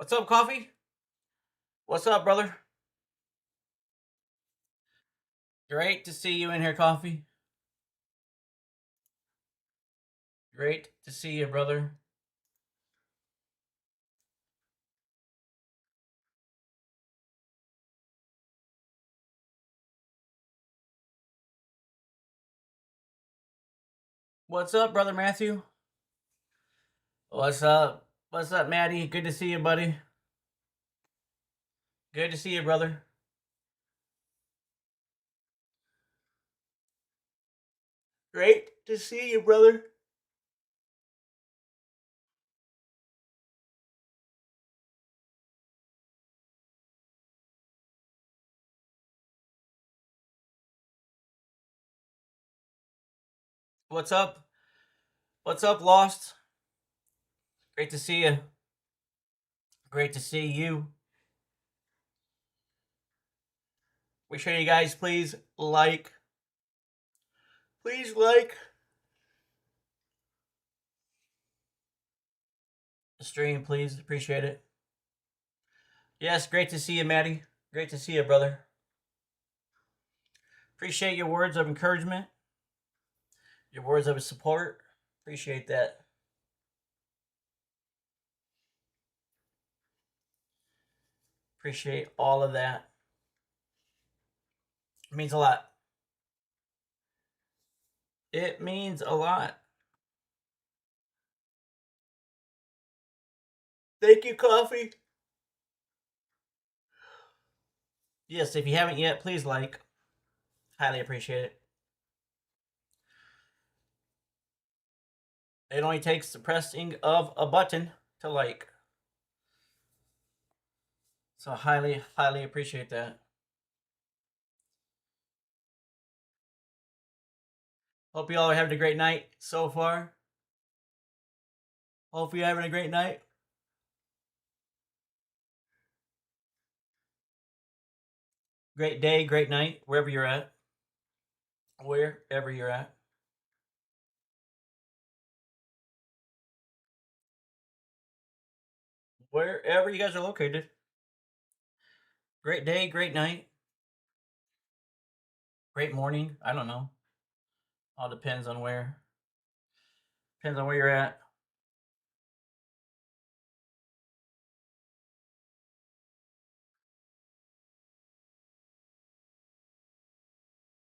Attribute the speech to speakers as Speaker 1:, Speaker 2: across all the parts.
Speaker 1: What's up, Coffee? What's up, brother? Great to see you in here, Coffee. Great to see you, brother. What's up, brother Matthew? What's up? What's up, Maddie? Good to see you, buddy. Good to see you, brother. Great to see you, brother. What's up? What's up, Lost? Great to see you. Great to see you. We sure you guys please like. Please like the stream, please. Appreciate it. Yes, great to see you, Maddie. Great to see you, brother. Appreciate your words of encouragement, your words of support. Appreciate that. Appreciate all of that. It means a lot. It means a lot. Thank you, Coffee. Yes, if you haven't yet, please like. Highly appreciate it. It only takes the pressing of a button to like. So highly, highly appreciate that. Hope you all are having a great night so far. Hope you're having a great night. Great day, great night, wherever you're at. Wherever you're at. Wherever you guys are located. Great day, great night. Great morning. I don't know. All depends on where. Depends on where you're at.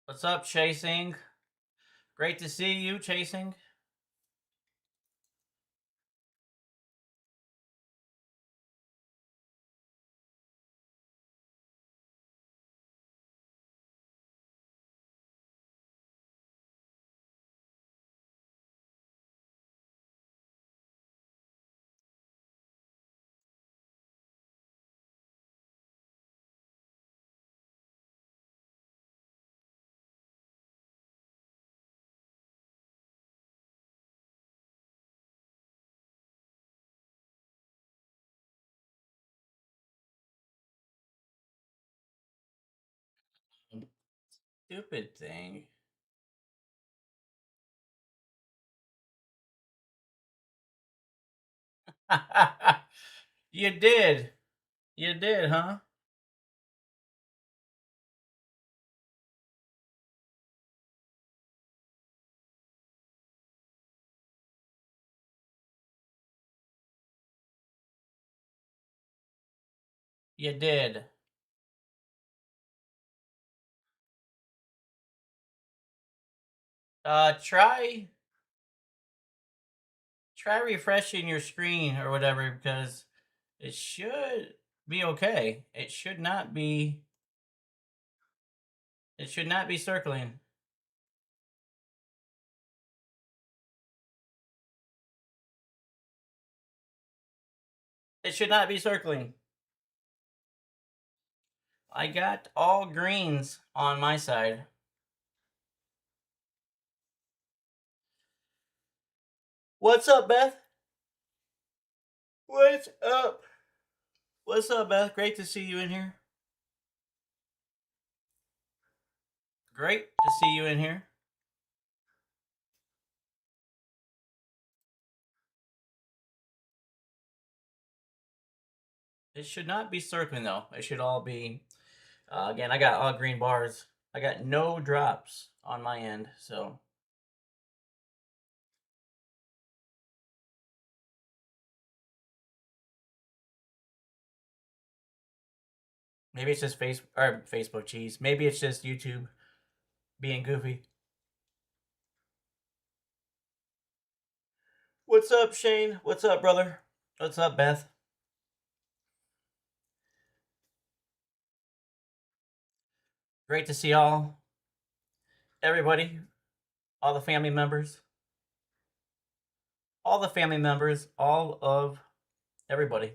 Speaker 1: What's up, Chasing? Great to see you, Chasing. Stupid thing. You did. You did, huh? You did. Try refreshing your screen or whatever because it should be okay. It should not be circling. It should not be circling. I got all greens on my side. What's up, Beth? What's up? What's up, Beth? Great to see you in here. Great to see you in here. It should not be circling though. It should all be. Again, I got all green bars. I got no drops on my end, so maybe it's just Facebook cheese. Maybe it's just YouTube being goofy. What's up, Shane? What's up, brother? What's up, Beth? Great to see everybody, all the family members, all of everybody.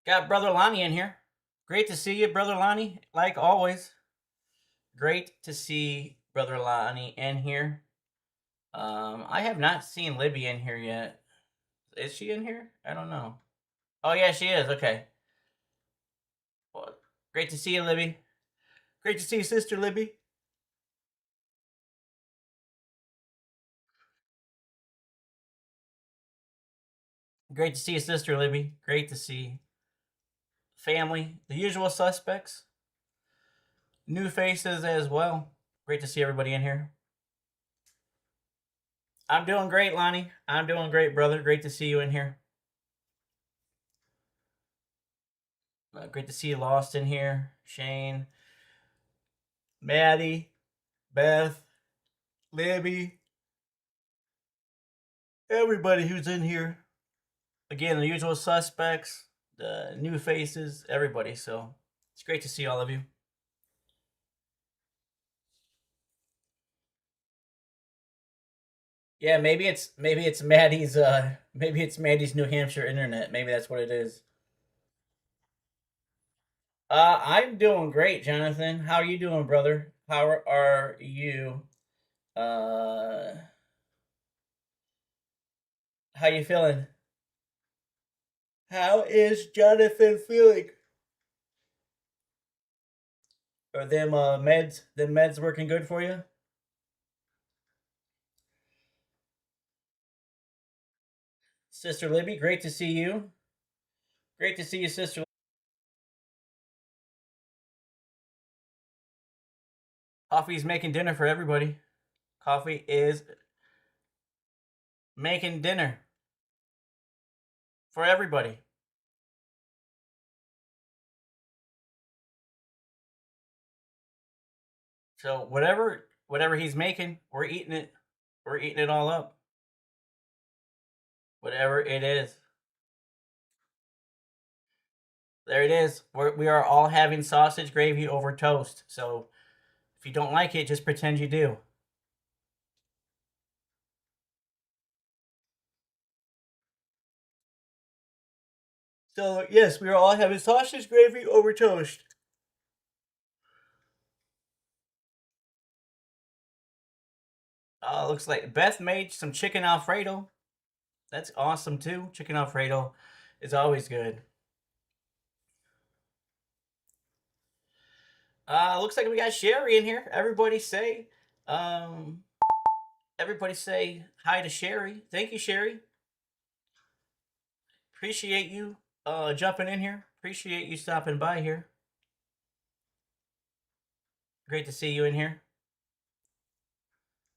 Speaker 1: Got brother Lonnie in here. Great to see you, brother Lonnie. Like always, great to see brother Lonnie in here. I have not seen Libby in here yet. Is she in here? I don't know. Oh yeah, she is. Okay. Well, great to see you, Libby. Great to see you, sister Libby. Great to see you, sister Libby. Great to see family, the usual suspects, new faces as well. Great to see everybody in here. I'm doing great, Lonnie. I'm doing great, brother. Great to see you in here. Great to see you, Lost, in here. Shane, Maddie, Beth, Libby, everybody who's in here. Again, the usual suspects, the new faces, everybody. So it's great to see all of you. Yeah, maybe it's Maddie's New Hampshire internet. Maybe that's what it is. I'm doing great, Jonathan. How are you doing, brother? How are you? Uh, how you feeling? How is Jonathan feeling? Are them meds working good for you? Sister Libby, great to see you. Great to see you, sister. Coffee's making dinner for everybody. Coffee is making dinner for everybody. So whatever he's making, we're eating it. We're eating it all up. Whatever it is. There it is. We are all having sausage gravy over toast. So if you don't like it, just pretend you do. So yes, we are all having sausage gravy over toast. Looks like Beth made some chicken Alfredo. That's awesome too. Chicken Alfredo is always good. Looks like we got Sherry in here. Um, everybody say hi to Sherry. Thank you, Sherry. Appreciate you jumping in here. Appreciate you stopping by here. Great to see you in here.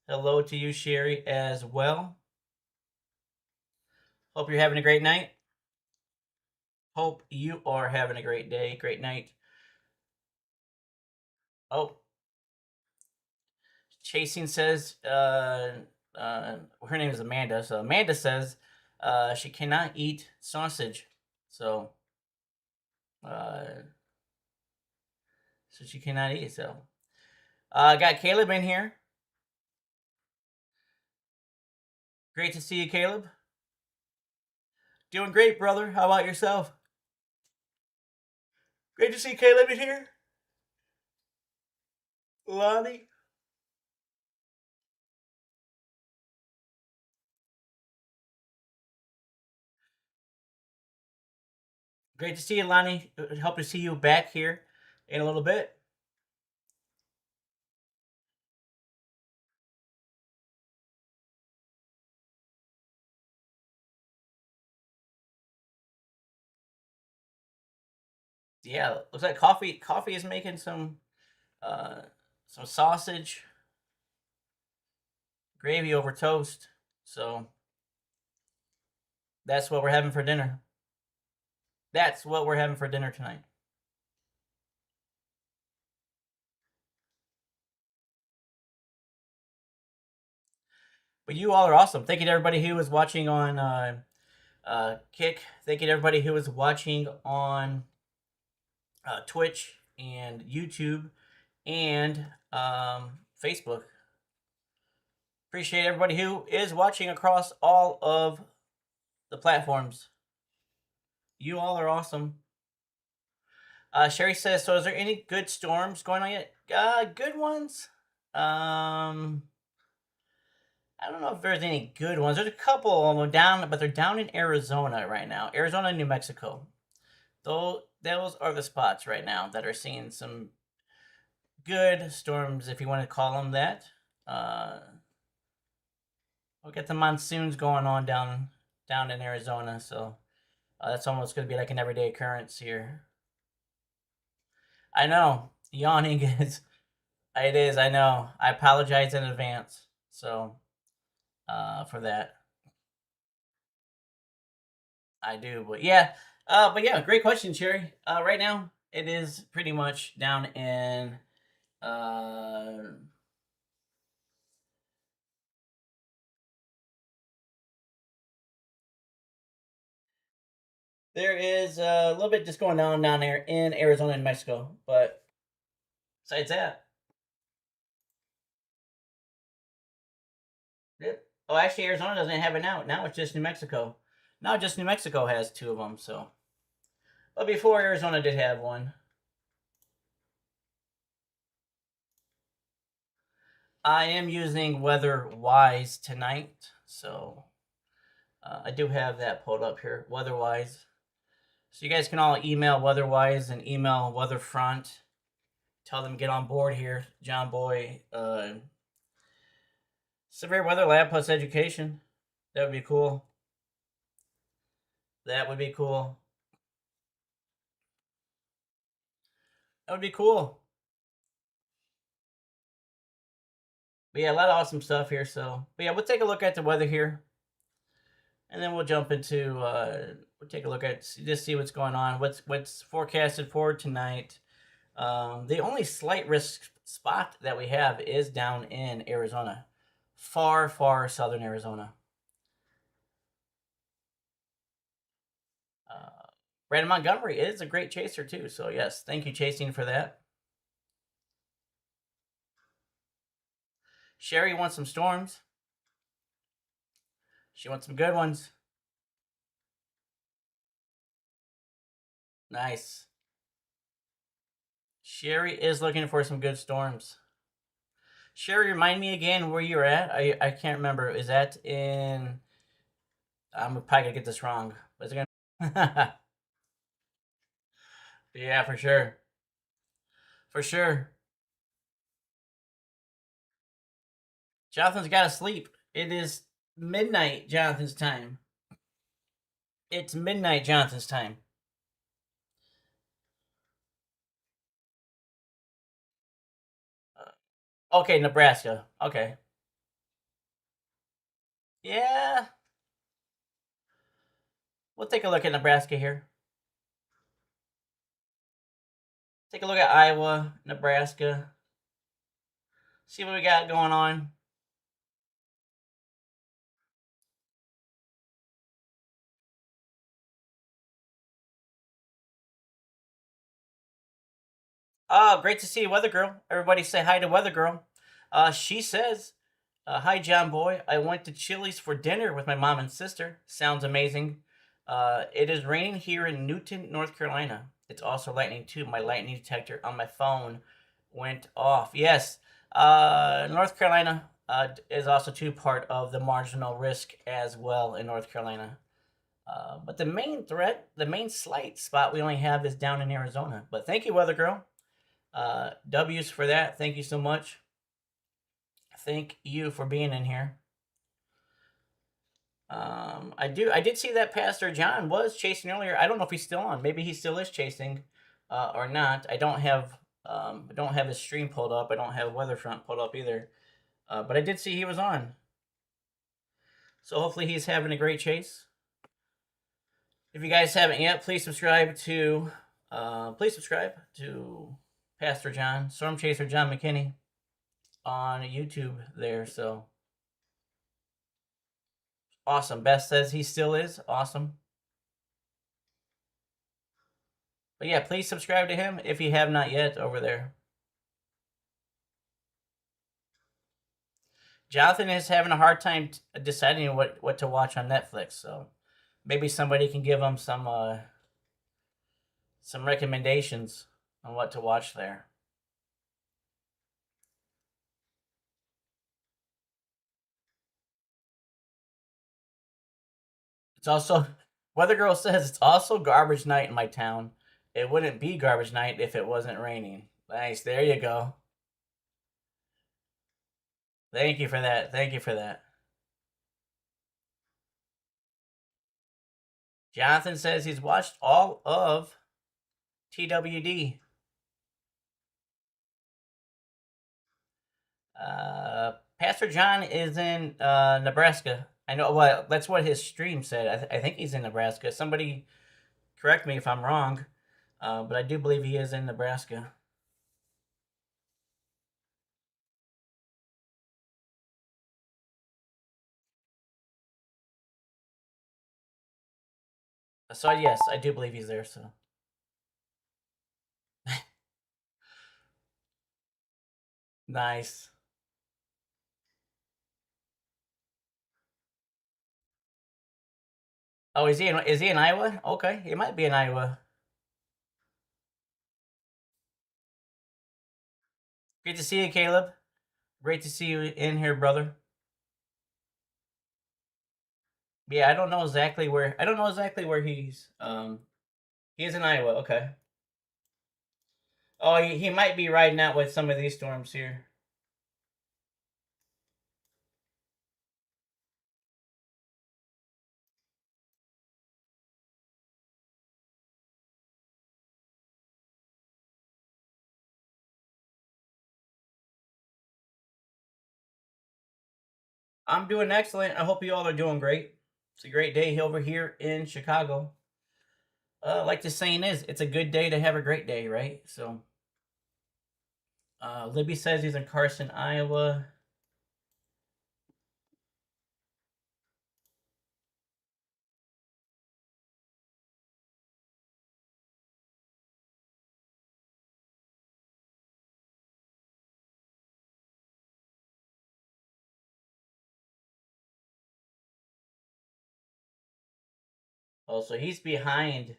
Speaker 1: Hello to you, Sherry, as well. Hope you're having a great night. Hope you are having a great day, great night. Oh, Chasing says, her name is Amanda. So Amanda says she cannot eat sausage. So, uh, so she cannot eat. So, got Caleb in here. Great to see you, Caleb. Doing great, brother. How about yourself? Great to see Caleb in here. Lonnie. Great to see you, Lonnie. Hope to see you back here in a little bit. Yeah, looks like coffee is making some sausage gravy over toast. So that's what we're having for dinner. That's what we're having for dinner tonight. But you all are awesome. Thank you to everybody who was watching on Kick. Thank you to everybody who was watching on Twitch and YouTube and Facebook. Appreciate everybody who is watching across all of the platforms. You all are awesome. Sherry says, "So, is there any good storms going on yet? Good ones. I don't know if there's any good ones. There's a couple of them down, but they're down in Arizona right now. Arizona and New Mexico. Those are the spots right now that are seeing some good storms, if you want to call them that. We'll get the monsoons going on down in Arizona, so that's almost going to be like an everyday occurrence here. I know, yawning is. It is. I know. I apologize in advance. So, for that, I do. But yeah, great question, Cherry. Right now, it is pretty much down in. Uh, there is a little bit just going on down there in Arizona and Mexico, but besides that, yep. Oh, actually, Arizona doesn't have it now. Now it's just New Mexico. Now just New Mexico has two of them. So, but before Arizona did have one. I am using WeatherWise tonight, so I do have that pulled up here. WeatherWise, so you guys can all email WeatherWise and email Weatherfront. Tell them get on board here, John Boy. Severe Weather Lab plus education. That would be cool. That would be cool. That would be cool. But yeah, a lot of awesome stuff here. So, but yeah, we'll take a look at the weather here, and then we'll jump into we'll take a look at just see what's going on. What's forecasted for tonight. The only slight risk spot that we have is down in Arizona, far southern Arizona. Brandon Montgomery is a great chaser too. So yes, thank you, chasing, for that. Sherry wants some storms. She wants some good ones. Nice. Sherry is looking for some good storms. Sherry, remind me again where you're at. I can't remember. Is that in? I'm probably gonna get this wrong. Is it gonna? Yeah, for sure. For sure. Jonathan's got to sleep. It is midnight, Jonathan's time. It's midnight, Jonathan's time. Okay, Nebraska. Okay. Yeah. We'll take a look at Nebraska here. Take a look at Iowa, Nebraska. See what we got going on. Oh, great to see you, Weather Girl. Everybody say hi to Weather Girl. She says, "Hi, John Boy. I went to Chili's for dinner with my mom and sister. Sounds amazing. It is raining here in Newton, North Carolina. It's also lightning too. My lightning detector on my phone went off. Yes, North Carolina is also too part of the marginal risk as well in North Carolina. But the main threat, the main slight spot we only have is down in Arizona. But thank you, Weather Girl. W's for that. Thank you so much. Thank you for being in here. I did see that Pastor John was chasing earlier. I don't know if he's still on. Maybe he still is chasing. or not. I don't have his stream pulled up. I don't have Weatherfront pulled up either. But I did see he was on. So hopefully he's having a great chase. If you guys haven't yet, please subscribe to Pastor John, Storm Chaser John McKinney on YouTube there. So awesome. Beth says he still is. Awesome. But yeah, please subscribe to him if you have not yet over there. Jonathan is having a hard time deciding what to watch on Netflix, so maybe somebody can give him some recommendations on what to watch there. It's also Weather Girl says it's also garbage night in my town. It wouldn't be garbage night if it wasn't raining. Nice, there you go. Thank you for that. Thank you for that. Jonathan says he's watched all of TWD. Pastor John is in Nebraska. I know. Well, that's what his stream said. I think he's in Nebraska. Somebody correct me if I'm wrong, but I do believe he is in Nebraska. So yes, I do believe he's there. So nice. Oh, is he in Iowa? Okay, he might be in Iowa. Great to see you, Caleb. Great to see you in here, brother. Yeah, I don't know exactly where. I don't know exactly where he's. He is in Iowa. Okay. Oh, he might be riding out with some of these storms here. I'm doing excellent. I hope you all are doing great. It's a great day over here in Chicago. Like the saying is, it's a good day to have a great day, right? So, Libby says he's in Carson, Iowa. Oh, so he's behind.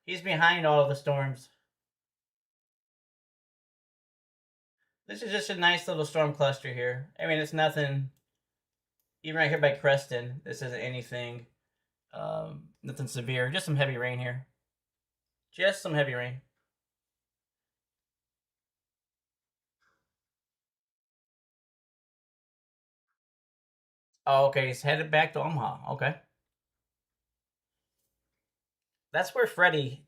Speaker 1: He's behind all of the storms. This is just a nice little storm cluster here. I mean, it's nothing. Even right here by Creston, this isn't anything. Nothing severe. Just some heavy rain here. Just some heavy rain. Oh, okay. He's headed back to Omaha. Okay. That's where Freddie,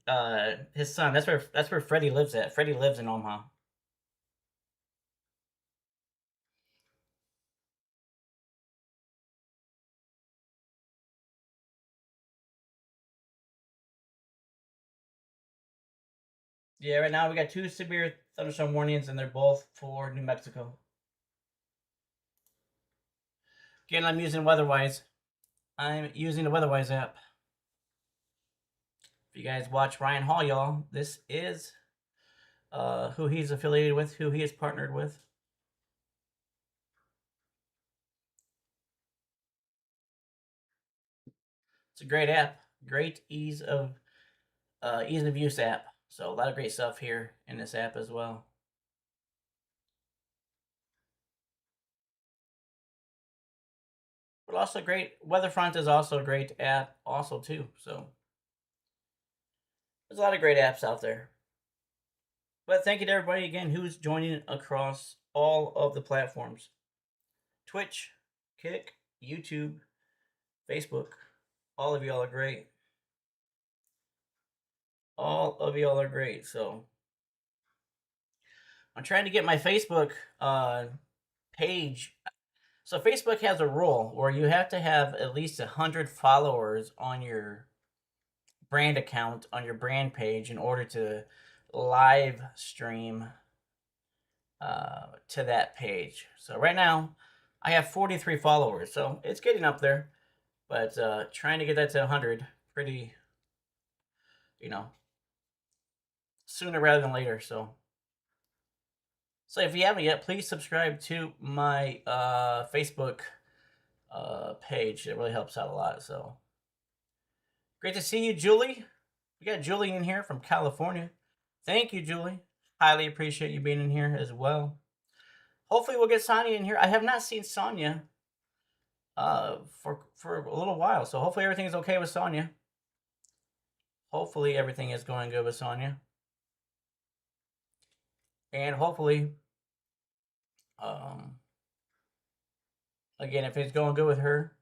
Speaker 1: his son. That's where Freddie lives at. Freddie lives in Omaha. Yeah, right now we got 2 severe thunderstorm warnings, and they're both for New Mexico. Again, I'm using WeatherWise. I'm using the WeatherWise app. If you guys watch Ryan Hall, y'all, this is who he's affiliated with, who he is partnered with. It's a great app, great ease of use app. So a lot of great stuff here in this app as well. But also great. Weatherfront is also a great app, also too. So there's a lot of great apps out there. But thank you to everybody again who's joining across all of the platforms: Twitch, Kick, YouTube, Facebook. All of y'all are great. All of y'all are great. So I'm trying to get my Facebook page. So Facebook has a rule where you have to have at least 100 followers on your brand account, on your brand page, in order to live stream to that page. So right now, I have 43 followers, so it's getting up there. But trying to get that to 100, pretty, you know, sooner rather than later. So if you haven't yet, please subscribe to my Facebook page. It really helps out a lot. So great to see you, Julie. We got Julie in here from California. Thank you, Julie. Highly appreciate you being in here as well. Hopefully, we'll get Sonia in here. I have not seen Sonia for a little while, so hopefully everything is okay with Sonia. Hopefully everything is going good with Sonia, and hopefully, um, again, if it's going good with her,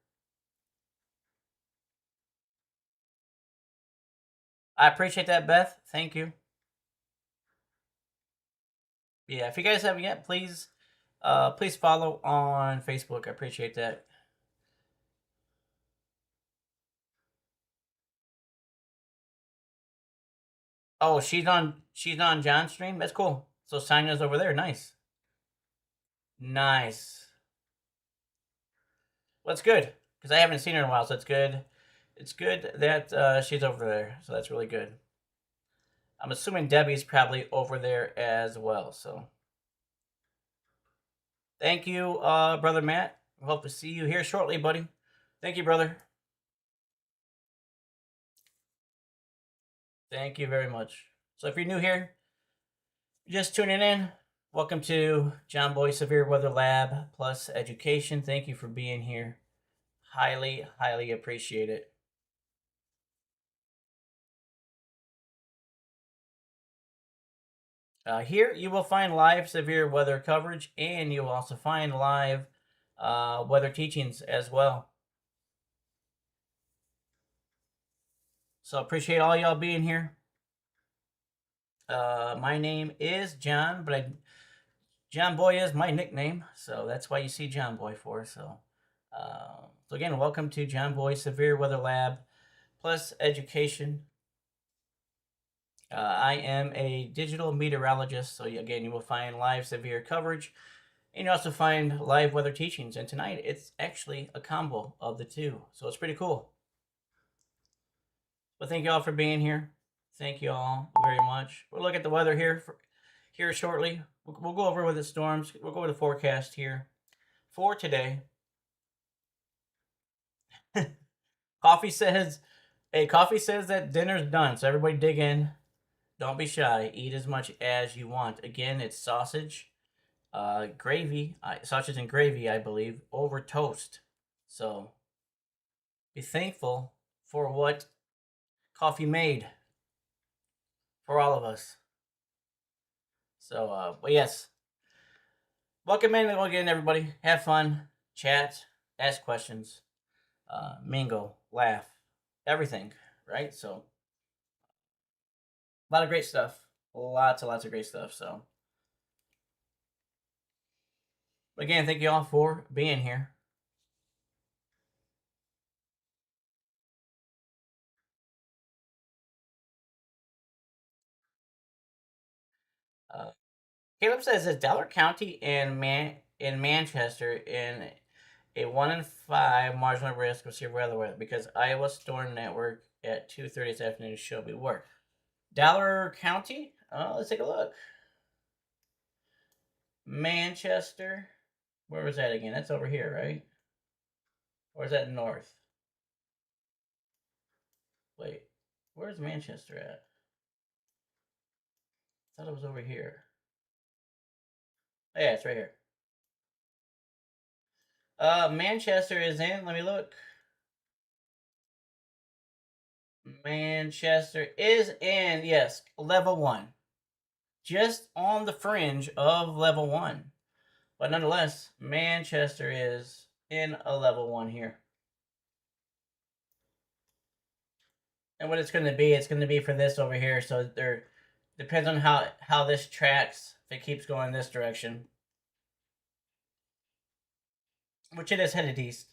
Speaker 1: I appreciate that, Beth. Thank you. Yeah, if you guys haven't yet, please follow on Facebook. I appreciate that. Oh, she's on John's stream. That's cool. So Sonia's over there. Nice. Nice. Well, it's good because I haven't seen her in a while, so it's good. It's good that she's over there, so that's really good. I'm assuming Debbie's probably over there as well. So thank you, brother Matt. Hope to see you here shortly, buddy. Thank you, brother. Thank you very much. So if you're new here, just tuning in, welcome to John Boy Severe Weather Lab Plus Education. Thank you for being here. Highly, highly appreciate it. Here you will find live severe weather coverage, and you will also find live weather teachings as well. So appreciate all y'all being here. My name is John, but John Boy is my nickname, so that's why you see John Boy for. So again, welcome to John Boy Severe Weather Lab Plus Education. I am a digital meteorologist, so again, you will find live severe coverage, and you also find live weather teachings. And tonight, it's actually a combo of the two, so it's pretty cool. Well, thank you all for being here. Thank you all very much. We'll look at the weather here shortly. We'll go over with the storms. We'll go over the forecast here for today. Coffee says, "Hey, coffee says that dinner's done, so everybody dig in. Don't be shy. Eat as much as you want. Again, it's sausage, gravy, sausage and gravy, I believe, over toast. So be thankful for what coffee made for all of us. So, but yes, welcome in again, everybody. Have fun, chat, ask questions, mingle, laugh, everything, right? So, a lot of great stuff. Lots and lots of great stuff. So, again, thank you all for being here. Uh, Caleb says that Delaware County in Manchester in a 1 in 5 marginal risk of severe weather because Iowa Storm Network at 2:30 this afternoon show me where. Delaware County? Let's take a look. Manchester. Where was that again? That's over here, right? Or is that north? Wait, where's Manchester at? I thought it was over here. Oh, yeah, it's right here. Manchester is in. Let me look. Manchester is in, yes, level 1. Just on the fringe of level 1. But nonetheless, Manchester is in a level 1 here. And what it's going to be for this over here. So there depends on how this tracks. If it keeps going this direction, which it is headed east.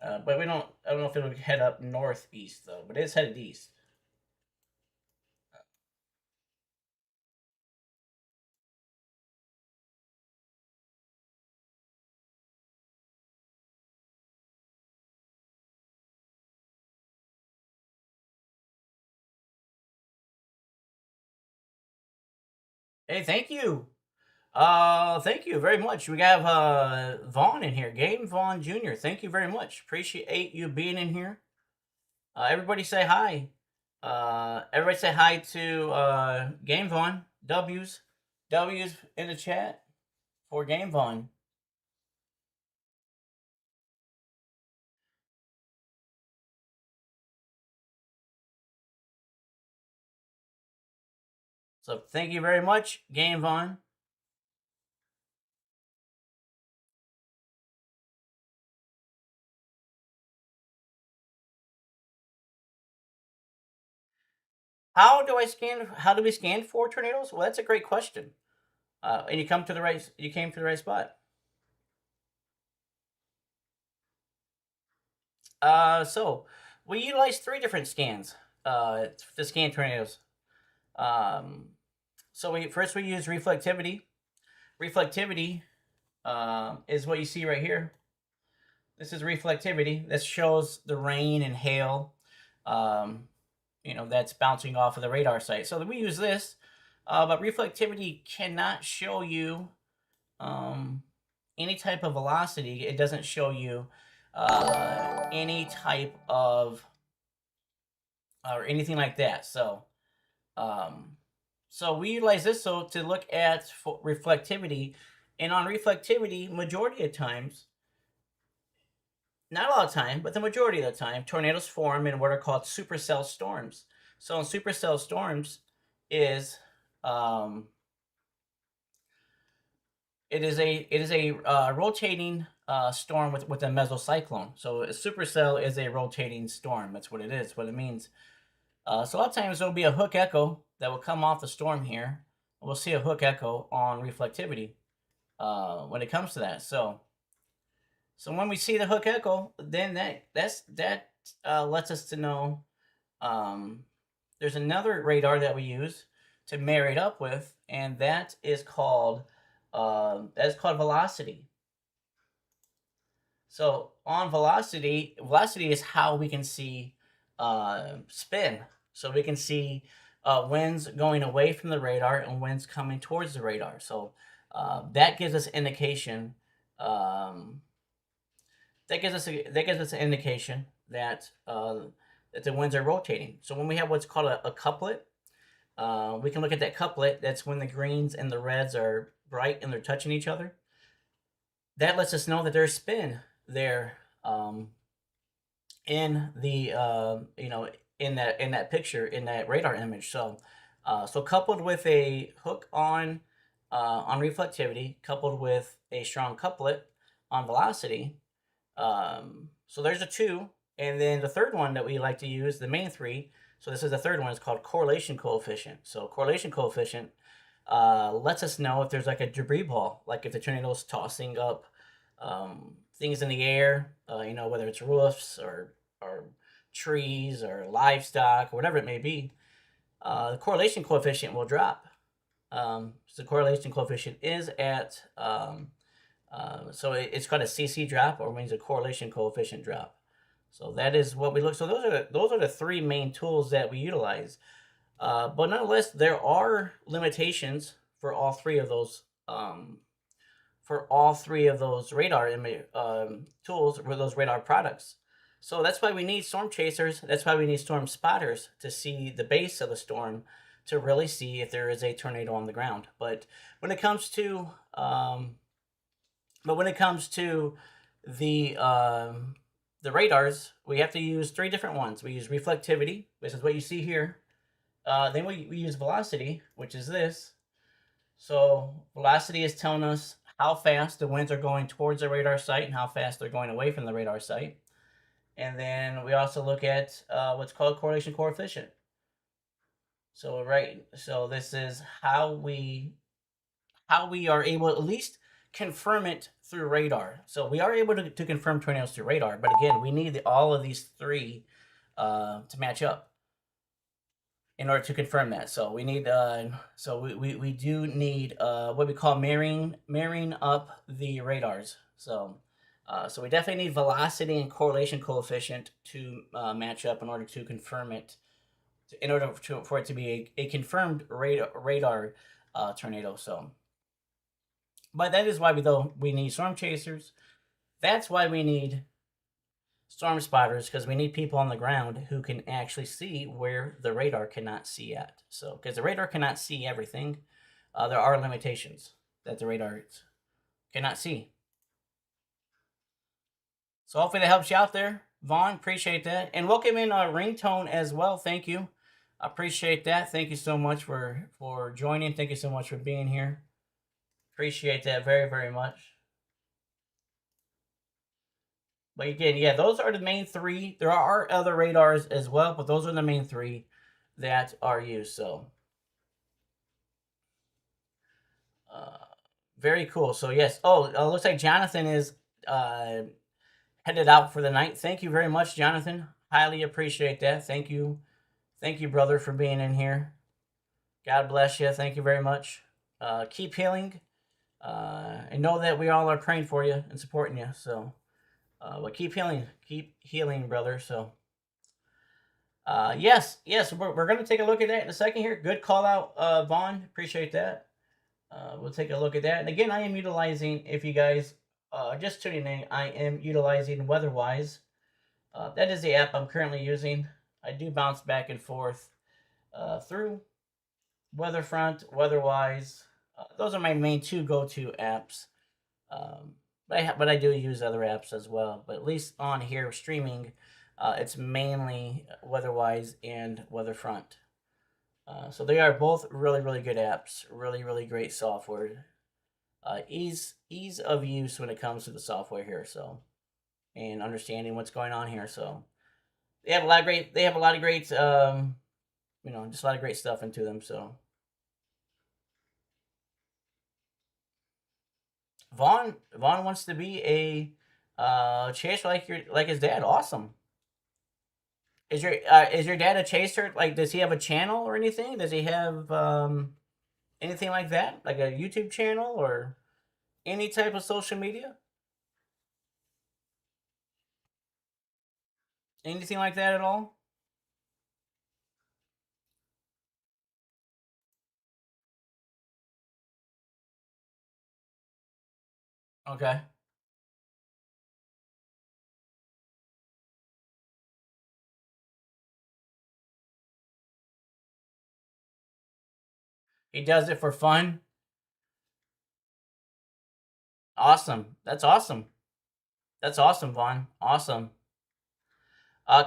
Speaker 1: But we don't. I don't know if it'll head up northeast though. But it's headed east. Hey, thank you. Thank you very much. We have Vaughn in here, Game Vaughn Jr. Thank you very much. Appreciate you being in here. Everybody say hi. Everybody say hi to Game Vaughn. W's in the chat for Game Vaughn. So thank you very much, Game Vaughn. How do I scan? How do we scan for tornadoes? Well, that's a great question. And you come to the right. You came to the right spot. So we utilize 3 different scans to scan tornadoes. So we use reflectivity. Reflectivity is what you see right here. This is reflectivity. This shows the rain and hail, that's bouncing off of the radar site. So we use this, but reflectivity cannot show you any type of velocity. It doesn't show you any type of or anything like that. So we utilize this to look at reflectivity, and on reflectivity, majority of times, not all the time, but the majority of the time, tornadoes form in what are called supercell storms. So in supercell storms is it is a rotating storm with a mesocyclone. So a supercell is a rotating storm. That's what it is. What it means. So a lot of times there'll be a hook echo that will come off the storm here. We'll see a hook echo on reflectivity when it comes to that. So when we see the hook echo, then that lets us to know there's another radar that we use to marry it up with, and that is called velocity. So on velocity is how we can see spin. So we can see winds going away from the radar and winds coming towards the radar. So that gives us indication. That gives us an indication that the winds are rotating. So when we have what's called a couplet, we can look at that couplet. That's when the greens and the reds are bright and they're touching each other. That lets us know that there's spin there in the in that picture, in that radar image. So coupled with a hook on reflectivity, coupled with a strong couplet on velocity. So there's a 2, and then the third one that we like to use, the main 3. So this is the third one. It's called correlation coefficient. So correlation coefficient lets us know if there's like a debris ball, like if the tornado is tossing up things in the air, whether it's roofs or trees or livestock or whatever it may be. The correlation coefficient will drop. So the correlation coefficient is at so it's called a CC drop, or means a correlation coefficient drop. So that is what we look. So those are the 3 main tools that we utilize. But nonetheless, there are limitations for all 3 of those. Radar tools, or those radar products. So that's why we need storm chasers. That's why we need storm spotters to see the base of the storm, to really see if there is a tornado on the ground. But when it comes to the radars, we have to use 3 different ones. We use reflectivity, which is what you see here. Then we use velocity, which is this. So velocity is telling us how fast the winds are going towards the radar site and how fast they're going away from the radar site. And then we also look at what's called correlation coefficient. So so this is how we are able to at least confirm it through radar. So we are able to confirm tornadoes through radar, but again, we need all of these three to match up in order to confirm that. So we need we do need what we call marrying up the radars. So we definitely need velocity and correlation coefficient to match up in order to confirm it. In order for it to be a confirmed radar tornado. So, but that is why we need storm chasers. That's why we need storm spotters, because we need people on the ground who can actually see where the radar cannot see at. So, because the radar cannot see everything, there are limitations that the radar cannot see. So hopefully that helps you out there, Vaughn. Appreciate that, and welcome in Ringtone as well. Thank you. I appreciate that. Thank you so much for joining. Thank you so much for being here. Appreciate that very, very much. But again, yeah, those are the main three. There are other radars as well, but those are the main three that are used. So, very cool. So yes. Oh, looks like Jonathan is headed out for the night. Thank you very much, Jonathan. Highly appreciate that. Thank you, brother, for being in here. God bless you. Thank you very much. Keep healing, and know that we all are praying for you and supporting you. So. But keep healing, brother. So, yes, we're going to take a look at that in a second here. Good call out, Vaughn. Appreciate that. We'll take a look at that. And again, I am utilizing, if you guys just tuning in, I am utilizing WeatherWise. That is the app I'm currently using. I do bounce back and forth through Weatherfront, WeatherWise. Those are my main two go-to apps. But I do use other apps as well. But at least on here streaming, it's mainly WeatherWise and Weatherfront. So they are both really, really good apps. Really, really great software. Ease of use when it comes to the software here. So, and understanding what's going on here. So they have a lot of great. They have a lot of great. Just a lot of great stuff into them. So Vaughn wants to be a chaser like his dad. Awesome. Is your dad a chaser? Like, does he have a channel or anything? Does he have anything like that, like a YouTube channel or any type of social media? Anything like that at all? Okay. He does it for fun. Awesome. That's awesome. That's awesome, Vaughn. Awesome.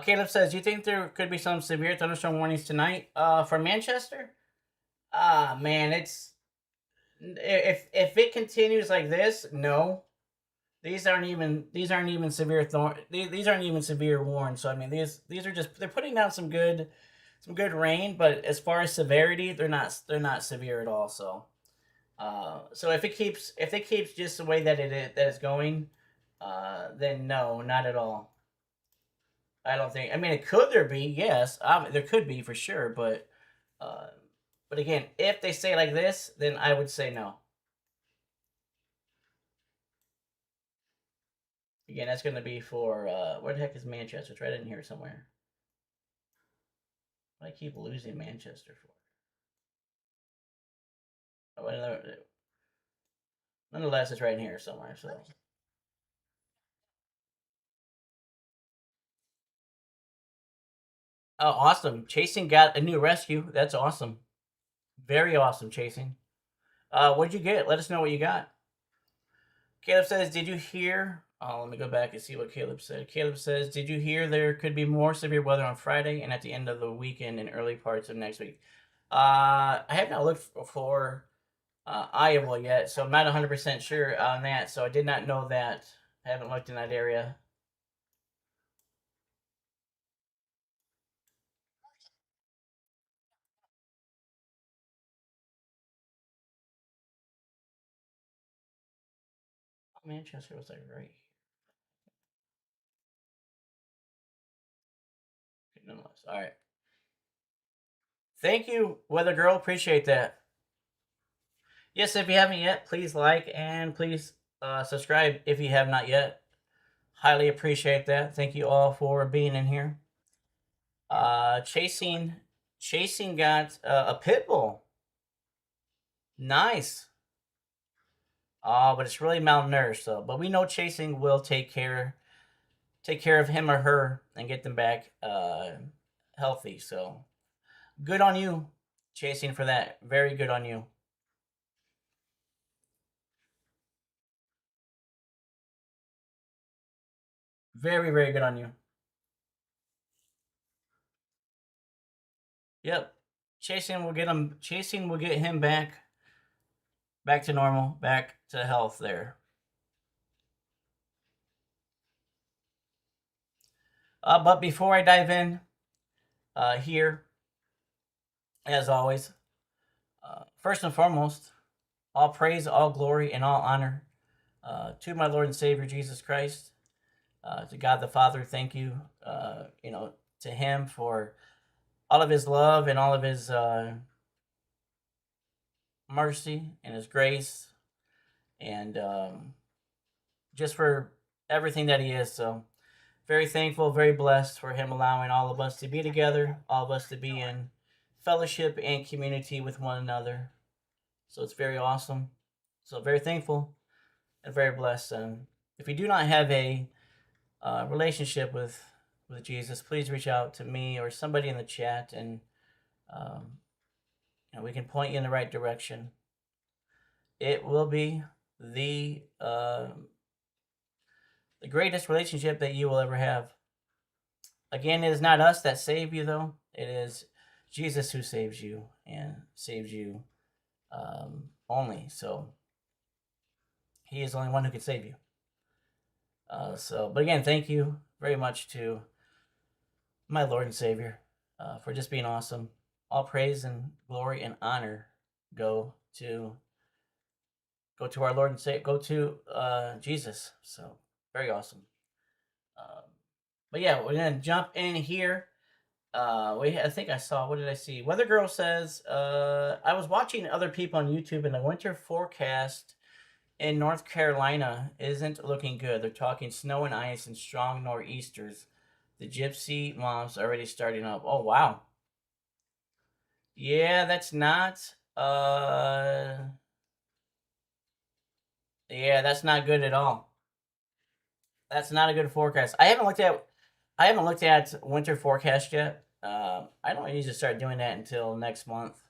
Speaker 1: Caleb says, "Do you think there could be some severe thunderstorm warnings tonight for Manchester?" Ah, man, it's if it continues like this, no. These aren't even severe these aren't even severe warns. So I mean these are just they're putting down some good rain, but as far as severity, they're not severe at all. So so if it keeps just the way that that it's going, then no, not at all. I don't think. I mean, it could there be yes, there could be for sure, uh, but again, if they say like this, then I would say no. Again, that's going to be for where the heck is Manchester? It's right in here somewhere. I keep losing Manchester for. Oh, nonetheless, it's right in here somewhere. So, oh, awesome! Chasing got a new rescue. That's awesome. Very awesome, Chasing. What'd you get? Let us know what you got. Caleb says, "Did you hear?" Oh, let me go back and see what Caleb said. Caleb says, "Did you hear there could be more severe weather on Friday and at the end of the weekend and early parts of next week?" I have not looked for Iowa yet, so I'm not 100% sure on that. So I did not know that. I haven't looked in that area. Manchester was like right here. Nonetheless. All right. Thank you, Weather Girl. Appreciate that. Yes, if you haven't yet, please like and please subscribe if you have not yet. Highly appreciate that. Thank you all for being in here. Chasing got a pit bull. Nice. But it's really malnourished. So, but we know Chasing will take care of him or her and get them back healthy. So, good on you, Chasing, for that. Very good on you. Very, very good on you. Yep. Chasing will get him back to normal, back to health there. But before I dive in here, as always, first and foremost, all praise, all glory, and all honor to my Lord and Savior Jesus Christ. To God the Father, thank you. To Him for all of His love and all of His mercy and His grace, and just for everything that He is. So, very thankful, very blessed for Him allowing all of us to be together, all of us to be in fellowship and community with one another. So it's very awesome. So very thankful and very blessed. And if you do not have a relationship with Jesus, please reach out to me or somebody in the chat, and we can point you in the right direction. It will be the greatest relationship that you will ever have. Again, it is not us that save you, though. It is Jesus who saves you and saves you only. So He is the only one who can save you. But again, thank you very much to my Lord and Savior for just being awesome. All praise and glory and honor go to our Lord and Savior, go to Jesus. So very awesome. But yeah, we're gonna jump in here. I think I saw. What did I see? Weather Girl says, I was watching other people on YouTube, and the winter forecast in North Carolina isn't looking good. They're talking snow and ice and strong nor'easters. The gypsy moms already starting up. Oh wow. Yeah, that's not. Yeah, that's not good at all. That's not a good forecast. I haven't looked at winter forecast yet. I don't usually start doing that until next month.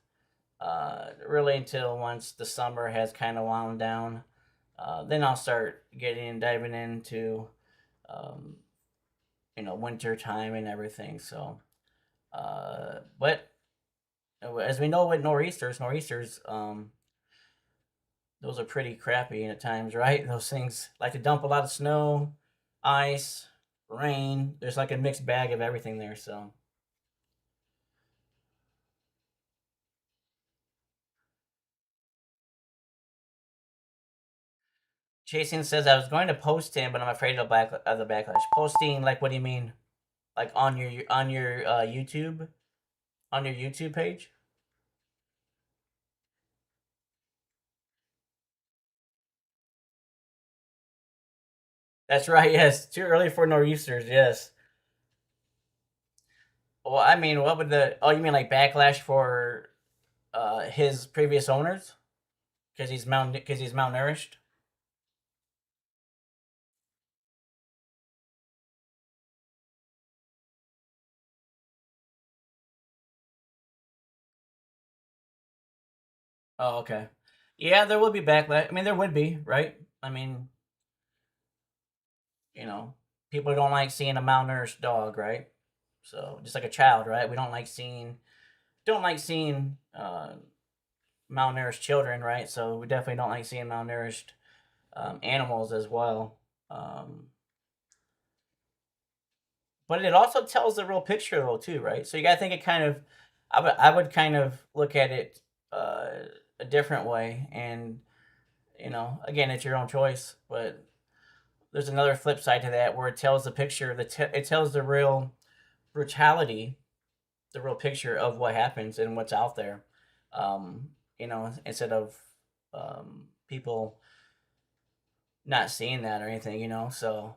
Speaker 1: Really until once the summer has kind of wound down. Then I'll start diving into, um, winter time and everything. So, but as we know with nor'easters, those are pretty crappy at times, right? Those things like to dump a lot of snow, ice, rain. There's like a mixed bag of everything there. So, Jason says I was going to post him, but I'm afraid of the backlash. Posting, like, what do you mean? Like on your YouTube, on your YouTube page? That's right. Yes, too early for nor'easters. Yes. Well, I mean, what would the? Oh, you mean like backlash for his previous owners because he's malnourished? Oh, okay. Yeah, there will be backlash. I mean, there would be, right? I mean, you know, people don't like seeing a malnourished dog, right? So just like a child, right? We don't like seeing malnourished children, right? So we definitely don't like seeing malnourished animals as well. Um, but it also tells the real picture, though, too, right? So you got to think it kind of. I would kind of look at it uh, a different way, and again, it's your own choice, but there's another flip side to that where it tells the picture, it tells the real brutality, the real picture of what happens and what's out there. Instead of people not seeing that or anything, So,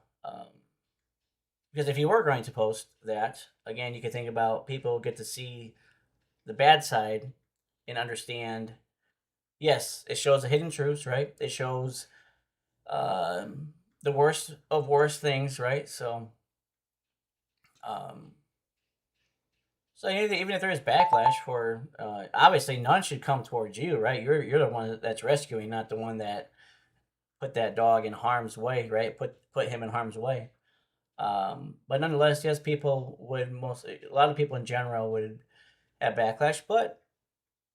Speaker 1: because if you were going to post that, again, you could think about people get to see the bad side and understand. Yes, it shows the hidden truths, right? It shows the worst of worst things, right? Um, so even if there is backlash for, obviously none should come towards you, right? You're the one that's rescuing, not the one that put that dog in harm's way, right? Put him in harm's way. But nonetheless, yes, people would a lot of people in general would have backlash, but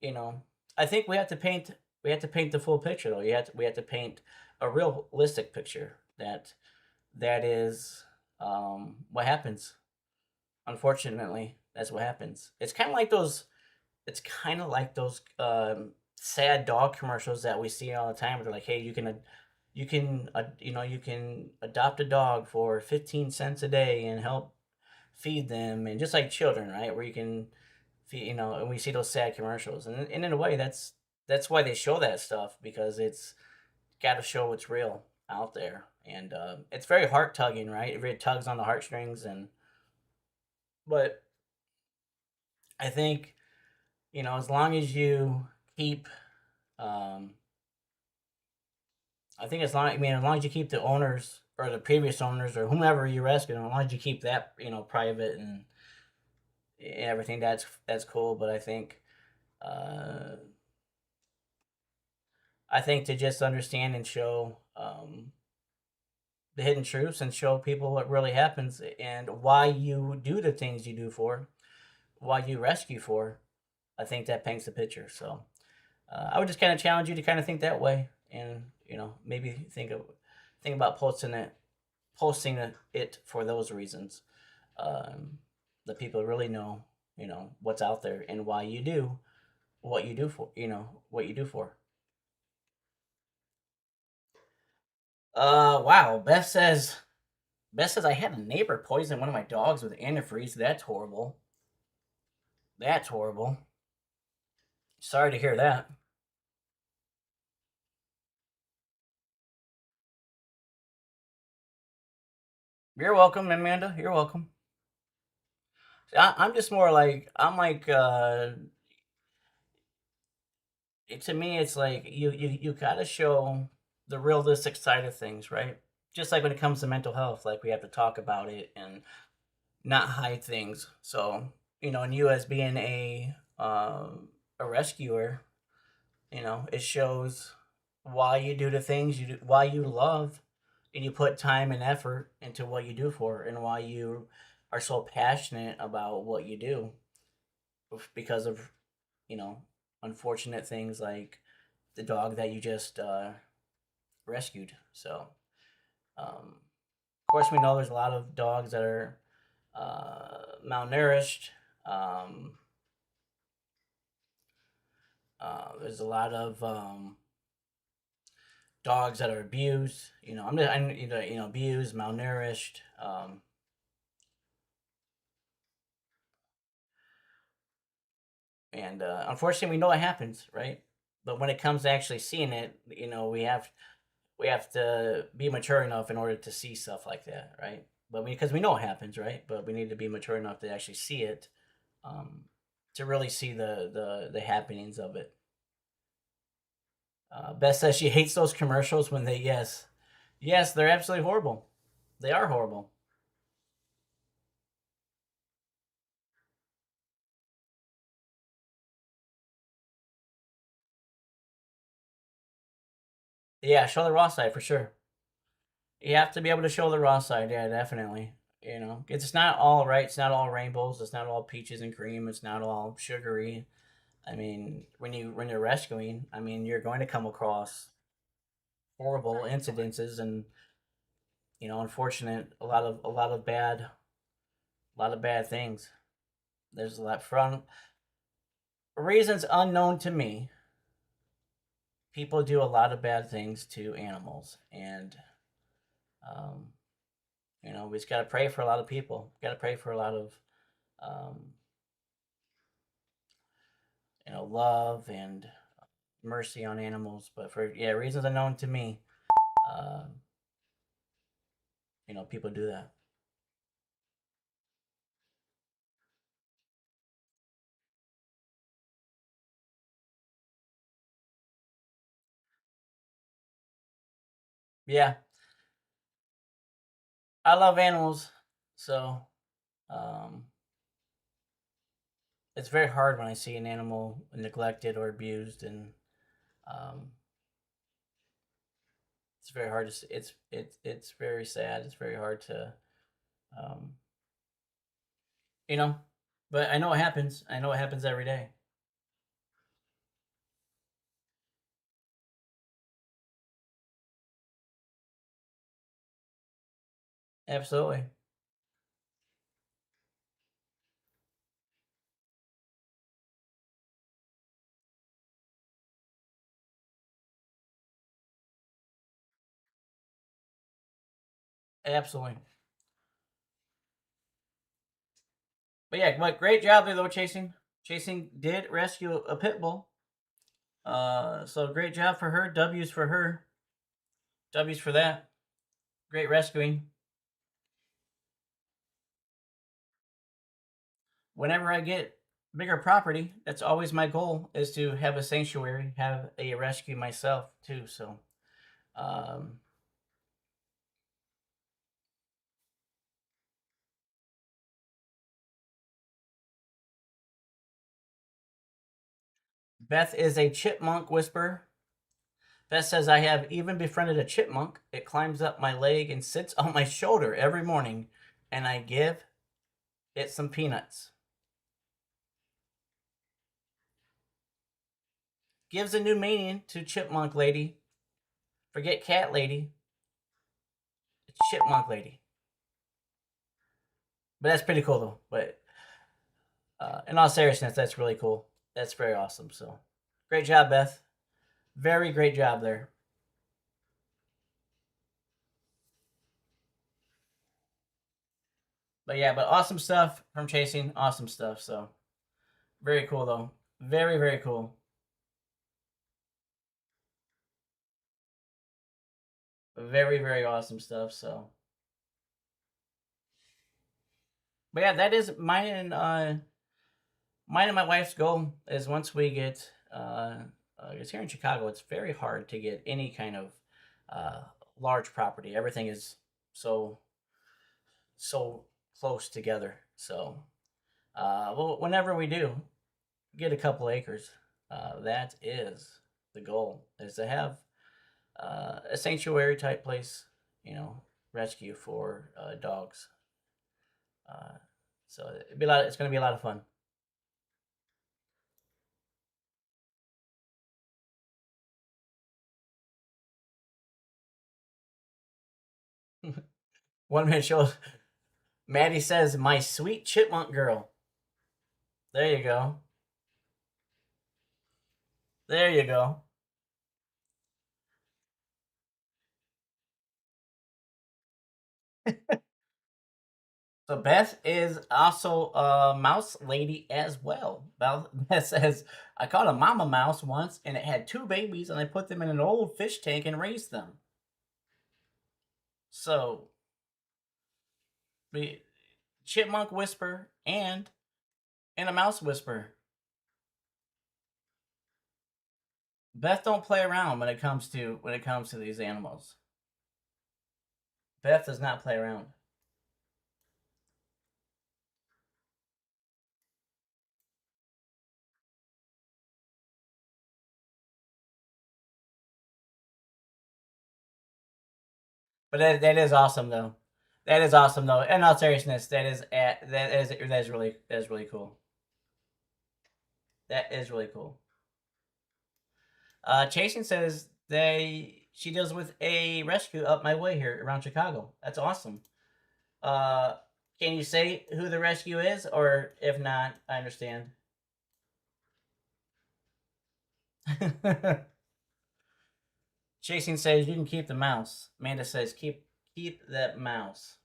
Speaker 1: you know, I think we have to paint the full picture though. We have to paint a realistic picture that is what happens. Unfortunately, that's what happens. It's kind of like those sad dog commercials that we see all the time. Where they're like, "Hey, you can adopt a dog for 15 cents a day and help feed them," and just like children, right? Where you can feed, and we see those sad commercials, and in a way, that's why they show that stuff because it's got to show what's real out there, and it's very heart tugging, right? It really tugs on the heartstrings, and but I think as long as you keep, um, I think as long as you keep the owners or the previous owners or whomever you rescue, as long as you keep that private and everything, that's cool. But uh, I think to just understand and show the hidden truths and show people what really happens and why you do the things you do for, why you rescue for, I think that paints the picture. So I would just kind of challenge you to kind of think that way, and maybe think about posting it for those reasons. That people really know, what's out there and why you do what you do for, what you do for. Wow. Beth says I had a neighbor poison one of my dogs with antifreeze. That's horrible. That's horrible. Sorry to hear that. You're welcome, Amanda. You're welcome. I'm just more like I'm like to me it's like you got to show the realistic side of things, right? Just like when it comes to mental health, like we have to talk about it and not hide things. So and you as being a rescuer, it shows why you do the things you do, why you love, and you put time and effort into what you do for, and why you are so passionate about what you do because of you know unfortunate things like the dog that you just rescued. So, of course, we know there's a lot of dogs that are malnourished. Um, there's a lot of dogs that are abused. I'm abused, malnourished. And unfortunately, we know it happens, right? But when it comes to actually seeing it, we have to be mature enough in order to see stuff like that, right? But because we know it happens, right? But we need to be mature enough to actually see it, um, to really see the happenings of it. Beth says she hates those commercials when they yes, they're absolutely horrible. They are horrible. Yeah, show the raw side for sure. You have to be able to show the raw side. Yeah, definitely. It's not all right. It's not all rainbows. It's not all peaches and cream. It's not all sugary. I mean, when you're rescuing, I mean, you're going to come across horrible incidences and unfortunate a lot of bad things. There's a lot from reasons unknown to me. people do a lot of bad things to animals, and um, we just got to pray for a lot of people. Got to pray for a lot of um, love and mercy on animals. But for reasons unknown to me, uh, people do that. Yeah, I love animals, so um, it's very hard when I see an animal neglected or abused, and um, it's very hard to see. It's very sad. It's very hard to, um, you know, but I know it happens. I know it happens every day. Absolutely, absolutely. But yeah, but great job there though, chasing. Chasing did rescue a pit bull. So great job for her. W's for her. W's for that. Great rescuing. Whenever I get bigger property, that's always my goal is to have a sanctuary, have a rescue myself too. So, um, Beth is a chipmunk whisperer. Beth says I have even befriended a chipmunk. It climbs up my leg and sits on my shoulder every morning, and I give it some peanuts. Gives a new meaning to chipmunk lady. Forget cat lady. It's chipmunk lady. But that's pretty cool though. But in all seriousness, that's really cool. That's very awesome. So great job, Beth. Very great job there. But yeah, but awesome stuff from chasing. Awesome stuff. So very cool though. Very very cool. Very very awesome stuff. So, but yeah, that is mine and my wife's goal is once we get it's here in Chicago. It's very hard to get any kind of uh, large property. Everything is so so close together. So, well, whenever we do get a couple acres, that is the goal is to have a sanctuary type place, rescue for dogs. Uh, so it'd be a lot. It's going to be a lot of fun. One man shows. Maddie says, "My sweet chipmunk girl." There you go. There you go. So Beth is also a mouse lady as well. Beth says, "I caught a mama mouse once, and it had two babies, and I put them in an old fish tank and raised them." So, the chipmunk whisper and a mouse whisper. Beth don't play around when it comes to these animals. Beth does not play around. But that is awesome though. That is awesome though. In all seriousness, that is really cool. That is really cool. Chasing says she deals with a rescue up my way here around Chicago. That's awesome. Uh, can you say who the rescue is, or if not, I understand. Chasing says you can keep the mouse. Amanda says keep that mouse.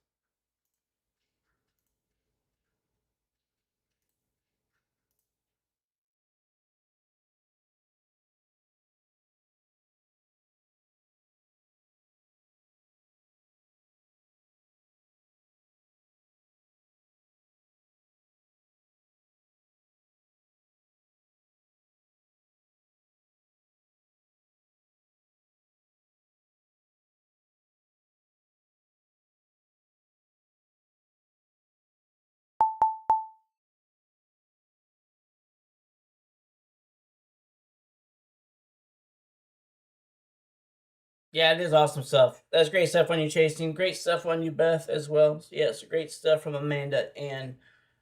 Speaker 1: Yeah, it is awesome stuff. That's great stuff on you, Chasing. Great stuff on you, Beth, as well. Yes, great stuff from Amanda and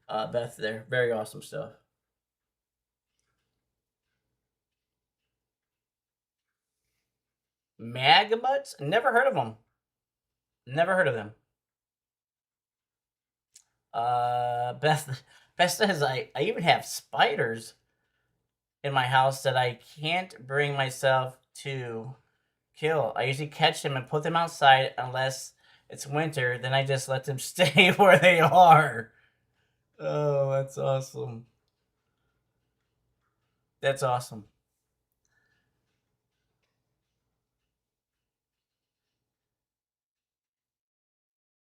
Speaker 1: Beth there. Very awesome stuff. Magamuts? Never heard of them. Never heard of them. Beth says I even have spiders in my house that I can't bring myself to kill. I usually catch them and put them outside unless it's winter. Then I just let them stay where they are. Oh, that's awesome. That's awesome.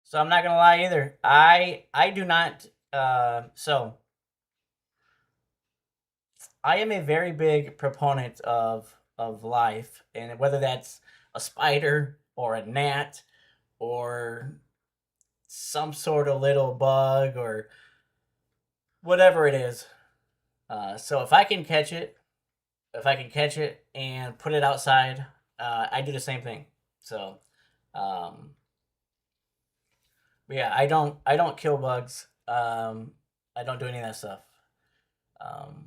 Speaker 1: So I'm not gonna lie either. I do not. So I am a very big proponent of life, and whether that's a spider or a gnat or some sort of little bug or whatever it is. So if I can catch it and put it outside, I do the same thing. So, um, yeah, I don't kill bugs. I don't do any of that stuff. Um,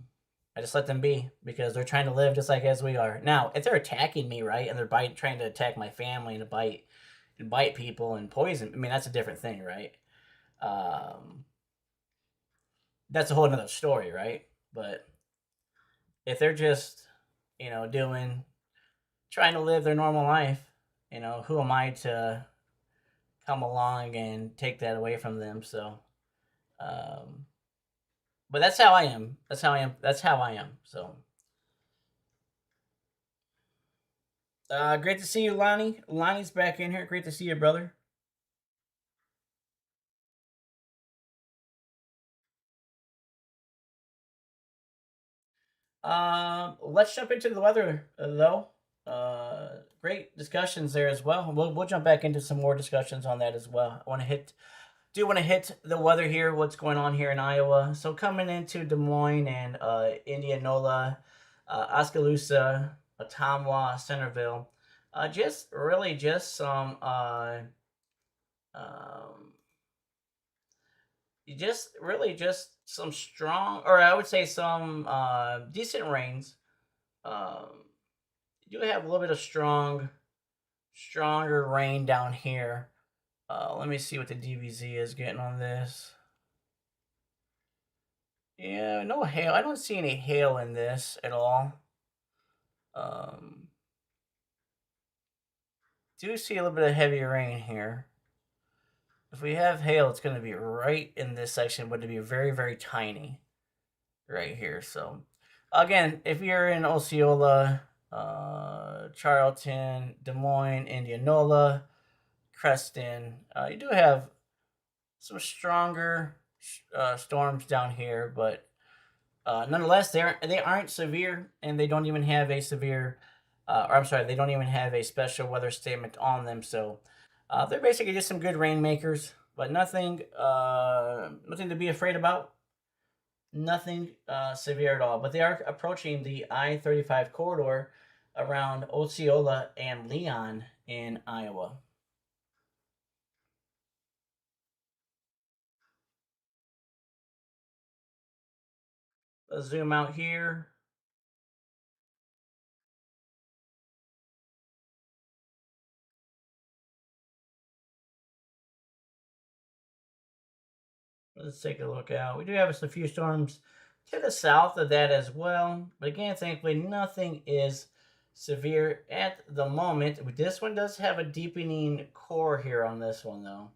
Speaker 1: I just let them be because they're trying to live just like as we are. Now, if they're attacking me, right, and they're trying to attack my family and bite people and poison, I mean that's a different thing, right? Um, that's a whole another story, right? But if they're just, doing trying to live their normal life, who am I to come along and take that away from them? So, um, but that's how I am. That's how I am. That's how I am. So, great to see you, Lonnie. Lonnie's back in here. Great to see you, brother. Let's jump into the weather, though. Great discussions there as well. We'll jump back into some more discussions on that as well. I want to hit the weather here. What's going on here in Iowa? So coming into Des Moines and Indianola, Oskaloosa, Ottumwa, Centerville, just really just some um, just really just some strong, or I would say some decent rains. Um, you do have a little bit of stronger rain down here. Let me see what the DVZ is getting on this. Yeah, no hail. I don't see any hail in this at all. Um, do see a little bit of heavy rain here. If we have hail, it's going to be right in this section, but it'll be very, very tiny right here. So, again, if you're in Osceola, Charlton, Des Moines, Indianola, Creston, you do have some stronger storms down here, but nonetheless, they aren't severe, and they don't even have a severe, or I'm sorry, they don't even have a special weather statement on them. So they're basically just some good rainmakers, but nothing to be afraid about. Nothing severe at all. But they are approaching the I-35 corridor around Osceola and Leon in Iowa. Let's zoom out here. Let's take a look out. We do have a few storms to the south of that as well. But again, thankfully, nothing is severe at the moment. This one does have a deepening core here on this one though.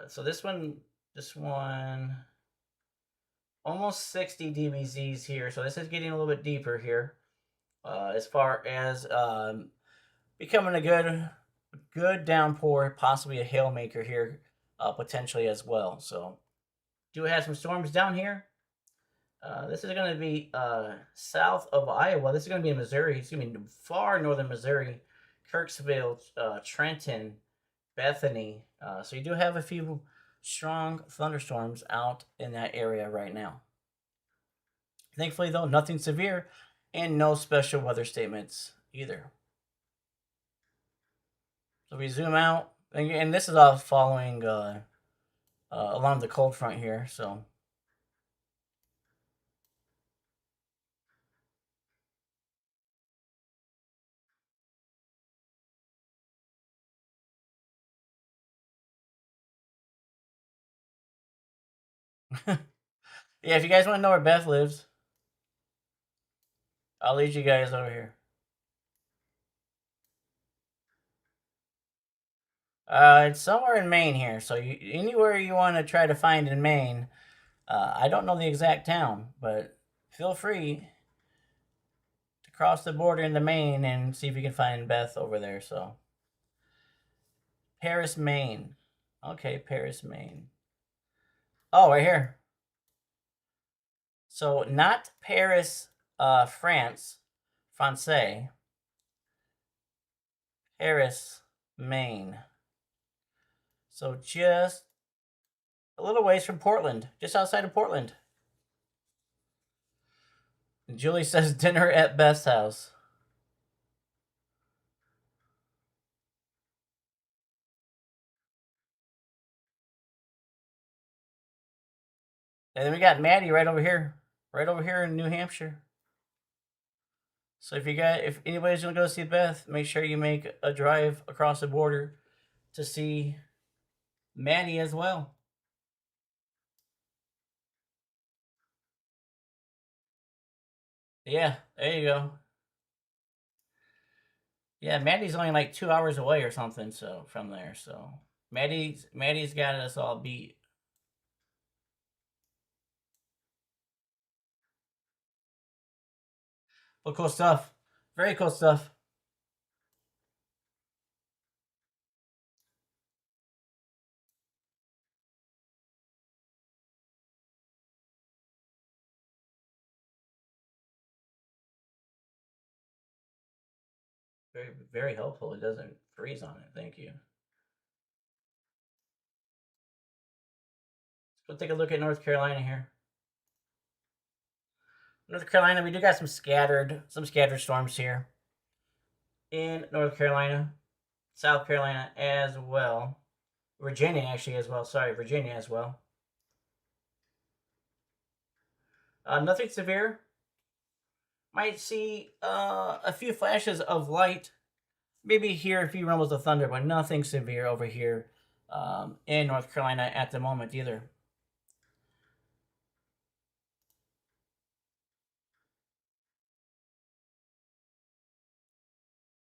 Speaker 1: So this one, almost 60 dBZs here. So this is getting a little bit deeper here, as far as becoming a good downpour, possibly a hail maker here, potentially as well. So do have some storms down here. This is going to be south of Iowa. This is going to be in Missouri. It's going to be far northern Missouri, Kirksville, Trenton, Bethany. So you do have a few strong thunderstorms out in that area right now. Thankfully, though, nothing severe and no special weather statements either. So we zoom out, and this is all following along the cold front here. So yeah, if you guys want to know where Beth lives, I'll lead you guys over here. It's somewhere in Maine here. So anywhere you want to try to find in Maine, I don't know the exact town, but feel free to cross the border into Maine and see if you can find Beth over there. So Paris, Maine. Okay, Paris, Maine. Oh, right here. So not Paris, France, Francais. Paris, Maine. So just a little ways from Portland, just outside of Portland. And Julie says dinner at Beth's house. And then we got Maddie right over here in New Hampshire. So if anybody's gonna go see Beth, make sure you make a drive across the border to see Maddie as well. Yeah, there you go. Yeah, Maddie's only like 2 hours away or something, so from there. So Maddie's got us all beat. Well, cool stuff. Very cool stuff. Very helpful. It doesn't freeze on it. Thank you. Let's go take a look at North Carolina here. North Carolina, we do got some scattered storms here in North Carolina, South Carolina as well, Virginia actually as well. Sorry, Virginia as well. Nothing severe. Might see a few flashes of light, maybe hear a few rumbles of thunder, but nothing severe over here in North Carolina at the moment either.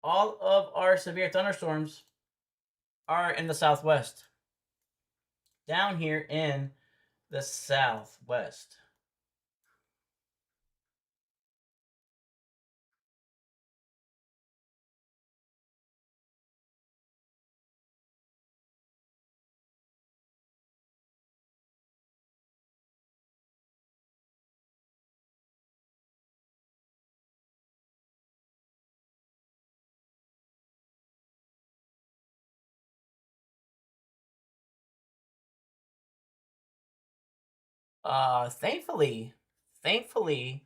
Speaker 1: All of our severe thunderstorms are in the southwest, down here in the southwest. Thankfully, thankfully,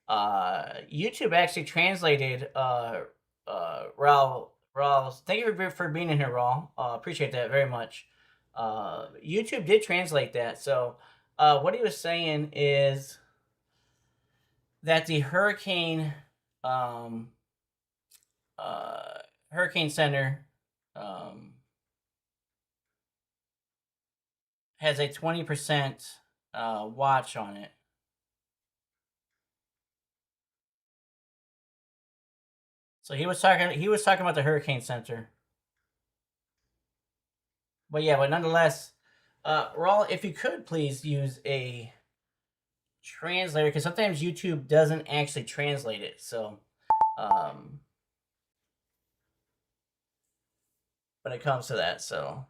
Speaker 1: YouTube actually translated Raul. Thank you for being in here, Raul. Appreciate that very much. YouTube did translate that. So, what he was saying is that the um, Hurricane Center um, has a 20% watch on it. So he was talking about the Hurricane Center. But yeah, but nonetheless, Raul, if you could please use a translator, because sometimes YouTube doesn't actually translate it. So um, when it comes to that, so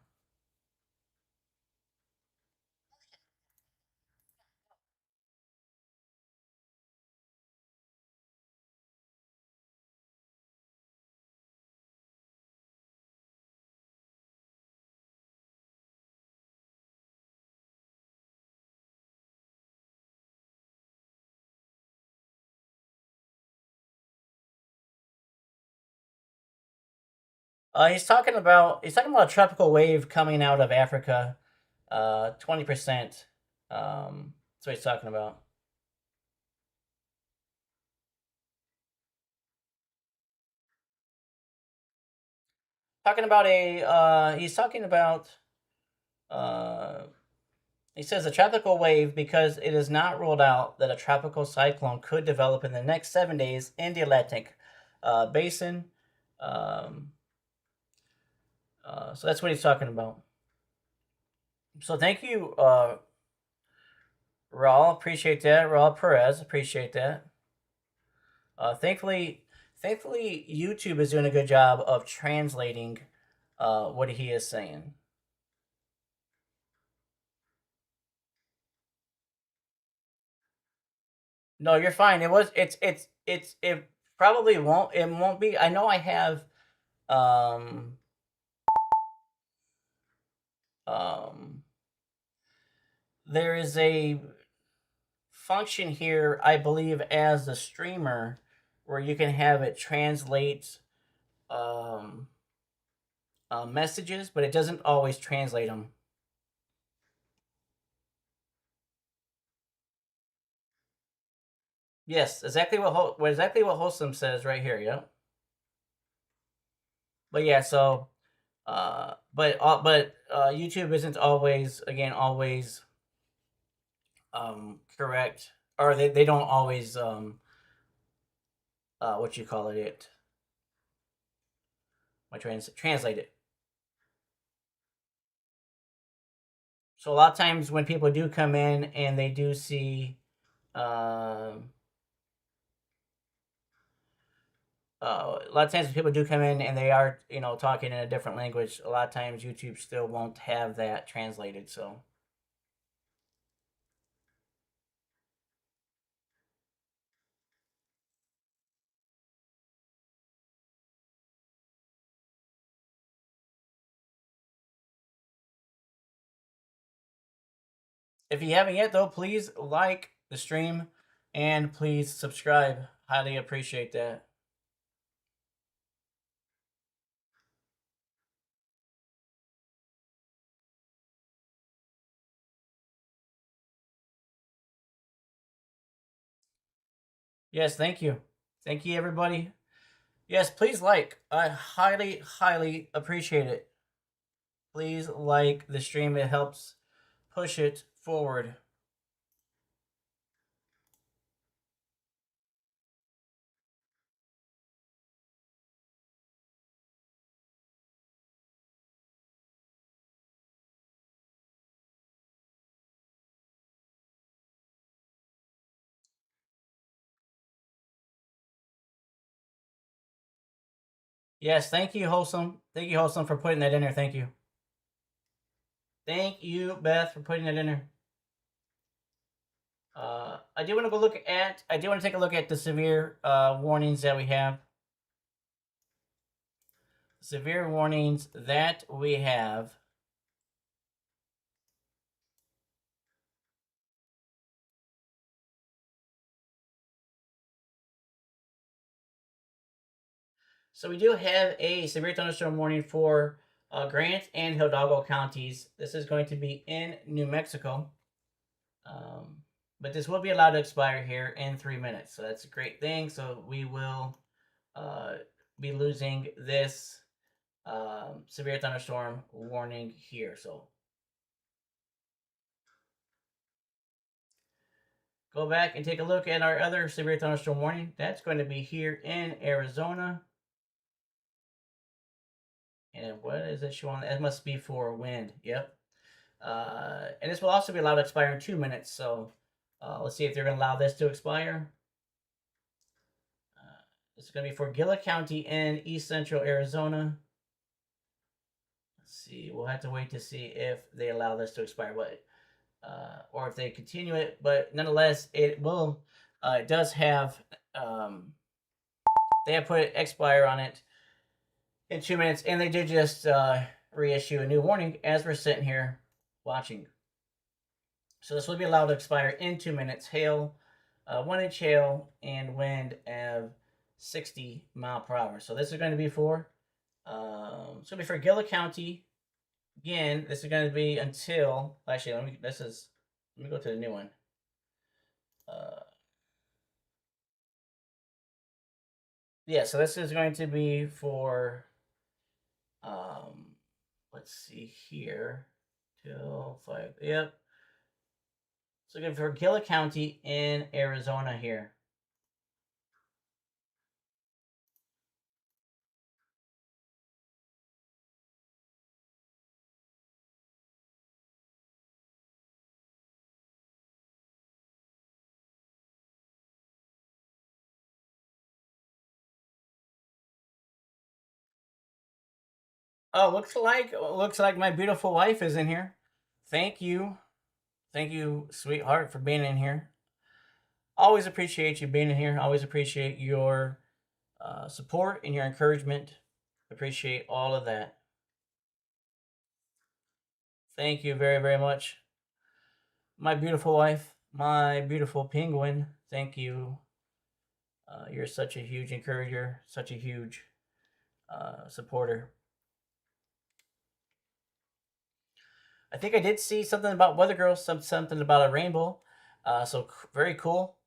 Speaker 1: he's talking about a tropical wave coming out of Africa. 20%. That's what he's talking about. Talking about a he's talking about uh he says a tropical wave because it is not ruled out that a tropical cyclone could develop in the next 7 days in the Atlantic basin. Um, so that's what he's talking about. So thank you, Raul. Appreciate that. Raul Perez. Appreciate that. Thankfully, YouTube is doing a good job of translating what he is saying. No, you're fine. It probably won't be. I know I have um um there is a function here, I believe, as the streamer where you can have it translate um messages, but it doesn't always translate them. Yes, exactly what Wholesome says right here. Yep. But yeah, so YouTube isn't always correct, or they don't always what you call it my translate it. So a lot of times when people do come in and they do see um a lot of times when people do come in and they are talking in a different language, a lot of times YouTube still won't have that translated. So if you haven't yet, though, please like the stream and please subscribe. Highly appreciate that. Yes, thank you, everybody. Yes, please like. I highly appreciate it. Please like the stream. It helps push it forward. Yes, thank you, Wholesome. Thank you, Wholesome, for putting that in there. Thank you. Thank you, Beth, for putting that in there. I do want to go look at. I do want to take a look at the severe warnings that we have. Severe warnings that we have. So we do have a severe thunderstorm warning for Grant and Hidalgo counties. This is going to be in New Mexico. Um, but this will be allowed to expire here in 3 minutes. So that's a great thing. So we will uh, be losing this severe thunderstorm warning here. So go back and take a look at our other severe thunderstorm warning. That's going to be here in Arizona. And what is it showing? That must be for wind. Yep. And this will also be allowed to expire in 2 minutes. So let's see if they're going to allow this to expire. This is going to be for Gila County in East Central Arizona. Let's see. We'll have to wait to see if they allow this to expire, but or if they continue it. But nonetheless, it will. It does have. They have put expire on it in 2 minutes, and they did just reissue a new warning as we're sitting here watching. So this will be allowed to expire in 2 minutes. Hail, 1-inch hail, and wind of 60 mile per hour. So this is going to be for it's going to be for Gila County. Again, this is going to be until actually let me go to the new one. Yeah, so this is going to be for let's see here. Till 5. Yep. So good for Gila County in Arizona here. Oh, looks like my beautiful wife is in here. Thank you, sweetheart, for being in here. Always appreciate you being in here. Always appreciate your support and your encouragement. Appreciate all of that. Thank you very, very much, my beautiful wife, my beautiful penguin. Thank you. You're such a huge encourager, such a huge supporter. I think I did see something about Weather Girls, something about a rainbow. So very cool.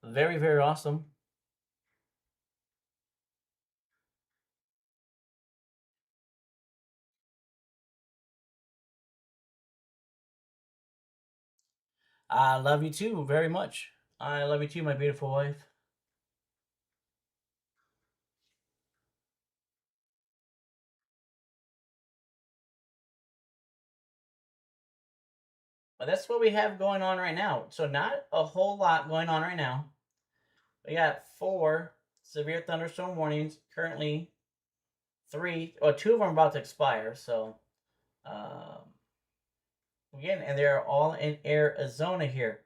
Speaker 1: Very, very awesome. I love you too very much. I love you too, my beautiful wife. But that's what we have going on right now. So not a whole lot going on right now. We got 4 severe thunderstorm warnings. Currently 3, or 2 of them are about to expire. So again, and they're all in Arizona here.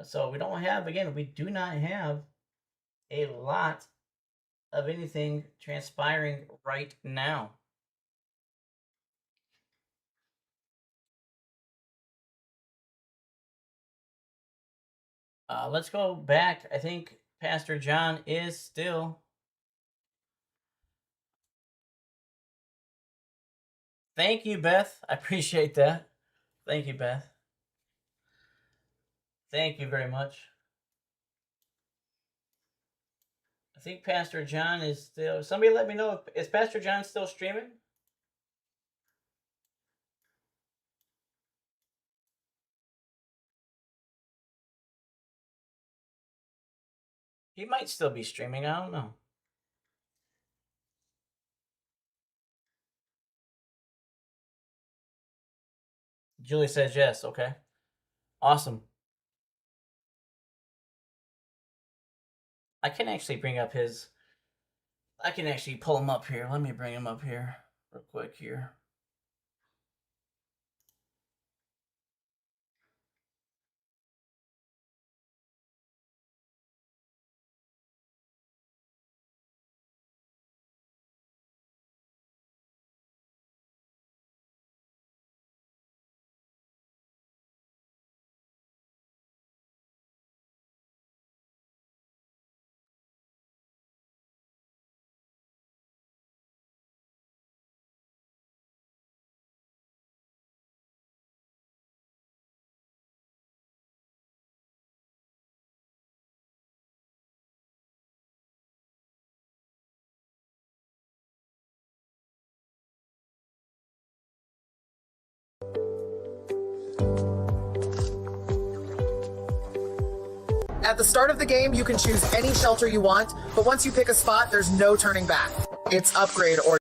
Speaker 1: So we don't have, again, we do not have a lot of anything transpiring right now. Let's go back. I think Pastor John is still. Thank you, Beth. I appreciate that. Thank you, Beth. Thank you very much. I think Pastor John is still. Somebody let me know. Is Pastor John still streaming? He might still be streaming. I don't know. Julie says yes. Okay. Awesome. I can actually bring up his. I can actually pull him up here. Let me bring him up here real quick here.
Speaker 2: At the start of the game, you can choose any shelter you want, but once you pick a spot, there's no turning back. It's upgrade or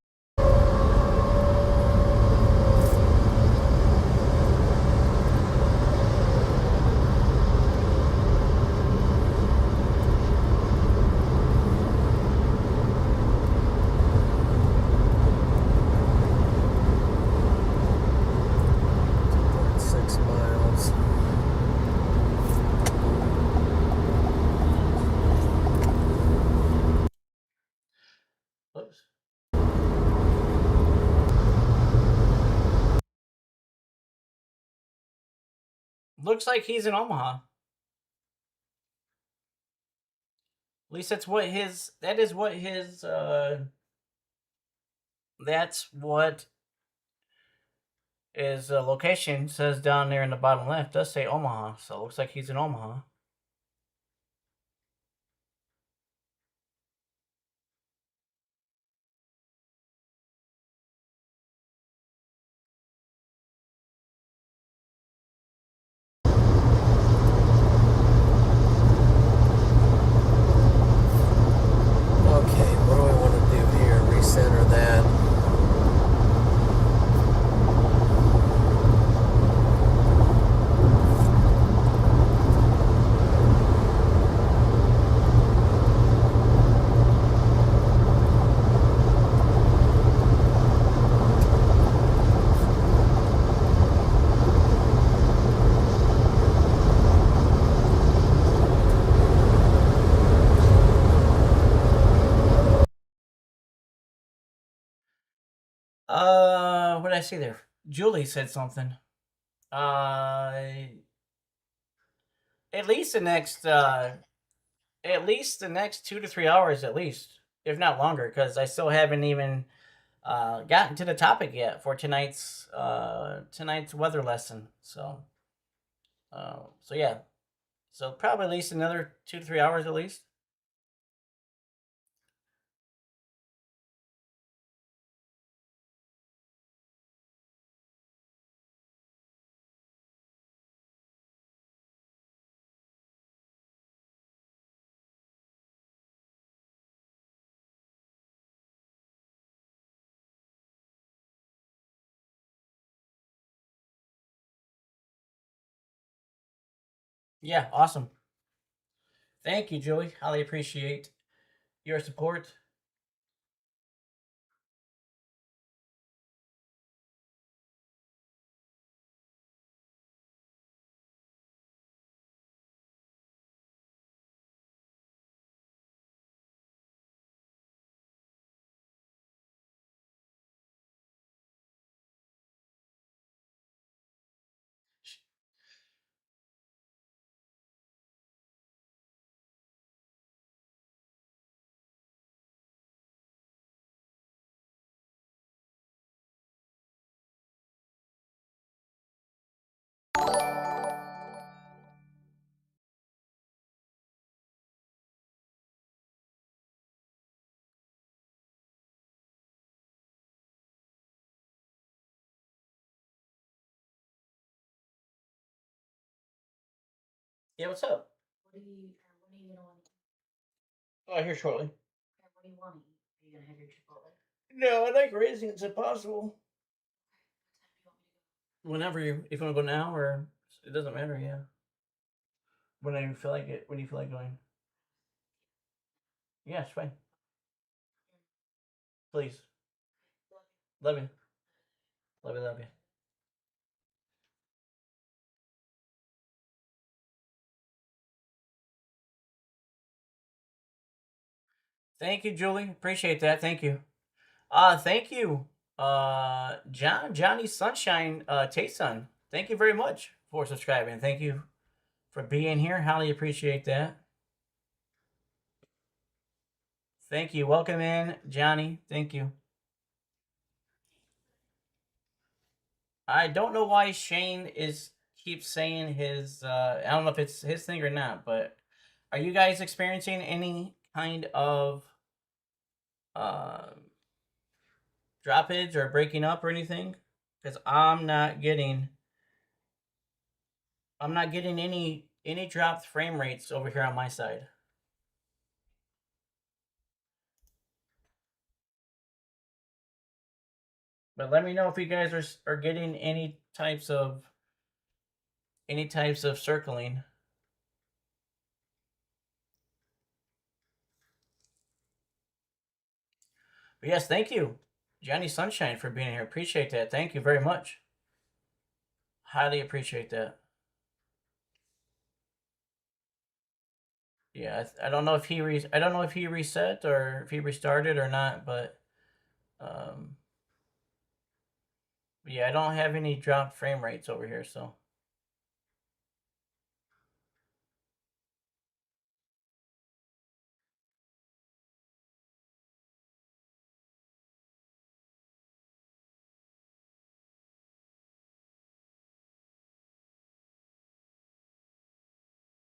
Speaker 1: Looks like he's in Omaha. At least that's what his. That is what his. That's what his location says down there in the bottom left. It does say Omaha, so it looks like he's in Omaha.
Speaker 2: Okay, what do I want to do here? Recenter that.
Speaker 1: What did I see there? Julie said something. At least the next at least the next 2 to 3 hours at least, if not longer, because I still haven't even gotten to the topic yet for tonight's weather lesson. So yeah, so probably at least another 2 to 3 hours at least. Yeah, awesome. Thank you, Julie. Highly appreciate your support. Yeah, what's up? Oh, here shortly. No, I like raisins if possible. Whenever if you want to go now or it doesn't matter. Yeah, when I feel like it. When you feel like going. Yeah, it's fine. Please, love you, love you, love you. Thank you, Julie. Appreciate that. Thank you. Thank you, Johnny Sunshine, Tayson. Thank you very much for subscribing. Thank you for being here. Highly appreciate that. Thank you. Welcome in, Johnny. Thank you. I don't know why Shane is keeps saying his. I don't know if it's his thing or not, but are you guys experiencing any kind of uh, droppage or breaking up or anything? Because I'm not getting any dropped frame rates over here on my side. But let me know if you guys are getting any types of circling. But yes, thank you, Johnny Sunshine, for being here. Appreciate that. Thank you very much. Highly appreciate that. Yeah, I don't know if I don't know if he reset or if he restarted or not, but um, yeah, I don't have any dropped frame rates over here, so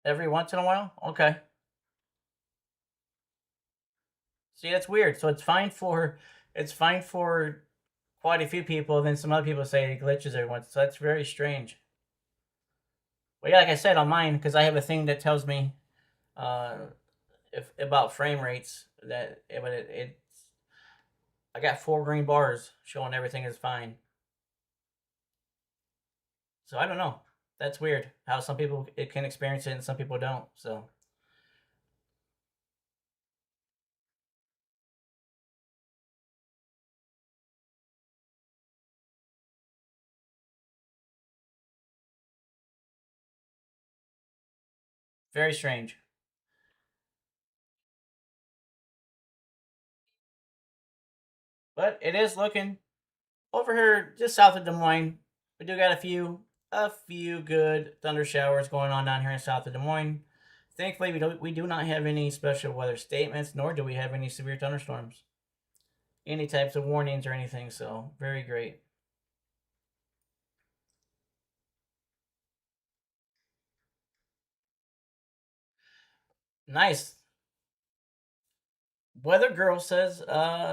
Speaker 1: Every once in a while? Okay. See, that's weird. So it's fine for quite a few people. Then some other people say it glitches every once. So that's very strange. But yeah, like I said on mine, because I have a thing that tells me uh, if about frame rates that but it I got 4 green bars showing everything is fine. So I don't know. That's weird. How some people it can experience it and some people don't. So very strange. But it is looking over here just south of Des Moines. We do got a few good thunder showers going on down here in south of Des Moines. Thankfully, we do not have any special weather statements, nor do we have any severe thunderstorms, any types of warnings or anything. So very great. Nice. Weather Girl says,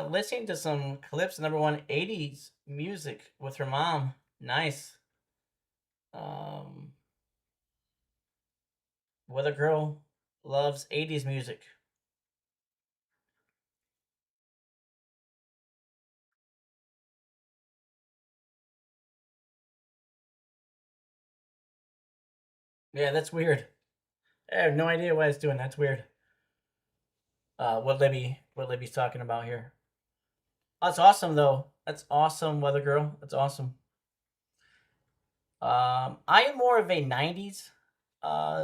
Speaker 1: listening to some clips, number one, 80s music with her mom. Nice. Um, Weather Girl loves 80s music. Yeah, that's weird. I have no idea why it's doing. That's weird. What Libby's talking about here. That's awesome though. That's awesome, Weather Girl. That's awesome. I am more of a '90s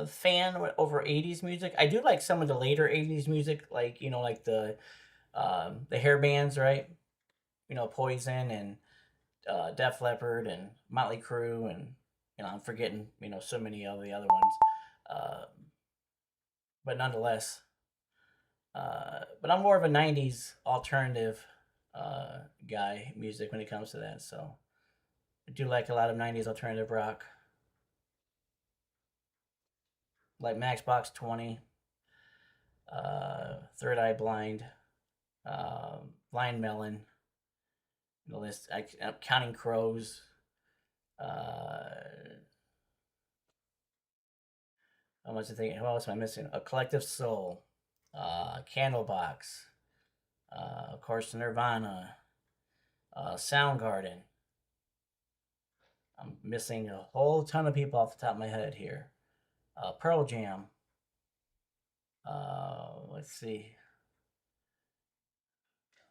Speaker 1: fan over '80s music. I do like some of the later '80s music, like like the hair bands, right? Poison and Def Leppard and Motley Crue, and I'm forgetting so many of the other ones. Uh, but nonetheless, but I'm more of a '90s alternative guy music when it comes to that. So I do like a lot of '90s alternative rock, like Matchbox 20, Third Eye Blind, Blind Melon. The list, I'm Counting Crows. Uh, how much I think? Who else am I missing? A Collective Soul, Candlebox, of course Nirvana, Soundgarden. I'm missing a whole ton of people off the top of my head here. Pearl Jam. Let's see.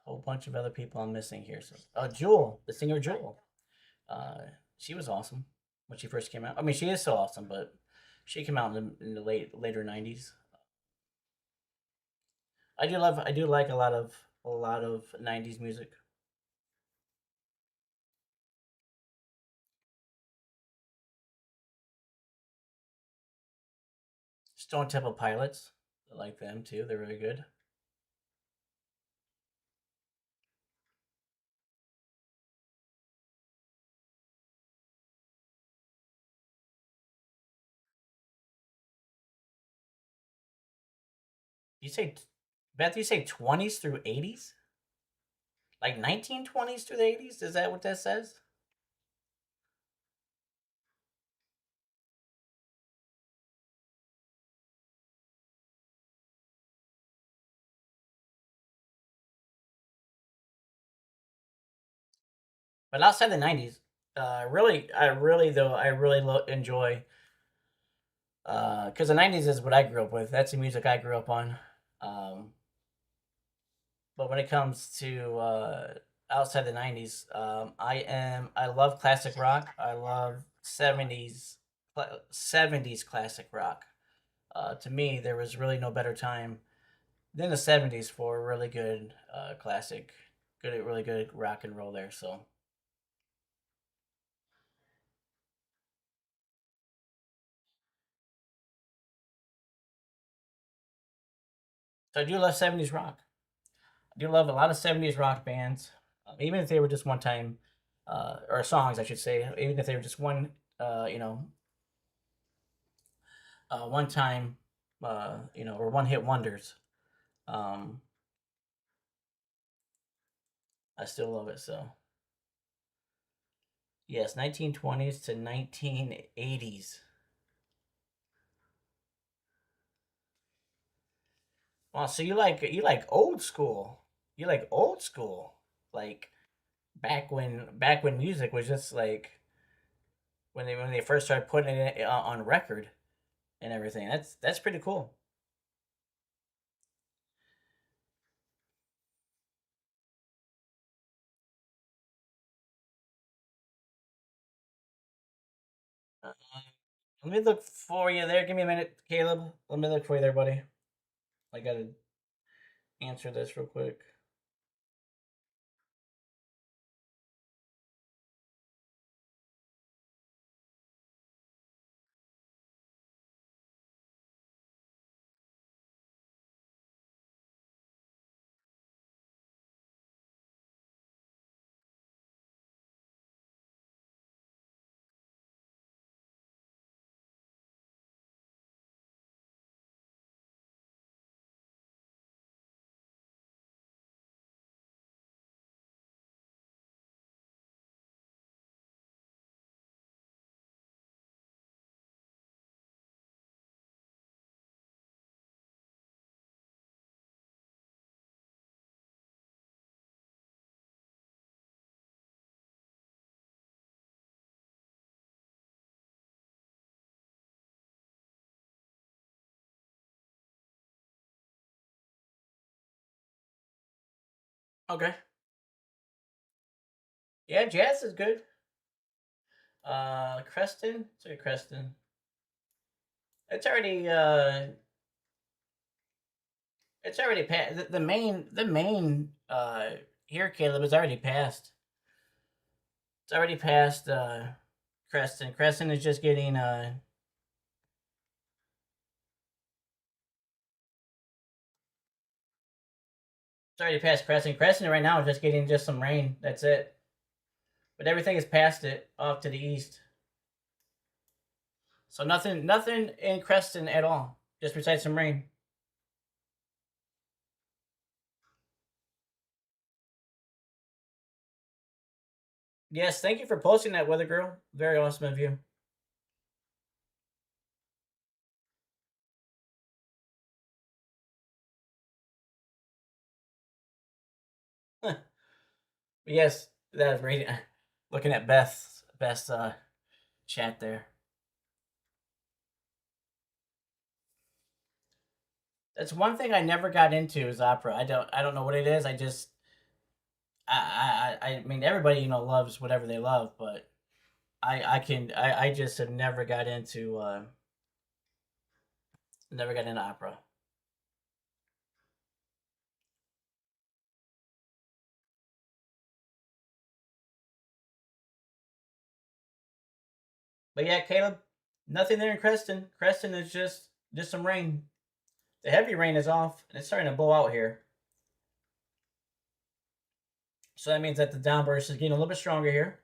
Speaker 1: A whole bunch of other people I'm missing here. So, Jewel, the singer Jewel. Uh, she was awesome when she first came out. I mean, she is so awesome, but she came out in the later '90s. I do like a lot of '90s music. Stone Temple Pilots, I like them too. They're really good. You say, Beth? You say '20s through '80s, like 1920s through the '80s? Is that what that says? But outside the '90s, I really enjoy because the '90s is what I grew up with. That's the music I grew up on. Um, but when it comes to outside the '90s, I love classic rock. I love '70s classic rock. To me, there was really no better time than the '70s for really good classic, really good rock and roll there. So I do love '70s rock. I do love a lot of '70s rock bands, even if they were just one time, or songs, I should say. Even if they were just one, one time, or one hit wonders. I still love it. So yes, 1920s to 1980s. Oh, so you like old school. You like old school. Like back when music was just like when they first started putting it on record and everything. That's pretty cool. Uh, Let me look for you there. Give me a minute, Caleb. Let me look for you there, buddy. I gotta answer this real quick. Okay. Yeah, jazz is good. Creston. Sorry, Creston. It's already it's already passed. The main here, Caleb, is already passed. It's already passed Creston. Creston is just getting it's already past Creston. Creston right now is just getting just some rain. That's it. But everything is past it off to the east. So nothing in Creston at all. Just besides some rain. Yes, thank you for posting that, Weather Girl. Very awesome of you. Yes, that was great. Looking at Beth's chat there. That's one thing I never got into is opera. I don't know what it is. I mean everybody loves whatever they love, but I just have never got into opera. But yeah, Caleb, nothing there in Creston. Creston is just some rain. The heavy rain is off and it's starting to blow out here. So that means that the downburst is getting a little bit stronger here.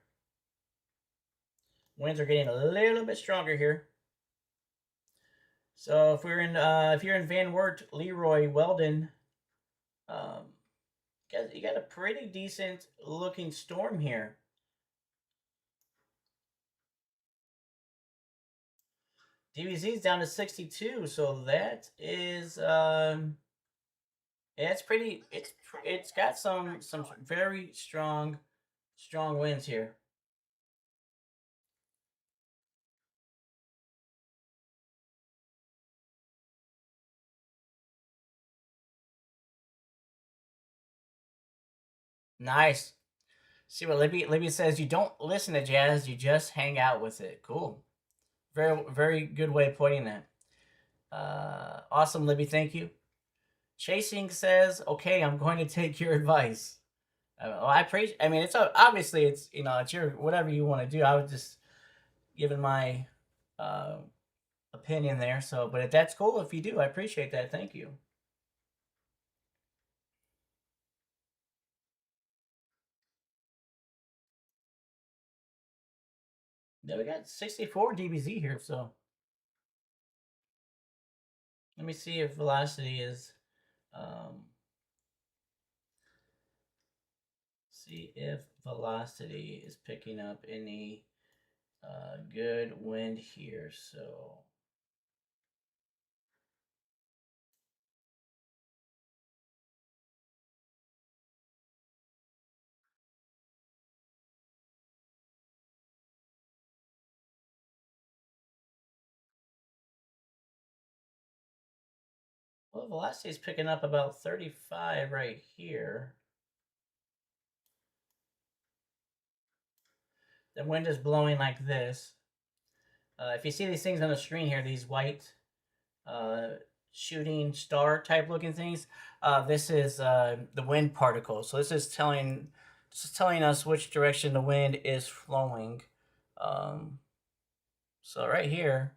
Speaker 1: Winds are getting a little bit stronger here. So if you're in Van Wert, Leroy, Weldon, um, you got a pretty decent looking storm here. DBZ is down to 62, so that is yeah, it's pretty. It's got some very strong winds here. Nice. See what Libby says. You don't listen to jazz. You just hang out with it. Cool. Very good way of putting that. Awesome, Libby. Thank you. Chasing says, "Okay, I'm going to take your advice." Well, I appreciate. I mean, it's obviously it's your whatever you want to do. I was just giving my uh, opinion there. So, but if that's cool, if you do, I appreciate that. Thank you. Yeah, we got 64 DBZ here. So Let me see if velocity is. Um, see if velocity is picking up any good wind here. So well, velocity is picking up about 35 right here. The wind is blowing like this. If you see these things on the screen here, these white uh, shooting star type looking things, this is the wind particle. So this is telling us which direction the wind is flowing. Um, so right here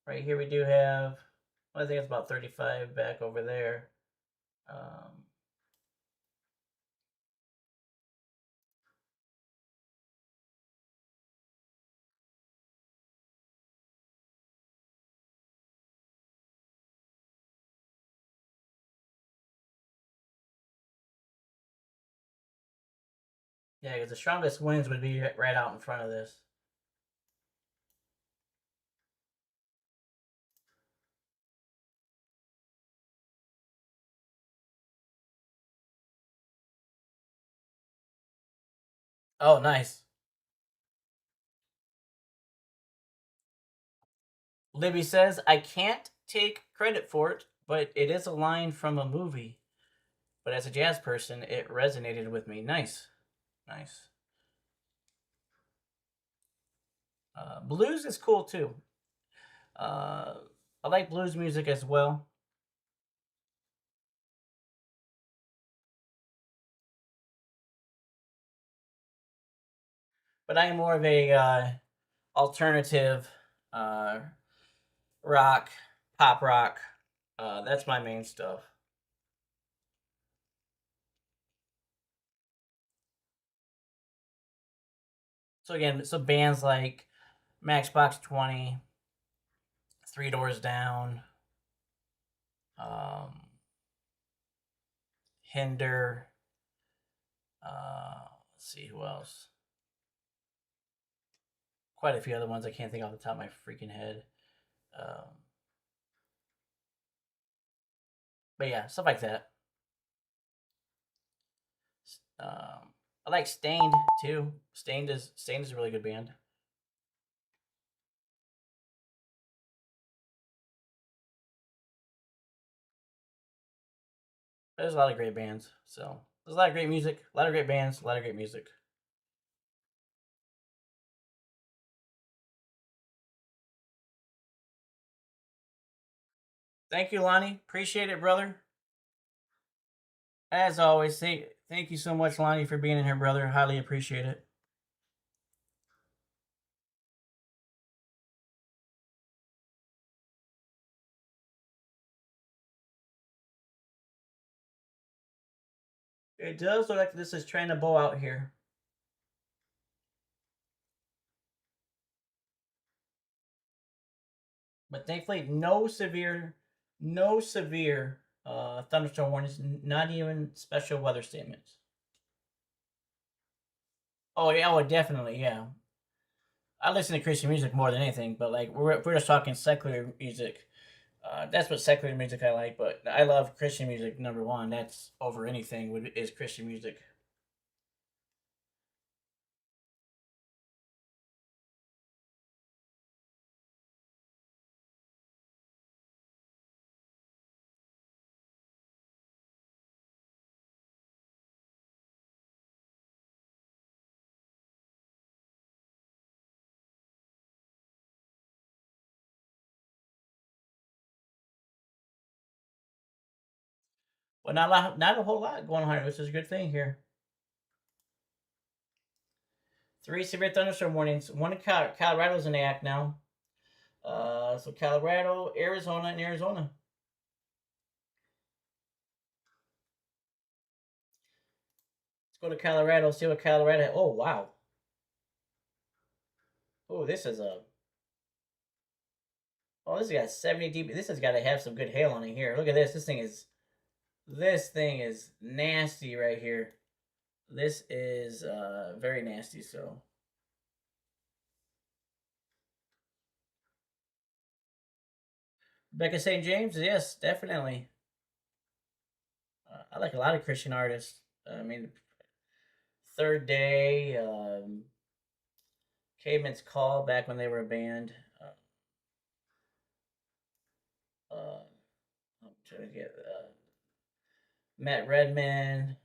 Speaker 1: we do have, well, I think it's about 35 back over there. Um, yeah, because the strongest winds would be right out in front of this. Oh, nice. Libby says, I can't take credit for it, but it is a line from a movie. But as a jazz person, it resonated with me. Nice. Nice. Blues is cool too. Uh, I like blues music as well. But I am more of a alternative uh, rock, pop rock. That's my main stuff. So again, so bands like Matchbox 20, Three Doors Down, um, Hinder. Let's see who else. Quite a few other ones I can't think off the top of my freaking head. Um, but yeah, stuff like that. I like Stained too. Stained is a really good band. There's a lot of great bands. So there's a lot of great music, a lot of great bands, a lot of great music. Thank you, Lonnie. Appreciate it, brother. As always, thank you so much, Lonnie, for being in here, brother. Highly appreciate it. It does look like this is trying to bow out here. But thankfully, no severe thunderstorm warnings, not even special weather statements. Oh yeah, oh definitely, yeah. I listen to Christian music more than anything, but like we're just talking secular music. That's what secular music I like, but I love Christian music. Number one, that's over anything is Christian music. But not a whole lot going on here, which is a good thing here. Three severe thunderstorm warnings. One in Colorado's in the act now. So Colorado, Arizona, and Arizona. Let's go to Colorado. See what Colorado. Oh wow. Oh, this is a. Oh, this has got 70 dB. This has got to have some good hail on it here. Look at this. This thing is nasty right here. This is very nasty. So Becca St. James, yes, definitely. I like a lot of Christian artists. I mean, Third Day, Caveman's Call, back when they were a band. I'm trying to get Matt Redman.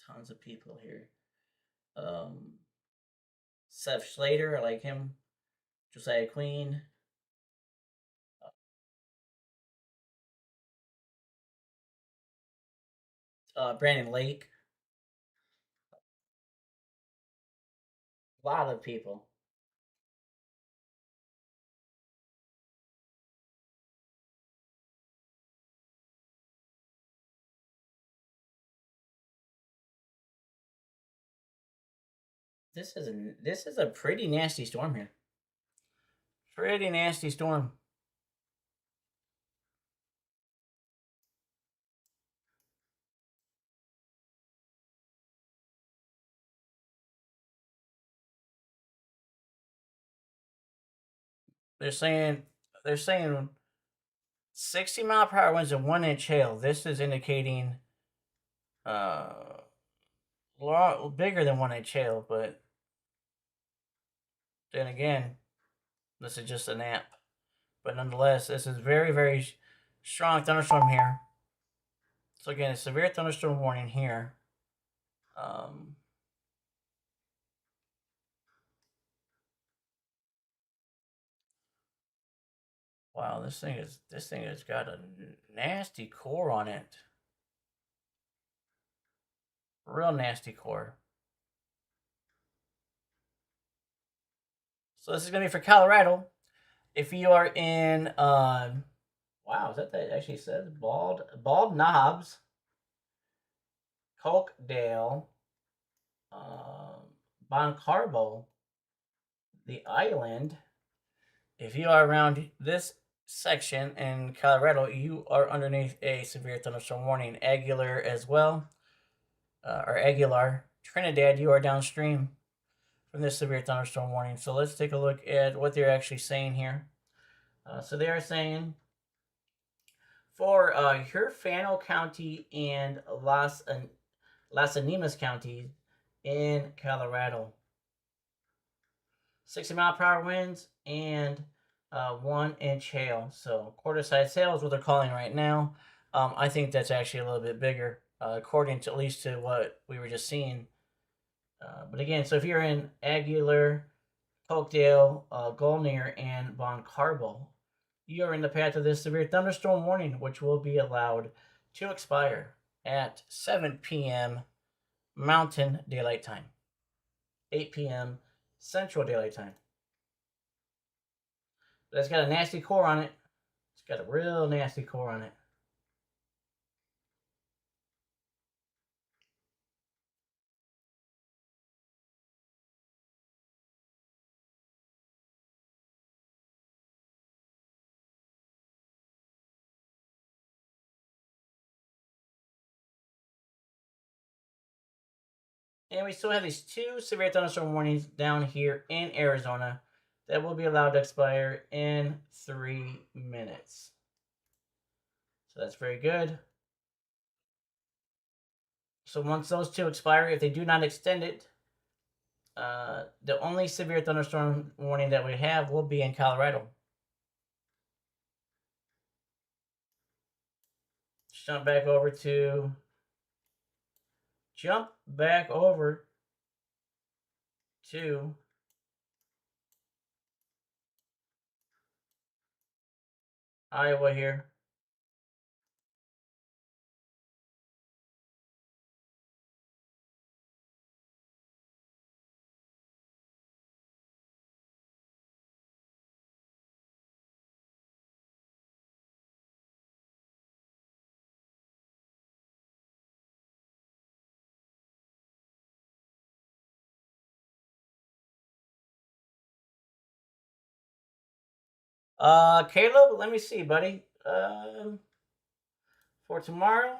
Speaker 1: Tons of people here. Um, Seth Schlater, I like him. Josiah Queen. Brandon Lake. A lot of people. This is a pretty nasty storm here. Pretty nasty storm. They're saying they're saying 60-mile-per-hour winds and 1 inch hail. This is indicating uh bigger than 1 inch hail, but then again, this is just a nap. But nonetheless, this is very, very strong thunderstorm here. So again, a severe thunderstorm warning here. Um, wow, this thing has got a nasty core on it. Real nasty core. So this is gonna be for Colorado. If you are in, wow, is that actually says Bald Knobs, Colkdale, um, Bon Carbo, the island. If you are around this section in Colorado, you are underneath a severe thunderstorm warning. Aguilar as well, or Aguilar. Trinidad, you are downstream from this severe thunderstorm warning. So let's take a look at what they're actually saying here. So they are saying for Huerfano County and Las Animas County in Colorado. 60-mile-per-hour winds and 1 inch hail. So quarter-size hail is what they're calling right now. I think that's actually a little bit bigger, according to at least to what we were just seeing. But again, so if you're in Aguilar, Oakdale, Golnier, and Bon Carbo, you are in the path of this severe thunderstorm warning, which will be allowed to expire at 7 p.m. Mountain Daylight Time, 8 p.m. Central Daylight Time. But it's got a nasty core on it. It's got a real nasty core on it. And we still have these two severe thunderstorm warnings down here in Arizona that will be allowed to expire in 3 minutes. So that's very good. So once those two expire, if they do not extend it, the only severe thunderstorm warning that we have will be in Colorado. Jump back over to Iowa here. Caleb, let me see, buddy. For tomorrow.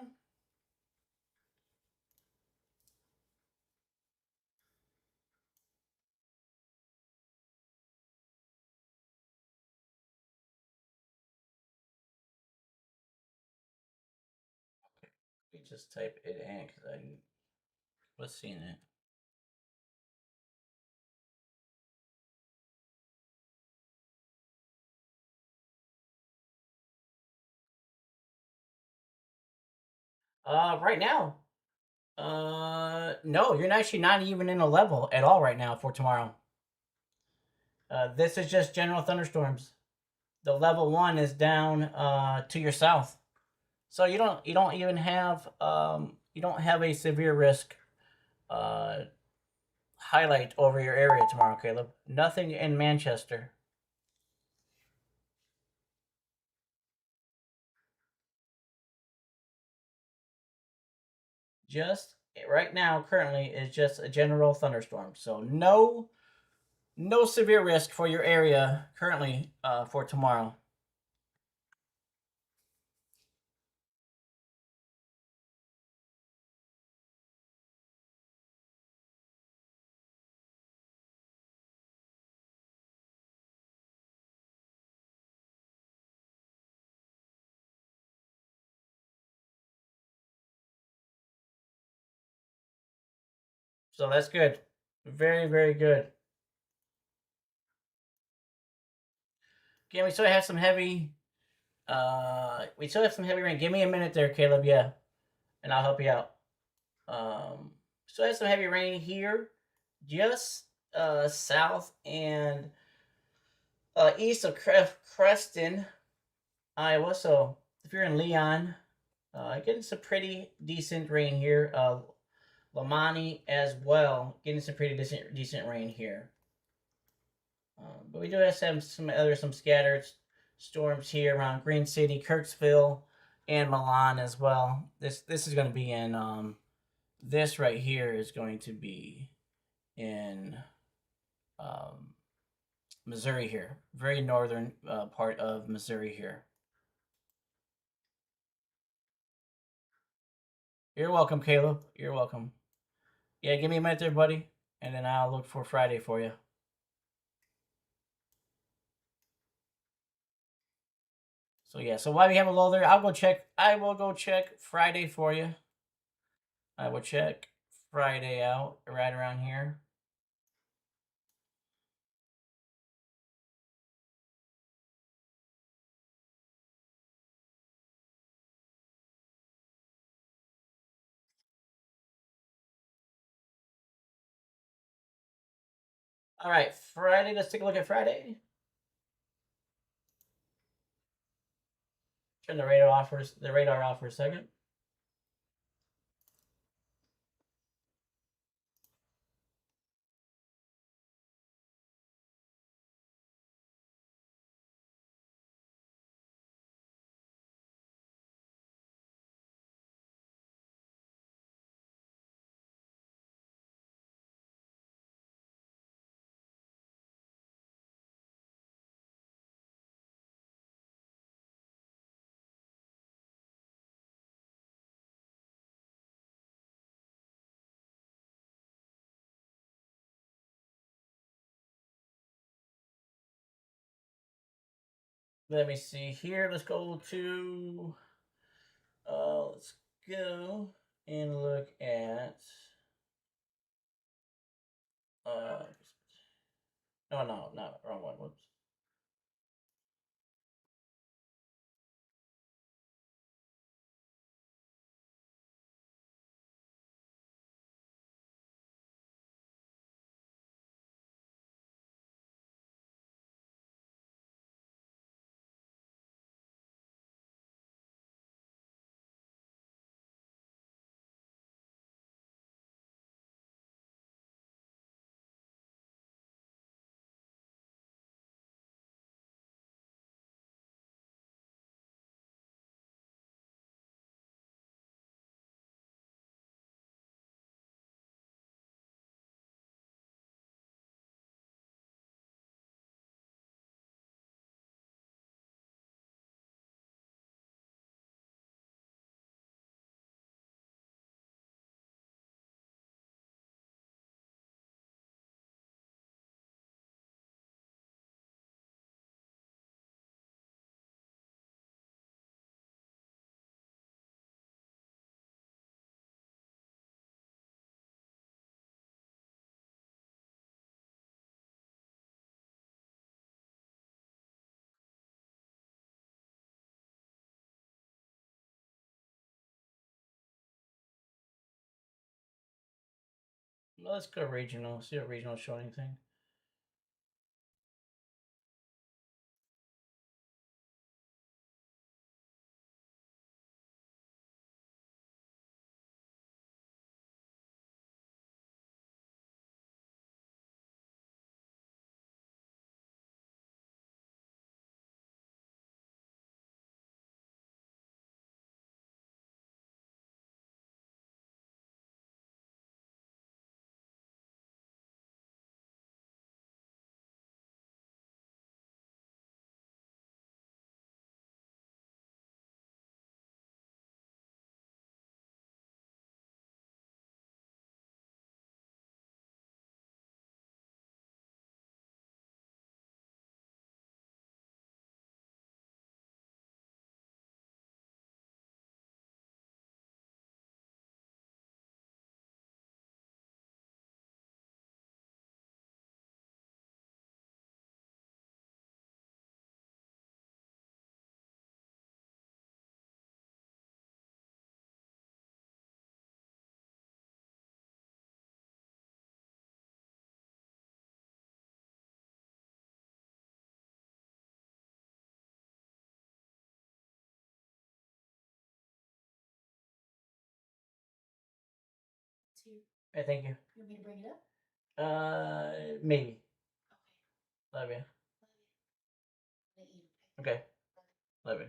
Speaker 1: Let me just type it in because I was seeing it. Right now. No, you're actually not even in a level at all right now for tomorrow. This is just general thunderstorms. The level 1 is down to your south, so you don't even have you don't have a severe risk uh highlight over your area tomorrow, Caleb. Nothing in Manchester. Just right now, currently, is just a general thunderstorm. So no severe risk for your area currently for tomorrow. So that's good. Very, very good. Again, we still have some heavy. We still have some heavy rain. Give me a minute there, Caleb. Yeah, and I'll help you out. Still have some heavy rain here, just south and east of Creston, Iowa. So if you're in Leon, getting some pretty decent rain here. Lamani as well, getting some pretty decent rain here. But we do have some scattered storms here around Green City, Kirksville, and Milan as well. This is going to be in this right here is going to be in um, Missouri here, very northern part of Missouri here. You're welcome, Caleb. You're welcome. Yeah, give me a minute there, buddy, and then I'll look for Friday for you. So yeah, so while we have a lull there, I'll go check. I will go check Friday for you. I will check Friday out right around here. All right, Friday. Let's take a look at Friday. Turn the radar off for a second. Let me see here. Let's go to. Let's go and look at. Uh, no, not wrong one. Whoops. Let's go regional. See what regional show anything. Hey, thank you. You want me to bring it up? Maybe. Okay. Love you. Okay. Love you.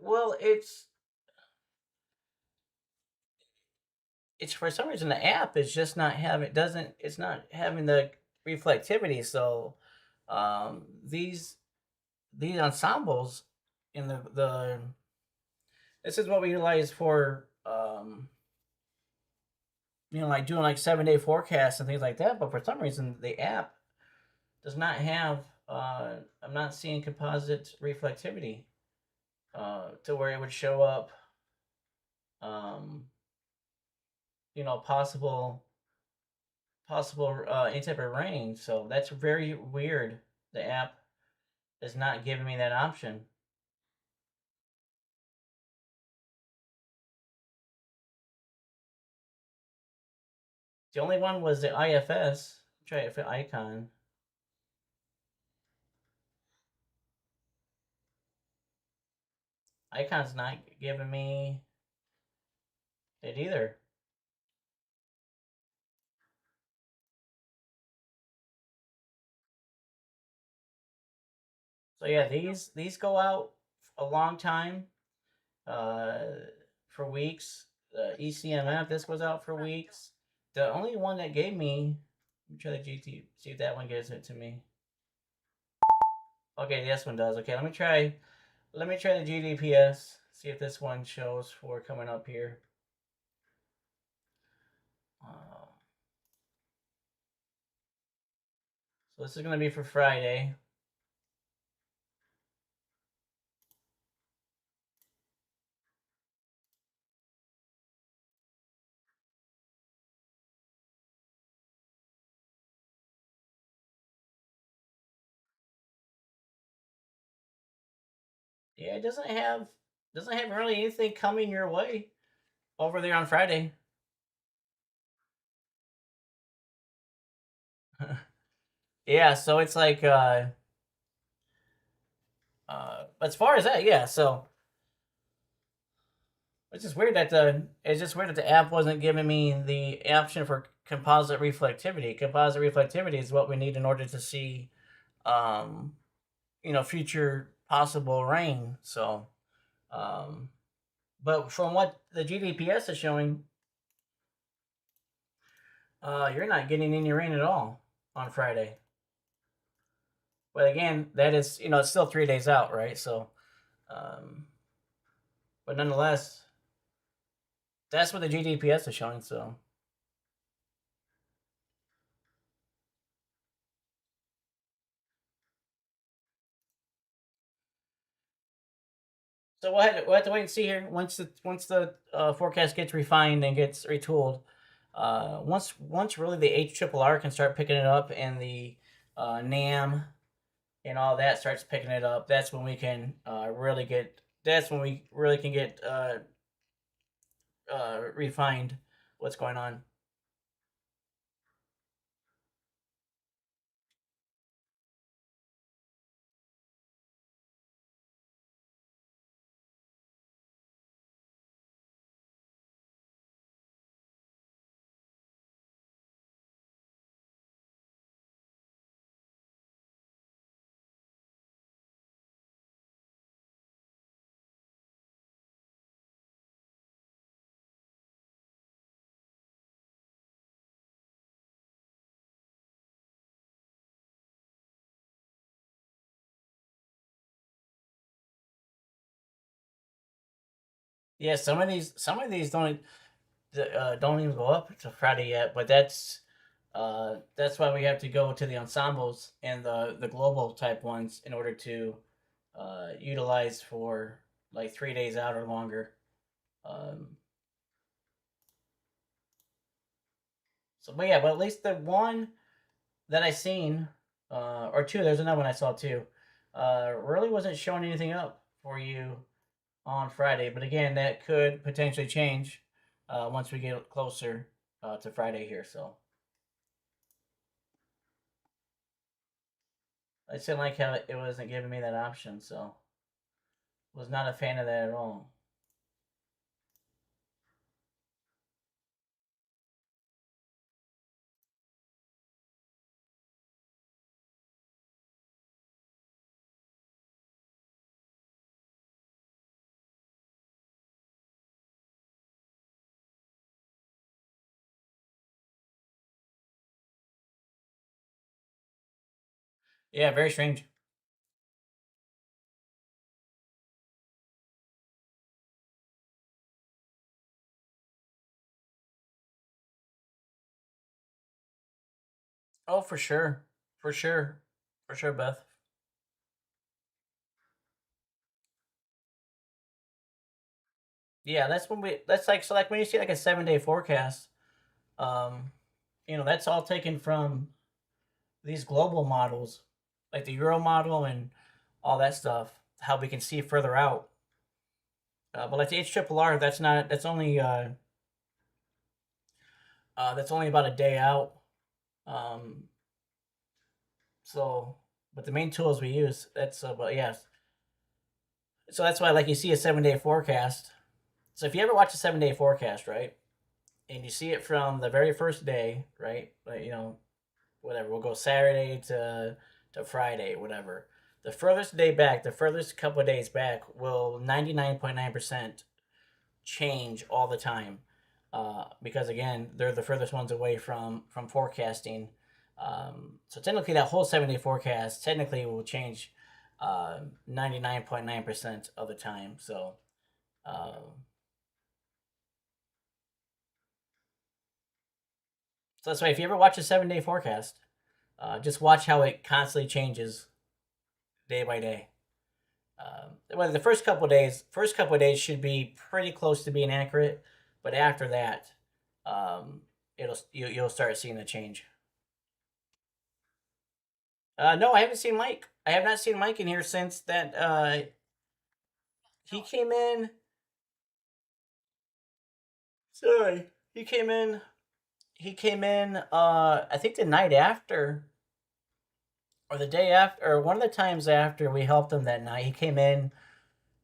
Speaker 1: Well, it's for some reason the app is just not having doesn't it's not having the reflectivity. So, these ensembles in the this is what we utilize for like doing like 7-day forecasts and things like that. But for some reason the app does not have. I'm not seeing composite reflectivity to where it would show up. Um, possible any type of rain. So that's very weird. The app is not giving me that option. The only one was the IFS. Try it for icon. Icon's not giving me it either. So yeah, these go out a long time, uh, for weeks. ECMF, this goes out for weeks. The only one that gave me, let me try the GT, see if that one gives it to me. Okay, this one does. Okay, let me try the GDPS. See if this one shows for coming up here. So this is going to be for Friday. Yeah, it doesn't have really anything coming your way over there on Friday. Yeah, so it's like as far as that, yeah. So it's just weird that the app wasn't giving me the option for composite reflectivity. Composite reflectivity is what we need in order to see, um, future possible rain. So, um, but from what the GDPS is showing, you're not getting any rain at all on Friday. But again, that is it's still 3 days out, right? So, um, but nonetheless, that's what the GDPS is showing. So So we'll have to wait and see here. Once the forecast gets refined and gets retooled, once really the HRRR can start picking it up and the NAM and all that starts picking it up, that's when we can really get. That's when we really can get refined what's going on. Yeah, some of these don't even go up to Friday yet, but that's why we have to go to the ensembles and the global type ones in order to utilize for like 3 days out or longer. Um, but yeah, but at least the one that I seen, or two, there's another one I saw too, really wasn't showing anything up for you on Friday. But again, that could potentially change once we get closer to Friday here. So I just didn't like how it wasn't giving me that option. So was not a fan of that at all. Yeah, very strange. Oh, for sure, for sure, for sure, Beth. Yeah, that's when we. That's like so. Like when you see like a 7 day forecast, um, that's all taken from these global models, like the Euro model and all that stuff. How we can see further out, but like the HRRR, that's not. That's only about a day out. Um, so, but the main tools we use, but yes. So that's why, like, you see a 7 day forecast. So if you ever watch a 7 day forecast, right, and you see it from the very first day, right, like, whatever, we'll go Saturday to Friday, whatever. The furthest day back, the furthest couple of days back, will 99.9% change all the time, because again, they're the furthest ones away from forecasting. So technically, that whole 7 day forecast technically will change 99.9% of the time. So that's why if you ever watch a 7 day forecast, just watch how it constantly changes day by day. Well, the first couple of days should be pretty close to being accurate, but after that, um, you'll start seeing a change. No, I haven't seen Mike. I have not seen Mike in here since that. He came in. Sorry, he came in. He came in. I think the night after, or the day after, or one of the times after we helped him that night. He came in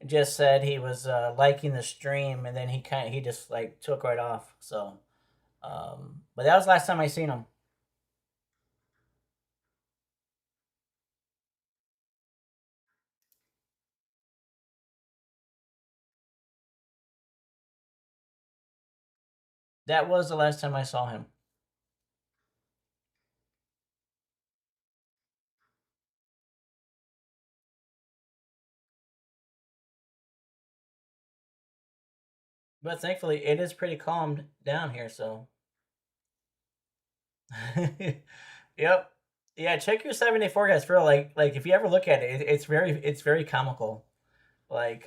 Speaker 1: and just said he was liking the stream, and then he just like took right off. So, but that was the last time I seen him. That was the last time I saw him. But thankfully, it is pretty calmed down here. So, yep, yeah. Check your 7 day forecast for real. Like if you ever look at it, it's very comical. Like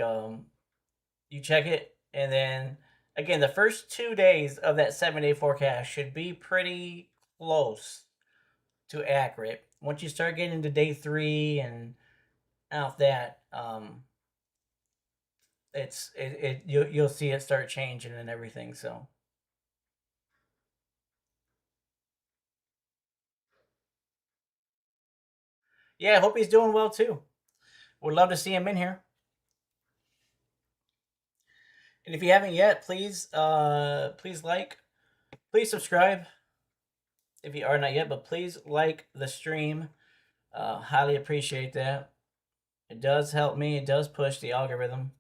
Speaker 1: You check it, and then again, the first 2 days of that 7 day forecast should be pretty close to accurate. Once you start getting into day three and out that, you'll see it start changing and everything. So yeah, I hope he's doing well too. Would love to see him in here. And if you haven't yet, please like, please subscribe if you are not yet, but please like the stream. Highly appreciate that. It does help me. It does push the algorithm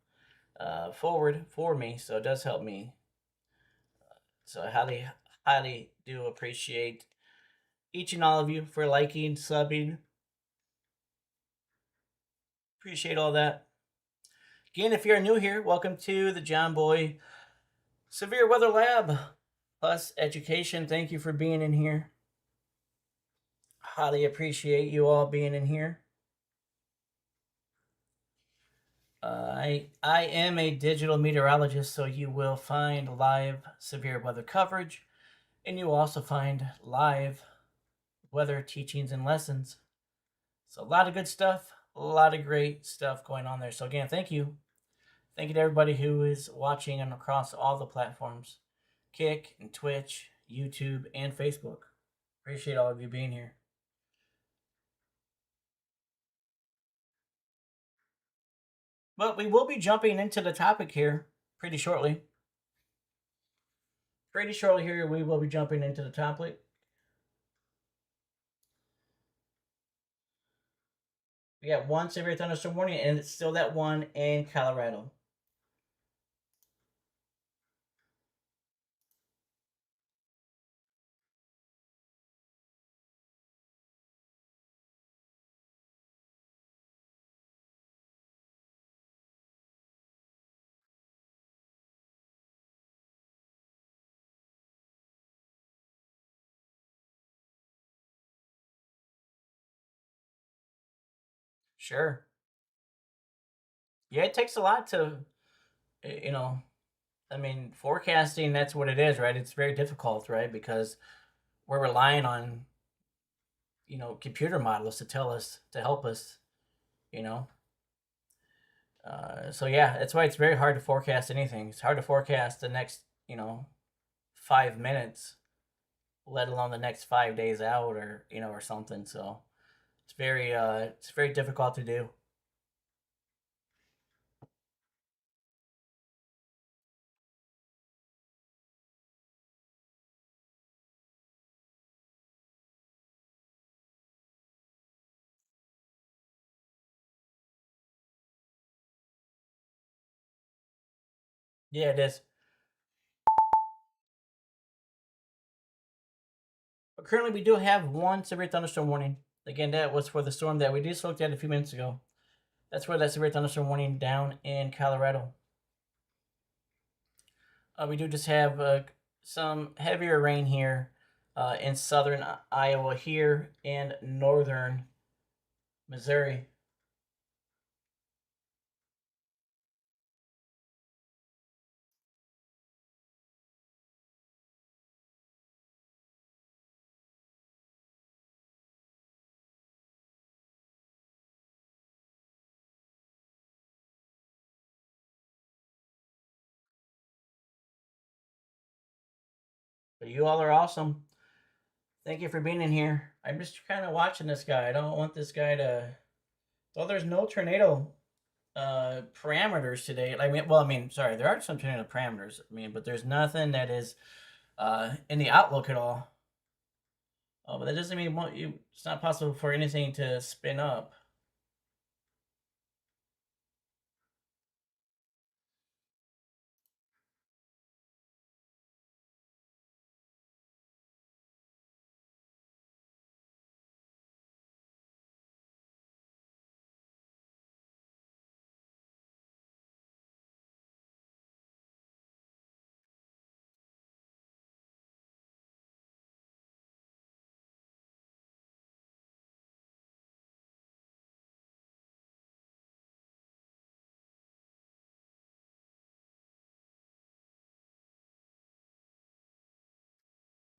Speaker 1: forward for me, so it does help me. So I highly do appreciate each and all of you for liking, subbing. Appreciate all that. Again, if you're new here, welcome to the John Boy Severe Weather Lab Plus Education. Thank you for being in here. Highly appreciate you all being in here. I am a digital meteorologist, so you will find live severe weather coverage, and you will also find live weather teachings and lessons. So a lot of good stuff, a lot of great stuff going on there. So again, thank you. Thank you to everybody who is watching and across all the platforms, Kick and Twitch, YouTube, and Facebook. Appreciate all of you being here. But we will be jumping into the topic here pretty shortly. Pretty shortly here, we will be jumping into the topic. We got one severe thunderstorm warning, and it's still that one in Colorado. Sure. Yeah, it takes a lot to, you know, I mean, forecasting, that's what it is, right? It's very difficult, right? Because we're relying on, computer models to tell us, to help us, you know. So yeah, that's why it's very hard to forecast anything. It's hard to forecast the next, 5 minutes, let alone the next 5 days out, or something. So it's very difficult to do. Yeah, it is. But currently, we do have one severe thunderstorm warning. Again, that was for the storm that we just looked at a few minutes ago. That's for that severe thunderstorm warning down in Colorado. We do just have some heavier rain here in southern Iowa here and northern Missouri. But you all are awesome. Thank you for being in here. I'm just kind of watching this guy. I don't want this guy to. Well, there's no tornado parameters today. Sorry, there are some tornado parameters. But there's nothing that is in the outlook at all. But that doesn't mean it's not possible for anything to spin up.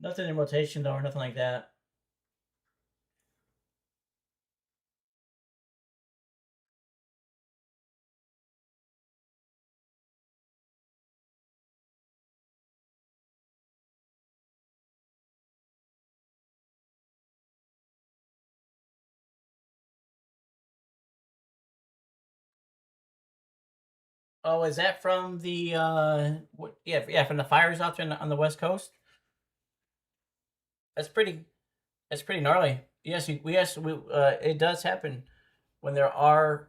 Speaker 1: Nothing in rotation though, or nothing like that. Oh, is that from the what? Yeah, yeah, from the fires out there on the West Coast. That's pretty. That's pretty gnarly. Yes, it does happen when there are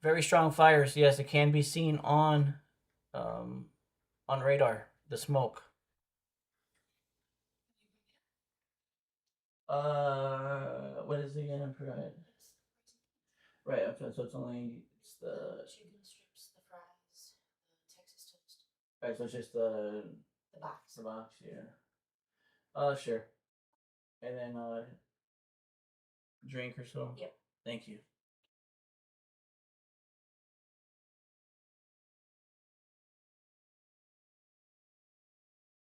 Speaker 1: very strong fires. Yes, it can be seen um, on radar. The smoke. What is it again? I forgot. Right. Okay, so it's only it's the chicken strips, the fries, the Texas toast. Right. So it's just the box. The box. Yeah. Sure. And then drink or so. Yep. Thank you.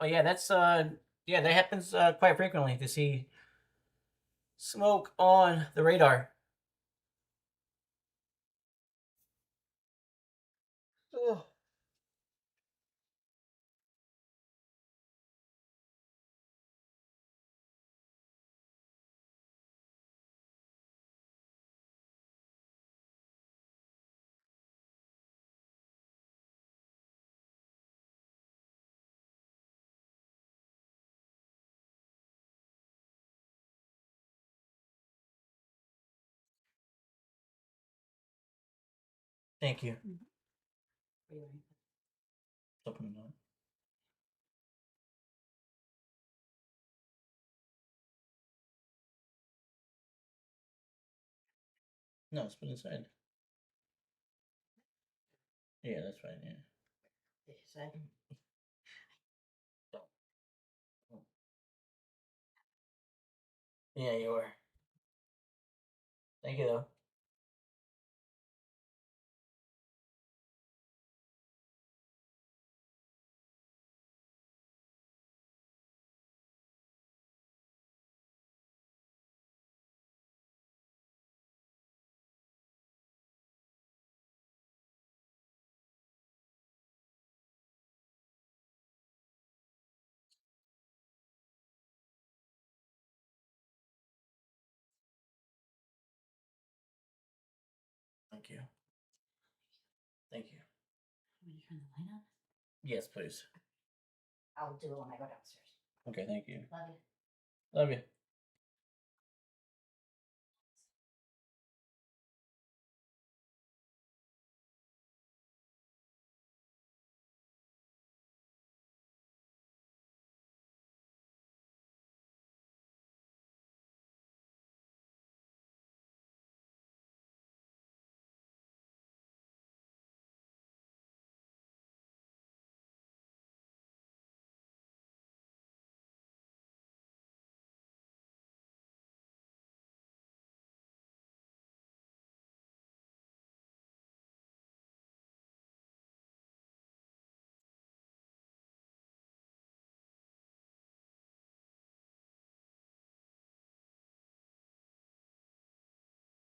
Speaker 1: Oh yeah, that's yeah, that happens quite frequently to see smoke on the radar. Oh, thank you. Open it up. No, it's put inside. Yeah, that's fine. Yeah. Inside. Yeah, you are. Thank you though. Thank you. Thank you. Want me to turn the light on? Yes, please. I'll do it when I go downstairs. Okay, thank you. Love you. Love you.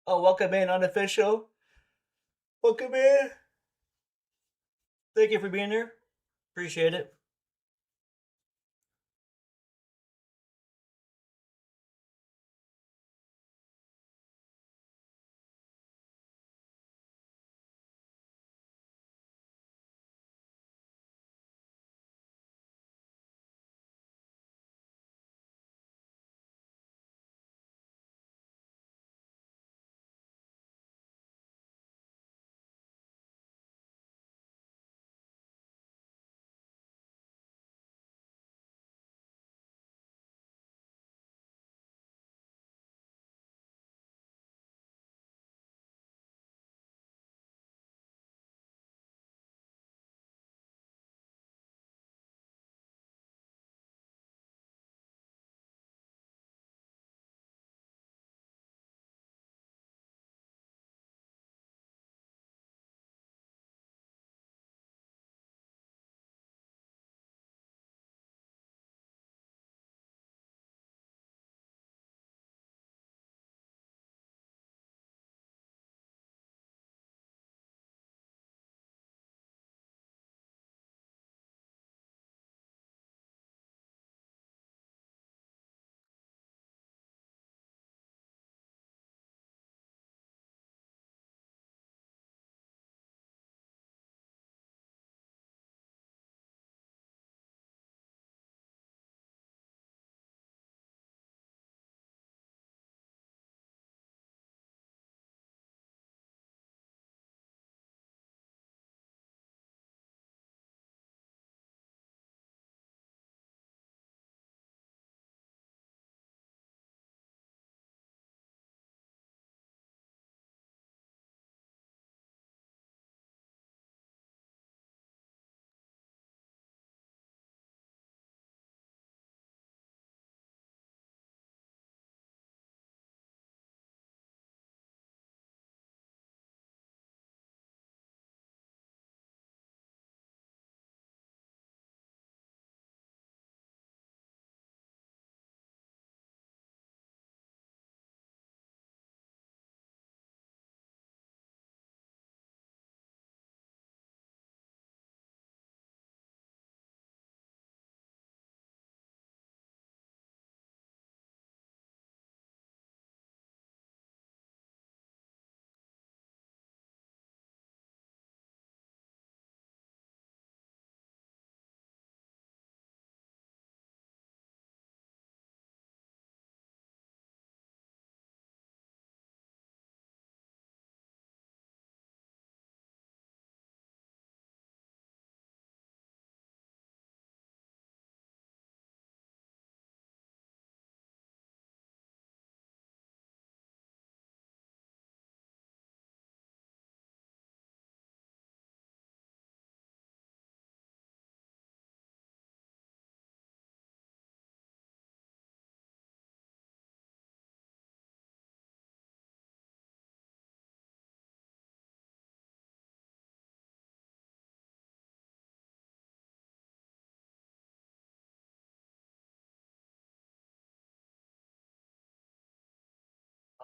Speaker 1: Oh, welcome in, unofficial. Welcome in. Thank you for being here. Appreciate it.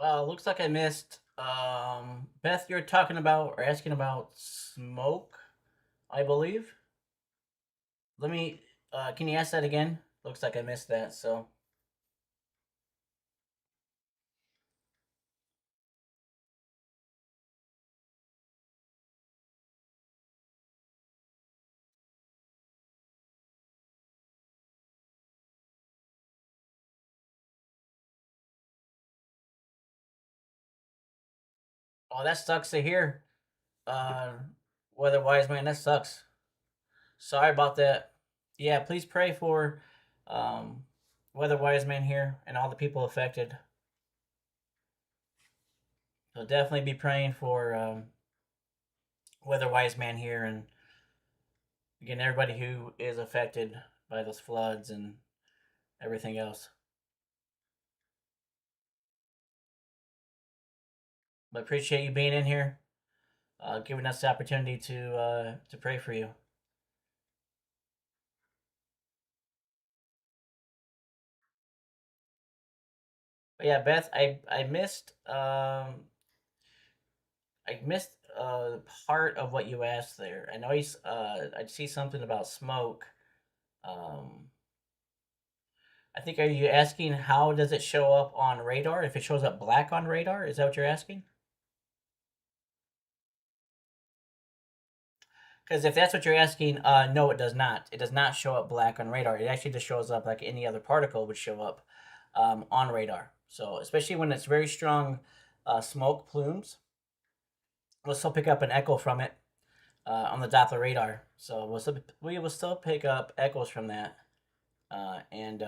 Speaker 1: Looks like I missed. Beth, you're talking about or asking about smoke, I believe. Let me. Can you ask that again? Looks like I missed that. So. Oh, that sucks to hear. Uh, Weather wise, man, that sucks. Sorry about that. Yeah, please pray for um, Weather Wise Man here and all the people affected. So definitely be praying for Weather Wise Man here and again everybody who is affected by those floods and everything else. But appreciate you being in here, giving us the opportunity to pray for you. But yeah, Beth, I missed part of what you asked there. I know I see something about smoke. Um, I think, are you asking how does it show up on radar? If it shows up black on radar, is that what you're asking? Because if that's what you're asking, no, it does not. It does not show up black on radar. It actually just shows up like any other particle would show up on radar. So especially when it's very strong smoke plumes, we'll still pick up an echo from it on the Doppler radar. So we will still pick up echoes from that, and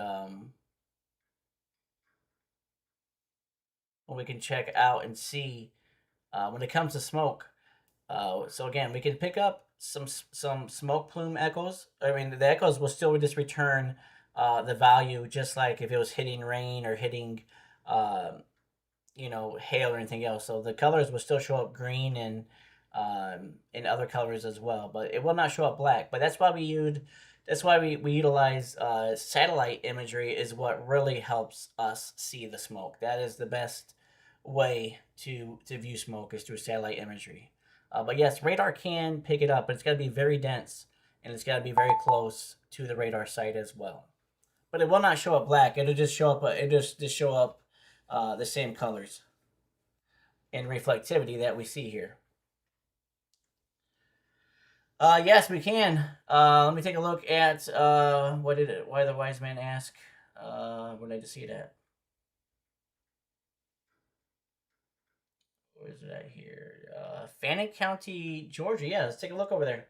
Speaker 1: we can check out and see when it comes to smoke. So again, we can pick up some smoke plume echoes. I mean, the echoes will still just return the value, just like if it was hitting rain or hitting, uh, hail or anything else. So the colors will still show up green and in other colors as well, but it will not show up black. But that's why we utilize satellite imagery is what really helps us see the smoke. That is the best way to view smoke is through satellite imagery. But yes, radar can pick it up, but it's got to be very dense and it's got to be very close to the radar site as well. But it will not show up black. It'll just show up. Just show up the same colors and reflectivity that we see here. Yes, we can. Let me take a look at why the wise man ask. Where did I see it at? Where is it at here? Fannin County, Georgia. Yeah, let's take a look over there.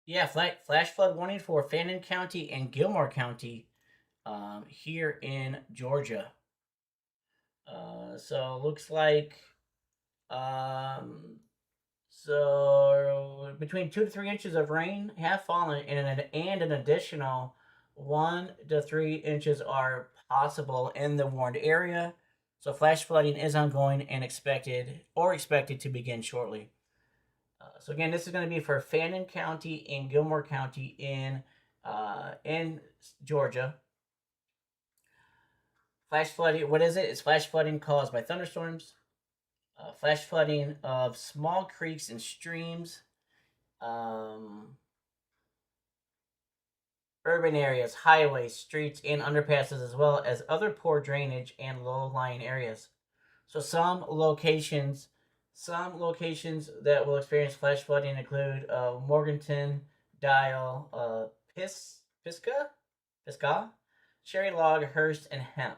Speaker 1: Yeah, flash flood warning for Fannin County and Gilmore County here in Georgia. So looks like um, so between 2 to 3 inches of rain have fallen, and an additional 1 to 3 inches are possible in the warned area. So flash flooding is ongoing and expected to begin shortly. So again, this is going to be for Fannin County and Gilmore County in Georgia. Flash flooding. What is it? It's flash flooding caused by thunderstorms. Flash flooding of small creeks and streams. Um, Urban areas, highways, streets, and underpasses, as well as other poor drainage and low-lying areas. So some locations that will experience flash flooding include Morganton, Dial, Pisgah, Cherry Log, Hurst, and Hemp.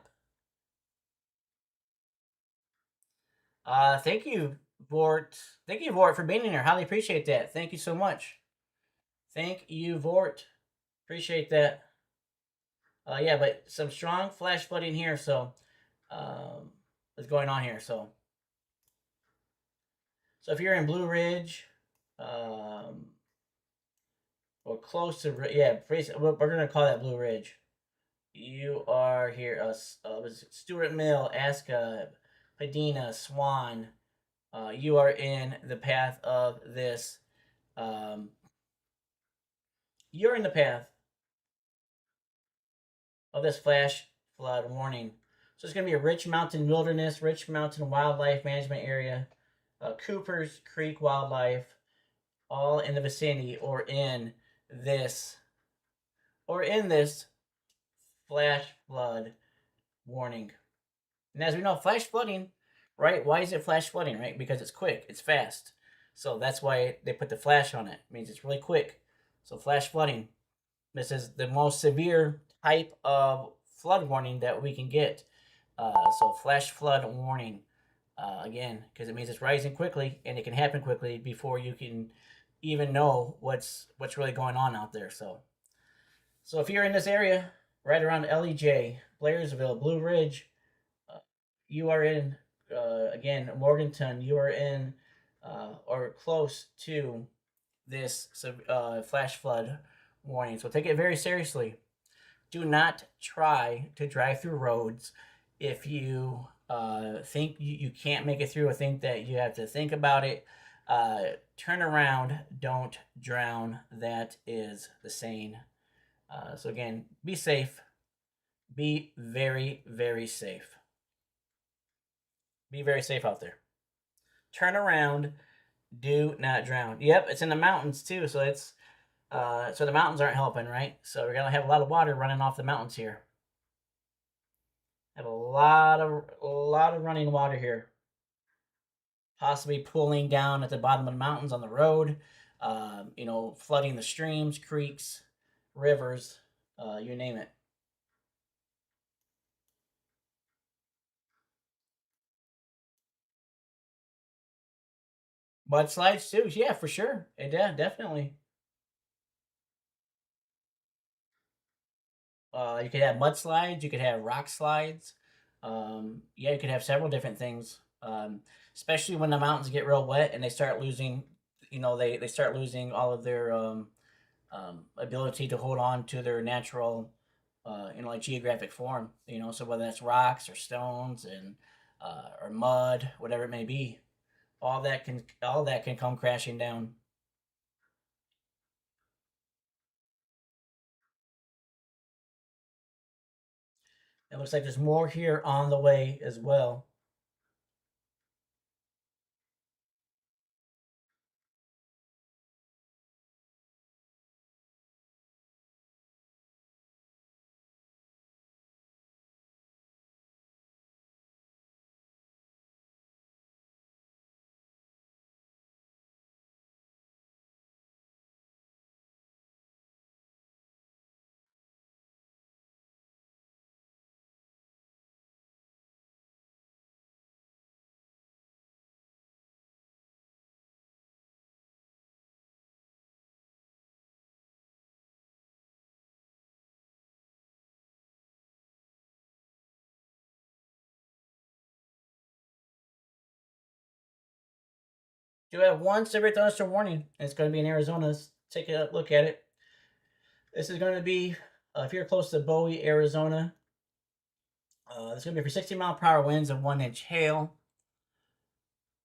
Speaker 1: Thank you, Vort. Thank you, Vort, for being in here. Highly appreciate that. Thank you so much. Thank you, Vort. Appreciate that. Yeah, but some strong flash flooding here. So, um, what's going on here? So if you're in Blue Ridge, um, or close to, yeah, we're gonna call that Blue Ridge. You are here, was it Stuart Mill, Aska, Padina, Swan. You are in the path of this. Um, you're in the path of this flash flood warning. So it's going to be a rich mountain wilderness, rich mountain wildlife management area, Cooper's Creek Wildlife, all in the vicinity this or in this flash flood warning. And as we know, flash flooding, right? Why is it flash flooding, right? Because it's quick, it's fast. So that's why they put the flash on it. It means it's really quick. So flash flooding. This is the most severe type of flood warning that we can get. So flash flood warning. Again, because it means it's rising quickly and it can happen quickly before you can even know what's really going on out there. So if you're in this area, right around LEJ, Blairsville, Blue Ridge, you are in again Morganton. You are in or close to this flash flood warning. So take it very seriously. Do not try to drive through roads if you think you can't make it through or think that you have to think about it. Turn around, don't drown. That is the saying. So, again, be safe. Be very, very safe. Be very safe out there. Turn around, do not drown. Yep, it's in the mountains too, so so the mountains aren't helping, right? So we're gonna have a lot of water running off the mountains here. Have a lot of running water here. Possibly pooling down at the bottom of the mountains on the road. Flooding the streams, creeks, rivers, you name it. Mudslides too, yeah, for sure. Yeah, definitely. You could have mudslides. You could have rock slides. Yeah, you could have several different things. Especially when the mountains get real wet and they start losing, they start losing all of their ability to hold on to their natural, like geographic form. So whether that's rocks or stones and or mud, whatever it may be, all that can come crashing down. It looks like there's more here on the way as well. Do have one severe thunderstorm warning. It's going to be in Arizona. Let's take a look at it. This is going to be if you're close to Bowie, Arizona. It's going to be for 60-mile-per-hour winds and 1-inch hail.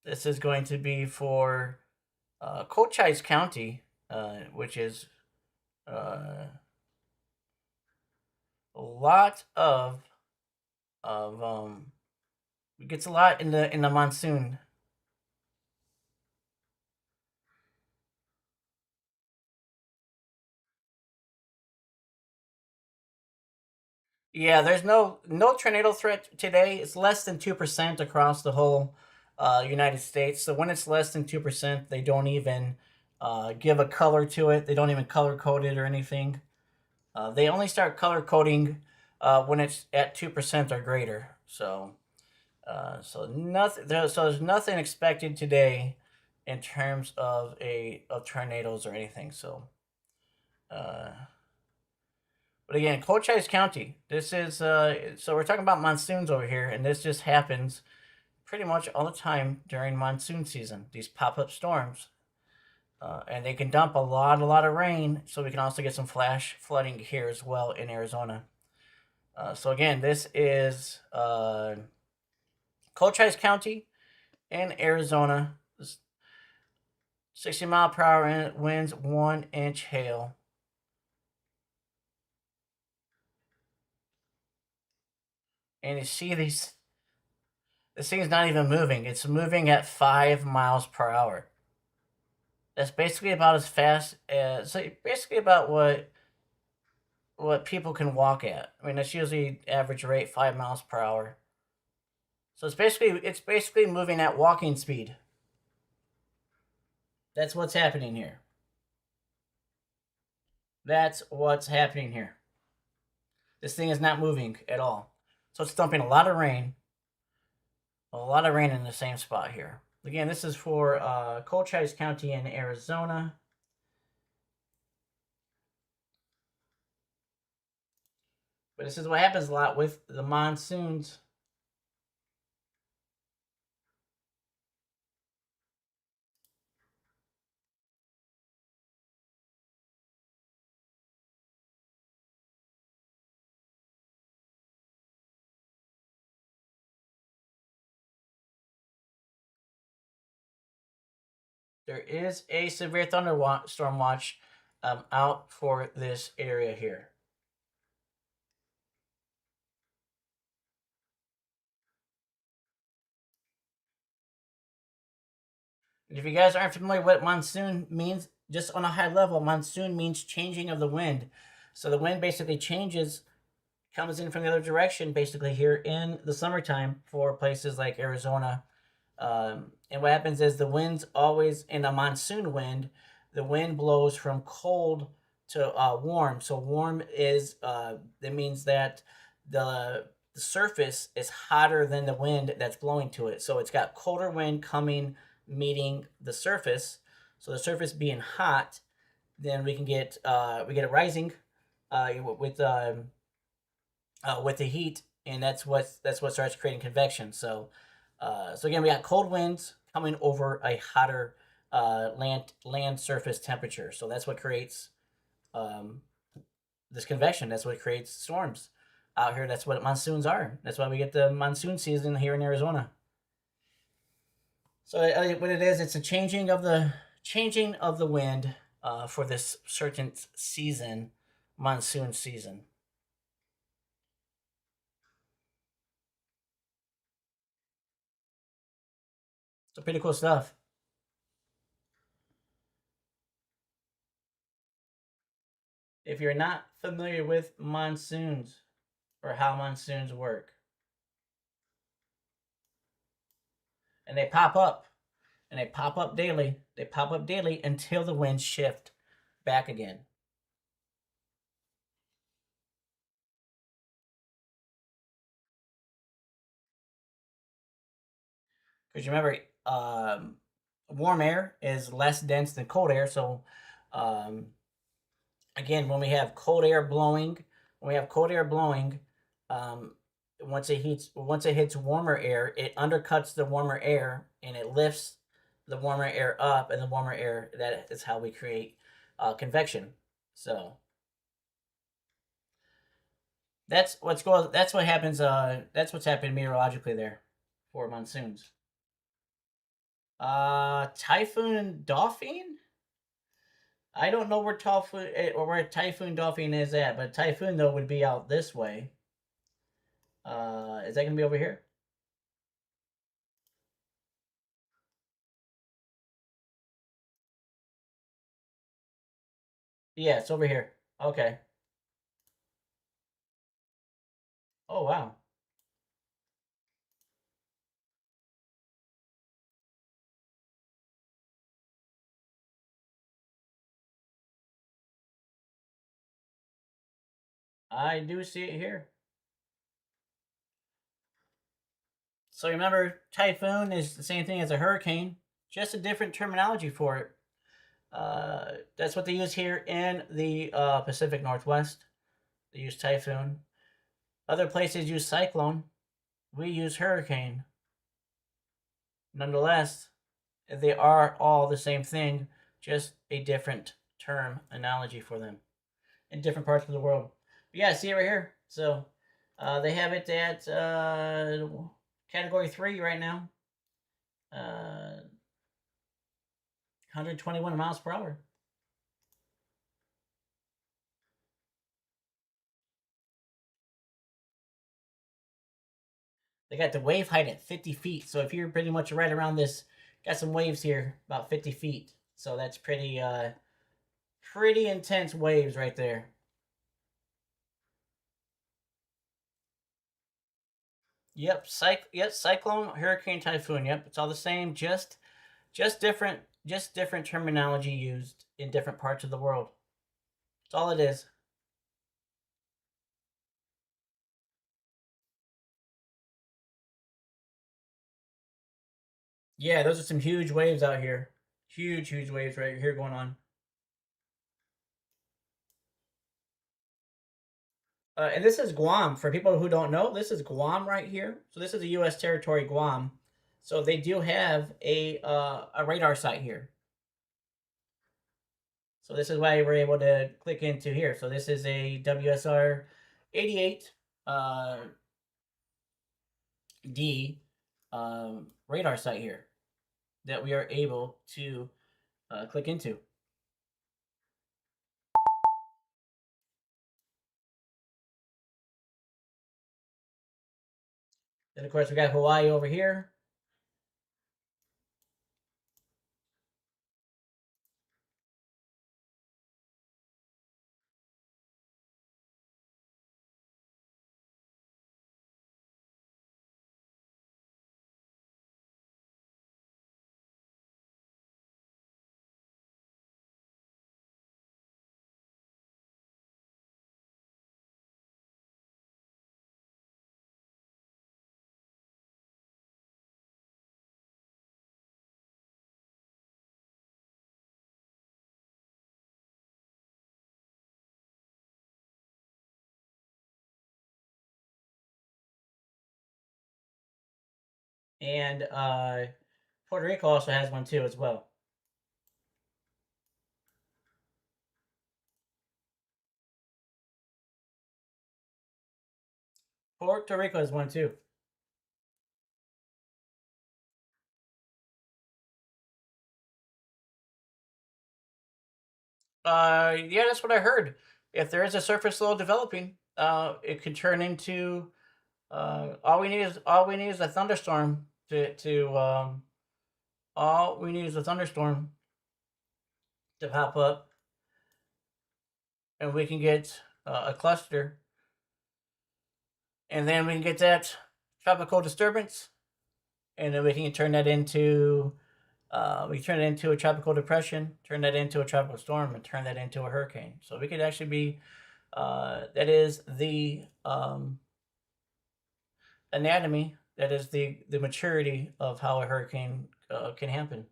Speaker 1: This is going to be for Cochise County, which is a lot of it gets a lot in the monsoon. Yeah, there's no tornado threat today. It's less than 2% across the whole United States. So when it's less than 2%, they don't even give a color to it. They don't even color code it or anything. They only start color coding when it's at 2% or greater. So nothing. So there's nothing expected today in terms of tornadoes or anything. Uh, but again, Cochise County. This is so we're talking about monsoons over here, and this just happens pretty much all the time during monsoon season. These pop up storms. And they can dump a lot of rain, so we can also get some flash flooding here as well in Arizona. So again, this is Cochise County in Arizona. 60-mile-per-hour winds, 1-inch hail. And you see these. This thing is not even moving. It's moving at 5 miles per hour. That's basically about as fast as, so basically about what people can walk at. I mean, that's usually average rate 5 miles per hour. So it's basically moving at walking speed. That's what's happening here. That's what's happening here. This thing is not moving at all. So it's dumping a lot of rain in the same spot here. Again, this is for Cochise County in Arizona. But this is what happens a lot with the monsoons. There is a severe thunderstorm watch out for this area here. And if you guys aren't familiar with what monsoon means, just on a high level, monsoon means changing of the wind. So the wind basically changes, comes in from the other direction, basically here in the summertime for places like Arizona. And what happens is the wind's always in a monsoon wind. The wind blows from cold to warm. So warm is that means that the surface is hotter than the wind that's blowing to it. So it's got colder wind coming meeting the surface. So the surface being hot, then we get it rising with the heat, and that's what starts creating convection. So again, we got cold winds coming over a hotter land surface temperature. So that's what creates this convection. That's what creates storms out here. That's what monsoons are. That's why we get the monsoon season here in Arizona. So what it is, it's a changing of the wind for this certain season, monsoon season. So pretty cool stuff. If you're not familiar with monsoons or how monsoons work, and they pop up daily. They pop up daily until the winds shift back again. Because remember, warm air is less dense than cold air. So, um, again, when we have cold air blowing, um, once it hits warmer air, it undercuts the warmer air and it lifts the warmer air up, and the warmer air, that is how we create convection. So that's what happens. That's what's happening meteorologically there for monsoons. Typhoon Dolphin. I don't know where Typhoon Dolphin is at, but Typhoon though would be out this way. Is that gonna be over here? Yeah, it's over here. Okay. Oh wow. I do see it here. So remember, typhoon is the same thing as a hurricane, just a different terminology for it. That's what they use here in the Pacific Northwest. They use typhoon. Other places use cyclone. We use hurricane. Nonetheless, they are all the same thing, just a different term analogy for them in different parts of the world. But yeah, see it right here. So they have it at category 3 right now. 121 miles per hour. They got the wave height at 50 feet. So if you're pretty much right around this, got some waves here about 50 feet. So that's pretty intense waves right there. Yep, cyclone, hurricane, typhoon. Yep, it's all the same. Just different terminology used in different parts of the world. That's all it is. Yeah, those are some huge waves out here. Huge waves right here going on. And this is Guam. For people who don't know, this is Guam right here. So this is a U.S. territory, Guam. So they do have a radar site here. So this is why we're able to click into here. So this is a WSR 88 D radar site here that we are able to click into. Then of course we got Hawaii over here. And Puerto Rico also has one too as well. Puerto Rico has one too. Yeah, that's what I heard. If there is a surface low developing, it could turn into. All we need is a thunderstorm to. All we need is a thunderstorm to pop up, and we can get a cluster, and then we can get that tropical disturbance, and then we can turn that into. We turn it into a tropical depression, turn that into a tropical storm, and turn that into a hurricane. So we could actually be. That is the anatomy. That is the maturity of how a hurricane can happen.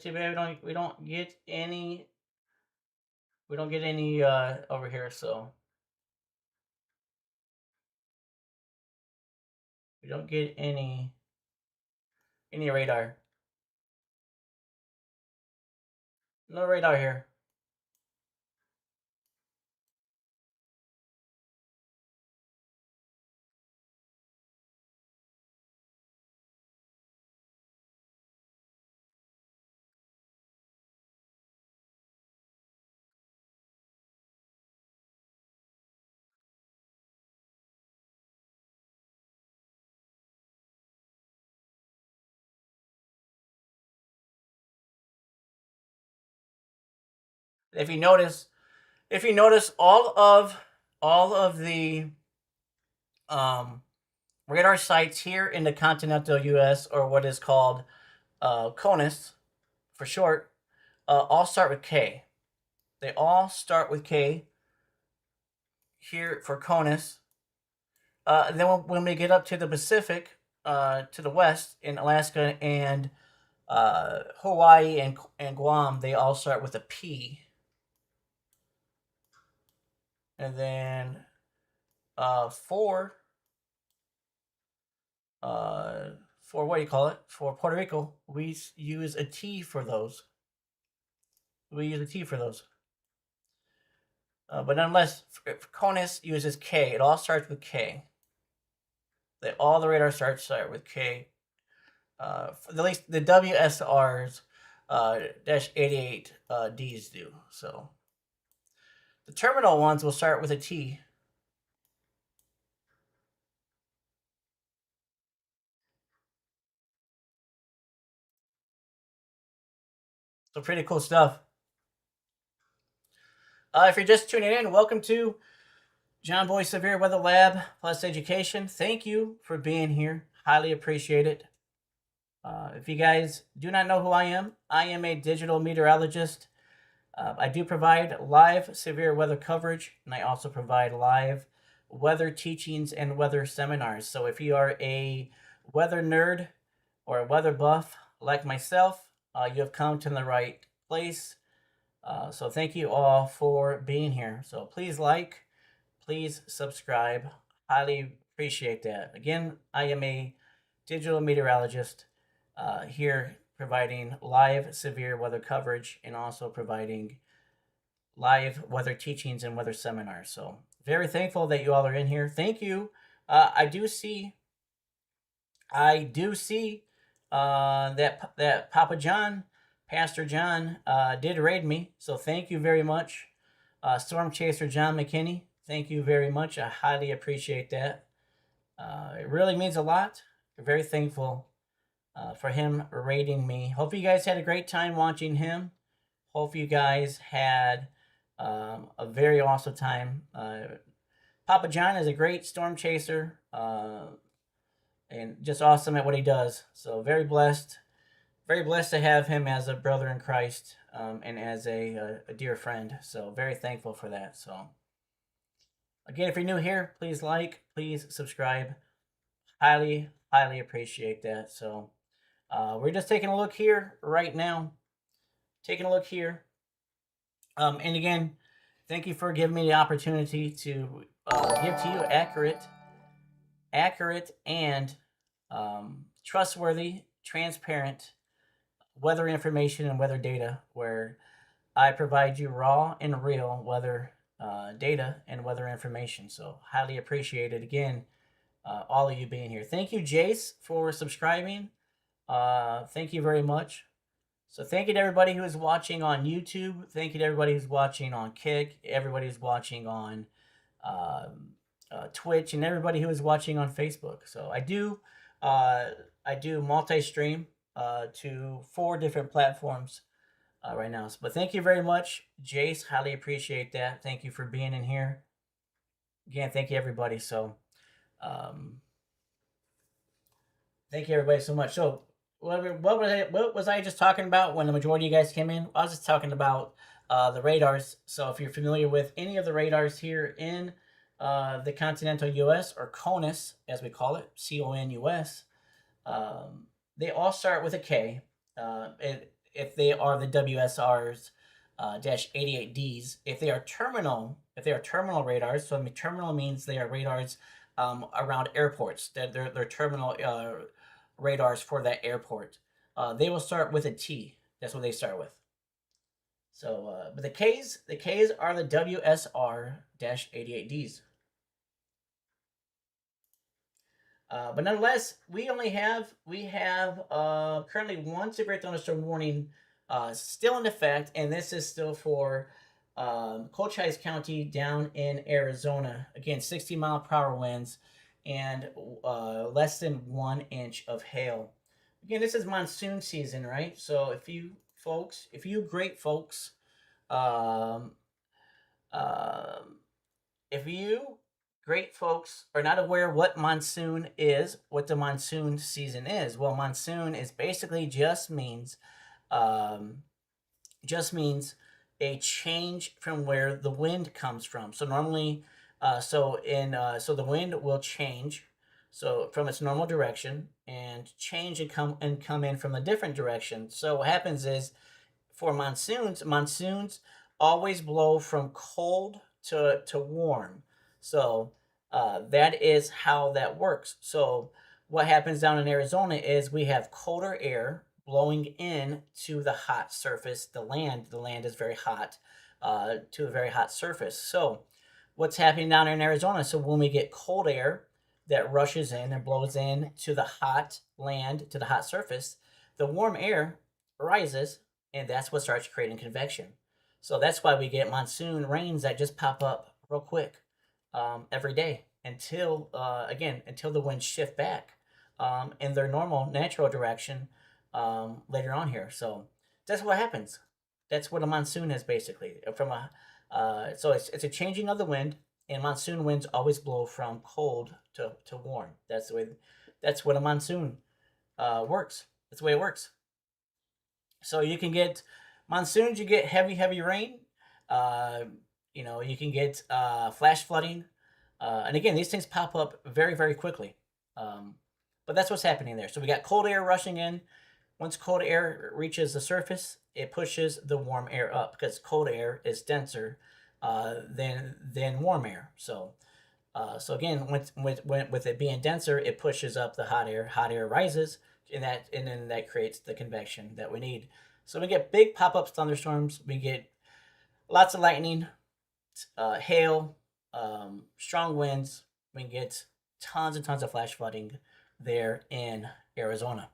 Speaker 1: Too bad we don't get any over here, so we don't get any radar. No radar here. If you notice, all of the um, radar sites here in the continental U.S. or what is called CONUS for short, all start with K. They all start with K here for CONUS. And then when we get up to the Pacific, to the west in Alaska and Hawaii and Guam, they all start with a P. And then for what do you call it? For Puerto Rico, we use a T for those. We use a T for those. But nonetheless, CONUS uses K. It all starts with K. All the radar start with K. At least the WSRs dash 88 Ds do. So the terminal ones will start with a T. So pretty cool stuff. If you're just tuning in, welcome to John Boy Severe Weather Lab Plus Education. Thank you for being here. Highly appreciate it. If you guys do not know who I am a digital meteorologist. I do provide live severe weather coverage, and I also provide live weather teachings and weather seminars. So if you are a weather nerd or a weather buff like myself, you have come to the right place. So thank you all for being here. So please like, please subscribe. Highly appreciate that. Again, I am a digital meteorologist here providing live severe weather coverage and also providing live weather teachings and weather seminars. So very thankful that you all are in here. Thank you. I do see that Papa John, Pastor John, did raid me. So thank you very much, Storm Chaser John McKinney. Thank you very much. I highly appreciate that. It really means a lot. We're very thankful for him raiding me. Hope you guys had a great time watching him. Hope you guys had a very awesome time. Papa John is a great storm chaser and just awesome at what he does. So very blessed to have him as a brother in Christ and as a dear friend. So very thankful for that. So again, if you're new here, please like, please subscribe. Highly appreciate that. So we're just taking a look here right now. And again, thank you for giving me the opportunity to give to you accurate and trustworthy, transparent weather information and weather data, where I provide you raw and real weather data and weather information. So highly appreciate it. Again, all of you being here. Thank you, Jace, for subscribing. Thank you very much. So thank you to everybody who is watching on YouTube. Thank you to everybody who's watching on Kick, everybody who's watching on Twitch, and everybody who is watching on Facebook. So I do multi-stream to 4 different platforms right now. But thank you very much, Jace. Highly appreciate that. Thank you for being in here. Again, thank you, everybody. So thank you, everybody, so much. So what was I just talking about when the majority of you guys came in? I was just talking about the radars. So if you're familiar with any of the radars here in the continental U.S. or CONUS, as we call it, CONUS, they all start with a K. If they are the WSRs dash 88Ds, if they are terminal radars, so I mean terminal means they are radars around airports. They're terminal radars for that airport. They will start with a T. That's what they start with. So, but the Ks are the WSR-88Ds. But nonetheless, we have currently one severe thunderstorm warning still in effect, and this is still for Cochise County down in Arizona. Again, 60-mile-per-hour winds and less than 1 inch of hail. Again, this is monsoon season, right? So if you great folks, are not aware what monsoon is, what the monsoon season is, well, monsoon is basically just means a change from where the wind comes from. So normally, so the wind will change, so from its normal direction and change and come in from a different direction. So what happens is, for monsoons always blow from cold to warm. So that is how that works. So what happens down in Arizona is we have colder air blowing in to the hot surface, the land. The land is very hot, to a very hot surface. So what's happening down in Arizona? So when we get cold air that rushes in and blows in to the hot land, to the hot surface, the warm air rises, and that's what starts creating convection. So that's why we get monsoon rains that just pop up real quick, every day until, until the winds shift back, in their normal natural direction, later on here. So that's what happens. That's what a monsoon is basically. So it's a changing of the wind, and monsoon winds always blow from cold to warm. That's what a monsoon works. That's the way it works. So you can get monsoons. You get heavy rain. Uh, you can get flash flooding, and again, these things pop up very quickly. Um, but that's what's happening there. So we got cold air rushing in. Once cold air reaches the surface, it pushes the warm air up because cold air is denser, than warm air. So again, with it being denser, it pushes up the hot air. Hot air rises, and then that creates the convection that we need. So we get big pop-up thunderstorms. We get lots of lightning, hail, strong winds. We can get tons and tons of flash flooding there in Arizona,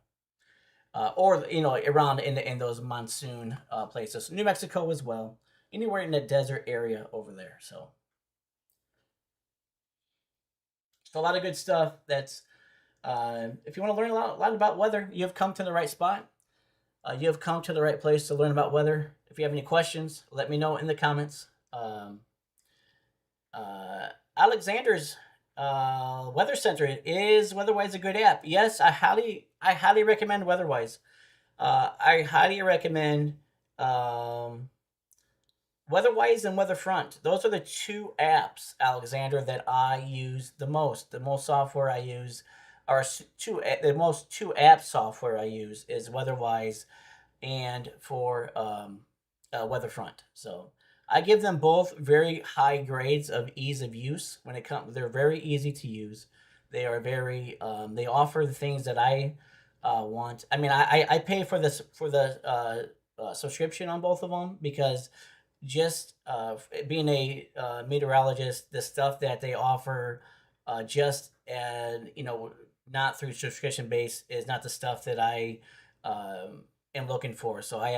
Speaker 1: or around in those monsoon places. New Mexico as well. Anywhere in the desert area over there. So a lot of good stuff. If you want to learn a lot about weather, you have come to the right spot. You have come to the right place to learn about weather. If you have any questions, let me know in the comments. Alexander's Weather Center is WeatherWise a good app? Yes, I highly recommend WeatherWise. I highly recommend um, WeatherWise and WeatherFront. Those are the two apps, Alexander, that I use the most. The most software I use are the most two app software I use is WeatherWise and for Weatherfront. So I give them both very high grades of ease of use. When it comes, they're very easy to use. They are very. They offer the things that I want. I mean, I pay for this for the subscription on both of them because just being a meteorologist, the stuff that they offer, just and not through subscription base is not the stuff that I am looking for. So I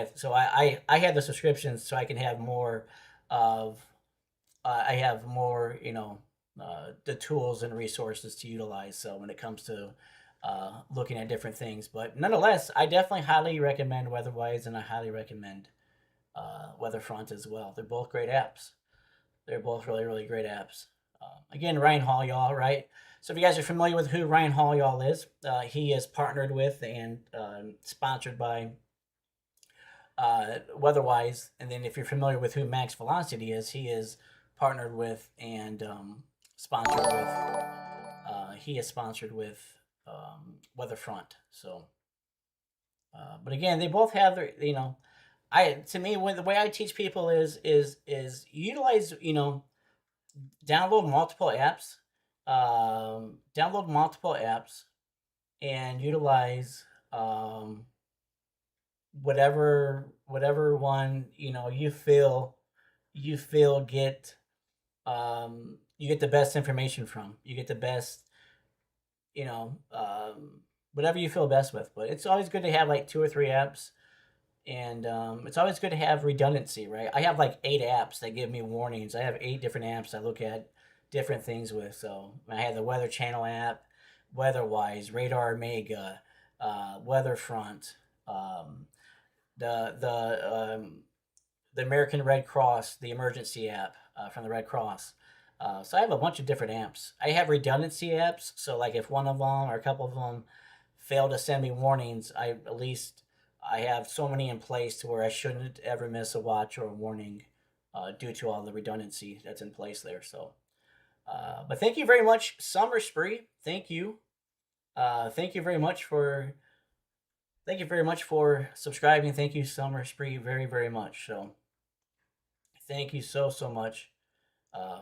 Speaker 1: have the subscriptions so I can have more of I have more the tools and resources to utilize. So when it comes to looking at different things, but nonetheless, I definitely highly recommend WeatherWise and I highly recommend Weatherfront as well. They're both great apps. They're both really great apps. Again, Ryan Hall, y'all, right? So if you guys are familiar with who Ryan Hall, y'all is, he is partnered with and sponsored by WeatherWise. And then if you're familiar with who Max Velocity is, he is partnered with and sponsored with. He is sponsored with Weatherfront. So, but again, they both have their to me when the way I teach people is utilize download multiple apps, and utilize whatever one you feel you get the best information from. You get the best you know whatever you feel best with. But it's always good to have like two or three apps, and it's always good to have redundancy, right? I have like 8 apps that give me warnings. I have 8 different apps I look at different things with. So I have the Weather Channel app, WeatherWise, Radar Mega, Weatherfront, um, the American Red Cross, the emergency app from the Red Cross. So I have a bunch of different apps. I have redundancy apps. So like if one of them or a couple of them fail to send me warnings, I have so many in place to where I shouldn't ever miss a watch or a warning due to all the redundancy that's in place there. So, but thank you very much, Summer Spree. Thank you. Thank you very much for subscribing. Thank you, Summer Spree, very much. So, thank you so much.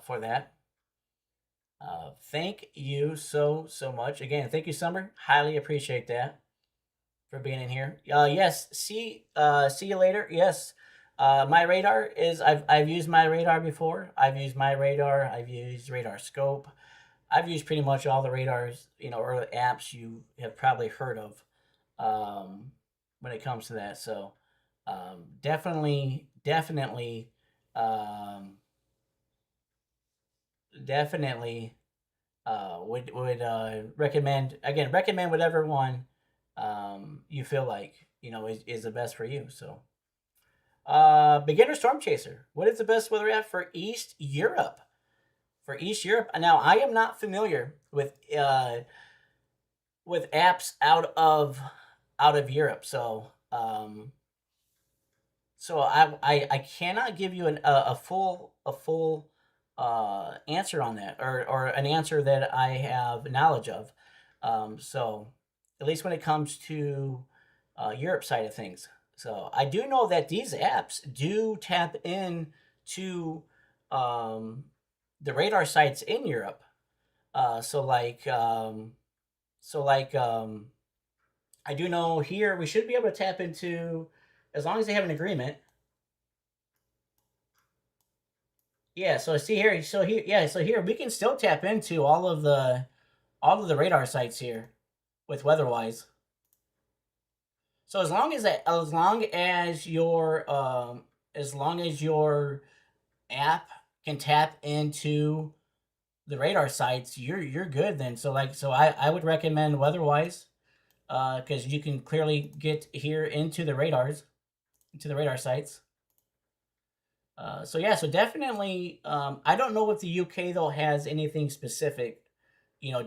Speaker 1: for that. Thank you so much again. Thank you, Summer. Highly appreciate that for being in here. Yes. See you later. Yes. My radar is I've used my radar before. I've used my radar. I've used Radar Scope. I've used pretty much all the radars, or apps you have probably heard of, when it comes to that. So, definitely, um, definitely, would recommend whatever one, you feel like, is the best for you. So, beginner storm chaser. What is the best weather app for East Europe? For East Europe. Now, I am not familiar with apps out of Europe. So I cannot give you a full answer on that, or an answer that I have knowledge of. So at least when it comes to Europe side of things. So I do know that these apps do tap in to um, the radar sites in Europe. So I do know here we should be able to tap into, as long as they have an agreement. Yeah, so see here, so here we can still tap into all of the radar sites here with WeatherWise. So as long as your app can tap into the radar sites, you're good then. So I would recommend WeatherWise, because you can clearly get here into the radar sites. So yeah, so definitely. I don't know if the UK though has anything specific,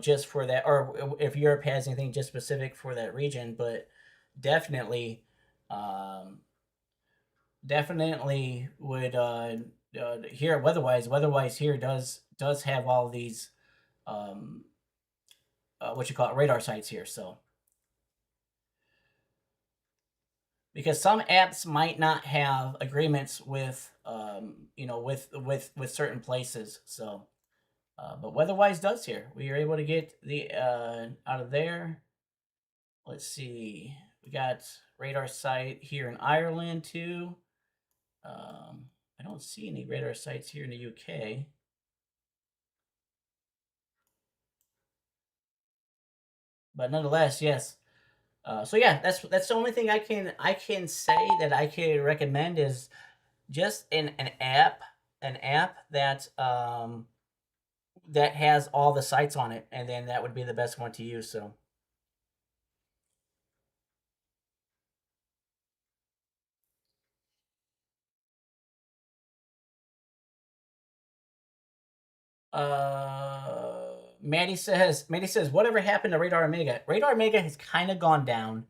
Speaker 1: just for that, or if Europe has anything just specific for that region. But definitely, um, definitely would here at Weatherwise here does have all these, um, what you call it, radar sites here. So because some apps might not have agreements with, with certain places. So, but Weatherwise does here. We are able to get the out of there. Let's see. We got radar site here in Ireland too. I don't see any radar sites here in the UK. But nonetheless, yes. So yeah, that's the only thing I can say that I can recommend is just an app that has all the sites on it, and then that would be the best one to use. So, Maddie says, whatever happened to Radar Omega? Radar Omega has kind of gone down.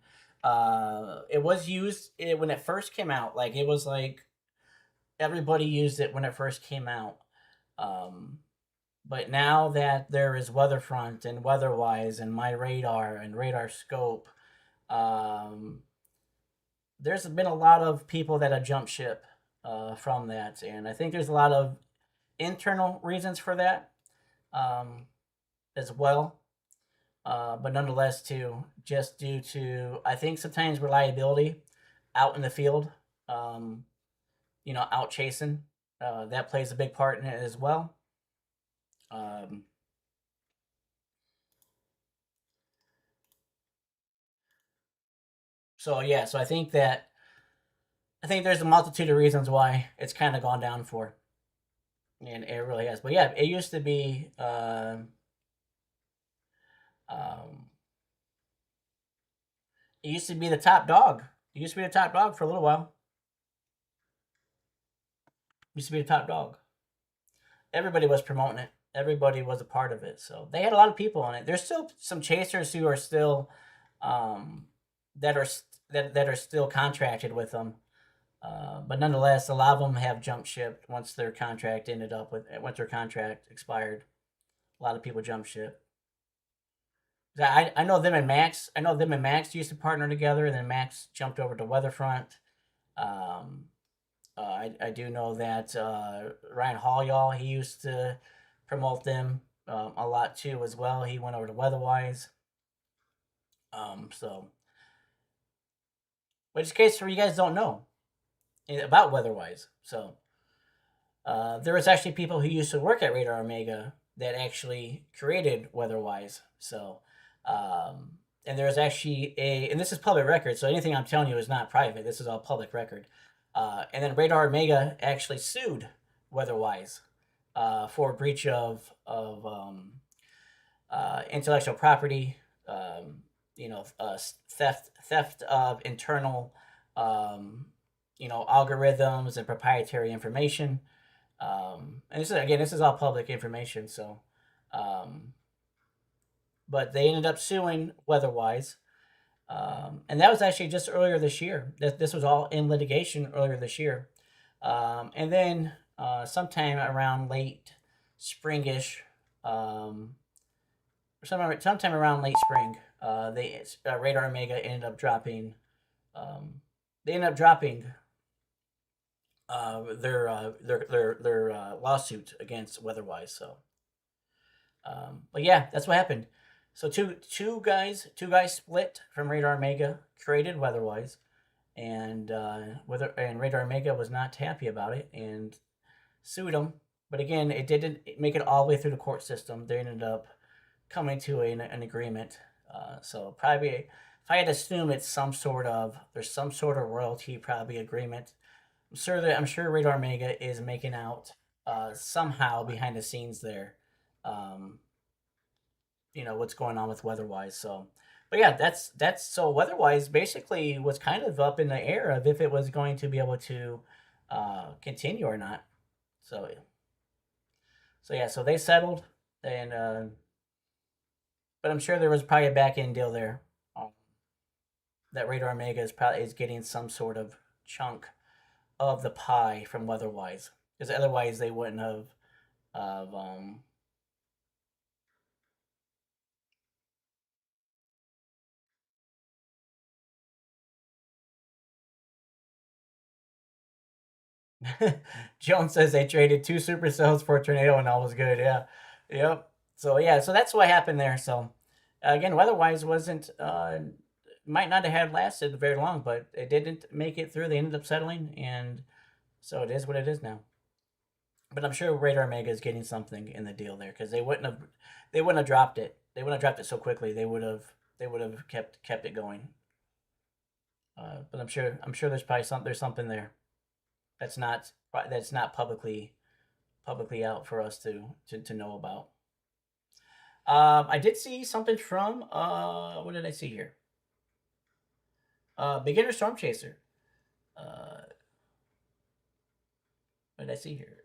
Speaker 1: It was used when it first came out. Like, it was like everybody used it when it first came out. Um, but now that there is Weatherfront and WeatherWise and My Radar and Radar Scope, um, there's been a lot of people that have jumped ship from that, and I think there's a lot of internal reasons for that, um, as well. But nonetheless, too, just due to, I think, sometimes reliability out in the field, um, out chasing, that plays a big part in it as well. Um, so yeah, so I think there's a multitude of reasons why it's kind of gone down for, and it really has. But yeah, it used to be. Um, it used to be the top dog. It used to be the top dog for a little while. It used to be the top dog. Everybody was promoting it. Everybody was a part of it. So they had a lot of people on it. There's still some chasers who are still, um, that are still contracted with them. But nonetheless, a lot of them have jumped ship once their contract expired. A lot of people jumped ship. I know them and Max. I know them and Max used to partner together, and then Max jumped over to Weatherfront. Um, I do know that Ryan Hall, y'all, he used to promote them a lot too as well. He went over to Weatherwise. So, which in case for you guys don't know about Weatherwise. So, there was actually people who used to work at Radar Omega that actually created Weatherwise. So, and there's actually and this is public record, so anything I'm telling you is not private. This is all public record. And then Radar Omega actually sued Weatherwise for breach of intellectual property, theft of internal, um, algorithms and proprietary information. And this is all public information. So, um, but they ended up suing Weatherwise, and that was actually just earlier this year. This was all in litigation earlier this year, and then sometime around late springish, um, sometime around late spring, they Radar Omega ended up dropping. Um, they ended up dropping their lawsuit against Weatherwise. So, but yeah, that's what happened. So two guys split from Radar Omega, created Weatherwise, and Radar Omega was not happy about it and sued them. But again, it didn't make it all the way through the court system. They ended up coming to an agreement. So probably, if I had to assume, there's some sort of royalty probably agreement. I'm sure Radar Omega is making out somehow behind the scenes there. Um, what's going on with Weatherwise. So, but yeah, that's so Weatherwise basically was kind of up in the air of if it was going to be able to continue or not. So yeah, so they settled, and but I'm sure there was probably a back end deal there. Um, that Radar Omega is getting some sort of chunk of the pie from Weatherwise, because otherwise they wouldn't have Jones says they traded two supercells for a tornado and all was good. Yeah, yep. So yeah, so that's what happened there. So again, weather-wise wasn't might not have had lasted very long, but it didn't make it through. They ended up settling, and so it is what it is now. But I'm sure Radar Omega is getting something in the deal there because they wouldn't have dropped it. They wouldn't have dropped it so quickly. They would have kept it going. But I'm sure there's something there that's not publicly out for us to know about. I did see something from what did I see here? Beginner Storm Chaser. Uh, what did I see here?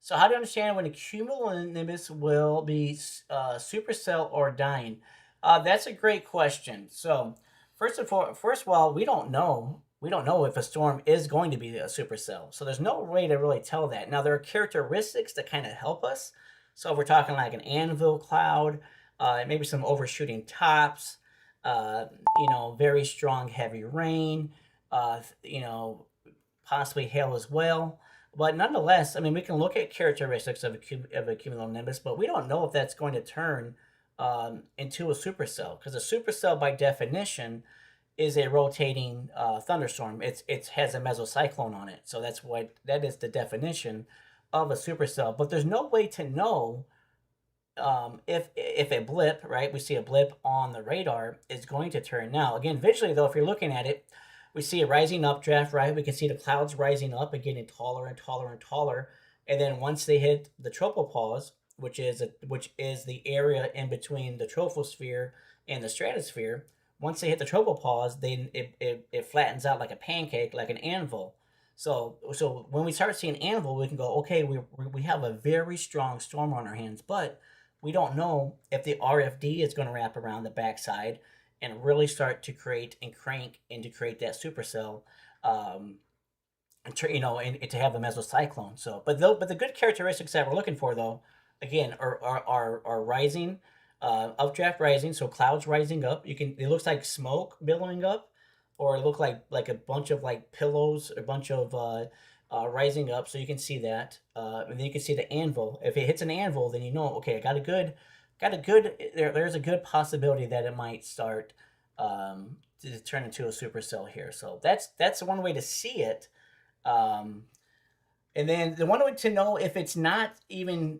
Speaker 1: So how do you understand when a cumulonimbus will be supercell or dying? That's a great question. So first of all, we don't know. We don't know if a storm is going to be a supercell. So there's no way to really tell that. Now there are characteristics that kind of help us. So if we're talking like an anvil cloud, maybe some overshooting tops, uh, very strong heavy rain, uh, you know, possibly hail as well. But nonetheless, I mean, we can look at characteristics of a cumulonimbus, but we don't know if that's going to turn into a supercell because a supercell, by definition, is a rotating thunderstorm. It has a mesocyclone on it, so that is the definition of a supercell. But there's no way to know if a blip, right? We see a blip on the radar is going to turn. Now, again, visually though, if you're looking at it, we see a rising updraft, right? We can see the clouds rising up and getting taller and taller and taller. And then once they hit the tropopause, which is the area in between the troposphere and the stratosphere, once they hit the tropopause, then it flattens out like a pancake, like an anvil. So when we start seeing anvil, we can go, okay, we have a very strong storm on our hands, but we don't know if the RFD is going to wrap around the backside and really start to create and crank and to create that supercell, um, and to have the mesocyclone. So, but the good characteristics that we're looking for, though, again, are rising, updraft rising, so clouds rising up. It looks like smoke billowing up, or it look like a bunch of like pillows, a bunch of rising up. So you can see that, and then you can see the anvil. If it hits an anvil, then you know, okay, I got a good. There's a good possibility that it might start to turn into a supercell here. So that's one way to see it. Um, and then the one way to know if it's not even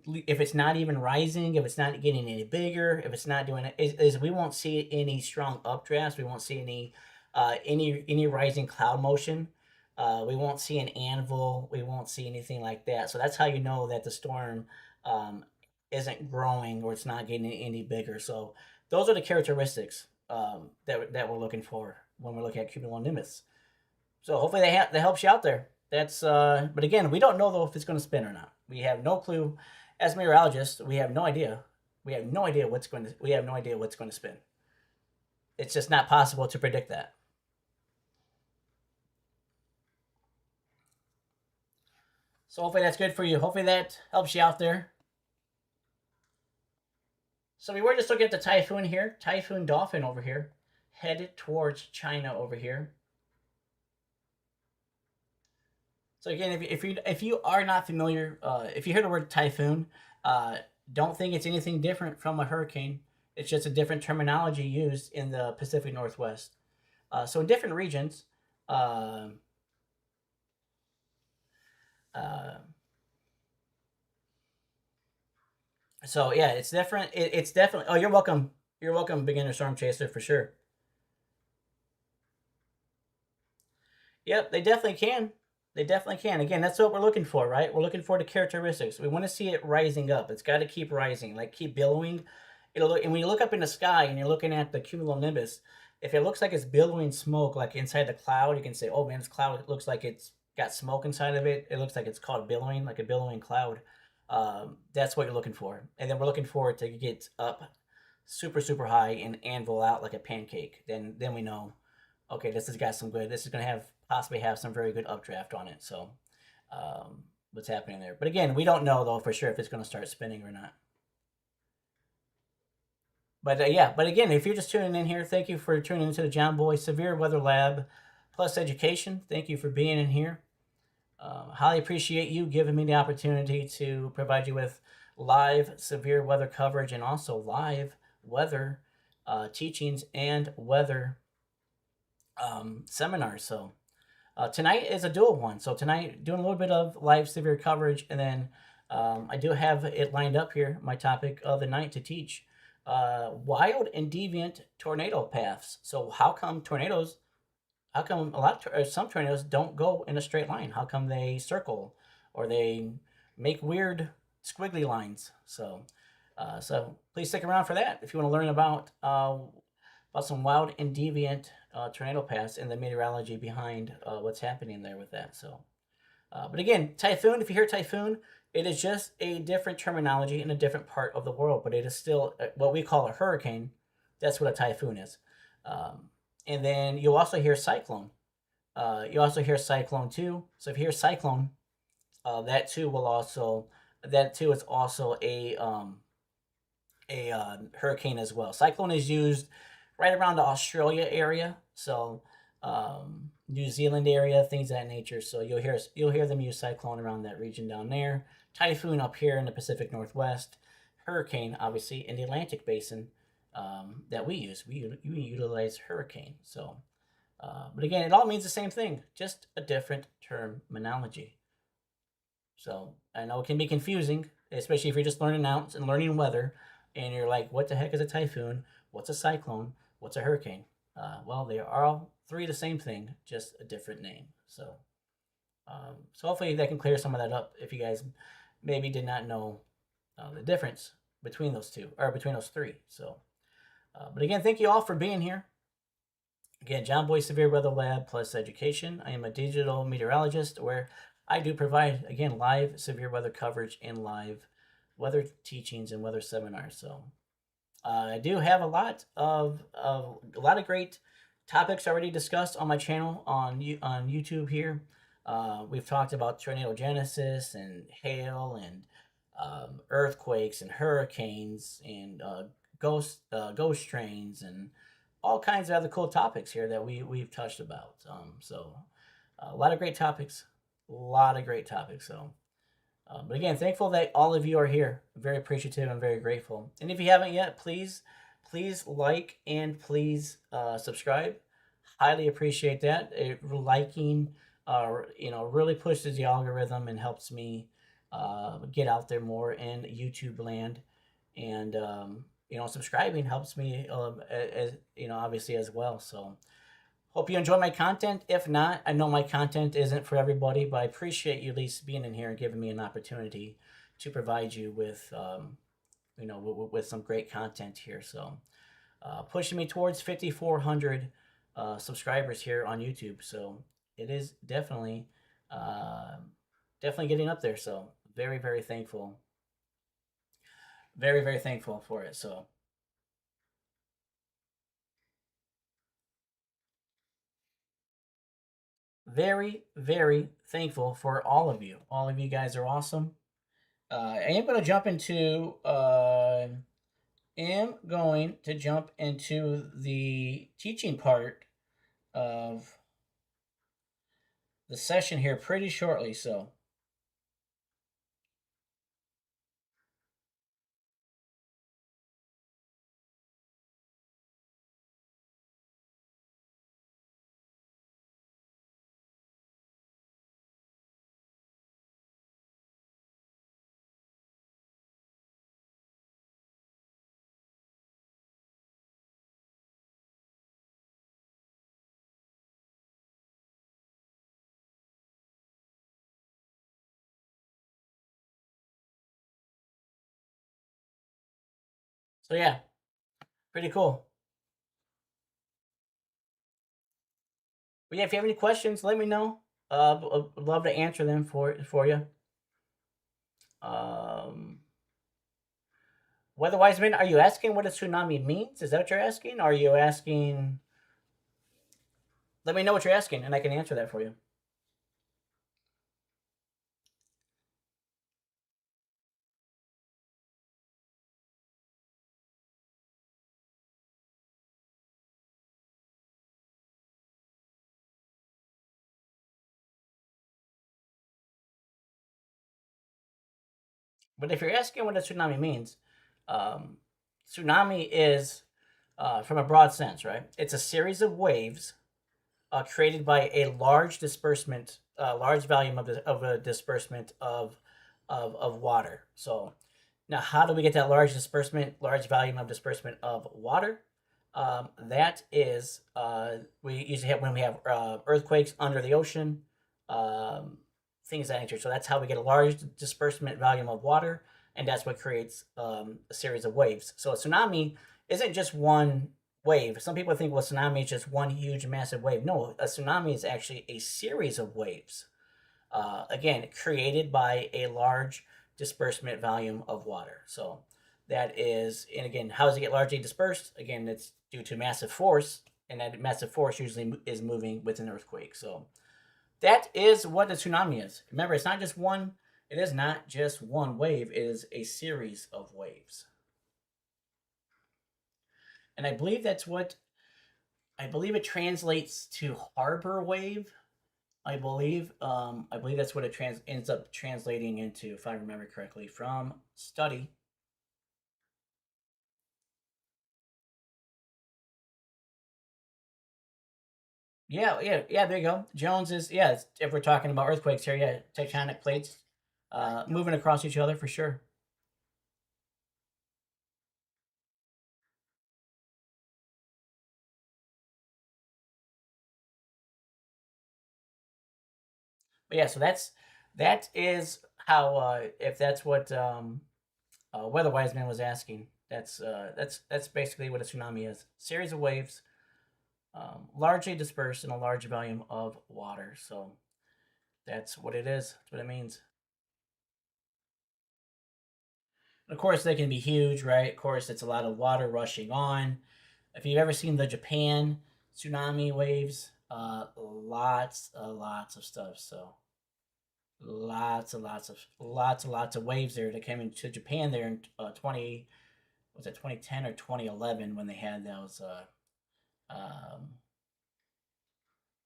Speaker 1: rising, if it's not getting any bigger, if it's not doing it, is we won't see any strong updrafts. We won't see any rising cloud motion. We won't see an anvil. We won't see anything like that. So that's how you know that the storm um, isn't growing or it's not getting any bigger. So those are the characteristics that we're looking for when we're looking at cumulonimbus. So hopefully that helps you out there. That's but again, we don't know though if it's going to spin or not. We have no clue. As meteorologists, we have no idea. We have no idea what's going to spin. It's just not possible to predict that. So hopefully that's good for you. Hopefully that helps you out there. So we were just looking at the typhoon here, Typhoon Dolphin over here, headed towards China over here. So again, if you are not familiar, if you hear the word typhoon, uh, don't think it's anything different from a hurricane. It's just a different terminology used in the Pacific Northwest. So in different regions, uh, uh, so yeah, it's different. It's definitely. Oh, you're welcome. You're welcome, beginner storm chaser, for sure. Yep, they definitely can. They definitely can. Again, that's what we're looking for, right? We're looking for the characteristics. We want to see it rising up. It's got to keep rising, like keep billowing. It'll look, and when you look up in the sky and you're looking at the cumulonimbus, if it looks like it's billowing smoke, like inside the cloud, you can say, "Oh man, this cloud looks like it's got smoke inside of it. It looks like it's called billowing, like a billowing cloud." That's what you're looking for, and then we're looking for it to get up super high and anvil out like a pancake. Then we know, okay, this has got some good. This is going to have possibly have some very good updraft on it. So, what's happening there? But again, we don't know though for sure if it's going to start spinning or not. But yeah, but again, if you're just tuning in here, thank you for tuning into the John Boy Severe Weather Lab Plus Education. Thank you for being in here. Highly appreciate you giving me the opportunity to provide you with live severe weather coverage and also live weather teachings and weather seminars. So tonight is a dual one. So tonight, doing a little bit of live severe coverage, and then I do have it lined up here. My topic of the night to teach wild and deviant tornado paths. So how come tornadoes? How come some tornadoes don't go in a straight line? How come they circle or they make weird squiggly lines? So please stick around for that if you want to learn about some wild and deviant tornado paths and the meteorology behind what's happening there with that. So, but again, typhoon. If you hear typhoon, it is just a different terminology in a different part of the world, but it is still what we call a hurricane. That's what a typhoon is. And then you'll also hear cyclone. You also hear cyclone too. So if you hear cyclone, that too will also that too is also a hurricane as well. Cyclone is used right around the Australia area, so New Zealand area, things of that nature. So you'll hear them use cyclone around that region down there. Typhoon up here in the Pacific Northwest. Hurricane, obviously, in the Atlantic Basin that we use. We utilize hurricane. So, but again, it all means the same thing, just a different terminology. So I know it can be confusing, especially if you're just learning out and learning weather, and you're like, "What the heck is a typhoon? What's a cyclone? What's a hurricane?" Well, they are all three the same thing, just a different name. So hopefully that can clear some of that up if you guys maybe did not know the difference between those two or between those three. So, but again, thank you all for being here. Again, John Boy Severe Weather Lab Plus Education. I am a digital meteorologist where I do provide, again, live severe weather coverage and live weather teachings and weather seminars. So I do have a lot of great topics already discussed on my channel on YouTube here. We've talked about tornado genesis and hail and earthquakes and hurricanes and ghost trains and all kinds of other cool topics here that we've touched about. So a lot of great topics, a lot of great topics. So, but again, thankful that all of you are here. Very appreciative and very grateful. And if you haven't yet, please like and please subscribe. Highly appreciate that. Liking, really pushes the algorithm and helps me get out there more in YouTube land. And subscribing helps me, as obviously as well. So hope you enjoy my content. If not, I know my content isn't for everybody, but I appreciate you at least being in here and giving me an opportunity to provide you with, with some great content here. So, pushing me towards 5,400 subscribers here on YouTube. So it is definitely getting up there. So very, very thankful. Very, very thankful for it. So very, very thankful for all of you. All of you guys are awesome. I am going to jump into the teaching part of the session here pretty shortly. So yeah, pretty cool. But yeah, if you have any questions, let me know. I'd love to answer them for you. Um, Weather Wiseman, are you asking what a tsunami means? Is that what you're asking? Are you asking? Let me know what you're asking, and I can answer that for you. But if you're asking what a tsunami means, um, tsunami is, from a broad sense, right? It's a series of waves created by a large disbursement, large volume of a disbursement of water. So now, how do we get that large volume of disbursement of water? That is, we usually have when we have earthquakes under the ocean, um, things of that nature. So that's how we get a large disbursement volume of water, and that's what creates a series of waves. So a tsunami isn't just one wave. Some people think, well, tsunami is just one huge, massive wave. No, a tsunami is actually a series of waves. Again, created by a large disbursement volume of water. So that is, and again, how does it get largely dispersed? Again, it's due to massive force, and that massive force usually is moving with an earthquake. So that is what a tsunami is. Remember, it's not just one. It is not just one wave. It is a series of waves. And I believe it translates to harbor wave. I believe that's what it ends up translating into, if I remember correctly, from study. Yeah, yeah, yeah. There you go. Jones is, yeah. If we're talking about earthquakes here, yeah, tectonic plates moving across each other for sure. But yeah, so that is how, if that's what Weather Wiseman was asking. That's basically what a tsunami is: series of waves, largely dispersed in a large volume of water. So that's what it is. That's what it means. Of course, they can be huge, right? Of course, it's a lot of water rushing on. If you've ever seen the Japan tsunami waves, lots of stuff. So lots of waves there that came into Japan there in 20 was it 2010 or 2011 when they had those um,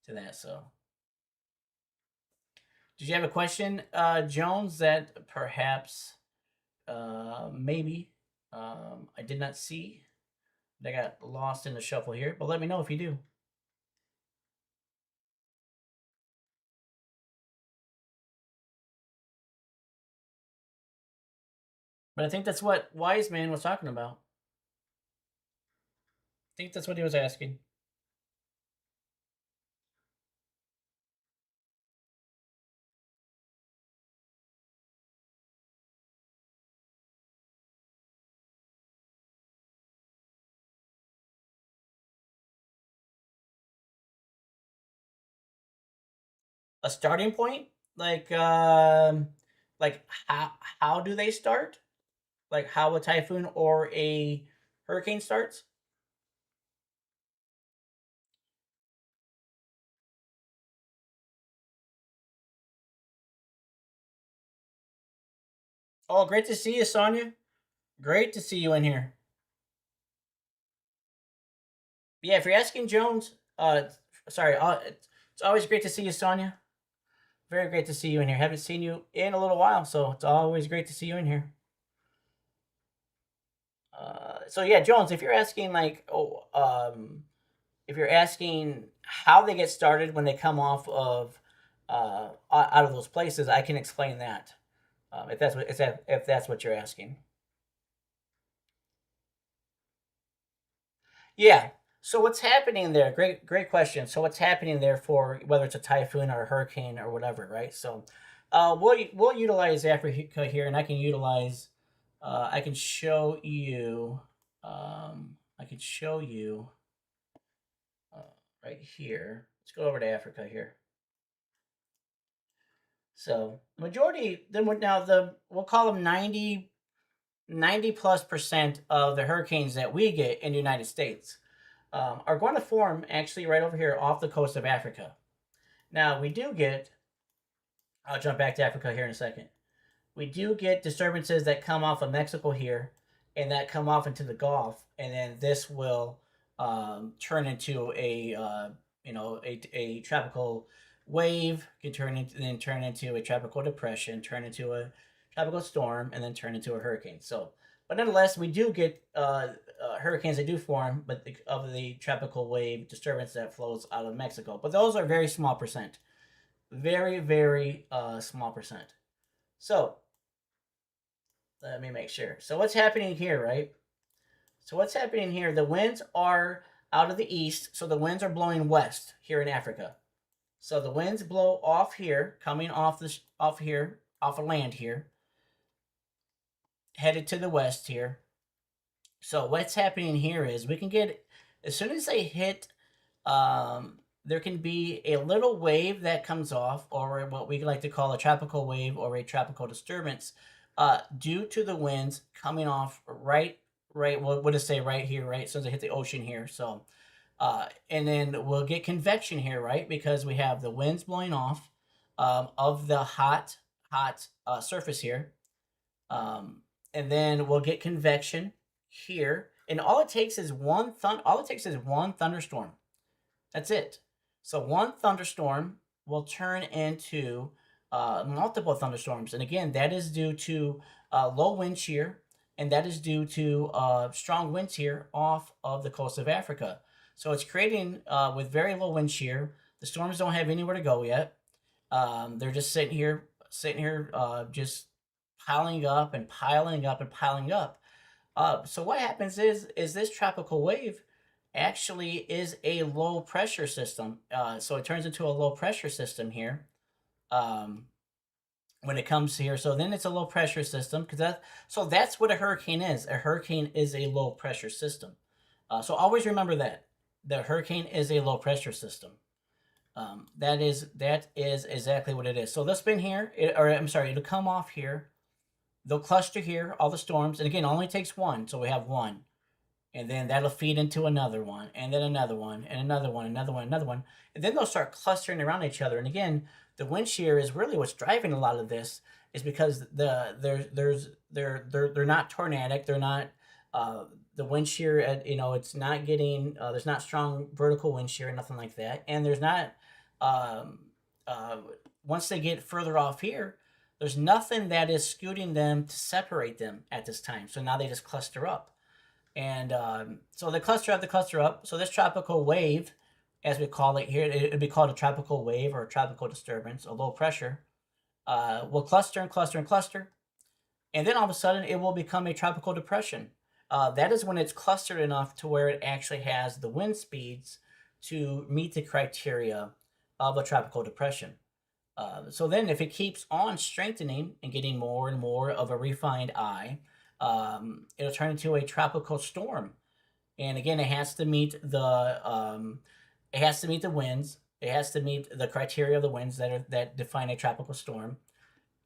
Speaker 1: to that. So, did you have a question, Jones, that perhaps maybe I did not see? That got lost in the shuffle here, but let me know if you do. But I think that's what Wise Man was talking about. I think that's what he was asking. A starting point, like how do they start? Like how a typhoon or a hurricane starts? Oh, great to see you, Sonia. Great to see you in here. Yeah, if you're asking Jones, sorry, it's always great to see you, Sonia. Very great to see you in here. Haven't seen you in a little while, so it's always great to see you in here. So yeah, Jones, if you're asking if you're asking how they get started when they come off of out of those places, I can explain that. If that's what you're asking. Yeah. So what's happening there? Great question. So what's happening there for whether it's a typhoon or a hurricane or whatever, right? So we'll utilize Africa here, and I can utilize. I can show you. I can show you uh, right here. Let's go over to Africa here. So majority then now the we'll call them 90 plus percent of the hurricanes that we get in the United States are going to form actually right over here off the coast of Africa. Now we do get. I'll jump back to Africa here in a second. We do get disturbances that come off of Mexico here, and that come off into the Gulf, and then this will turn into a tropical wave, can turn into a tropical depression, turn into a tropical storm, and then turn into a hurricane. So, but nonetheless, we do get hurricanes that do form, but of the tropical wave disturbance that flows out of Mexico. But those are very small percent, very small percent. So let me make sure. So what's happening here, right? So what's happening here? The winds are out of the east, so the winds are blowing west here in Africa. So the winds blow off here, coming off here, off of land here, headed to the west here. So what's happening here is we can get as soon as they hit, there can be a little wave that comes off, or what we like to call a tropical wave or a tropical disturbance, due to the winds coming off right. What to say right here, right? So they hit the ocean here. So, and then we'll get convection here, right? Because we have the winds blowing off of the hot surface here, and then we'll get convection here. And all it takes is one thunderstorm. That's it. So one thunderstorm will turn into multiple thunderstorms, and again, that is due to low wind shear, and that is due to strong winds here off of the coast of Africa. So it's creating with very low wind shear. The storms don't have anywhere to go yet. They're just sitting here, just piling up and piling up and piling up. So what happens is this tropical wave actually is a low pressure system. So it turns into a low pressure system here um, when it comes here. So then it's a low pressure system that's what a hurricane is. A hurricane is a low pressure system. So always remember that the hurricane is a low pressure system. That is exactly what it is. So they'll spin here, it'll come off here. They'll cluster here, all the storms, and again, it only takes one. So we have one, and then that'll feed into another one, and then another one, and another one, another one, another one, and then they'll start clustering around each other. And again, the wind shear is really what's driving a lot of this, is because they're not tornadic, they're the wind shear, it's not getting, there's not strong vertical wind shear, nothing like that. And there's not, um, uh, once they get further off here, there's nothing that is scooting them to separate them at this time. So now they just cluster up. And so they cluster up, So this tropical wave, as we call it here, it would be called a tropical wave or a tropical disturbance, a low pressure, will cluster and cluster and cluster. And then all of a sudden, it will become a tropical depression. That is when it's clustered enough to where it actually has the wind speeds to meet the criteria of a tropical depression. So then, if it keeps on strengthening and getting more and more of a refined eye, it'll turn into a tropical storm. And again, it has to meet the winds. It has to meet the criteria of the winds that define a tropical storm.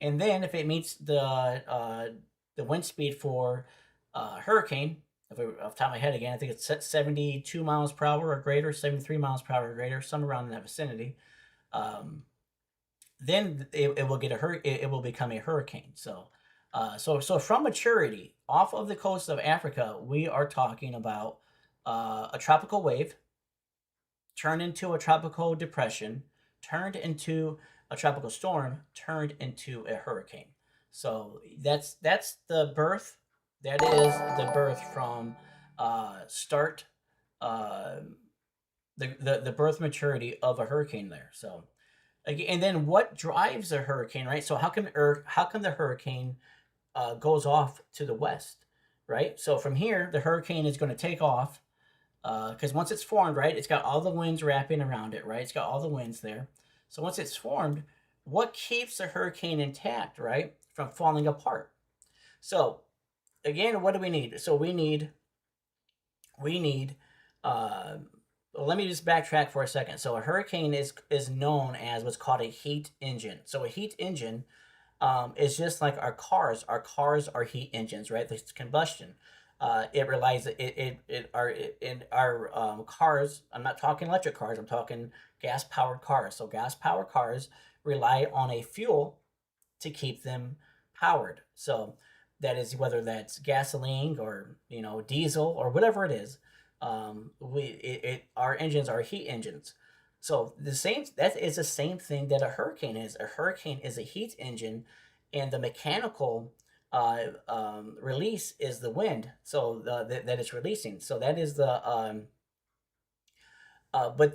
Speaker 1: And then, if it meets the wind speed for hurricane, off the top of my head again, I think it's 72 miles per hour or greater, 73 miles per hour or greater, somewhere around in that vicinity. Then it will it will become a hurricane. So from maturity, off of the coast of Africa, we are talking about a tropical wave turned into a tropical depression, turned into a tropical storm, turned into a hurricane. So that's the birth. That is the birth from start uh, the birth maturity of a hurricane there. So and then what drives a hurricane, right? So how come the hurricane goes off to the west, right? So from here, the hurricane is going to take off because once it's formed, right, it's got all the winds wrapping around it, right? It's got all the winds there. So once it's formed, what keeps the hurricane intact, right, from falling apart? So again, what do we need? So we need uh, well, let me just backtrack for a second. So a hurricane is known as what's called a heat engine. So a heat engine is just like our cars. Our cars are heat engines, right? It's combustion. It relies in our cars. I'm not talking electric cars. I'm talking gas powered cars. So gas powered cars rely on a fuel to keep them powered. So that is whether that's gasoline or diesel or whatever it is. Our engines are heat engines. So that is the same thing that a hurricane is. A hurricane is a heat engine, and the mechanical release is the wind. So that it's releasing. So that is but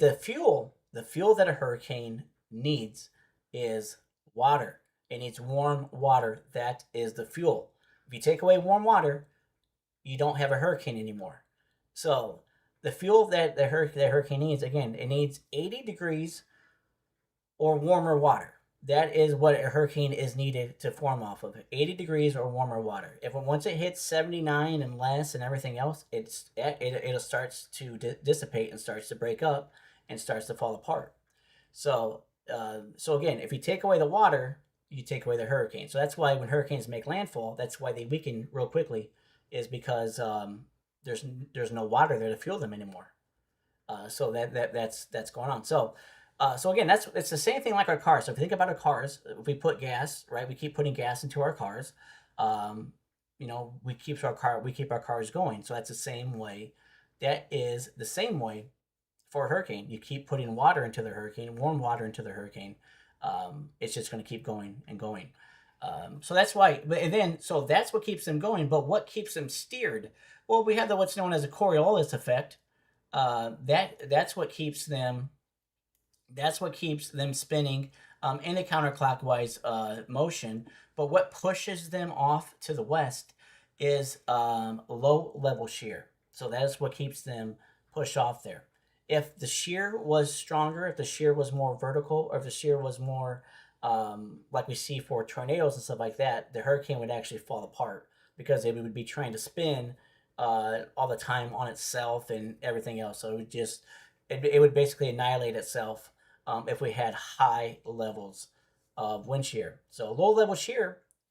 Speaker 1: the fuel that a hurricane needs is water. It needs warm water. That is the fuel. If you take away warm water, you don't have a hurricane anymore. So the fuel that the hurricane needs, again, it needs 80 degrees or warmer water. That is what a hurricane is needed to form off of. 80 degrees or warmer water. Once it hits 79 and less and everything else, it starts to dissipate and starts to break up and starts to fall apart. So again, if you take away the water, you take away the hurricane. So that's why when hurricanes make landfall, that's why they weaken real quickly, is because there's no water there to fuel them anymore. So that's going on. So again, it's the same thing like our cars. So if you think about our cars, if we put gas, right, we keep putting gas into our cars. We keep our cars going. So that's the same way. That is the same way for a hurricane. You keep putting water into the hurricane, warm water into the hurricane. It's just going to keep going and going. So that's why, so that's what keeps them going. But what keeps them steered? Well, we have what's known as a Coriolis effect. That's what keeps them. That's what keeps them spinning in a counterclockwise motion. But what pushes them off to the west is low level shear. So that is what keeps them pushed off there. If the shear was stronger, if the shear was more vertical, or if the shear was more like we see for tornadoes and stuff like that, the hurricane would actually fall apart because it would be trying to spin all the time on itself and everything else. So it would basically annihilate itself if we had high levels of wind shear. So low level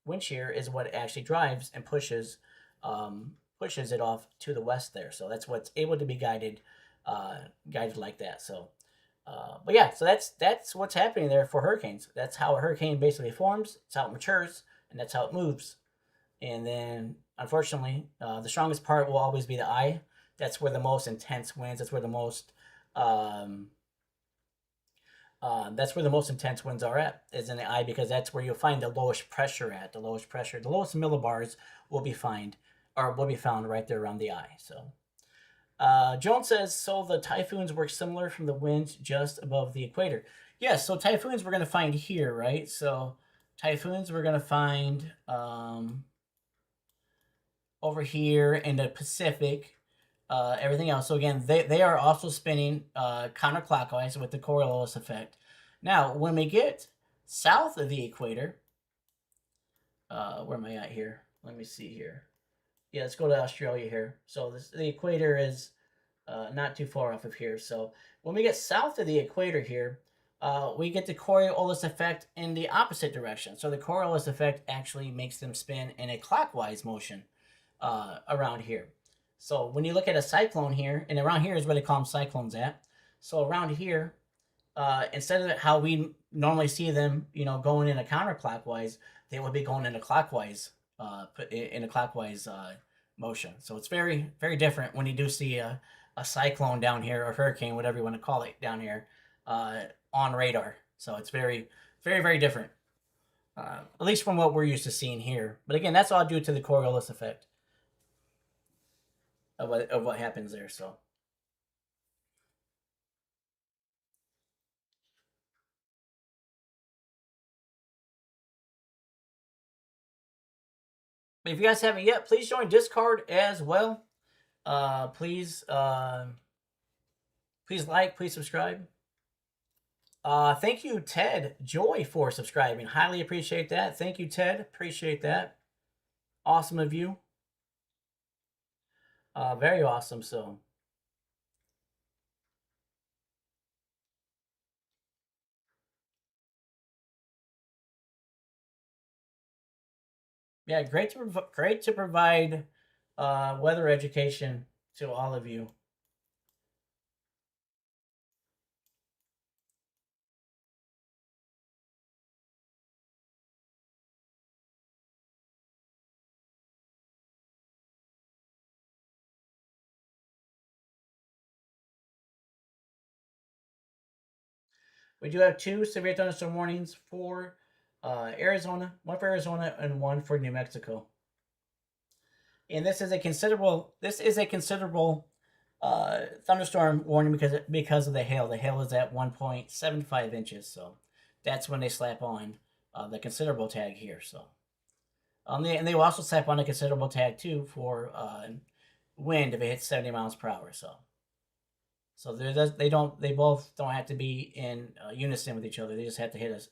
Speaker 1: wind shear is what actually drives and pushes it off to the west there. So that's what's able to be guided like that. So, but yeah, so that's what's happening there for hurricanes. That's how a hurricane basically forms. It's how it matures, and that's how it moves. And then unfortunately, the strongest part will always be the eye. That's where the most intense winds. Um, that's where the most intense winds are at, is in the eye, because that's where you'll find the lowest pressure at. The lowest pressure, the lowest millibars will be found right there around the eye. So Jones says, so the typhoons work similar from the winds just above the equator. Yes, so typhoons we're going to find here, right? So typhoons we're going to find over here in the Pacific. Everything else. So again, they are also spinning counterclockwise with the Coriolis effect. Now, when we get south of the equator, where am I at here? Let me see here. Yeah, let's go to Australia here. So the equator is not too far off of here. So when we get south of the equator here, we get the Coriolis effect in the opposite direction. So the Coriolis effect actually makes them spin in a clockwise motion around here. So when you look at a cyclone here, and around here is where they call them cyclones at. So around here, instead of how we normally see them, going in a counterclockwise, they would be going in a clockwise, motion. So it's very, very different when you do see a cyclone down here, or hurricane, whatever you want to call it, down here on radar. So it's very, very, very different, at least from what we're used to seeing here. But again, that's all due to the Coriolis effect of what happens there. So but if you guys haven't yet, please join Discord as well. Please like, please subscribe. Thank you, Ted Joy, for subscribing. Highly appreciate that. Thank you, Ted. Appreciate that. Awesome of you. Very awesome. So yeah, great to provide weather education to all of you. We do have 2 severe thunderstorm warnings for Arizona, one for Arizona and one for New Mexico. And this is a considerable thunderstorm warning because of the hail. The hail is at 1.75 inches, so that's when they slap on the considerable tag here. So, and they will also slap on a considerable tag too for wind if it hits 70 miles per hour. So they both don't have to be in unison with each other. They just have to hit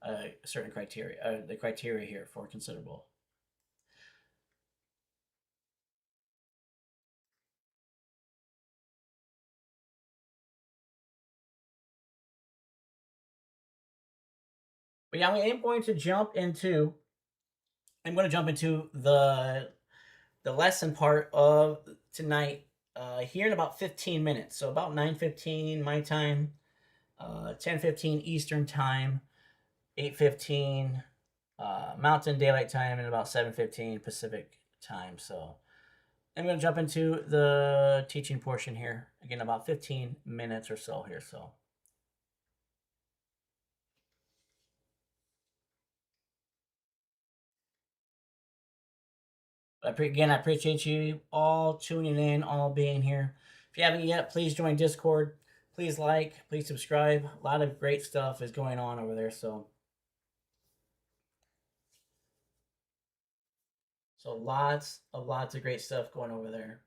Speaker 1: a certain criteria, the criteria here for considerable. But yeah, I'm going to jump into the lesson part of tonight here in about 15 minutes. So about 9:15 my time, 10:15 Eastern time, 8:15 Mountain Daylight Time, and about 7:15 Pacific time. So I'm going to jump into the teaching portion here again, about 15 minutes or so here. So. Again, I appreciate you all tuning in, all being here. If you haven't yet, please join Discord. Please like, please subscribe. A lot of great stuff is going on over there. So lots of great stuff going over there.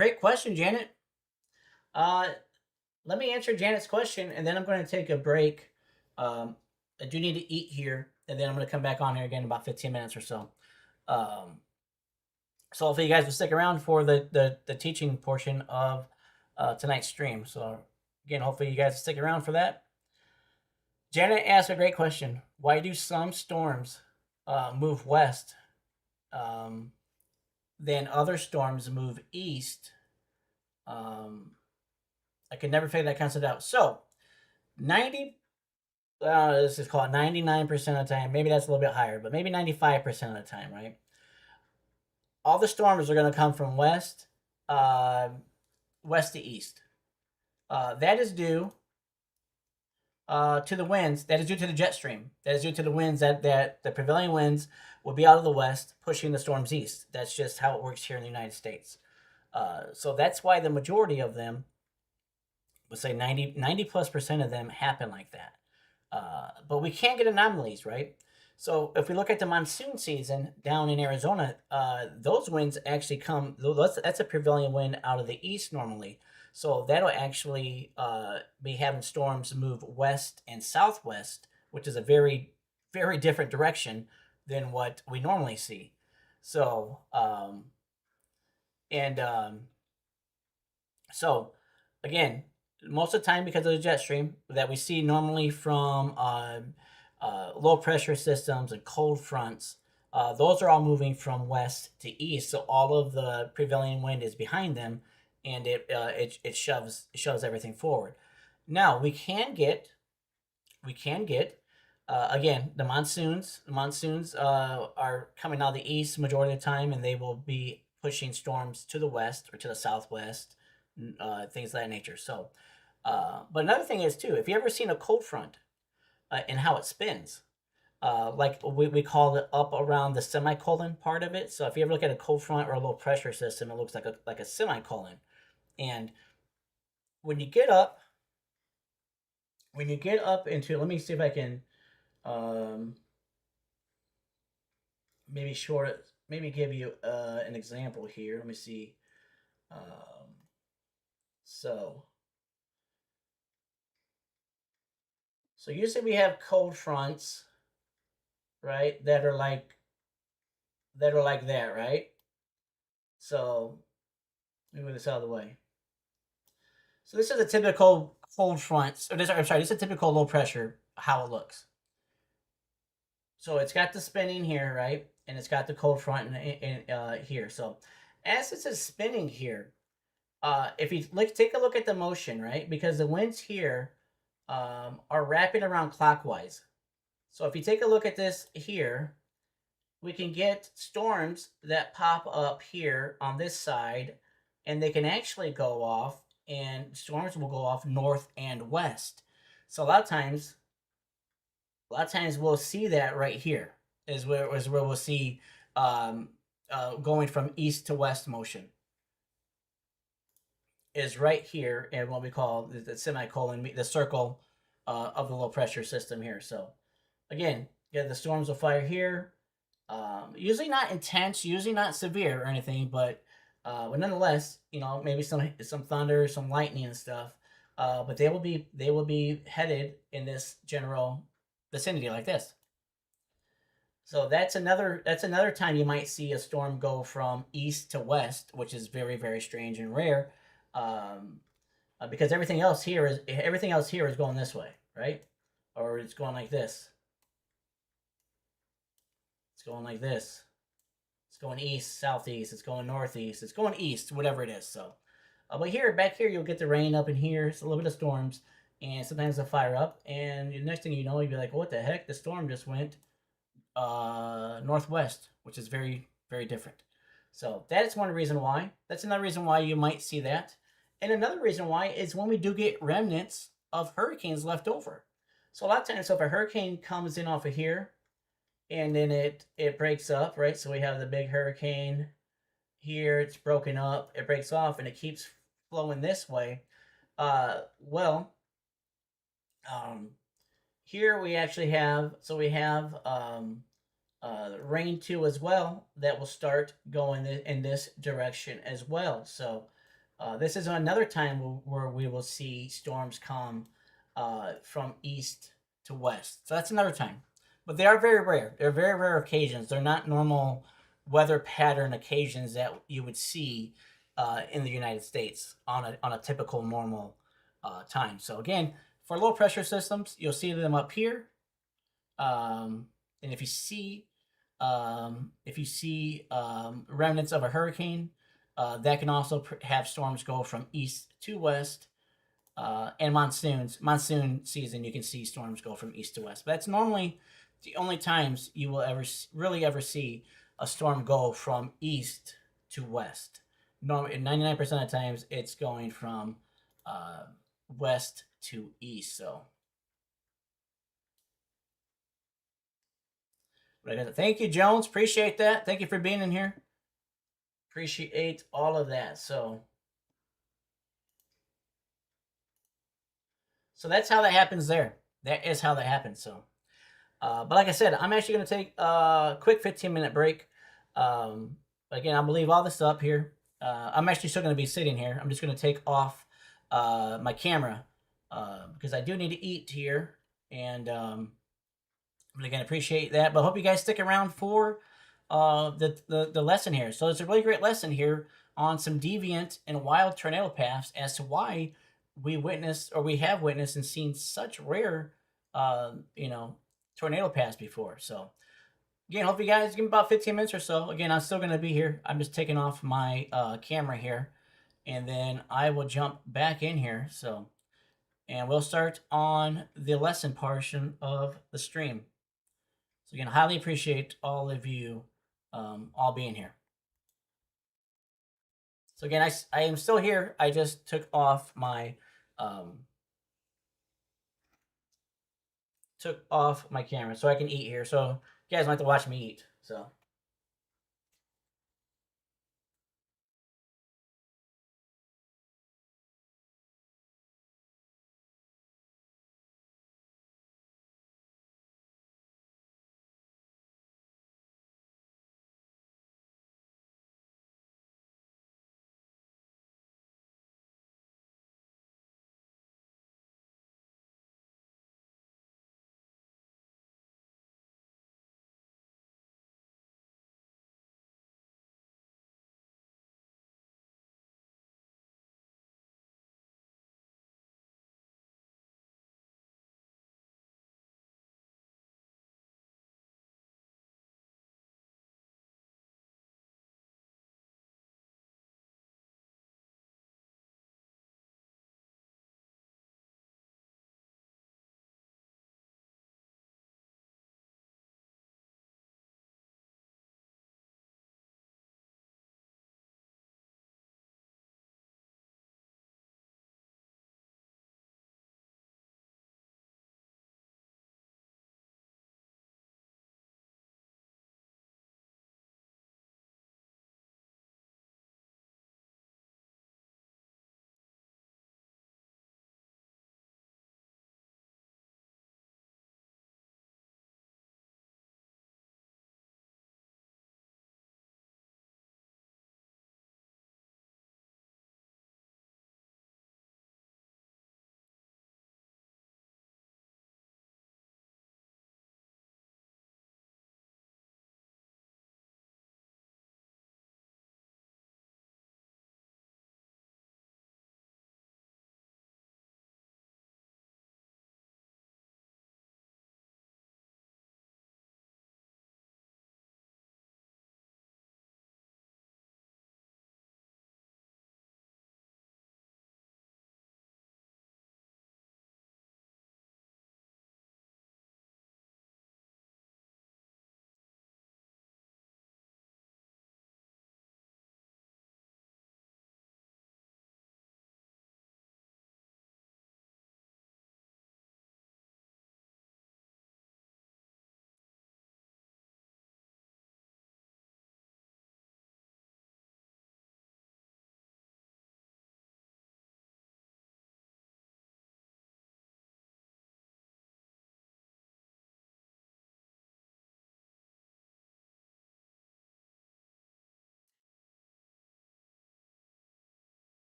Speaker 1: Great question, Janet. Uh, Let me answer Janet's question, and then I'm going to take a break. I do need to eat here, and then I'm going to come back on here again in about 15 minutes or so. Um, so hopefully you guys will stick around for the teaching portion of tonight's stream. So again, hopefully you guys will stick around for that. Janet asked a great question. Why do some storms move west, then other storms move east? I could never figure that concept out. So 90, let's just call it 99% of the time. Maybe that's a little bit higher, but maybe 95% of the time, right? All the storms are going to come from west to east. That is due to the winds. That is due to the jet stream. That is due to the winds that the prevailing winds will be out of the west, pushing the storms east. That's just how it works here in the United States. So that's why the majority of them, let's say 90 plus percent of them happen like that. But we can get anomalies, right? So if we look at the monsoon season down in Arizona, those winds actually come. That's a prevailing wind out of the east normally. So that'll actually be having storms move west and southwest, which is a very, very different direction than what we normally see. So so again, most of the time because of the jet stream that we see normally from low pressure systems and cold fronts, those are all moving from west to east. So all of the prevailing wind is behind them, and it shoves everything forward. Now we can get again the monsoons. The monsoons are coming out of the east majority of the time, and they will be pushing storms to the west or to the southwest, things of that nature. So, but another thing is too, if you ever seen a cold front and how it spins, like we call it up around the semicolon part of it. So if you ever look at a cold front or a low pressure system, it looks like a semicolon. And when you get up into, let me see if I can maybe give you an example here. Let me see. So usually we have cold fronts, right, that are like that, right? So let me move this out of the way. So this is a typical cold front. This is a typical low pressure, how it looks. So it's got the spinning here, right? And it's got the cold front here. So as this is spinning here, if you take a look at the motion, right? Because the winds here are wrapping around clockwise. So if you take a look at this here, we can get storms that pop up here on this side, and they can actually go off, and storms will go off north and west. So a lot of times we'll see that right here is where we'll see going from east to west motion is right here in what we call the semicolon, the circle of the low pressure system here. So again, yeah, the storms will fire here. Usually not intense, usually not severe or anything, but nonetheless, maybe some thunder, some lightning and stuff. But they will be headed in this general vicinity like this. So that's another time you might see a storm go from east to west, which is very, very strange and rare, because everything else here is going this way, right? Or it's going like this. It's going like this. It's going east, southeast. It's going northeast. It's going east, whatever it is. So, but back here, you'll get the rain up in here. It's a little bit of storms, and sometimes they'll fire up. And the next thing you know, you'll be like, "What the heck? The storm just went northwest," which is very, very different. So that is one reason why. That's another reason why you might see that. And another reason why is when we do get remnants of hurricanes left over. So a lot of times, if a hurricane comes in off of here, and then it breaks up, right? So we have the big hurricane here. It's broken up. It breaks off, and it keeps flowing this way. Here we actually have rain too as well that will start going in this direction as well. So This is another time where we will see storms come from east to west. So that's another time. But they are very rare. They're very rare occasions. They're not normal weather pattern occasions that you would see in the United States on a typical normal time. So again, for low pressure systems, you'll see them up here. And if you see remnants of a hurricane, that can also have storms go from east to west. And monsoon season, you can see storms go from east to west. But that's normally the only times you will really ever see a storm go from east to west. Normally, 99% of the times, it's going from uh, west to east. So, thank you, Jones. Appreciate that. Thank you for being in here. Appreciate all of that. So that's how that happens there. That is how that happens. So, but like I said, I'm actually going to take a quick 15-minute break. Again, I'll leave all this up here. I'm actually still going to be sitting here. I'm just going to take off my camera because I do need to eat here. And again, appreciate that. But I hope you guys stick around for the lesson here. So it's a really great lesson here on some deviant and wild tornado paths as to why we have witnessed and seen such rare, you know, tornado paths before. So again, hope you guys give me about 15 minutes or so. Again, I'm still going to be here. I'm just taking off my camera here, and then I will jump back in here. So, and we'll start on the lesson portion of the stream. So again, highly appreciate all of you all being here. So again, I am still here. I just took off my camera so I can eat here. So you guys might have to watch me eat. So.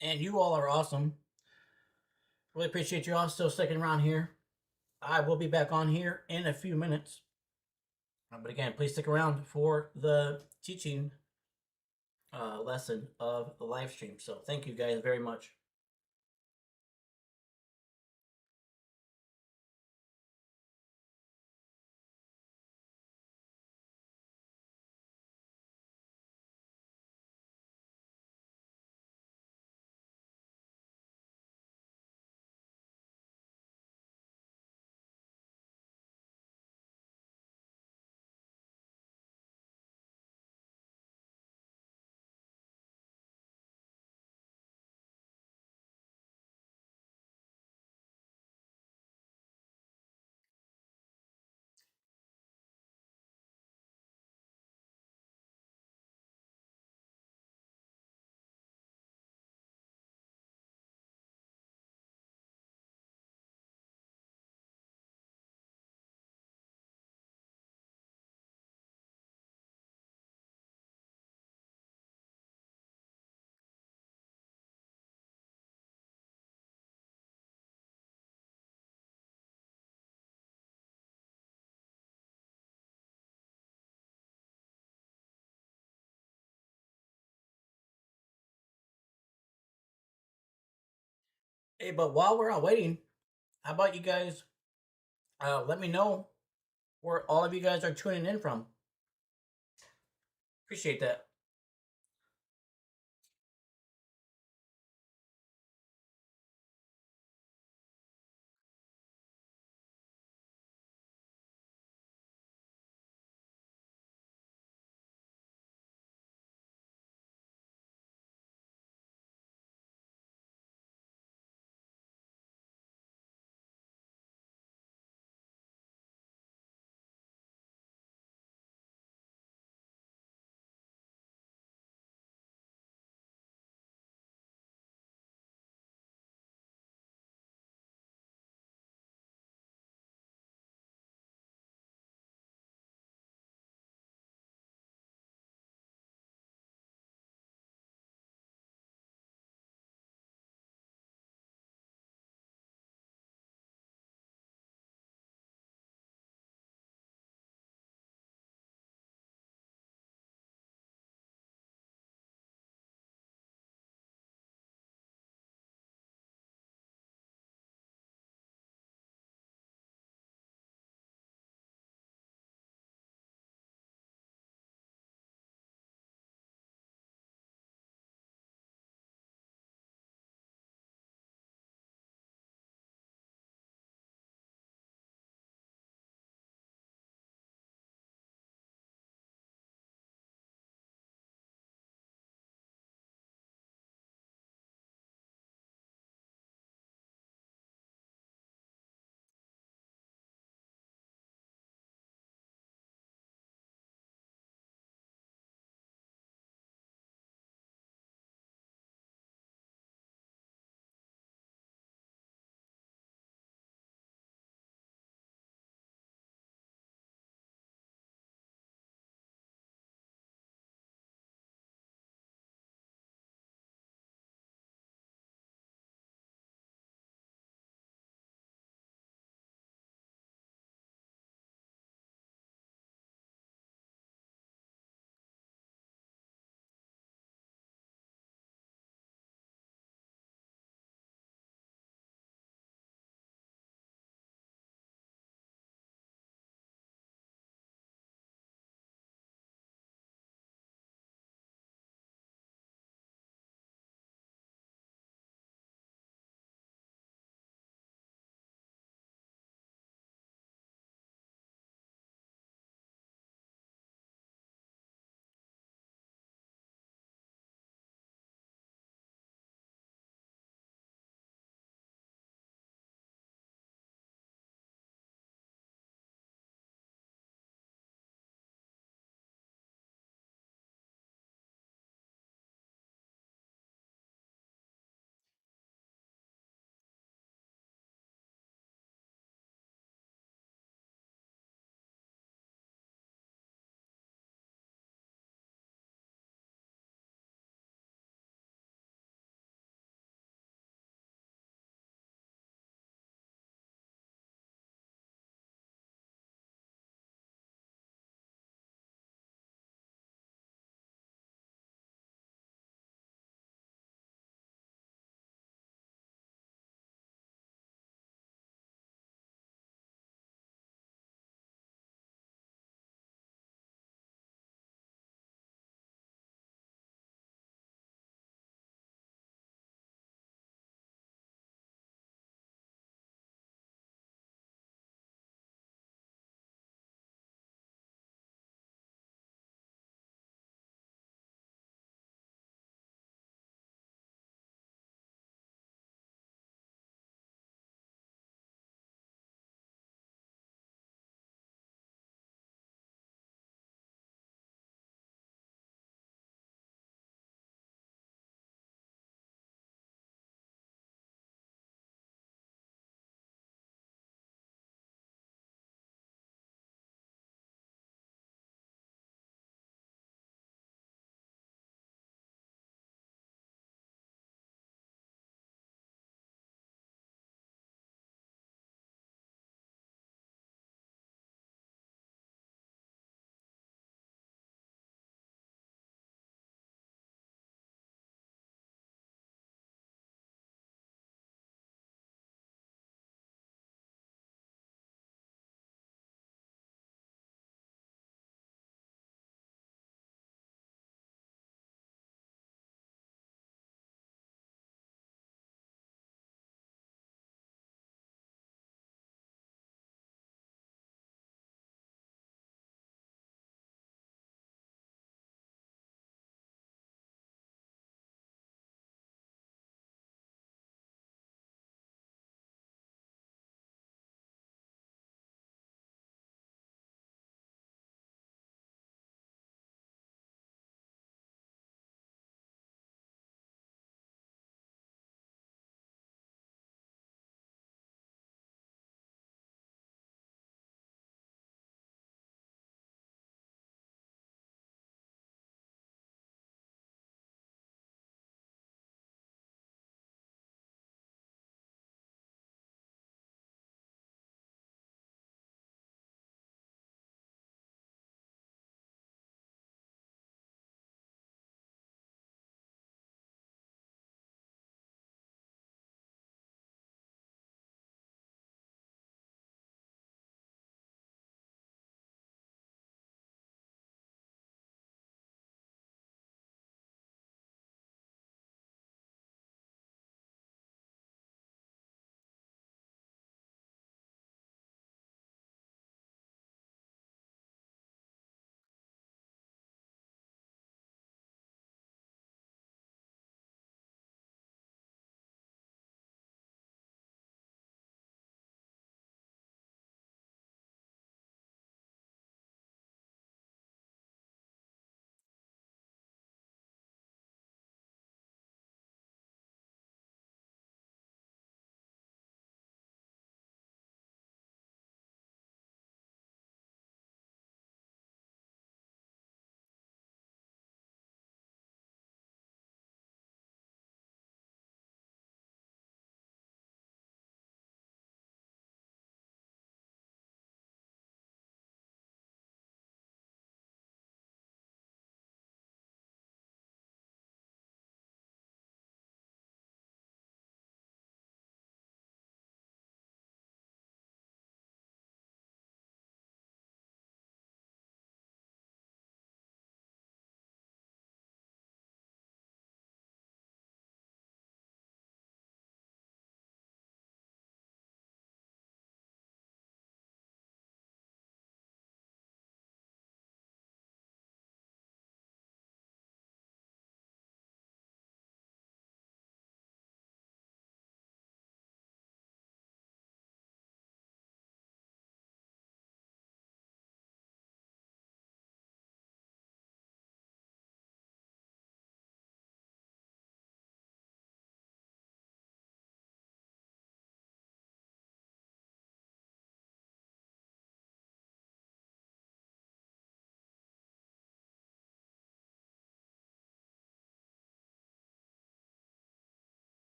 Speaker 1: And you all are awesome. Really appreciate you all still sticking around here. I will be back on here in a few minutes. But again, please stick around for the teaching lesson of the live stream. So thank you guys very much. Hey, but while we're all waiting, how about you guys let me know where all of you guys are tuning in from? Appreciate that.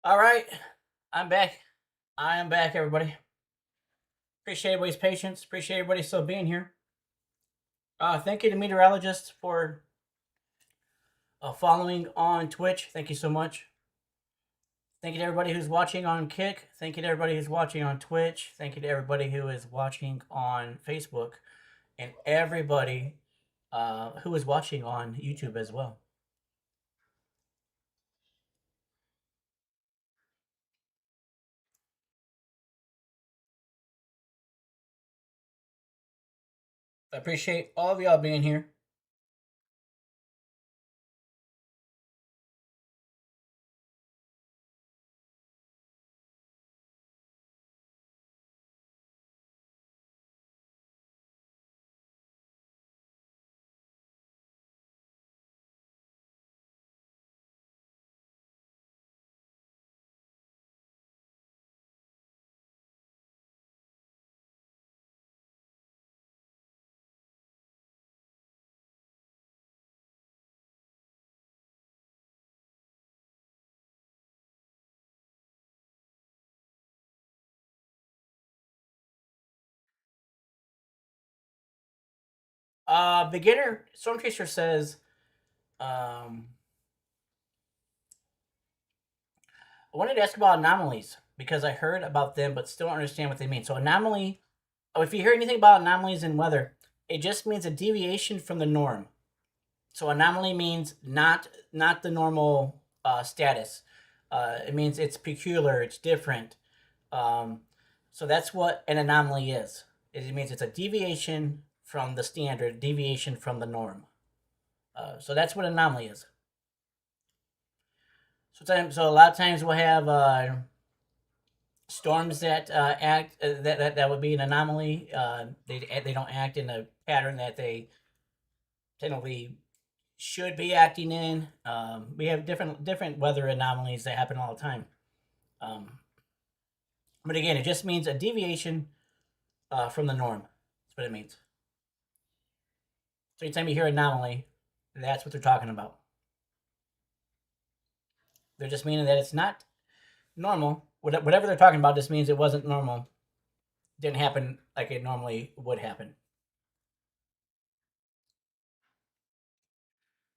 Speaker 1: All right, I'm back. I am back, everybody. Appreciate everybody's patience. Appreciate everybody still being here. Thank you to meteorologists for following on Twitch. Thank you so much. Thank you to everybody who's watching on Kick. Thank you to everybody who's watching on Twitch. Thank you to everybody who is watching on Facebook, and everybody who is watching on YouTube as well. I appreciate all of y'all being here. Beginner Storm Chaser says, I wanted to ask about anomalies because I heard about them but still don't understand what they mean. So anomaly, if you hear anything about anomalies in weather, it just means a deviation from the norm. So anomaly means not the normal status. It means it's peculiar, it's different. Um, so that's what an anomaly is. It means it's a deviation from the standard, deviation from the norm. So that's what an anomaly is. So a lot of times we'll have storms that act that would be an anomaly. They don't act in a pattern that they technically should be acting in. We have different weather anomalies that happen all the time. Um, but again, it just means a deviation from the norm. That's what it means. So anytime you hear anomaly, that's what they're talking about. They're just meaning that it's not normal. Whatever they're talking about just means it wasn't normal. Didn't happen like it normally would happen.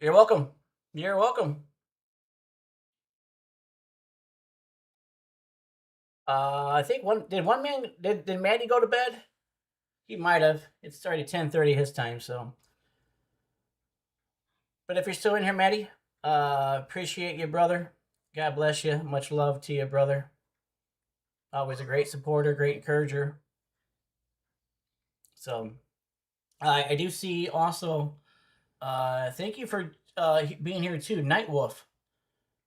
Speaker 1: You're welcome. You're welcome. I think one man did Maddie go to bed? He might have. It's already 10:30 his time, so. But if you're still in here, Maddie, appreciate you, brother. God bless you. Much love to you, brother. Always a great supporter, great encourager. So I do see also. Thank you for being here too, Night Wolf.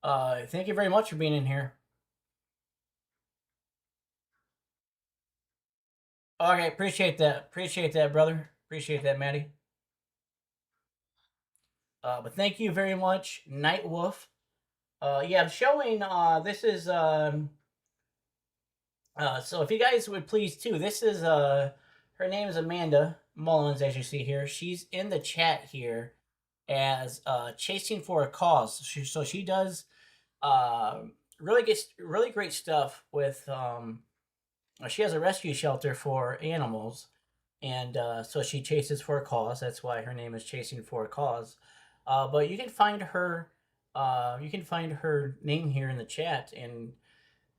Speaker 1: Thank you very much for being in here. Okay, appreciate that. Appreciate that, brother. Appreciate that, Maddie. But thank you very much, Night Wolf. Yeah, I'm showing. This is. So if you guys would please too, this is. Her name is Amanda Mullins, as you see here. She's in the chat here as chasing for a cause. So she does really great stuff with. She has a rescue shelter for animals, and so she chases for a cause. That's why her name is Chasing for a Cause. But you can find her. You can find her name here in the chat, and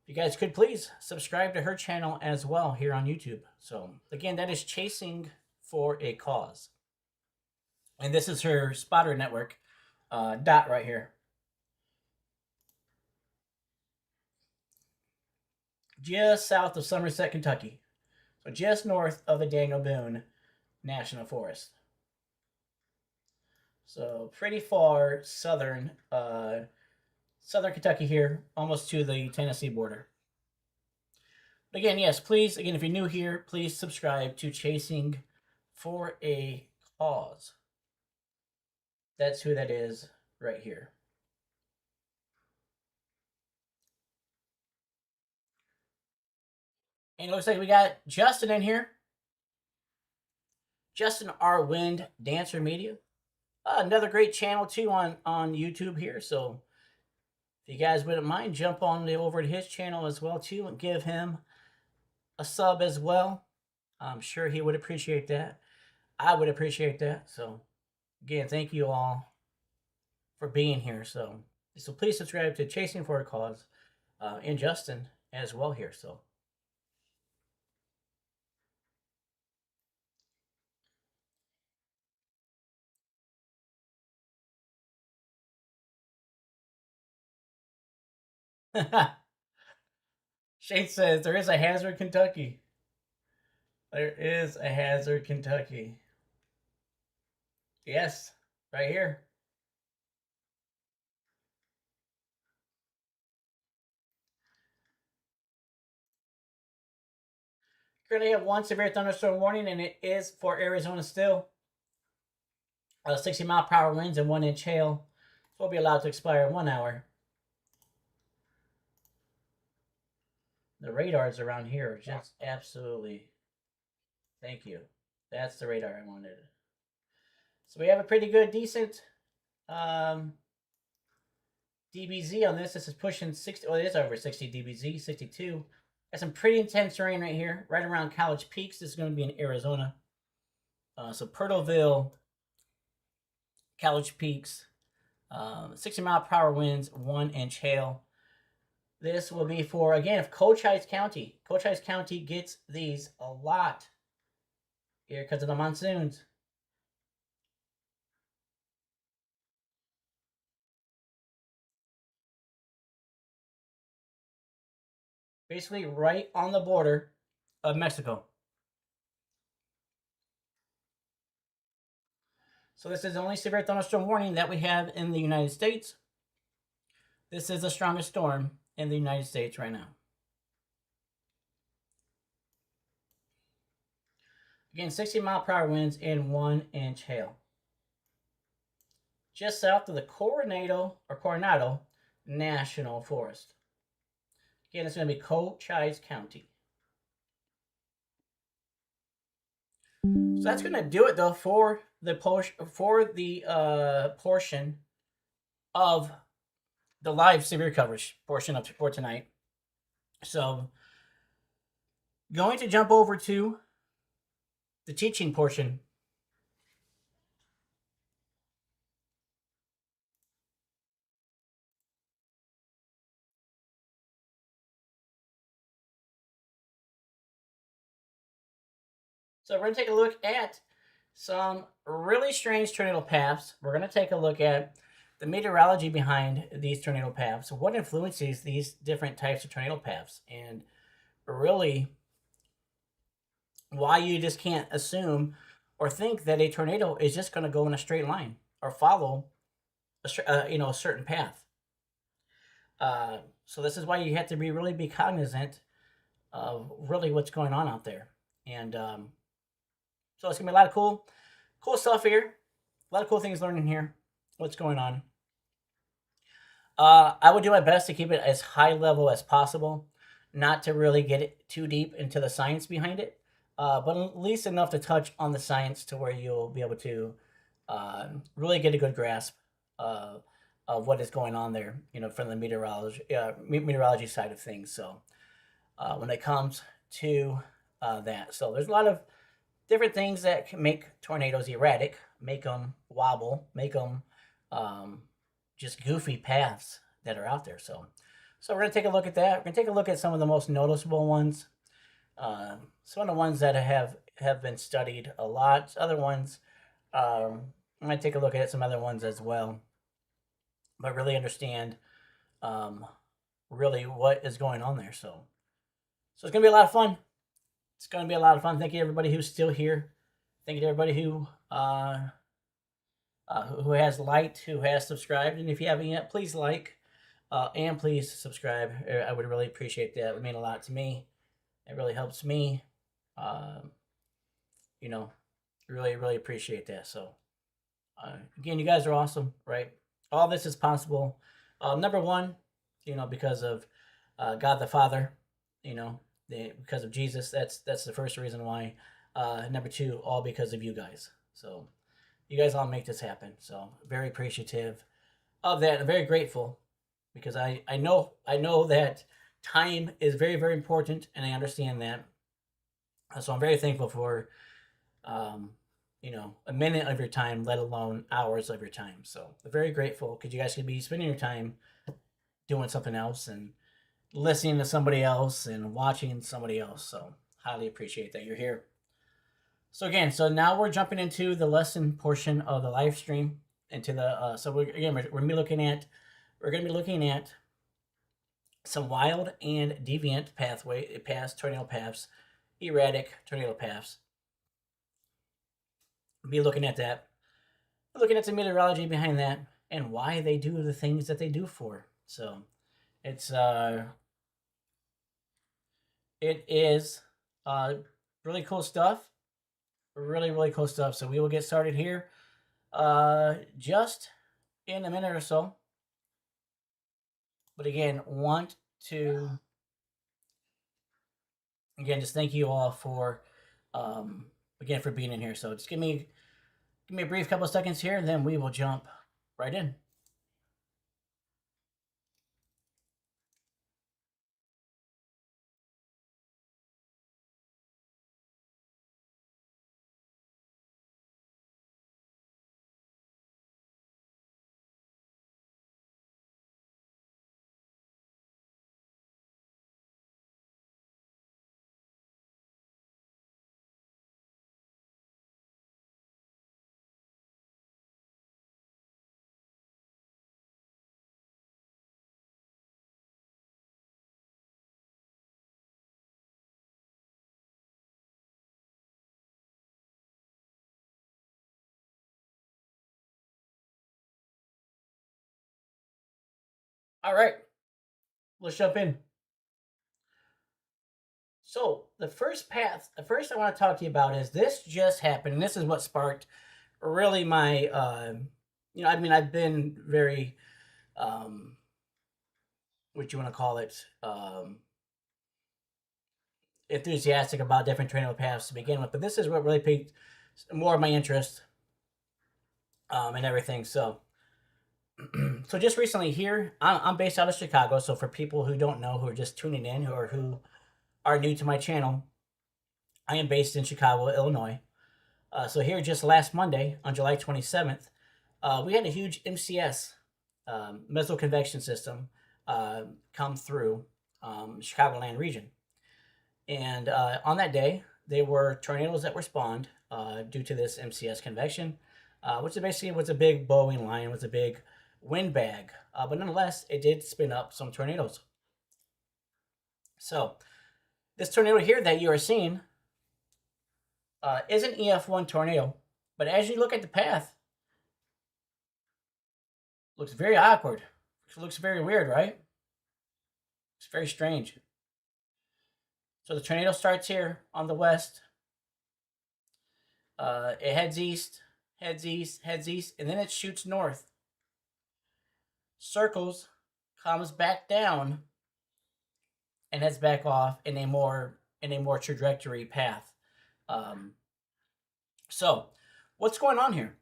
Speaker 1: if you guys could please subscribe to her channel as well here on YouTube. So again, that is Chasing for a Cause, and this is her spotter network dot right here, just south of Somerset, Kentucky. So just north of the Daniel Boone National Forest. So pretty far southern Kentucky here, almost to the Tennessee border. But again, yes, please, again, if you're new here, please subscribe to Chasing for a Cause. That's who that is right here. And it looks like we got Justin in here. Justin R. Wind Dancer Media. Another great channel too on YouTube here. So if you guys wouldn't mind, jump on over to his channel as well too and give him a sub as well. I'm sure he would appreciate that. I would appreciate that. So again, thank you all for being here. So please subscribe to Chasing for a Cause and Justin as well here. So Shane says there is a Hazard, Kentucky. There is a Hazard, Kentucky. Yes, right here. Currently have one severe thunderstorm warning, and it is for Arizona still. 60-mile-per-hour winds and 1-inch hail. So will be allowed to expire in 1 hour. The radars around here are just absolutely. Thank you. That's the radar I wanted. So we have a pretty good, decent DBZ on this. This is pushing 60. Well, it is over 60 DBZ, 62. Got some pretty intense rain right here, right around College Peaks. This is going to be in Arizona. So Purtleville, College Peaks, 60-mile-per-hour winds, 1-inch hail. This will be for, again, if Cochise County. Cochise County gets these a lot here because of the monsoons. Basically right on the border of Mexico. So this is the only severe thunderstorm warning that we have in the United States. This is the strongest storm in the United States right now. Again, 60-mile-per-hour winds and 1-inch hail. Just south of the Coronado National Forest. Again, it's going to be Cochise County. So that's going to do it, though, for the portion of the live severe coverage portion of for tonight. So, going to jump over to the teaching portion. So we're going to take a look at some really strange tornado paths. We're going to take a look at the meteorology behind these tornado paths, what influences these different types of tornado paths, and really why you just can't assume or think that a tornado is just going to go in a straight line or follow a certain path. So this is why you have to really be cognizant of really what's going on out there. And so it's going to be a lot of cool stuff here. A lot of cool things learning here. What's going on. I would do my best to keep it as high level as possible, not to really get it too deep into the science behind it, but at least enough to touch on the science to where you'll be able to really get a good grasp of what is going on there, from the meteorology side of things. So when it comes to that, so there's a lot of different things that can make tornadoes erratic, make them wobble, make them just goofy paths that are out there. So we're going to take a look at that. We're going to take a look at some of the most noticeable ones. Some of the ones that have been studied a lot. Other ones, I'm going to take a look at some other ones as well. But really understand really what is going on there. So it's going to be a lot of fun. It's going to be a lot of fun. Thank you, everybody who's still here. Thank you to everybody who has liked, who has subscribed. And if you haven't yet, please like and please subscribe. I would really appreciate that. It would mean a lot to me. It really helps me. Really, really appreciate that. So, again, you guys are awesome, right? All this is possible. Number one, because of God the Father, because of Jesus. That's the first reason why. Number two, all because of you guys. So you guys all make this happen. So very appreciative of that. I'm very grateful because I know that time is very, very important, and I understand that. So I'm very thankful for um, a minute of your time, let alone hours of your time. So I'm very grateful because you guys could be spending your time doing something else and listening to somebody else and watching somebody else. So highly appreciate that you're here. So again, so now we're jumping into the lesson portion of the live stream. Into the so we're gonna be looking at some wild and deviant paths, tornado paths, erratic tornado paths. We'll be looking at that, looking at the meteorology behind that, and why they do the things that they do for. So it's it is really cool stuff, really cool stuff. So we will get started here just in a minute or so. But again, want to just thank you all for again for being in here. So just give me a brief couple of seconds here, and then we will jump right in. All right, let's jump in. So the first I want to talk to you about is this just happened, and this is what sparked really my, I mean, I've been very, what you want to call it, enthusiastic about different tornado paths to begin with, but this is what really piqued more of my interest, and everything. So, so just recently here, I'm based out of Chicago. So for people who don't know, who are just tuning in, who are new to my channel, I am based in Chicago, Illinois. So here, just last Monday, on July 27th, we had a huge MCS, missile convection system, come through Chicagoland region. And on that day, there were tornadoes that were spawned due to this MCS convection, which basically was a big Boeing line, was a big wind bag. But nonetheless, it did spin up some tornadoes. So this tornado here that you are seeing is an EF1 tornado, but as you look at the path, looks very awkward. It looks very weird, right? It's very strange. So the tornado starts here on the west. It heads east, and then it shoots north. Circles, comes back down, and heads back off in a more trajectory path. So, what's going on here?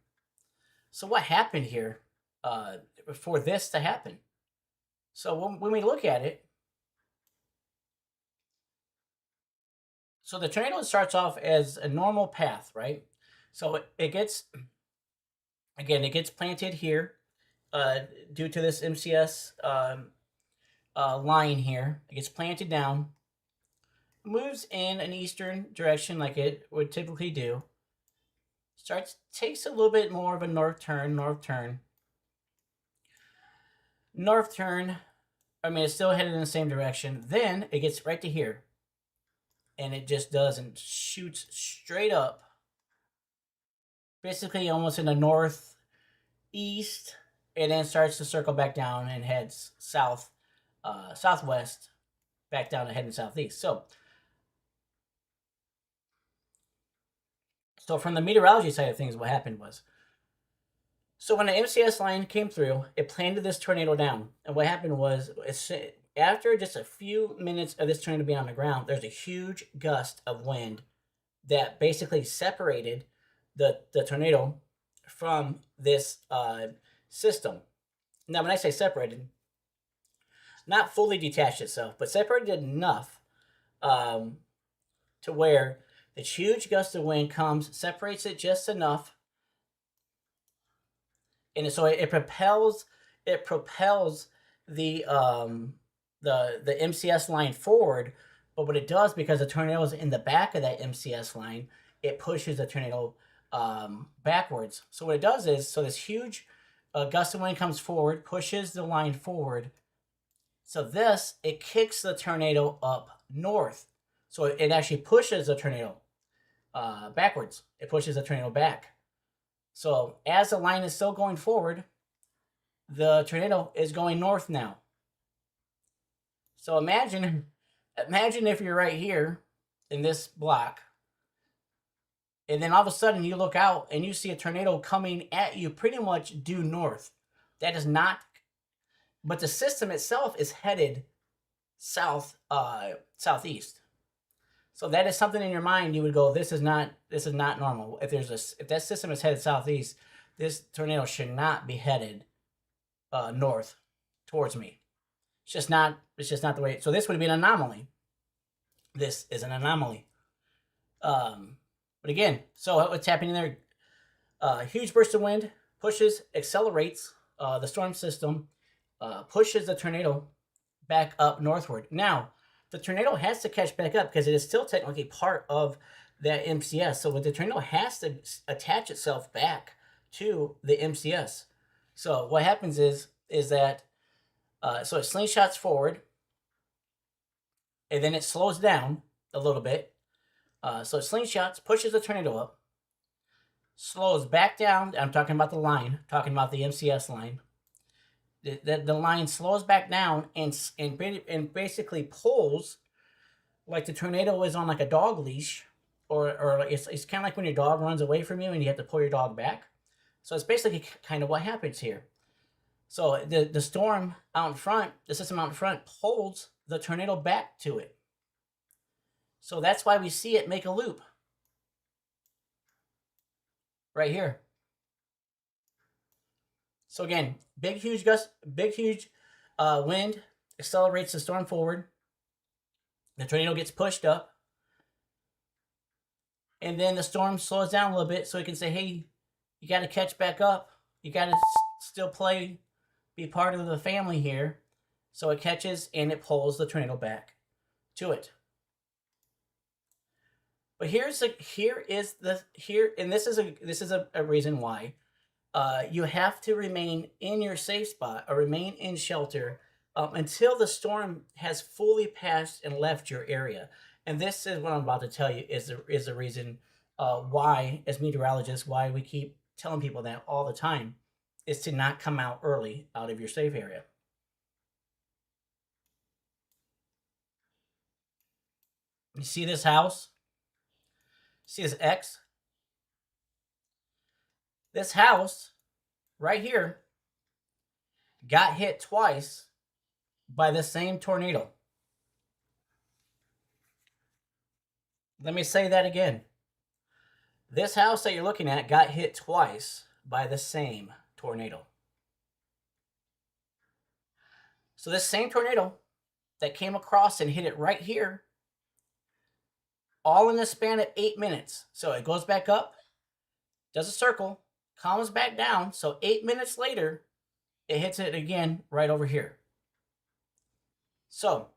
Speaker 1: So, what happened here for this to happen? So, when we look at it, so the tornado starts off as a normal path, right? So it gets planted here due to this MCS line here. It gets planted down, moves in an eastern direction like it would typically do. Takes a little bit more of a north turn. I mean, it's still headed in the same direction. Then it gets right to here, and it just doesn't shoots straight up, basically almost in the northeast, and then starts to circle back down and heads southwest, back down and heading southeast. So from the meteorology side of things, what happened was, so when the MCS line came through, it planted this tornado down, and what happened was, after just a few minutes of this tornado being on the ground, there's a huge gust of wind that basically separated the tornado from this system. Now, when I say separated, not fully detached itself, but separated enough to where this huge gust of wind comes, separates it just enough, and so it propels the MCS line forward. But what it does, because the tornado is in the back of that MCS line, it pushes the tornado backwards. So what it does is, so this huge gust of wind comes forward, pushes the line forward. So it kicks the tornado up north. So it actually pushes the tornado backwards. It pushes the tornado back. So as the line is still going forward, the tornado is going north now. So imagine if you're right here in this block, and then all of a sudden you look out and you see a tornado coming at you pretty much due north. That is not, but the system itself is headed southeast. So that is something in your mind you would go, this is not normal. If that system is headed southeast, this tornado should not be headed north towards me. It's just not the way. So this would be an anomaly. This is an anomaly. But again, so what's happening there? Huge burst of wind pushes, accelerates the storm system, pushes the tornado back up northward. Now, the tornado has to catch back up because it is still technically part of that MCS. So the tornado has to attach itself back to the MCS. So what happens is that so it slingshots forward, and then it slows down a little bit. So it slingshots, pushes the tornado up, slows back down. I'm talking about the line, talking about the MCS line. The line slows back down and basically pulls, like the tornado is on like a dog leash, or it's kind of like when your dog runs away from you and you have to pull your dog back. So it's basically kind of what happens here. So the storm out in front, the system out in front, pulls the tornado back to it. So that's why we see it make a loop right here. So again, big huge wind accelerates the storm forward. The tornado gets pushed up, and then the storm slows down a little bit, so it can say, "Hey, you got to catch back up. You got to still be part of the family here." So it catches and it pulls the tornado back to it. But this is a reason why you have to remain in your safe spot or remain in shelter until the storm has fully passed and left your area. And this is what I'm about to tell you is the reason why, as meteorologists, why we keep telling people that all the time, is to not come out early out of your safe area. You see this house? See this X? This house right here got hit twice by the same tornado. Let me say that again. This house that you're looking at got hit twice by the same tornado. So this same tornado that came across and hit it right here, all in the span of 8 minutes. So it goes back up, does a circle, comes back down. So 8 minutes later, it hits it again right over here. So,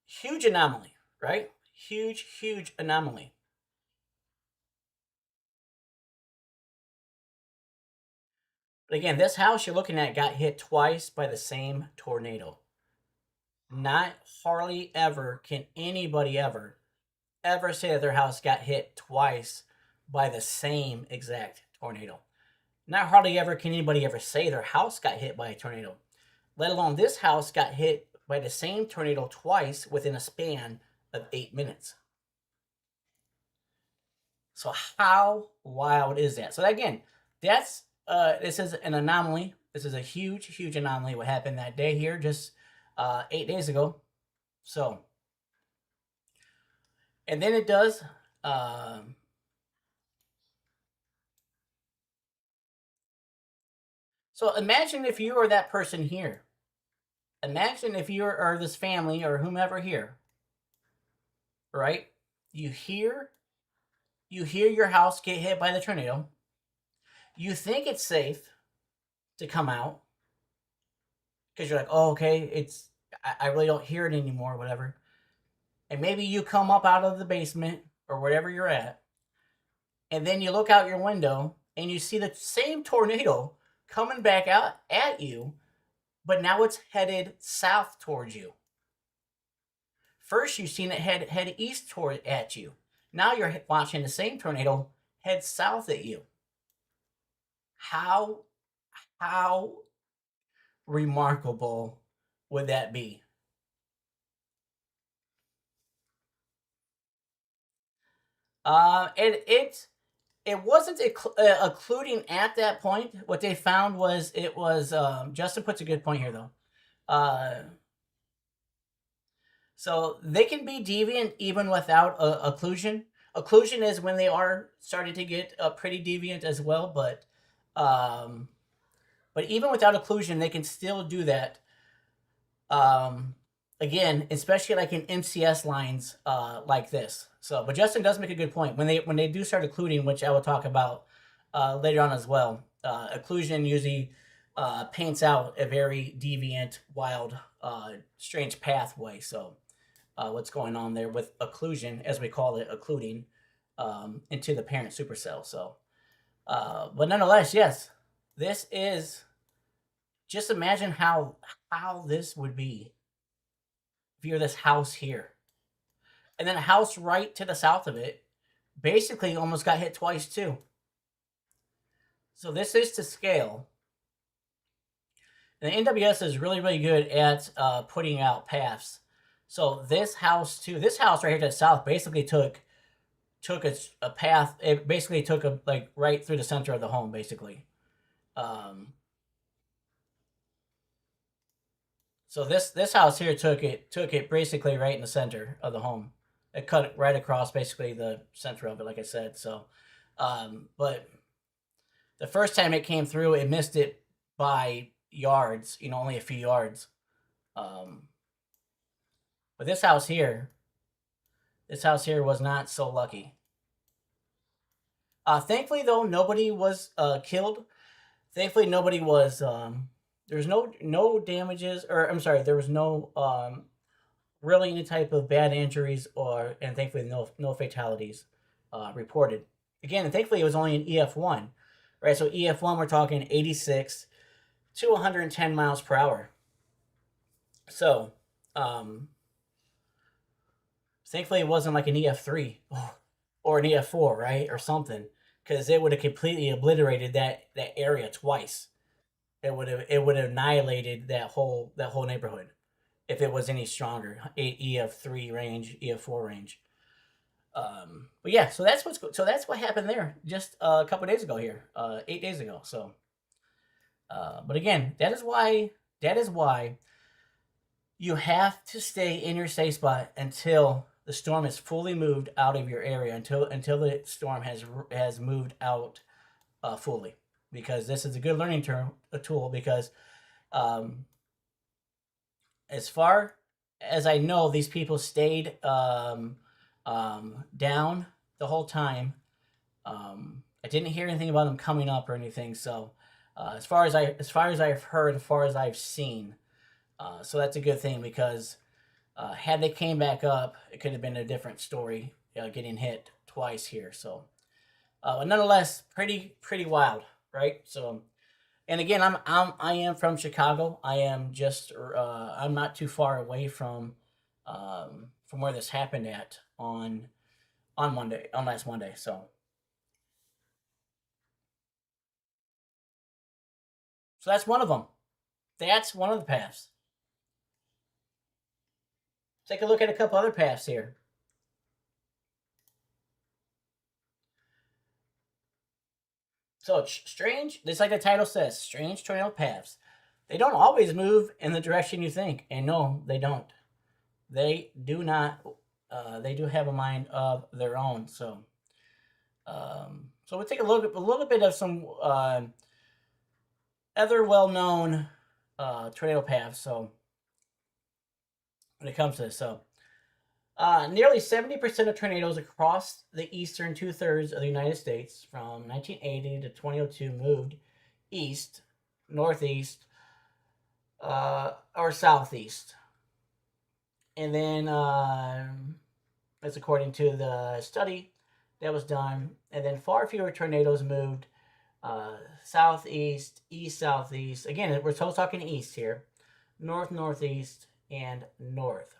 Speaker 1: huge anomaly, right? Huge anomaly. But again, this house you're looking at got hit twice by the same tornado. Not hardly ever can anybody ever say that their house got hit twice by the same exact tornado. Not hardly ever can anybody ever say their house got hit by a tornado, let alone this house got hit by the same tornado twice within a span of 8 minutes. So how wild is that? So again, this is an anomaly. This is a huge anomaly. What happened that day here, just 8 days ago. So, and then it does. So imagine if you were that person here, imagine if you are this family or whomever here, right? You hear you hear your house get hit by the tornado. You think it's safe to come out because you're like, oh, okay, I really don't hear it anymore, whatever. And maybe you come up out of the basement or wherever you're at, and then you look out your window and you see the same tornado coming back out at you, but now it's headed south towards you. First, you've seen it head east toward at you. Now you're watching the same tornado head south at you. How how remarkable would that be? It wasn't occluding at that point. What they found was it was Justin puts a good point here though. Uh, so they can be deviant even without occlusion. Occlusion is when they are starting to get pretty deviant as well, um, but even without occlusion, they can still do that. Um, Again, especially like in MCS lines like this. So, but Justin does make a good point when they do start occluding, which I will talk about later on as well. Occlusion usually paints out a very deviant, wild, strange pathway. So, what's going on there with occlusion, as we call it, occluding into the parent supercell. So, but nonetheless, yes, this is. Just imagine how this would be if you're this house here, and then a house right to the south of it, basically almost got hit twice too. So this is to scale. And the NWS is really, really good at putting out paths. So this house right here to the south basically took a path. It basically took a like right through the center of the home, basically. Um, so this house here took it basically right in the center of the home. It cut it right across basically the center of it, like I said. So, but the first time it came through, it missed it by yards. Only a few yards. Um, but this house here was not so lucky. Thankfully, though, nobody was killed. Thankfully, nobody was. There's no damages, or I'm sorry, there was no really any type of bad injuries, and thankfully no fatalities reported. Again, and thankfully it was only an EF1, right? So EF1 we're talking 86 to 110 miles per hour. So, thankfully it wasn't like an EF3 or an EF4, right, or something, because it would have completely obliterated that area twice. It would have annihilated that whole neighborhood if it was any stronger. EF3 range, EF4 range. But yeah, so that's what happened there just a couple days ago here, 8 days ago. So, but again, that is why you have to stay in your safe spot until the storm is fully moved out of your area, until the storm has moved out fully, because this is a good learning tool, because um, as far as I know, these people stayed down the whole time. I didn't hear anything about them coming up or anything. So, as far as I've heard, as far as I've seen, so that's a good thing, because had they came back up, it could have been a different story. Getting hit twice here. So, nonetheless, pretty wild, right? So, and again, I am from Chicago. I'm not too far away from where this happened at on last Monday. So that's one of them. That's one of the paths. Take a look at a couple other paths here. So it's strange. Just like the title says, strange tornado paths. They don't always move in the direction you think, and no, they don't. They do not. They do have a mind of their own. So we'll take a little bit of some other well-known tornado paths. So, when it comes to this. So, nearly 70% of tornadoes across the eastern two-thirds of the United States from 1980 to 2002 moved east, northeast, or southeast. And then, that's according to the study that was done. And then far fewer tornadoes moved southeast, east, southeast. Again, we're still talking east here, north, northeast, and north.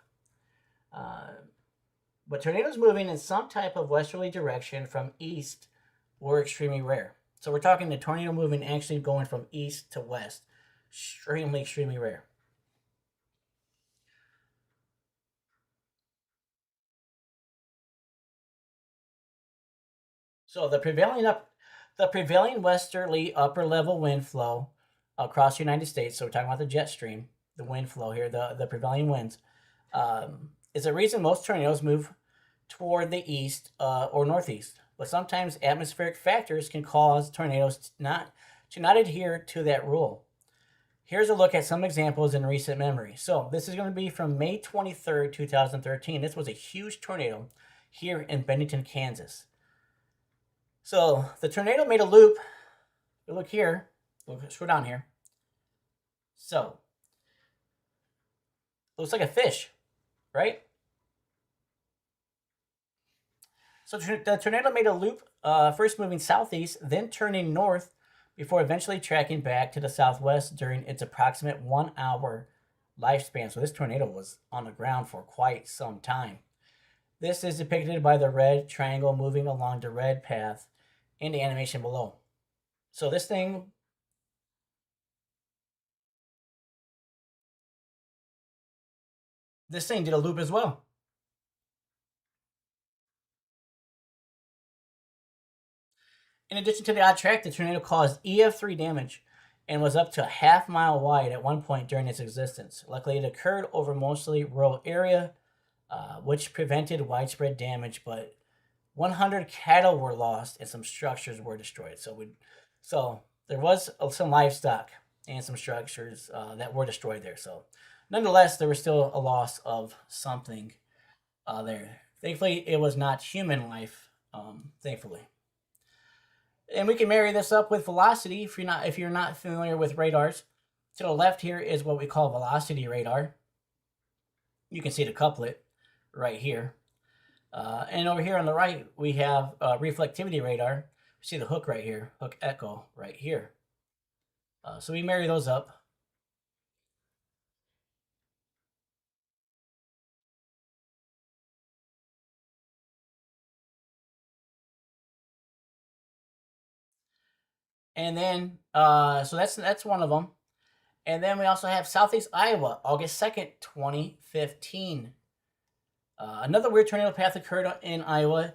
Speaker 1: Uh, but tornadoes moving in some type of westerly direction from east were extremely rare. So we're talking the tornado moving actually going from east to west. Extremely, extremely rare. So the prevailing westerly upper level wind flow across the United States. So we're talking about the jet stream, the wind flow here, the prevailing winds, is the reason most tornadoes move toward the east or northeast. But sometimes atmospheric factors can cause tornadoes to not adhere to that rule. Here's a look at some examples in recent memory. So this is going to be from May 23rd, 2013. This was a huge tornado here in Bennington, Kansas. So the tornado made a loop. Look here. Look, scroll down here. So looks like a fish, right? So the tornado made a loop, first moving southeast, then turning north, before eventually tracking back to the southwest during its approximate 1 hour lifespan. So this tornado was on the ground for quite some time. This is depicted by the red triangle moving along the red path in the animation below. So this thing did a loop as well. In addition to the odd track, the tornado caused EF3 damage and was up to a half-mile wide at one point during its existence. Luckily, it occurred over mostly rural area, which prevented widespread damage, but 100 cattle were lost and some structures were destroyed. So there was some livestock and some structures that were destroyed there. So nonetheless, there was still a loss of something there. Thankfully, it was not human life. Thankfully, and we can marry this up with velocity if you're not familiar with radars. To the left here is what we call velocity radar. You can see the couplet right here. And over here on the right, we have reflectivity radar. You see the hook right here, hook echo right here. So we marry those up. And then, so that's one of them. And then we also have Southeast Iowa, August 2nd, 2015. Another weird tornado path occurred in Iowa,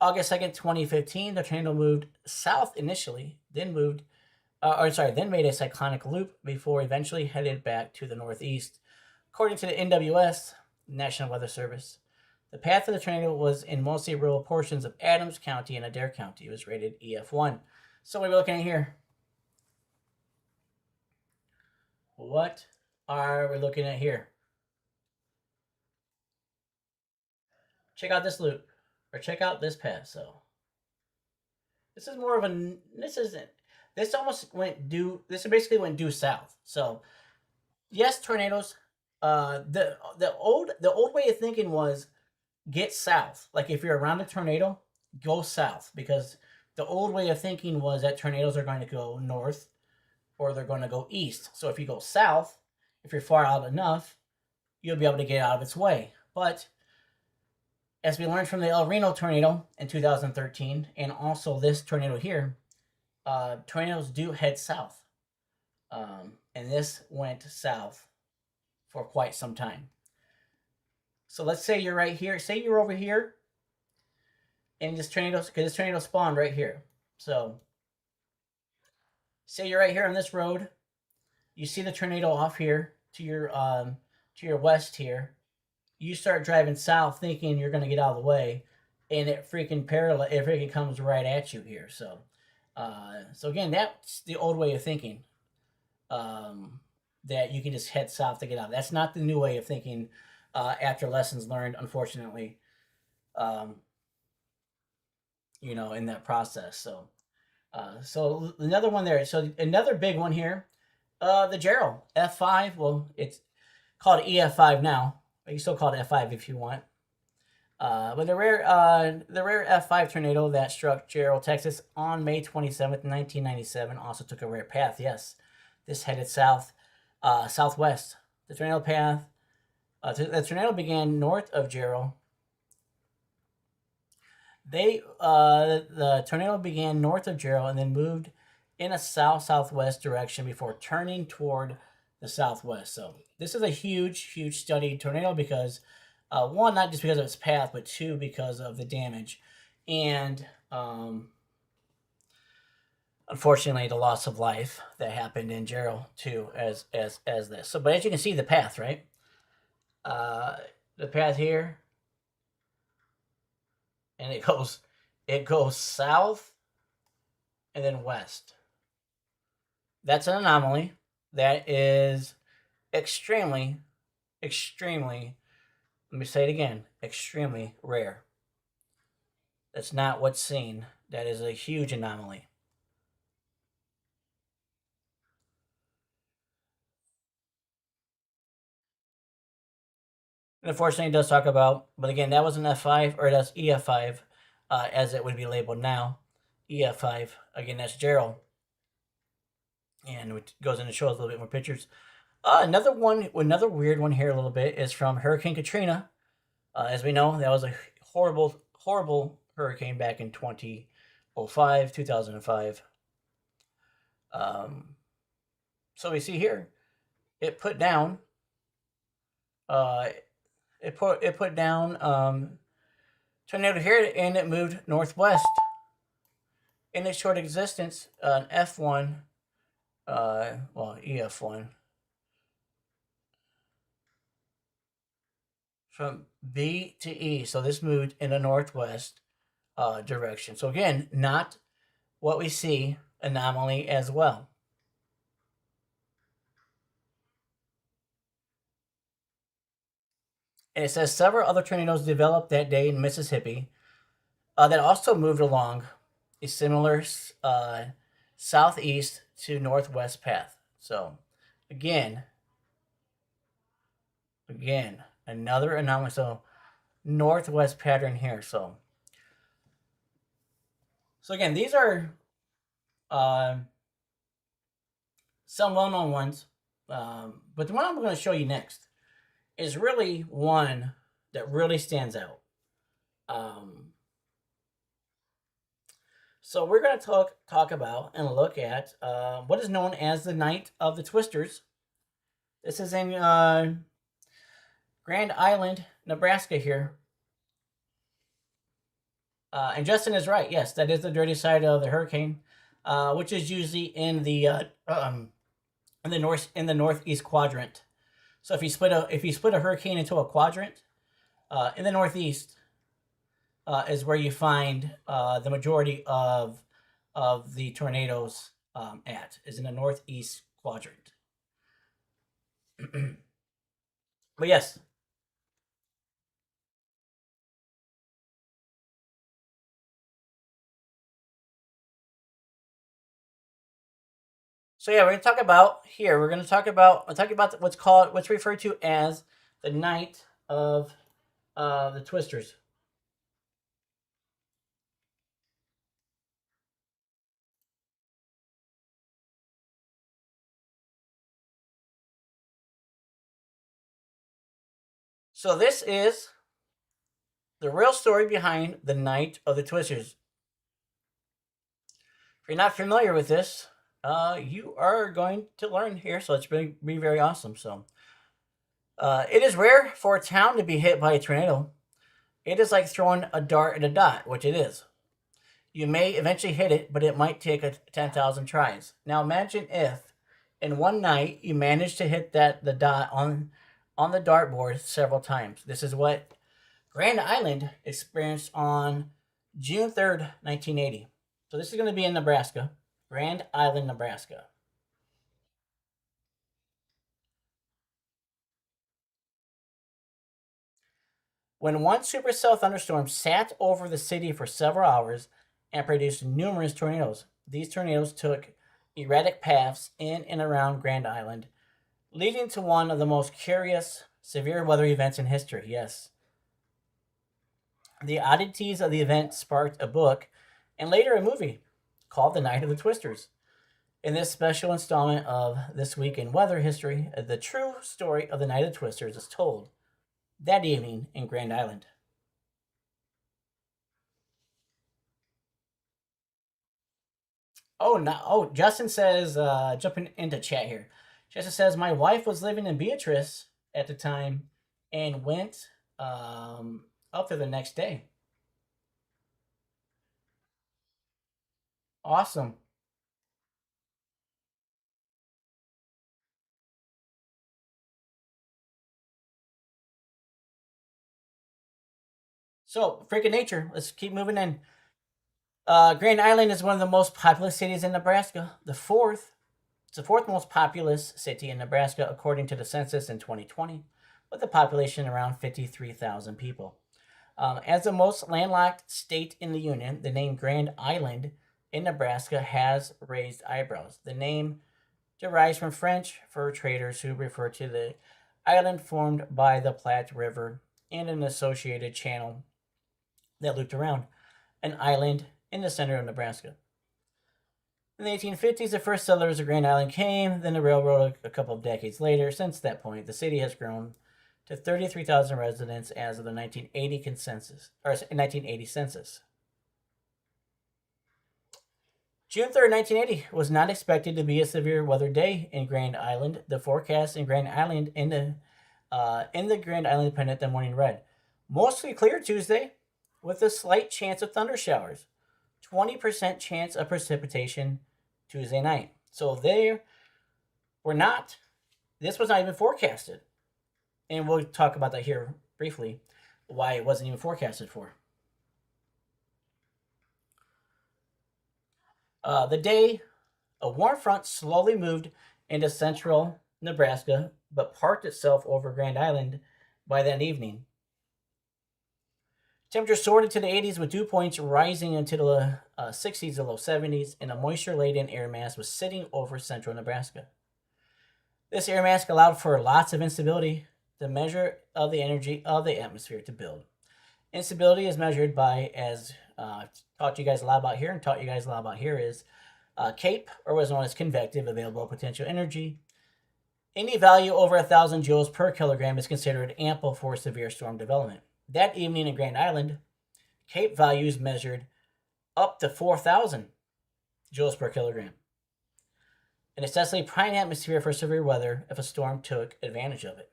Speaker 1: August 2nd, 2015. The tornado moved south initially, then then made a cyclonic loop before eventually headed back to the northeast. According to the NWS, National Weather Service, the path of the tornado was in mostly rural portions of Adams County and Adair County. It was rated EF1. So what are we looking at here? What are we looking at here? Check out this loop, or check out this path. So this is more of a. This isn't. This almost went due. This basically went due south. So yes, tornadoes. The old way of thinking was get south. Like if you're around a tornado, go south, because the old way of thinking was that tornadoes are going to go north or they're going to go east. So if you go south, if you're far out enough, you'll be able to get out of its way. But as we learned from the El Reno tornado in 2013, and also this tornado here, tornadoes do head south. And this went south for quite some time. So let's say you're right here. Say you're over here, and because this tornado spawned right here. So say you're right here on this road. You see the tornado off here to your west here. You start driving south thinking you're going to get out of the way, and it freaking comes right at you here. So again, that's the old way of thinking, that you can just head south to get out. That's not the new way of thinking after lessons learned, unfortunately, um, in that process. So another one there. So another big one here, the Gerald F5. Well, it's called EF5 now. You still call it F5 if you want. But the rare F5 tornado that struck Gerald, Texas on May 27th, 1997 also took a rare path. Yes, this headed southwest. The tornado path. The tornado began north of Gerald. The tornado began north of Gerald and then moved in a south-southwest direction before turning toward the southwest. So this is a huge studied tornado because one, not just because of its path, but two, because of the damage, and unfortunately, the loss of life that happened in Gerald too, as this. So, but as you can see, the path, right? The path here, and it goes south and then west. That's an anomaly. That is extremely, extremely. Let me say it again. Extremely rare. That's not what's seen. That is a huge anomaly. And unfortunately, it does talk about, but again, that was an F5, or that's EF5, as it would be labeled now. EF5. Again, that's Gerald. And it goes in and shows a little bit more pictures. Another weird one here a little bit is from Hurricane Katrina. As we know, that was a horrible, horrible hurricane back in 2005. So we see here, it put down, uh, it put down tornado here, and it moved northwest. In its short existence, an F1, EF1, from B to E. So this moved in a northwest direction. So again, not what we see anomaly as well. And it says several other tornadoes developed that day in Mississippi that also moved along a similar southeast to northwest path. So again, another anomaly. So northwest pattern here. So again, these are uh, some well-known ones, but the one I'm going to show you next is really one that really stands out. So we're going to talk about and look at what is known as the Night of the Twisters. This is in Grand Island, Nebraska here. And Justin is right. Yes, that is the dirty side of the hurricane, which is usually in the northeast quadrant. So if you split a hurricane into a quadrant, in the northeast is where you find the majority of the tornadoes is in the northeast quadrant. But yes. So yeah, we're gonna talk about here. We're talking about what's referred to as the Night of the Twisters. So this is the real story behind the Night of the Twisters. If you're not familiar with this, you are going to learn here. So it's going to be very awesome. So it is rare for a town to be hit by a tornado. It is like throwing a dart at a dot, which it is. You may eventually hit it, but it might take 10,000 tries. Now imagine if in one night you managed to hit the dot on the dartboard several times. This is what Grand Island experienced on June 3rd, 1980. So this is going to be in Nebraska, Grand Island, Nebraska. When one supercell thunderstorm sat over the city for several hours and produced numerous tornadoes. These tornadoes took erratic paths in and around Grand Island, leading to one of the most curious severe weather events in history. Yes. The oddities of the event sparked a book and later a movie called The Night of the Twisters. In this special installment of This Week in Weather History, the true story of the Night of the Twisters is told that evening in Grand Island. Oh, no! Oh, Justin says, jumping into chat here. Justin says, my wife was living in Beatrice at the time and went up there the next day. Awesome. So, freaking nature. Let's keep moving in. Grand Island is one of the most populous cities in Nebraska. It's the fourth most populous city in Nebraska, according to the census in 2020, with a population around 53,000 people. As the most landlocked state in the Union, the name Grand Island in Nebraska has raised eyebrows. The name derives from French fur traders who refer to the island formed by the Platte River and an associated channel that looped around an island in the center of Nebraska. In the 1850s, the first settlers of Grand Island came, then the railroad a couple of decades later. Since that point, the city has grown to 33,000 residents as of the 1980 census. June 3rd, 1980 was not expected to be a severe weather day in Grand Island. The forecast in Grand Island in the Grand Island Independent the morning read, mostly clear Tuesday with a slight chance of thunder showers. 20% chance of precipitation Tuesday night. So they were not, this was not even forecasted. And we'll talk about that here briefly, why it wasn't even forecasted for. The day, a warm front slowly moved into central Nebraska, but parked itself over Grand Island by that evening. Temperature soared into the 80s with dew points rising into the 60s to low 70s, and a moisture-laden air mass was sitting over central Nebraska. This air mass allowed for lots of instability, the measure of the energy of the atmosphere to build. Instability is measured by, as I've taught you guys a lot about here, is CAPE, or what is known as convective available potential energy. Any value over 1,000 joules per kilogram is considered ample for severe storm development. That evening in Grand Island, CAPE values measured up to 4,000 joules per kilogram. An excessively prime atmosphere for severe weather if a storm took advantage of it.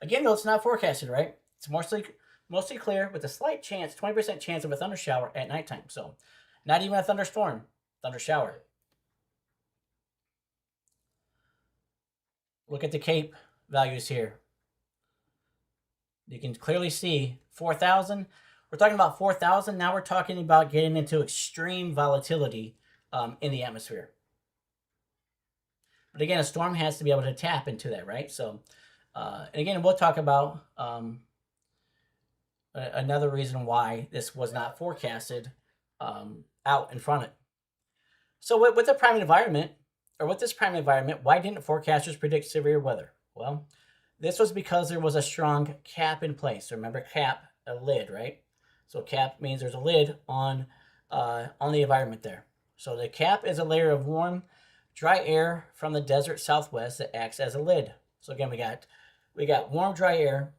Speaker 1: Again, though, it's not forecasted, right? It's mostly clear with a slight chance, 20% chance of a thunder shower at nighttime. So, not even a thunderstorm, thunder shower. Look at the CAPE values here. You can clearly see 4,000. We're talking about 4,000. Now we're talking about getting into extreme volatility in the atmosphere. But again, a storm has to be able to tap into that, right? So, and again, we'll talk about another reason why this was not forecasted out in front of it. So with this prime environment, why didn't forecasters predict severe weather? Well, this was because there was a strong cap in place. So remember, cap, a lid, right? So cap means there's a lid on the environment there. So the cap is a layer of warm, dry air from the desert southwest that acts as a lid. So again, we got warm, dry air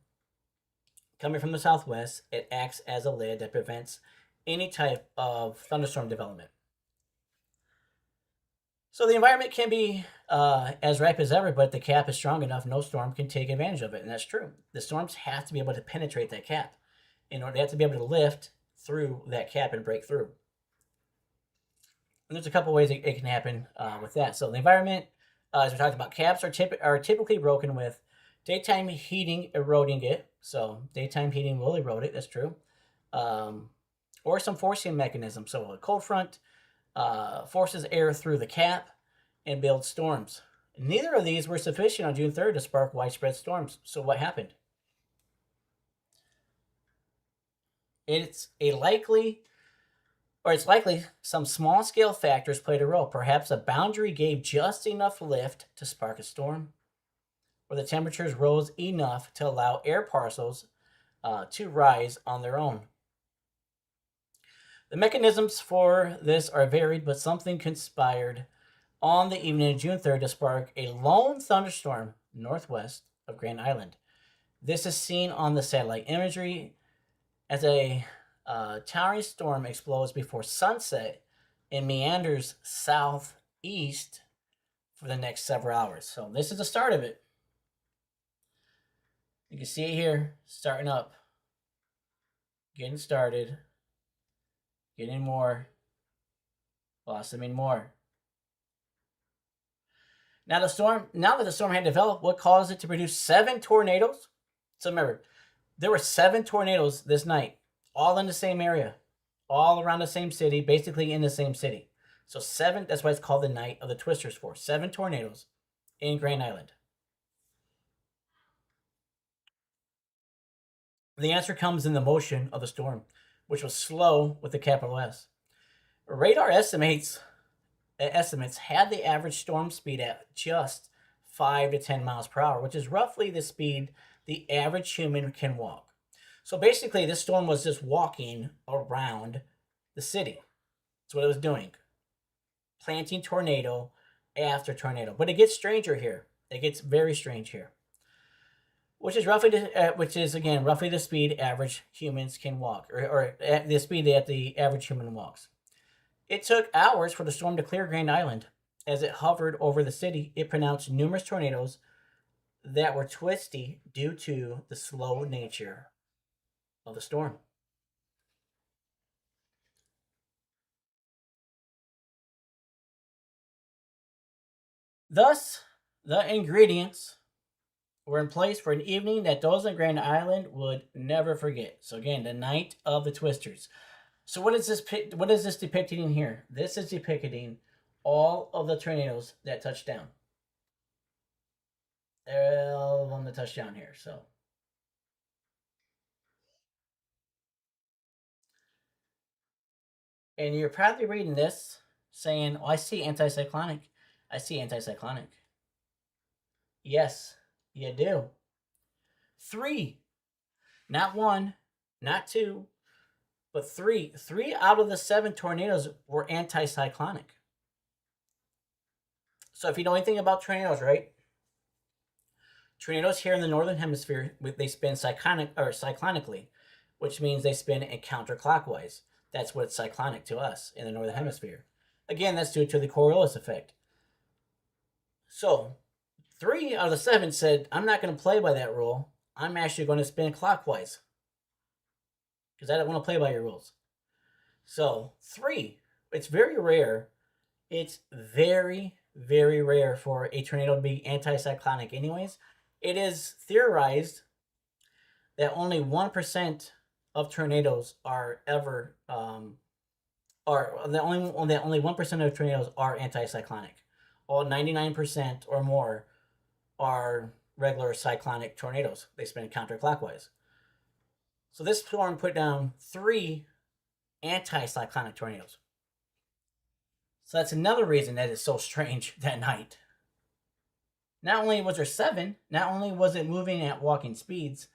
Speaker 1: coming from the southwest. It acts as a lid that prevents any type of thunderstorm development. So the environment can be as ripe as ever, but if the cap is strong enough, no storm can take advantage of it, and that's true. The storms have to be able to penetrate that cap. They have to be able to lift through that cap and break through. And there's a couple ways it can happen with that. So the environment, as we talked about, caps are typically broken with daytime heating eroding it. So daytime heating will erode it, that's true. Or some forcing mechanism. So a cold front forces air through the cap and builds storms. Neither of these were sufficient on June 3rd to spark widespread storms. So what happened? It's likely some small scale factors played a role. Perhaps a boundary gave just enough lift to spark a storm, or the temperatures rose enough to allow air parcels to rise on their own. The mechanisms for this are varied, but something conspired on the evening of June 3rd to spark a lone thunderstorm northwest of Grand Island. This is seen on the satellite imagery as a towering storm explodes before sunset and meanders southeast for the next several hours. So this is the start of it. You can see it here, starting up, getting started, getting more, blossoming more. Now that the storm had developed, what caused it to produce 7 tornadoes? So remember, there were 7 tornadoes this night, all in the same area, all around the same city, basically in the same city. So 7, that's why it's called the Night of the Twisters for 7 tornadoes in Grand Island. The answer comes in the motion of the storm, which was slow with a capital S. Radar estimates had the average storm speed at just 5 to 10 miles per hour, which is roughly the speed the average human can walk. So basically, this storm was just walking around the city. That's what it was doing. Planting tornado after tornado. But it gets stranger here. It gets very strange here. Which is again roughly the speed average humans can walk, or the speed that the average human walks. It took hours for the storm to clear Grand Island. As it hovered over the city, it pronounced numerous tornadoes that were twisty due to the slow nature of the storm. Thus, the ingredients were in place for an evening that those in Grand Island would never forget. So again, the Night of the Twisters. So what is this depicting in here? This is depicting all of the tornadoes that touched down. All of them that touched down here. So and you're probably reading this saying, "Oh, I see anticyclonic. I see anticyclonic." Yes, you do. 3, not 1, not 2, but 3. 3 out of the 7 tornadoes were anticyclonic. So if you know anything about tornadoes, right? Tornadoes here in the northern hemisphere, they spin cyclonically, which means they spin counterclockwise. That's what's cyclonic to us in the northern hemisphere. Again, that's due to the Coriolis effect. So 3 out of the 7 said, I'm not going to play by that rule. I'm actually going to spin clockwise because I don't want to play by your rules. So 3, it's very rare. It's very, very rare for a tornado to be anticyclonic anyways. It is theorized that only 1% of tornadoes are ever, or that only 1% of tornadoes are anticyclonic. All 99% or more are regular cyclonic tornadoes. They spin counterclockwise. So this storm put down 3 anticyclonic tornadoes. So that's another reason that it's so strange that night. Not only was there 7, not only was it moving at walking speeds,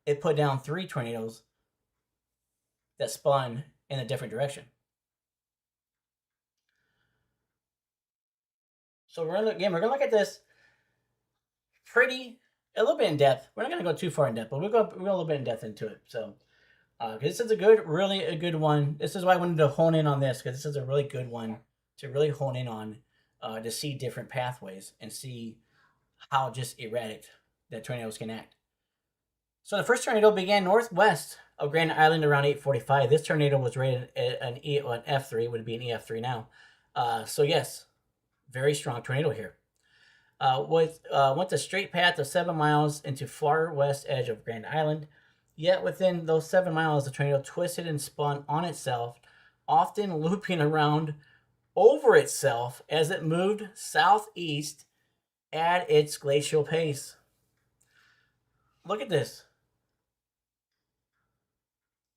Speaker 1: it put down 3 tornadoes that spun in a different direction. So we're gonna look at this a little bit in depth. We're not gonna go too far in depth, but we'll go a little bit in depth into it. So this is really a good one. This is why I wanted to hone in on this, because this is a really good one to really hone in on, to see different pathways and see how just erratic that tornadoes can act. So the first tornado began northwest of Grand Island around 8:45. This tornado was rated an F3, would be an EF3 now. So yes, very strong tornado here. Went a straight path of 7 miles into far west edge of Grand Island. Yet within those 7 miles, the tornado twisted and spun on itself, often looping around over itself as it moved southeast at its glacial pace. Look at this.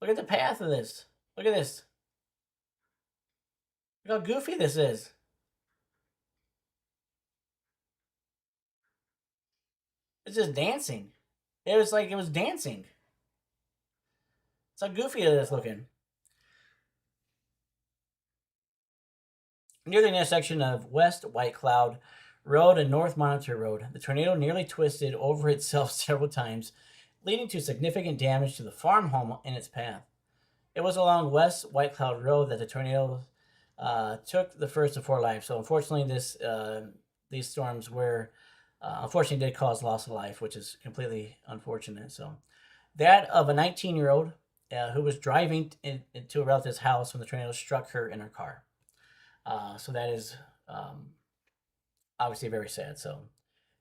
Speaker 1: Look at the path of this. Look at this. Look how goofy this is. It's just dancing. It was like it was dancing. It's how goofy it is looking. Near the intersection of West White Cloud Road and North Monitor Road, the tornado nearly twisted over itself several times, leading to significant damage to the farm home in its path. It was along West White Cloud Road that the tornado took the first of 4 lives. So unfortunately, these storms were unfortunately did cause loss of life, which is completely unfortunate. So that of a 19-year-old who was driving to a relative's house when the tornado struck her in her car. So that is obviously very sad. So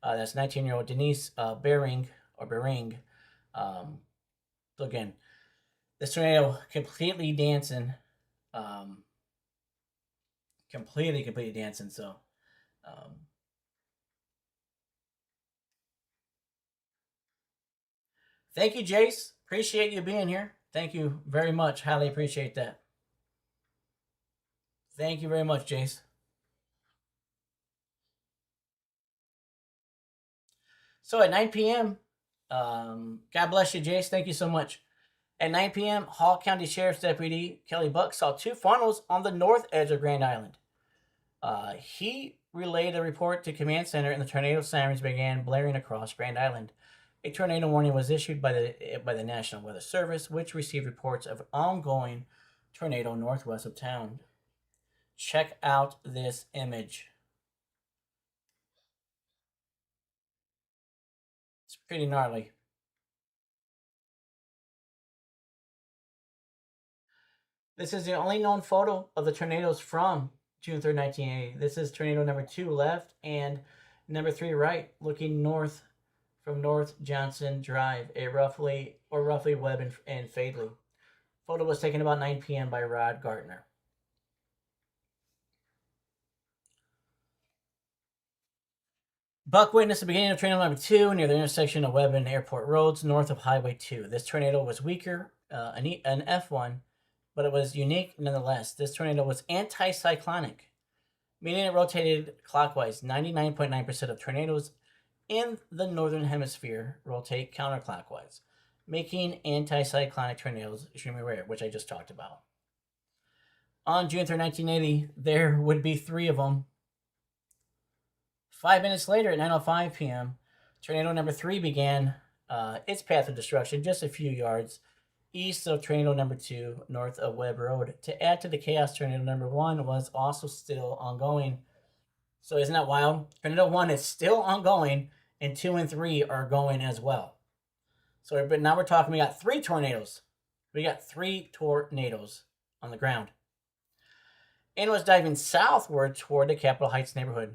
Speaker 1: that's 19-year-old Denise Bering. So again, this tornado completely dancing, completely dancing. So thank you, Jace. Appreciate you being here. Thank you very much. Highly appreciate that. Thank you very much, Jace. So at 9 p.m., God bless you, Jace. Thank you so much. At 9 p.m., Hall County Sheriff's Deputy Kelly Buck saw 2 funnels on the north edge of Grand Island. He relayed a report to Command Center, and the tornado sirens began blaring across Grand Island. A tornado warning was issued by the National Weather Service, which received reports of ongoing tornado northwest of town. Check out this image. It's pretty gnarly. This is the only known photo of the tornadoes from June 3rd, 1980. This is tornado number 2 left and number 3 right, looking north from North Johnson Drive, roughly Webb and Fadley. Photo was taken about 9 p.m. by Rod Gartner. Buck witnessed the beginning of tornado number 2 near the intersection of Webb and Airport Roads, north of Highway 2. This tornado was weaker, an F1, but it was unique nonetheless. This tornado was anticyclonic, meaning it rotated clockwise. 99.9% of tornadoes in the northern hemisphere rotate counterclockwise, making anticyclonic tornadoes extremely rare, which I just talked about. On June 3rd, 1980, there would be 3 of them. 5 minutes later, at 9:05 p.m., tornado number 3 began its path of destruction just a few yards east of tornado number 2, north of Webb Road. To add to the chaos, tornado number 1 was also still ongoing. So isn't that wild? Tornado 1 is still ongoing, and 2 and 3 are going as well. So but now we're talking, we got 3 tornadoes. We got 3 tornadoes on the ground. And was diving southward toward the Capitol Heights neighborhood,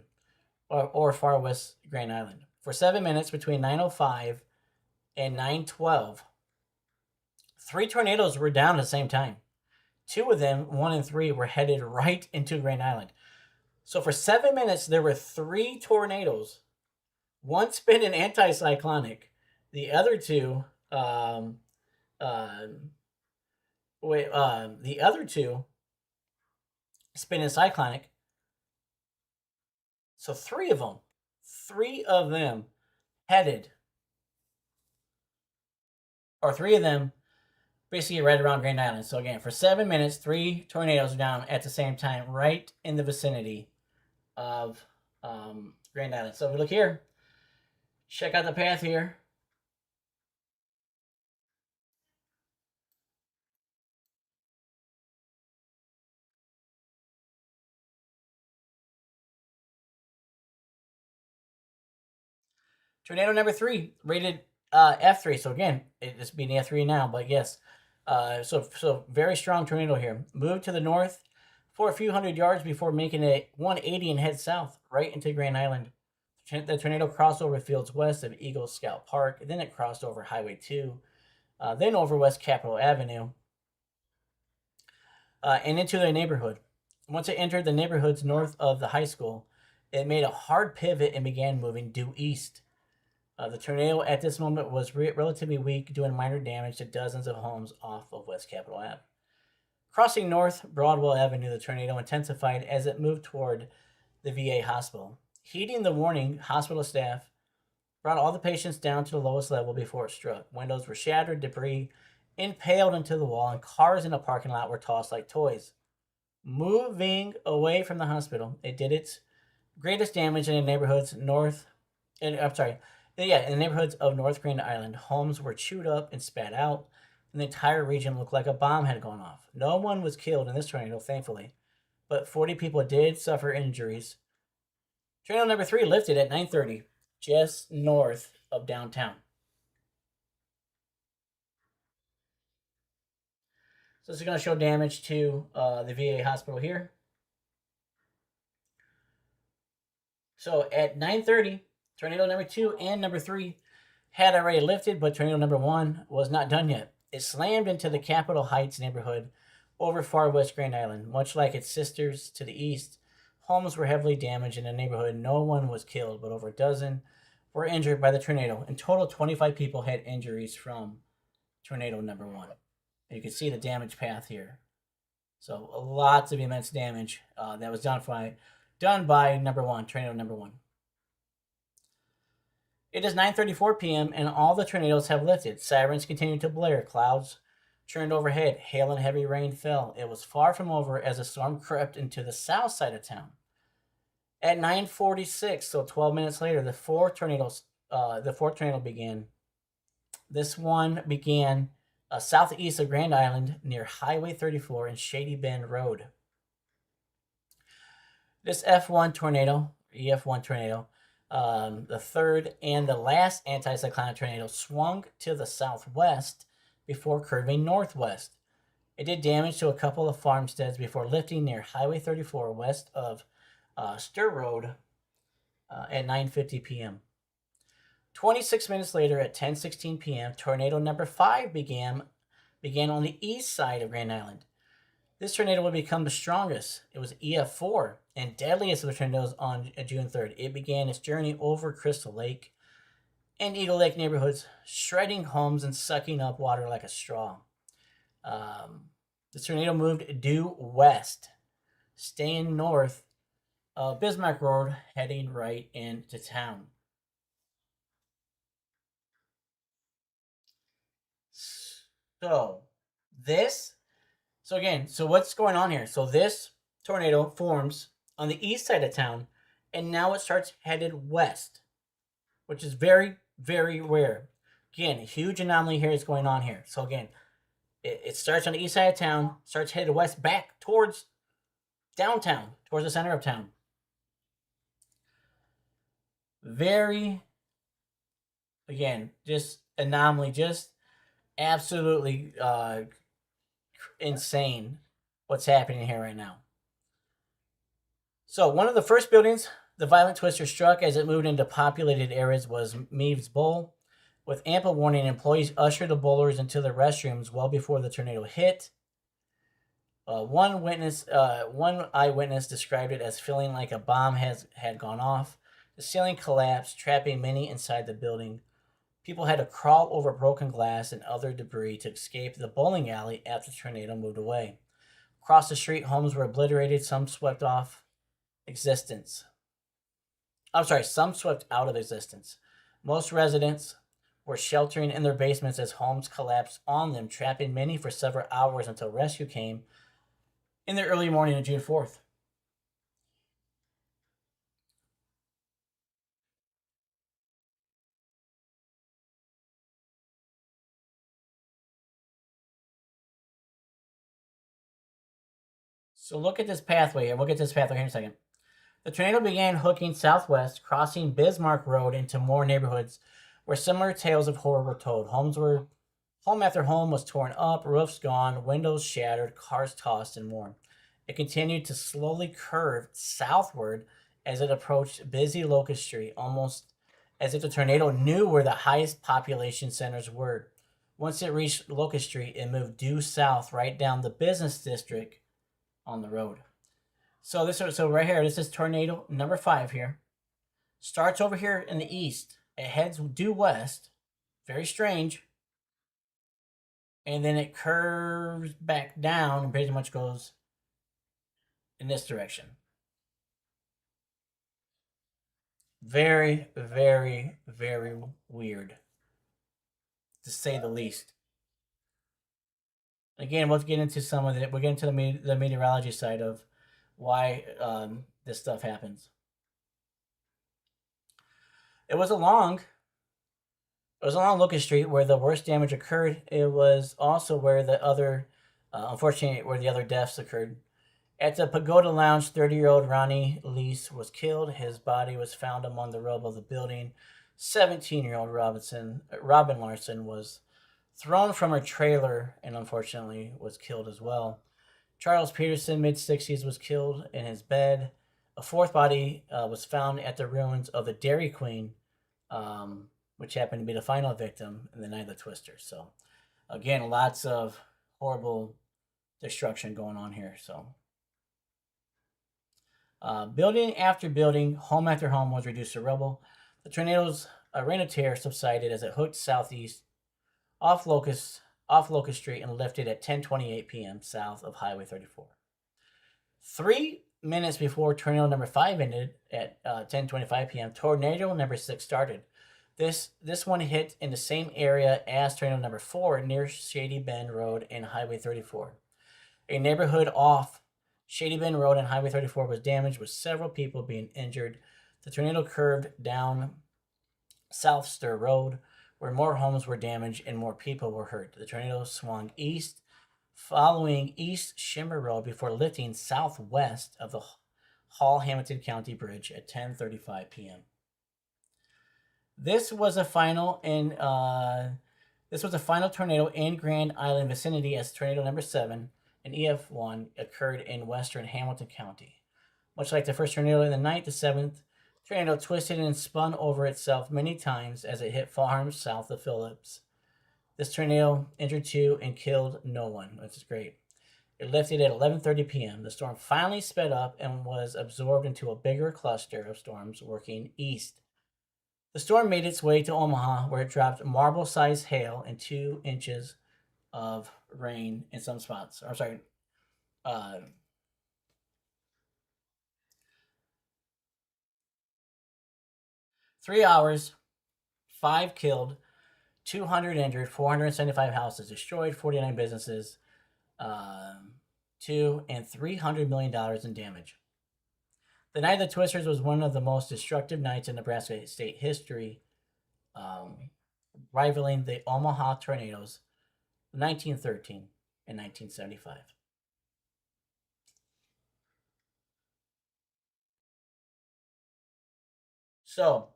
Speaker 1: or far west Grand Island. For 7 minutes between 9:05 and 9:12, 3 tornadoes were down at the same time. 2 of them, 1 and 3, were headed right into Grand Island. So for 7 minutes, there were 3 tornadoes. One spinning anticyclonic. The other 2, the other 2 spinning cyclonic. So 3 of them headed, or 3 of them basically right around Grand Island. So again, for 7 minutes, 3 tornadoes down at the same time, right in the vicinity of Grand Island. So if we look here, check out the path here. Tornado number 3, rated F3. So again, it's being F3 now, but yes. So very strong tornado here. Moved to the north for a few hundred yards before making a 180 and head south right into Grand Island. The tornado crossed over fields west of Eagle Scout Park. Then it crossed over Highway 2, then over West Capitol Avenue, and into the neighborhood. Once it entered the neighborhoods north of the high school, it made a hard pivot and began moving due east. The tornado at this moment was relatively weak, doing minor damage to dozens of homes off of West Capitol Ave. Crossing North Broadwell Avenue, the tornado intensified as it moved toward the VA hospital. Heeding the warning, hospital staff brought all the patients down to the lowest level before it struck. Windows were shattered, debris impaled into the wall, and cars in the parking lot were tossed like toys. Moving away from the hospital, it did its greatest damage in the neighborhoods in the neighborhoods of North Grand Island. Homes were chewed up and spat out, and the entire region looked like a bomb had gone off. No one was killed in this tornado, thankfully, but 40 people did suffer injuries. Tornado number 3 lifted at 9:30, just north of downtown. So this is going to show damage to the VA hospital here. So at 9:30, tornado number 2 and number 3 had already lifted, but tornado number 1 was not done yet. It slammed into the Capitol Heights neighborhood over far west Grand Island. Much like its sisters to the east, homes were heavily damaged in the neighborhood. No one was killed, but over a dozen were injured by the tornado. In total, 25 people had injuries from tornado number 1. And you can see the damage path here. So lots of immense damage that was done by number 1, tornado number 1. It is 9:34 p.m. and all the tornadoes have lifted. Sirens continue to blare. Clouds churned overhead. Hail and heavy rain fell. It was far from over as the storm crept into the south side of town. At 9:46, so 12 minutes later, the fourth tornado began. This one began southeast of Grand Island near Highway 34 and Shady Bend Road. This EF1 tornado, the third and the last anticyclonic tornado, swung to the southwest before curving northwest. It did damage to a couple of farmsteads before lifting near Highway 34 west of Stir Road at 9:50 p.m. 26 minutes later at 10:16 p.m., tornado number 5 began on the east side of Grand Island. This tornado would become the strongest. It was EF4 and deadliest of the tornadoes on June 3rd. It began its journey over Crystal Lake and Eagle Lake neighborhoods, shredding homes and sucking up water like a straw. The tornado moved due west, staying north of Bismarck Road, heading right into town. So what's going on here? So this tornado forms on the east side of town, and now it starts headed west, which is very, very rare. Again, a huge anomaly here is going on here. So again, it starts on the east side of town, starts headed west back towards downtown, towards the center of town. Very, again, just anomaly, just absolutely insane what's happening here right now. So one of the first buildings the violent twister struck as it moved into populated areas was Meaves Bowl. With ample warning, employees ushered the bowlers into the restrooms well before the tornado hit. One eyewitness described it as feeling like a bomb had gone off. The ceiling collapsed, trapping many inside the building. People had to crawl over broken glass and other debris to escape the bowling alley after the tornado moved away. Across the street, homes were obliterated, some swept out of existence. Most residents were sheltering in their basements as homes collapsed on them, trapping many for several hours until rescue came in the early morning of June 4th. So look at this pathway here. We'll get to this pathway here in a second. The tornado began hooking southwest, crossing Bismarck Road into more neighborhoods where similar tales of horror were told. Home after home was torn up, roofs gone, windows shattered, cars tossed, and more. It continued to slowly curve southward as it approached busy Locust Street, almost as if the tornado knew where the highest population centers were. Once it reached Locust Street, it moved due south right down the business district on the road. So right here, this is tornado number 5 here. Starts over here in the east, It heads due west, very strange, and then it curves back down and pretty much goes in this direction. Very, very, very weird, to say the least. Again, we'll get into some of it. We'll get into the meteorology side of why this stuff happens. It was along Locust Street where the worst damage occurred. It was also where unfortunately, where the other deaths occurred. At the Pagoda Lounge, 30-year-old Ronnie Lease was killed. His body was found among the rubble of the building. 17-year-old Robin Larson was thrown from her trailer and unfortunately was killed as well. Charles Peterson, mid-60s, was killed in his bed. A fourth body was found at the ruins of the Dairy Queen, which happened to be the final victim in the Night of the Twisters. So, again, lots of horrible destruction going on here. So, building after building, home after home was reduced to rubble. The tornado's rain of terror subsided as it hooked southeast off Locust Street and lifted at 10:28 p.m. south of Highway 34. 3 minutes before tornado number 5 ended at 10:25 p.m., tornado number 6 started. This one hit in the same area as tornado number 4 near Shady Bend Road and Highway 34. A neighborhood off Shady Bend Road and Highway 34 was damaged, with several people being injured. The tornado curved down South Stir Road, where more homes were damaged and more people were hurt. The tornado swung east, following East Shimmer Road before lifting southwest of the Hall-Hamilton County Bridge at 10:35 p.m. This was a final tornado in Grand Island vicinity, as tornado number 7, an EF1, occurred in western Hamilton County. Much like the first tornado in the night, the 7th tornado twisted and spun over itself many times as it hit farms south of Phillips. This tornado injured 2 and killed no one, which is great. It lifted at 11:30 p.m. The storm finally sped up and was absorbed into a bigger cluster of storms working east. The storm made its way to Omaha, where it dropped marble-sized hail and 2 inches of rain in some spots. 3 hours, 5 killed, 200 injured, 475 houses destroyed, 49 businesses, $2 and $300 million in damage. The Night of the Twisters was one of the most destructive nights in Nebraska state history, rivaling the Omaha tornadoes of 1913 and 1975. So,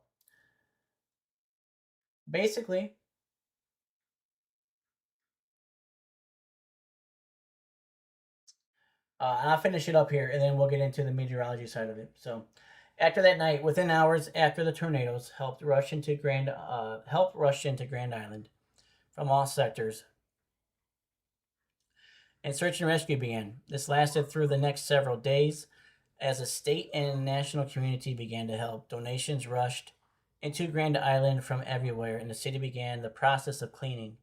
Speaker 1: basically, I'll finish it up here, and then we'll get into the meteorology side of it. So, after that night, within hours after the tornadoes helped rush into Grand Island from all sectors, and search and rescue began. This lasted through the next several days as the state and national community began to help. Donations rushed into Grand Island from everywhere, and the city began the process of cleaning.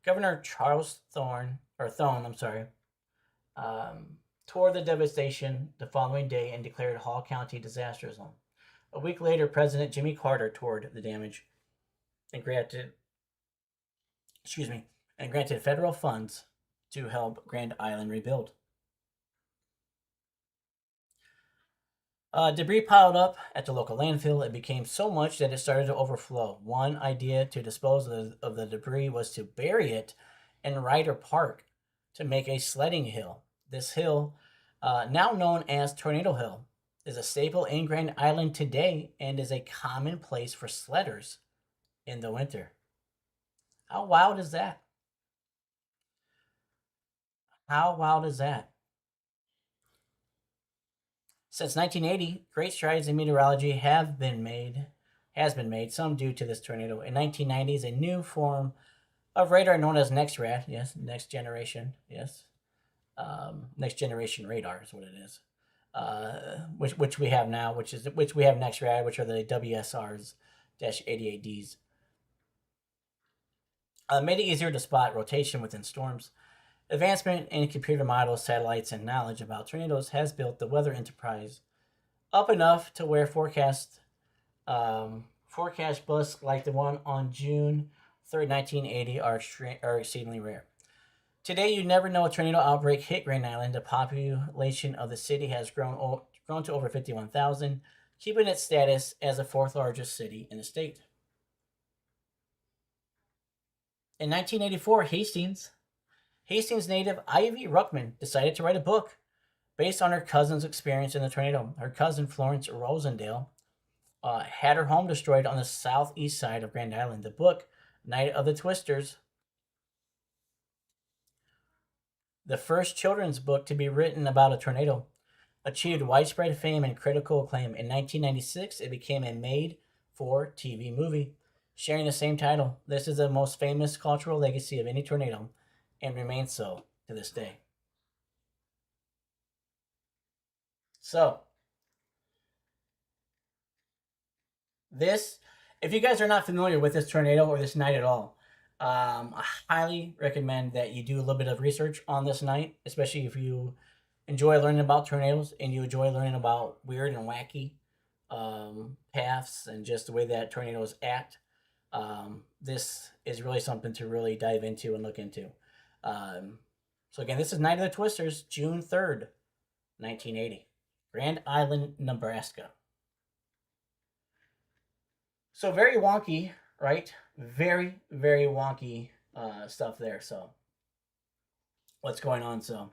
Speaker 1: Governor Charles Thone, toured the devastation the following day and declared Hall County disaster zone. A week later, President Jimmy Carter toured the damage and granted federal funds to help Grand Island rebuild. Debris piled up at the local landfill. It became so much that it started to overflow. One idea to dispose of the debris was to bury it in Ryder Park to make a sledding hill. This hill, now known as Tornado Hill, is a staple in Grand Island today and is a common place for sledders in the winter. How wild is that? How wild is that? Since 1980, great strides in meteorology has been made, some due to this tornado. In 1990s, a new form of radar known as NexRad, next generation radar is what it is, which we have now, which we have NexRad, which are the WSRs, 88Ds. Made it easier to spot rotation within storms. Advancement in computer models, satellites, and knowledge about tornadoes has built the weather enterprise up enough to where forecast busts like the one on June 3rd, 1980 are exceedingly rare. Today, you never know a tornado outbreak hit Grand Island. The population of the city has grown to over 51,000, keeping its status as the fourth largest city in the state. In 1984, Hastings native Ivy Ruckman decided to write a book based on her cousin's experience in the tornado. Her cousin Florence Rosendale had her home destroyed on the southeast side of Grand Island. The book, Night of the Twisters, the first children's book to be written about a tornado, achieved widespread fame and critical acclaim. In 1996, it became a made for TV movie, sharing the same title. This is the most famous cultural legacy of any tornado and remains so to this day. So, this, if you guys are not familiar with this tornado or this night at all, I highly recommend that you do a little bit of research on this night, especially if you enjoy learning about tornadoes and you enjoy learning about weird and wacky paths and just the way that tornadoes act. This is really something to really dive into and look into. So again, this is Night of the Twisters, June 3rd, 1980, Grand Island, Nebraska. So very wonky, right? Very, very wonky stuff there. So what's going on? So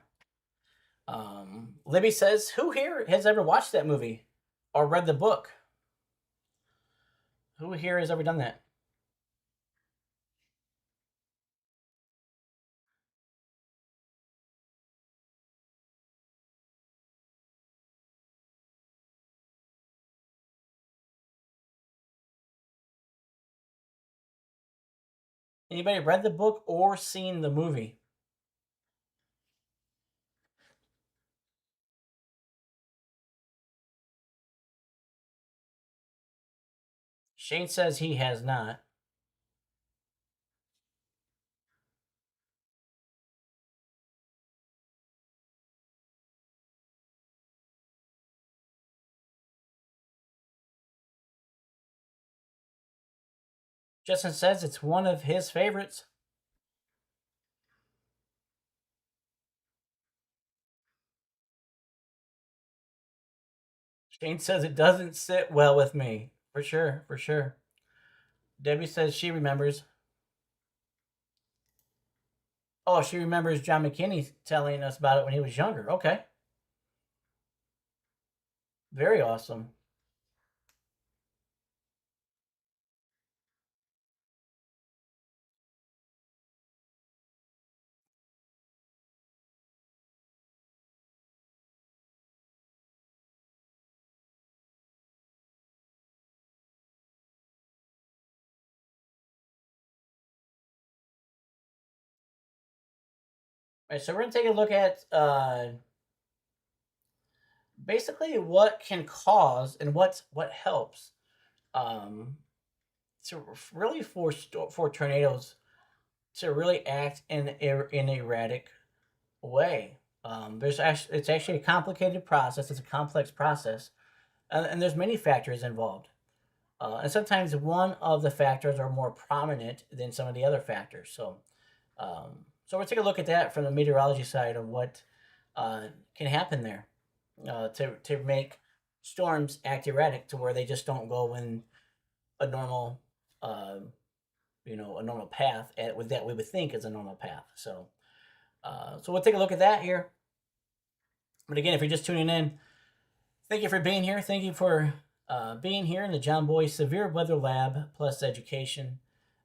Speaker 1: Libby says, who here has ever watched that movie or read the book? Who here has ever done that? Anybody read the book or seen the movie? Shane says he has not. Justin says it's one of his favorites. Shane says it doesn't sit well with me. For sure, for sure. Debbie says she remembers. Oh, she remembers John McKinney telling us about it when he was younger. Okay. Very awesome. All right, so we're going to take a look at basically what can cause and what helps um, to really for tornadoes to really act in an erratic way. It's actually a complicated process. It's a complex process, and there's many factors involved. And sometimes one of the factors are more prominent than some of the other factors. So we'll take a look at that from the meteorology side of what can happen there to make storms act erratic to where they just don't go in a normal, uh, a normal path with that we would think is a normal path. So we'll take a look at that here. But again, if you're just tuning in, thank you for being here. Thank you for being here in the John Boy Severe Weather Lab Plus Education.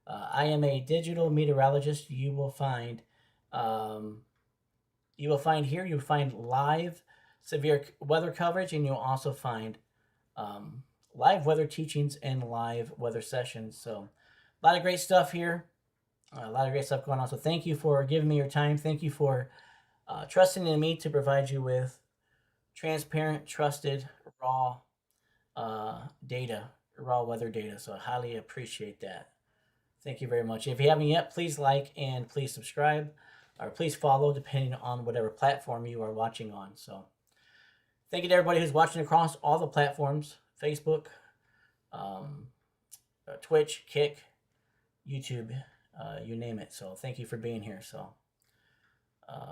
Speaker 1: I am a digital meteorologist. You will find here. You'll find live severe weather coverage, and you'll also find live weather teachings and live weather sessions. So, a lot of great stuff here. A lot of great stuff going on. So, thank you for giving me your time. Thank you for trusting in me to provide you with transparent, trusted, raw data raw weather data. So I highly appreciate that. Thank you very much. If you haven't yet, please like and please subscribe, or please follow, depending on whatever platform you are watching on. So thank you to everybody who's watching across all the platforms: Facebook, um, Twitch, Kick, YouTube, you name it. So thank you for being here. So,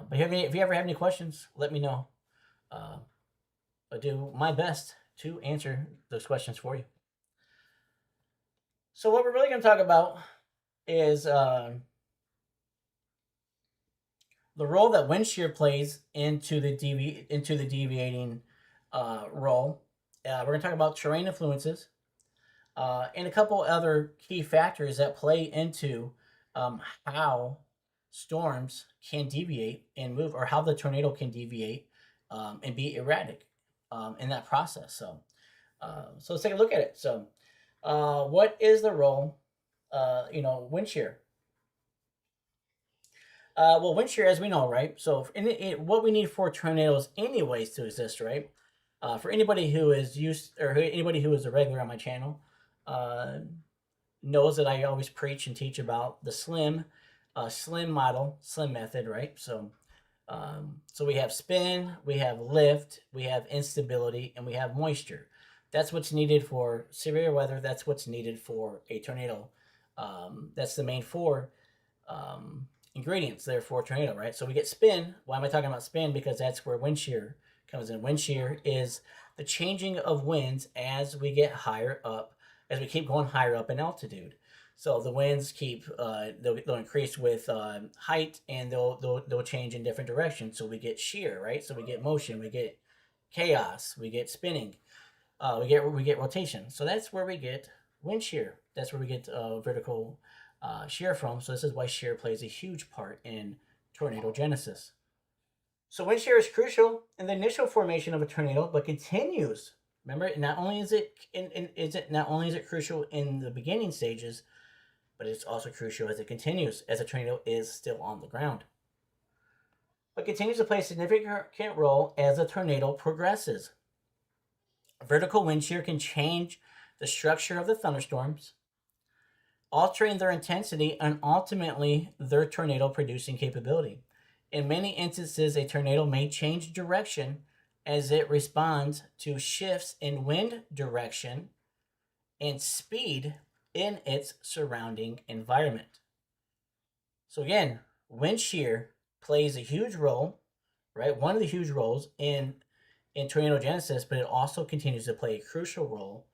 Speaker 1: but if you ever have any questions, let me know. I'll do my best to answer those questions for you. So what we're really going to talk about is the role that wind shear plays into the deviating role. We're going to talk about terrain influences and a couple other key factors that play into how storms can deviate and move, or how the tornado can deviate and be erratic in that process. So let's take a look at it. So what is the role, wind shear? Well, wind shear, as we know, right? So what we need for tornadoes anyways to exist, right? For anybody who is anybody who is a regular on my channel, knows that I always preach and teach about the SLIM method, right? So we have spin, we have lift, we have instability, and we have moisture. That's what's needed for severe weather. That's what's needed for a tornado. That's the main four ingredients there for a tornado, right? So we get spin. Why am I talking about spin? Because that's where wind shear comes in. Wind shear is the changing of winds as we get higher up, as we keep going higher up in altitude. So the winds they'll increase with height, and they'll change in different directions. So we get shear, right? So we get motion, we get chaos, we get spinning, we get rotation. So that's where we get wind shear. That's where we get vertical shear from. So this is why shear plays a huge part in tornado genesis. So wind shear is crucial in the initial formation of a tornado, but continues. Remember, not only is it crucial in the beginning stages, but it's also crucial as it continues, as a tornado is still on the ground. But continues to play a significant role as a tornado progresses. Vertical wind shear can change the structure of the thunderstorms, altering their intensity and ultimately their tornado producing capability. In many instances, a tornado may change direction as it responds to shifts in wind direction and speed in its surrounding environment. So again, wind shear plays a huge role, right? One of the huge roles in tornado genesis, but it also continues to play a crucial role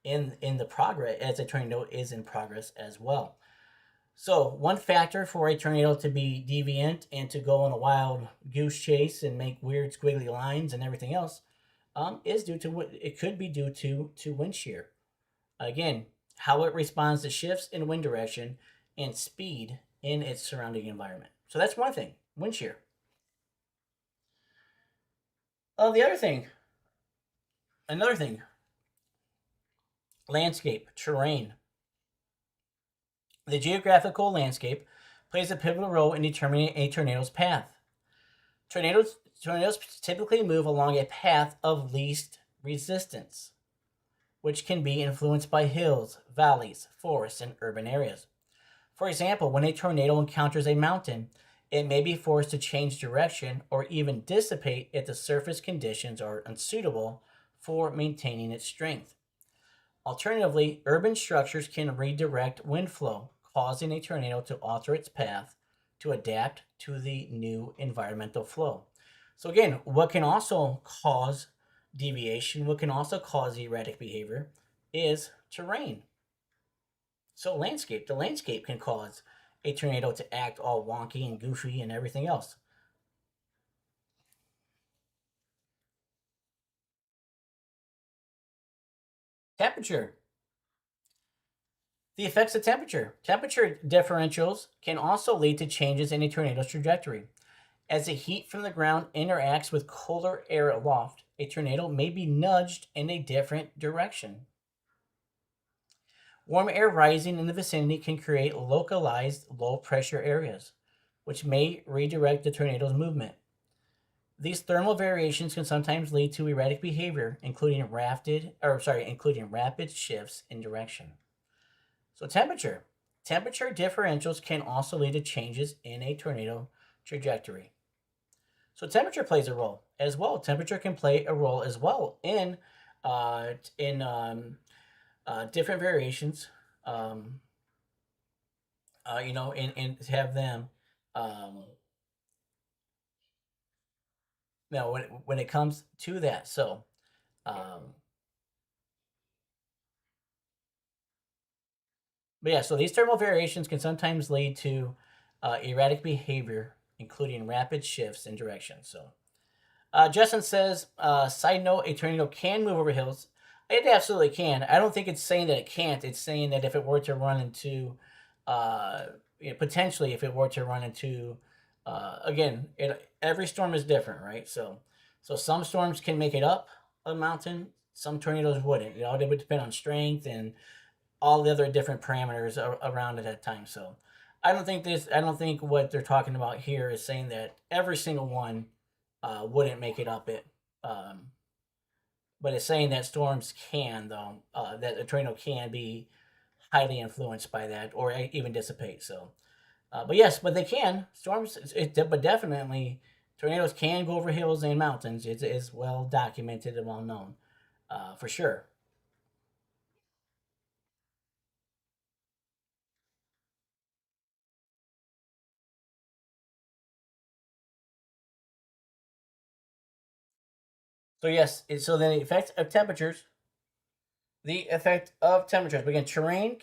Speaker 1: in the progress, as a tornado is in progress as well. So one factor for a tornado to be deviant and to go on a wild goose chase and make weird squiggly lines and everything else is due to it could be due to wind shear. Again, how it responds to shifts in wind direction and speed in its surrounding environment. So that's one thing, wind shear. Another thing, landscape, terrain. The geographical landscape plays a pivotal role in determining a tornado's path. Tornadoes typically move along a path of least resistance, which can be influenced by hills, valleys, forests, and urban areas. For example, when a tornado encounters a mountain, it may be forced to change direction or even dissipate if the surface conditions are unsuitable for maintaining its strength. Alternatively, urban structures can redirect wind flow, causing a tornado to alter its path to adapt to the new environmental flow. So again, what can also cause deviation, what can also cause erratic behavior is terrain. So the landscape can cause a tornado to act all wonky and goofy and everything else. Temperature. The effects of temperature. Temperature differentials can also lead to changes in a tornado's trajectory. As the heat from the ground interacts with colder air aloft, a tornado may be nudged in a different direction. Warm air rising in the vicinity can create localized low pressure areas, which may redirect the tornado's movement. These thermal variations can sometimes lead to erratic behavior, including rapid shifts in direction. So temperature differentials can also lead to changes in a tornado trajectory. So temperature plays a role as well. Temperature can play a role as well in different variations. Um, and have them, um, when it comes to that. So, um, but yeah, so these thermal variations can sometimes lead to erratic behavior, including rapid shifts in direction. So, Justin says, side note, a tornado can move over hills. It absolutely can. I don't think it's saying that it can't. It's saying that if it were to run into, uh, potentially, if it were to run into, again, every storm is different, right? So some storms can make it up a mountain. Some tornadoes wouldn't. It would depend on strength and all the other different parameters around at that time. So I don't think what they're talking about here is saying that every single one wouldn't make it up it. Um, but it's saying that storms can, though, that a tornado can be highly influenced by that or even dissipate. So, but yes, but they can. Storms, but definitely tornadoes can go over hills and mountains. It's well documented and well known, for sure. So yes, so then the effect of temperatures, But again, terrain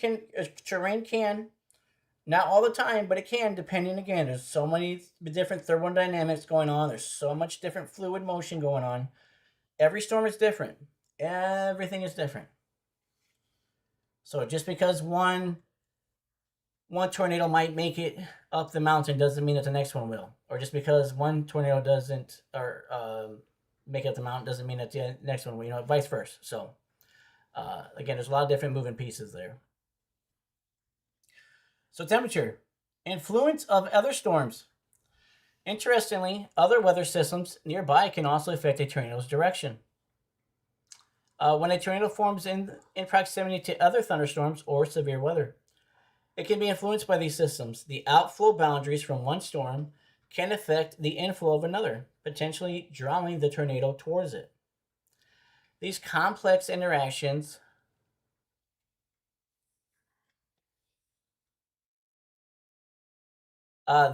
Speaker 1: can not all the time, but it can, depending again. There's so many different thermodynamics going on. There's so much different fluid motion going on. Every storm is different. Everything is different. So just because one tornado might make it up the mountain doesn't mean that the next one will. Or just because one tornado doesn't or make it up the mountain doesn't mean that the next one will. Vice versa. So again, there's a lot of different moving pieces there. So temperature, influence of other storms. Interestingly, other weather systems nearby can also affect a tornado's direction. When a tornado forms in proximity to other thunderstorms or severe weather, it can be influenced by these systems. The outflow boundaries from one storm can affect the inflow of another, potentially drawing the tornado towards it. These complex interactions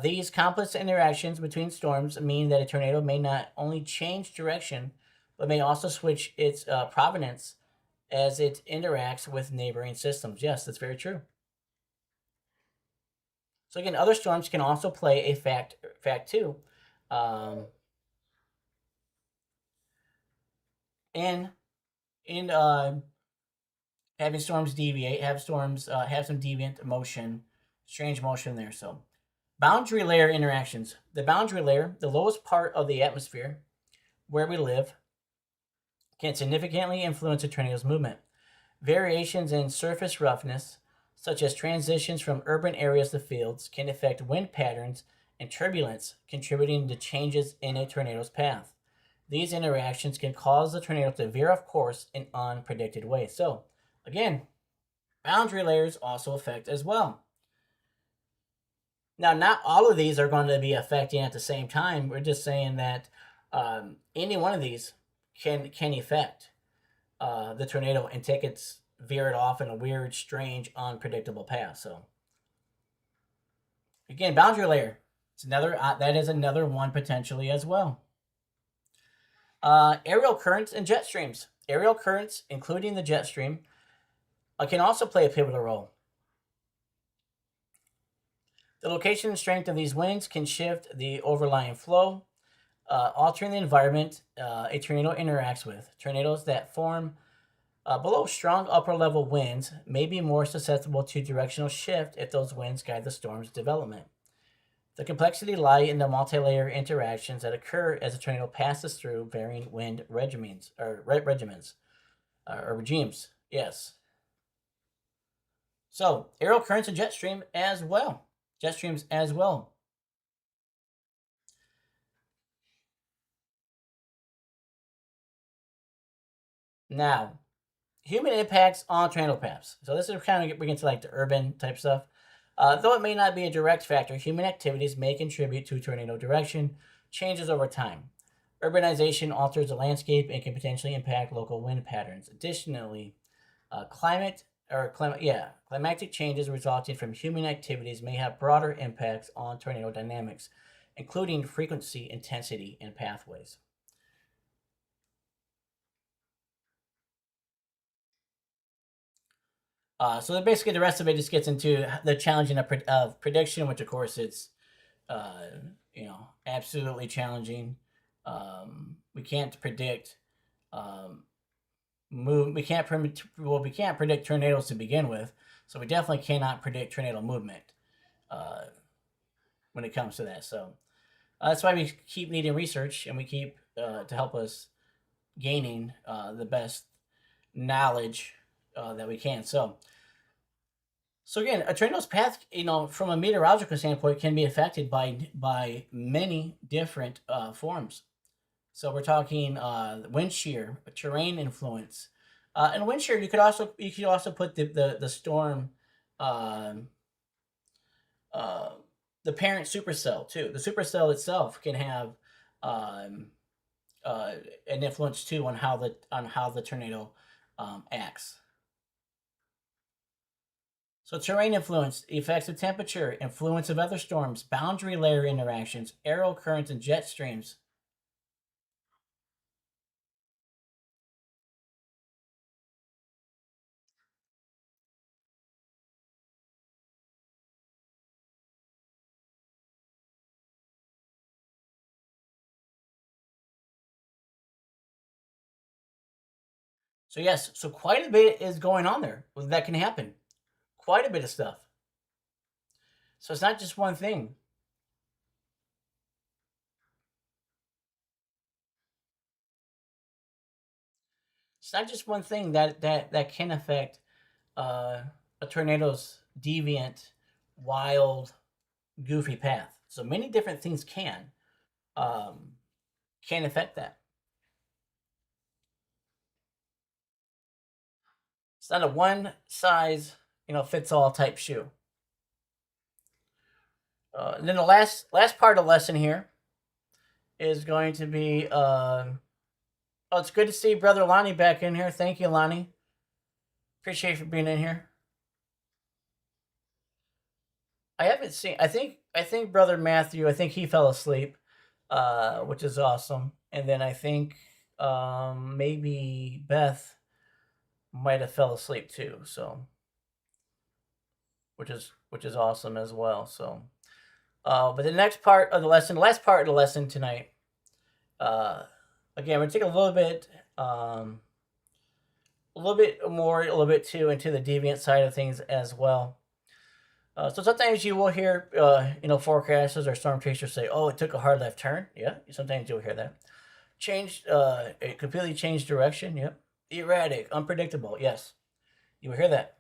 Speaker 1: these complex interactions between storms mean that a tornado may not only change direction, but may also switch its provenance as it interacts with neighboring systems. Yes, that's very true. So again, other storms can also play a fact too, um, in in having storms deviate, have some deviant motion, strange motion there. So boundary layer interactions. The boundary layer, the lowest part of the atmosphere where we live, can significantly influence a tornado's movement. Variations in surface roughness, such as transitions from urban areas to fields, can affect wind patterns and turbulence, contributing to changes in a tornado's path. These interactions can cause the tornado to veer off course in unpredicted ways. So, again, boundary layers also affect as well. Now, not all of these are going to be affecting at the same time. We're just saying that any one of these can affect the tornado and veer it off in a weird, strange, unpredictable path. So again, boundary layer. It's another that is another one potentially as well. Aerial currents and jet streams. Aerial currents, including the jet stream, can also play a pivotal role. The location and strength of these winds can shift the overlying flow, altering the environment a tornado interacts with. Tornadoes that form below strong upper level winds may be more susceptible to directional shift if those winds guide the storm's development. The complexity lies in the multi-layer interactions that occur as a tornado passes through varying wind or regimes. Yes. So aerial currents and jet stream as well. Jet streams as well. Now, human impacts on tornado paths. So this is kind of we get into like the urban type stuff. Though it may not be a direct factor, human activities may contribute to tornado direction changes over time. Urbanization alters the landscape and can potentially impact local wind patterns. Additionally, climatic changes resulting from human activities may have broader impacts on tornado dynamics, including frequency, intensity, and pathways. So then basically, the rest of it just gets into the challenging of prediction, which of course it's uh, absolutely challenging. We can't predict um, move. We can't predict tornadoes to begin with, so we definitely cannot predict tornado movement uh, when it comes to that. So that's why we keep needing research, and we keep to help us gaining the best knowledge that we can. So again, a tornado's path, from a meteorological standpoint, can be affected by many different forms. So we're talking wind shear, terrain influence, and wind shear. You could also put the storm, uh, uh, the parent supercell too. The supercell itself can have um, uh, an influence too on how the tornado acts. So terrain influence, effects of temperature, influence of other storms, boundary layer interactions, aerial currents, and jet streams. So yes, so quite a bit is going on there that can happen. Quite a bit of stuff. So it's not just one thing. It's not just one thing that can affect uh, a tornado's deviant, wild, goofy path. So many different things um, can affect that. It's not a one size fits all type shoe. And then the last part of the lesson here is going to be. Oh, it's good to see Brother Lonnie back in here. Thank you, Lonnie. Appreciate you for being in here. I haven't seen. I think Brother Matthew. I think he fell asleep, which is awesome. And then I think maybe Beth might have fell asleep too. So which is awesome as well. So, but the next part of the lesson, the last part of the lesson tonight. Uh, Again, we're gonna take a little bit more, a little bit too into the deviant side of things as well. So sometimes you will hear, forecasters or storm chasers say, "Oh, it took a hard left turn." Yeah, sometimes you'll hear that. It completely changed direction. Yep. Erratic, unpredictable. Yes, you will hear that.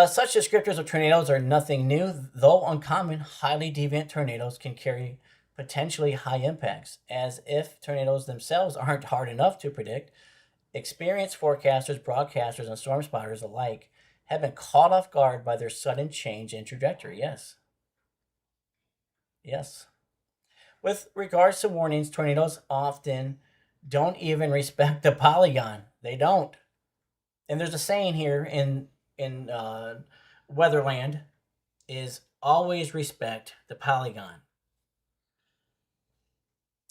Speaker 1: Such descriptors of tornadoes are nothing new, though uncommon. Highly deviant tornadoes can carry potentially high impacts, as if tornadoes themselves aren't hard enough to predict. Experienced forecasters, broadcasters, and storm spotters alike have been caught off guard by their sudden change in trajectory. Yes, yes. With regards to warnings, tornadoes often don't even respect the polygon. They don't. And there's a saying here in Weatherland is always respect the polygon.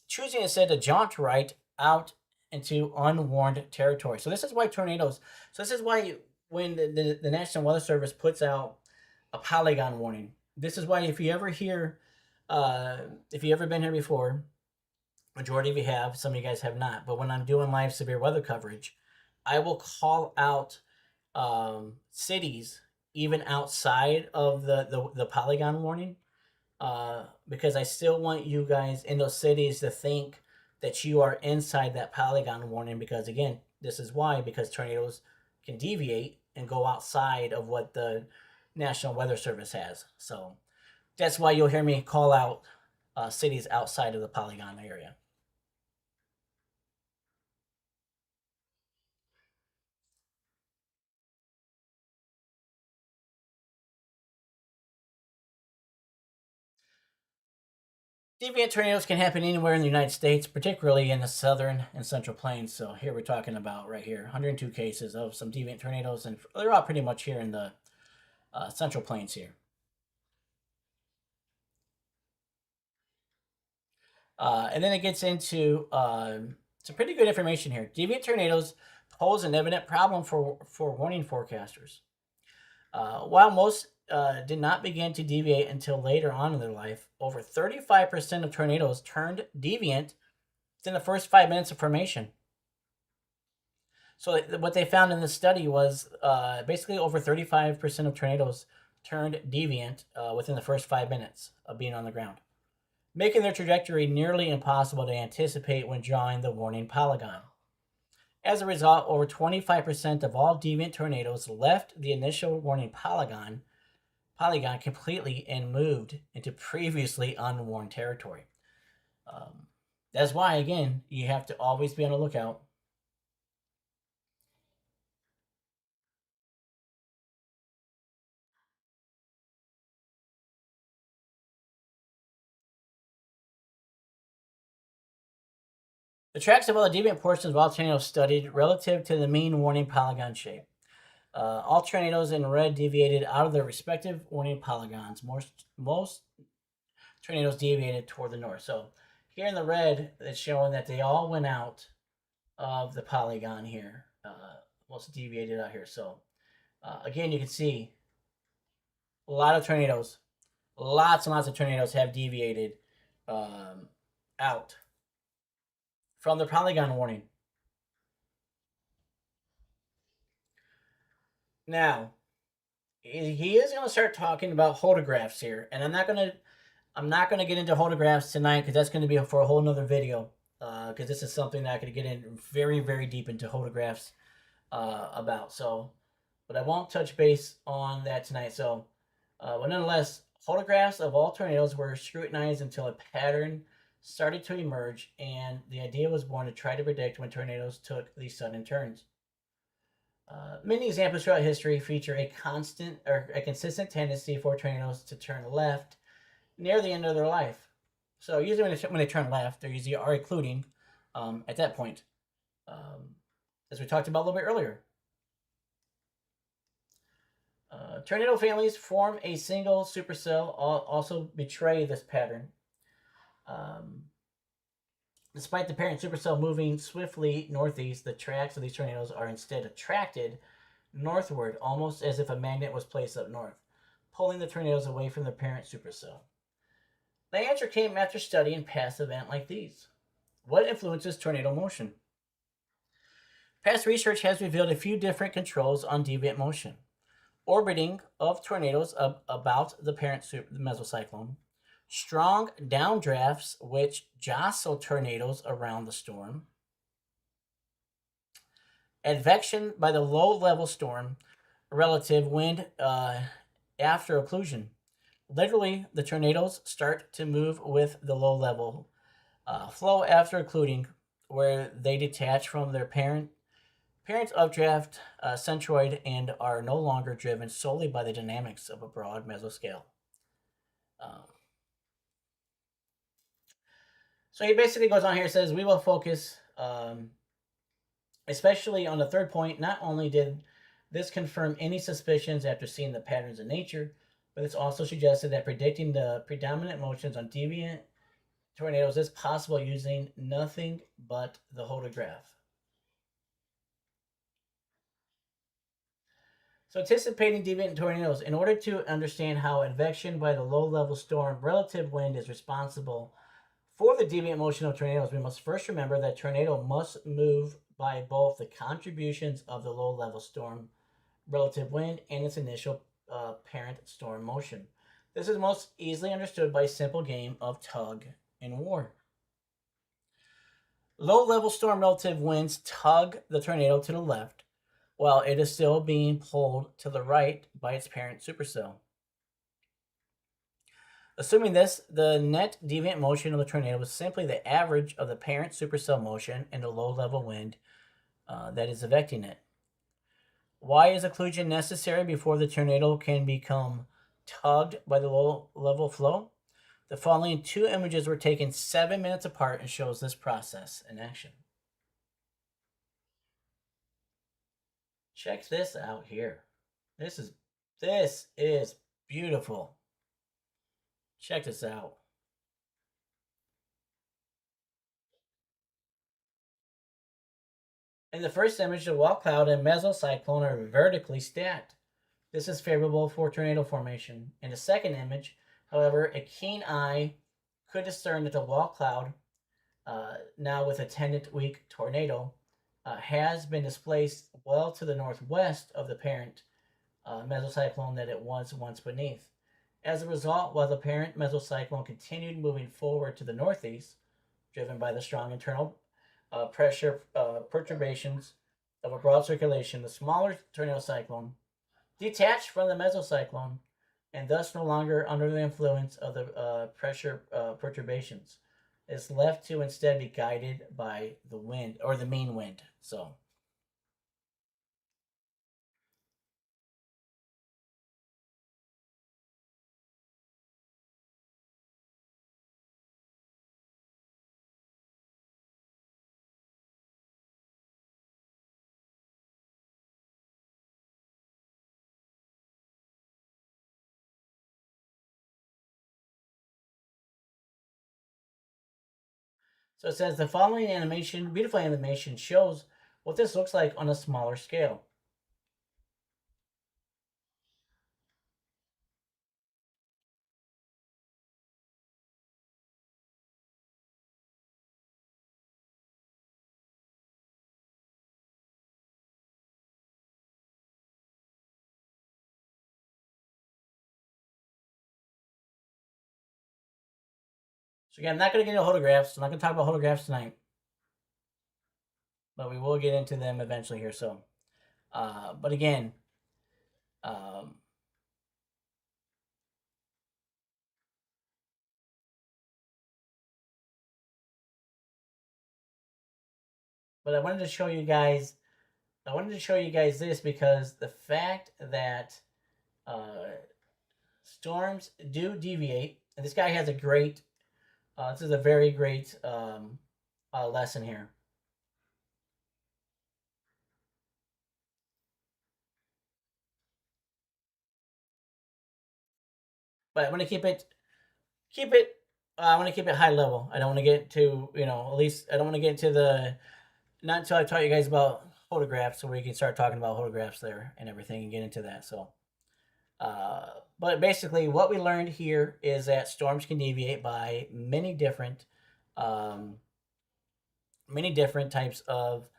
Speaker 1: Choosing instead to jaunt right out into unwarned territory. So this is why tornadoes. So this is why when the National Weather Service puts out a polygon warning. This is why if you ever been here before, majority of you have, some of you guys have not. But when I'm doing live severe weather coverage, I will call out cities even outside of the polygon warning, because I still want you guys in those cities to think that you are inside that polygon warning. Because again, this is why, because tornadoes can deviate and go outside of what the National Weather Service has. So that's why you'll hear me call out cities outside of the polygon area. Deviant tornadoes can happen anywhere in the United States, particularly in the southern and central plains. So here we're talking about right here 102 cases of some deviant tornadoes, and they're all pretty much here in the central plains here. And then it gets into some pretty good information here. Deviant tornadoes pose an evident problem for warning forecasters. While most did not begin to deviate until later on in their life, over 35% of tornadoes turned deviant within the first 5 minutes of formation. So what they found in this study was basically over 35% of tornadoes turned deviant within the first 5 minutes of being on the ground, making their trajectory nearly impossible to anticipate when drawing the warning polygon. As a result, over 25% of all deviant tornadoes left the initial warning polygon completely and moved into previously unwarned territory. That's why, again, you have to always be on the lookout. The tracks of all the deviant portions of all tornadoes studied relative to the mean warning polygon shape. All tornadoes in red deviated out of their respective warning polygons. Most tornadoes deviated toward the north. So here in the red, it's showing that they all went out of the polygon here. Most deviated out here. So again, you can see a lot of tornadoes, lots and lots of tornadoes have deviated out from the polygon warning. Now, he is going to start talking about hodographs here, and I'm not going to get into hodographs tonight because that's going to be for a whole nother video. Because this is something that I could get in very, very deep into hodographs about. So, but I won't touch base on that tonight. So, but nonetheless, photographs of all tornadoes were scrutinized until a pattern started to emerge, and the idea was born to try to predict when tornadoes took these sudden turns. Many examples throughout history feature a consistent tendency for tornadoes to turn left near the end of their life. So usually when they turn left, they usually are occluding at that point, as we talked about a little bit earlier. Tornado families form a single supercell, also betray this pattern. Despite the parent supercell moving swiftly northeast, the tracks of these tornadoes are instead attracted northward, almost as if a magnet was placed up north, pulling the tornadoes away from the parent supercell. The answer came after studying past events like these. What influences tornado motion? Past research has revealed a few different controls on deviant motion. Orbiting of tornadoes about the parent mesocyclone, strong downdrafts which jostle tornadoes around the storm, advection by the low-level storm, relative wind after occlusion. Literally, the tornadoes start to move with the low-level flow after occluding, where they detach from their parent updraft centroid and are no longer driven solely by the dynamics of a broad mesoscale. So he basically goes on here and says, we will focus especially on the third point. Not only did this confirm any suspicions after seeing the patterns in nature, but it's also suggested that predicting the predominant motions on deviant tornadoes is possible using nothing but the hodograph. So anticipating deviant tornadoes, in order to understand how advection by the low-level storm relative wind is responsible for the deviant motion of tornadoes, we must first remember that tornado must move by both the contributions of the low-level storm relative wind and its initial parent storm motion. This is most easily understood by a simple game of tug and war. Low-level storm relative winds tug the tornado to the left, while it is still being pulled to the right by its parent supercell. Assuming this, the net deviant motion of the tornado is simply the average of the parent supercell motion and the low-level wind that is affecting it. Why is occlusion necessary before the tornado can become tugged by the low-level flow? The following two images were taken 7 minutes apart and shows this process in action. Check this out here. This is beautiful. Check this out. In the first image, the wall cloud and mesocyclone are vertically stacked. This is favorable for tornado formation. In the second image, however, a keen eye could discern that the wall cloud, now with attendant weak tornado, has been displaced well to the northwest of the parent mesocyclone that it was once beneath. As a result, while the parent mesocyclone continued moving forward to the northeast, driven by the strong internal pressure perturbations of a broad circulation, the smaller tornado cyclone detached from the mesocyclone and thus no longer under the influence of the pressure perturbations is left to instead be guided by the wind or the main wind. So it says the following animation, beautiful animation, shows what this looks like on a smaller scale. So again, I'm not going to get into photographs. I'm not going to talk about photographs tonight, but we will get into them eventually here. But again, um, but I wanted to show you guys. I wanted to show you guys this because the fact that uh, storms do deviate, and this guy has a great. This is a very great lesson here. But I'm going to keep it. I want to keep it high level. I don't want to get to at least I don't want to get to the not until I taught you guys about photographs, so we can start talking about photographs there and everything and get into that. But basically, what we learned here is that storms can deviate by um, many different types of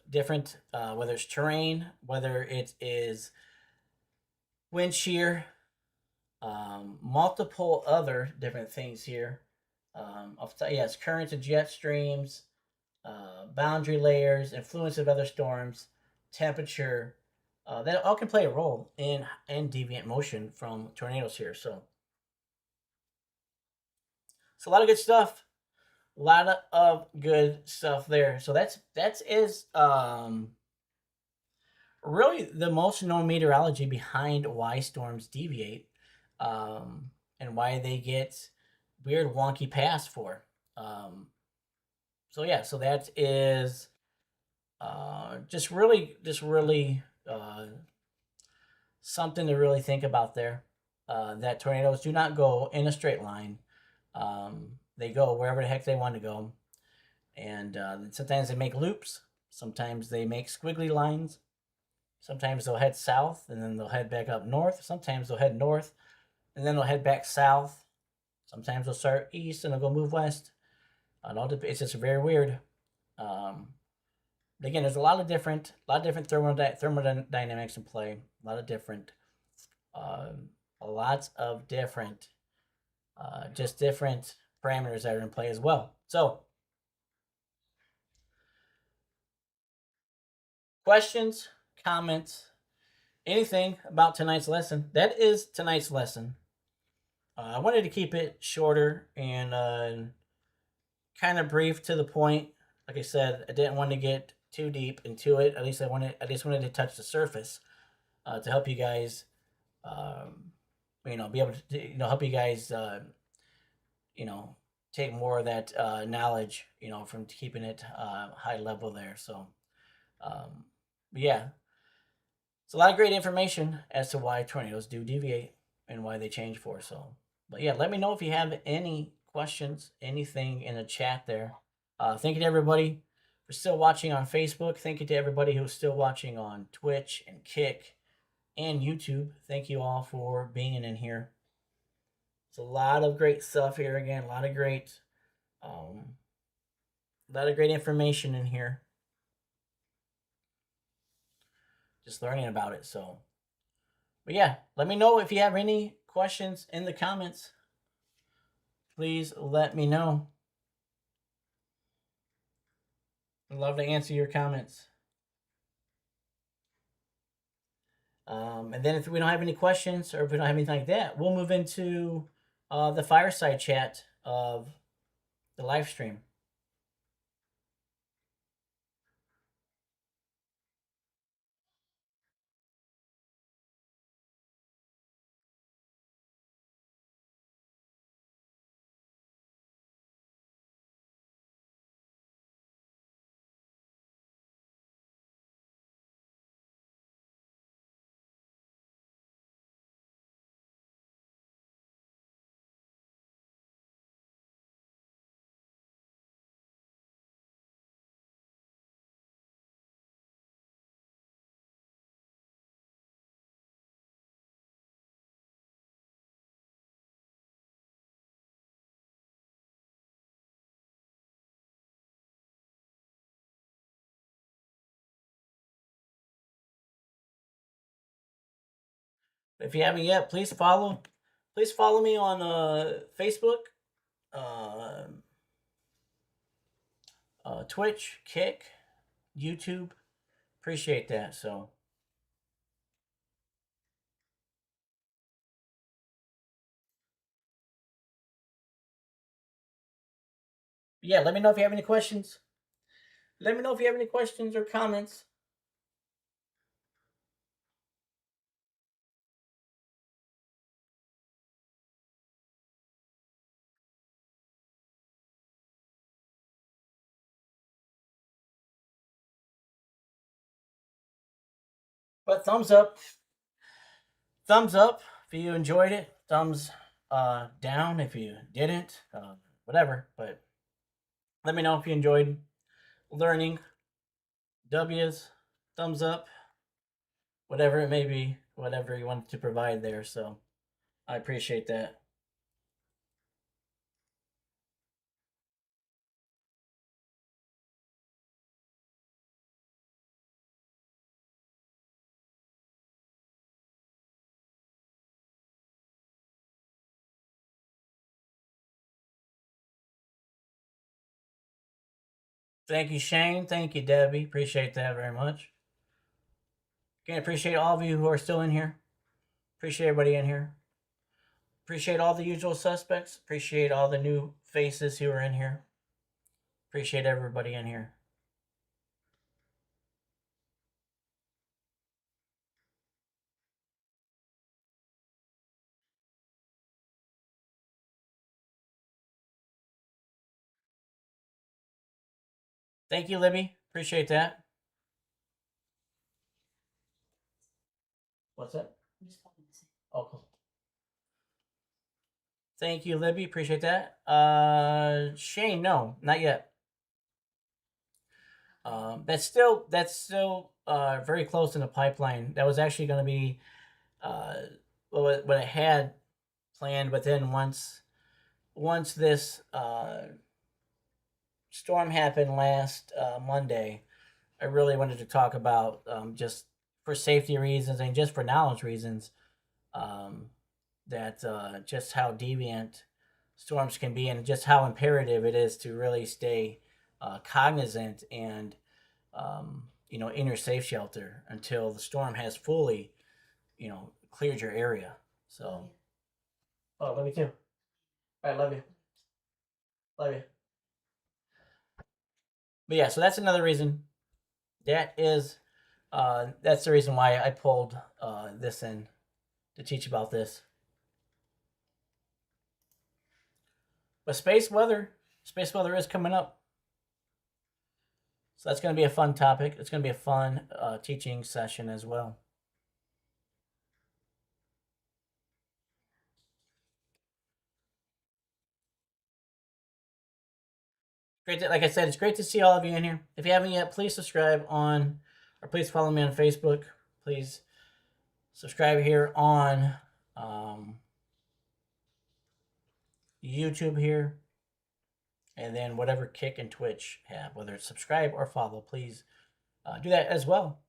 Speaker 1: different whether it's terrain, whether it is wind shear, multiple other different things here. Yes, currents and jet streams, boundary layers, influence of other storms, temperature. That all can play a role in deviant motion from tornadoes here. So it's a lot of good stuff. A lot of good stuff there. So that's is really the most known meteorology behind why storms deviate, and why they get weird wonky paths for. So yeah, so that is just really something to really think about there. That tornadoes do not go in a straight line. They go wherever the heck they want to go, and sometimes they make loops. Sometimes they make squiggly lines. Sometimes they'll head south and then they'll head back up north. Sometimes they'll head north and then they'll head back south. Sometimes they'll start east and they'll go move west. It's just very weird. Again, there's a lot of different thermodynamics in play. Lots of different, just different parameters that are in play as well. So, questions, comments, anything about tonight's lesson? That is tonight's lesson. I wanted to keep it shorter and kind of brief to the point. Like I said, I didn't want to get too deep into it. I just wanted to touch the surface to help you guys, be able to help you guys take more of that knowledge, from keeping it high level there. So, but yeah, it's a lot of great information as to why tornadoes do deviate and why they change for. So, but yeah, let me know if you have any questions, anything in the chat there. Thank you to everybody for still watching on Facebook. Thank you to everybody who's still watching on Twitch and Kick and YouTube. Thank you all for being in here. It's a lot of great stuff here again. A lot of great information in here. Just learning about it. So, but yeah, let me know if you have any questions in the comments. Please let me know. I'd love to answer your comments. And then if we don't have any questions or if we don't have anything like that, we'll move into the fireside chat of the live stream. If you haven't yet, please follow. Please follow me on Facebook, uh, Twitch, Kick, YouTube. Appreciate that. So, yeah, let me know if you have any questions. Let me know if you have any questions or comments. But thumbs up if you enjoyed it. Thumbs down if you didn't. Whatever. But let me know if you enjoyed learning. W's, thumbs up, whatever it may be, whatever you wanted to provide there. So I appreciate that. Thank you, Shane. Thank you, Debbie. Appreciate that very much. Again, appreciate all of you who are still in here. Appreciate everybody in here. Appreciate all the usual suspects. Appreciate all the new faces who are in here. Appreciate everybody in here. Thank you, Libby. Appreciate that. What's that? Oh, cool. Thank you, Libby. Appreciate that. Shane, no, not yet. That's still very close in the pipeline. That was actually going to be uh, what I had planned, but then once this storm happened last Monday, I really wanted to talk about, just for safety reasons and just for knowledge reasons, um, that just how deviant storms can be and just how imperative it is to really stay cognizant and in your safe shelter until the storm has fully cleared your area. So, oh, love you too. All right, love you, love you. But yeah, so that's another reason. That's the reason why I pulled this in to teach about this. But space weather is coming up. So that's going to be a fun topic. It's going to be a fun teaching session as well. Great to, like I said, it's great to see all of you in here. If you haven't yet, please subscribe on, or please follow me on Facebook. Please subscribe here on YouTube here. And then whatever Kick and Twitch have, whether it's subscribe or follow, please do that as well.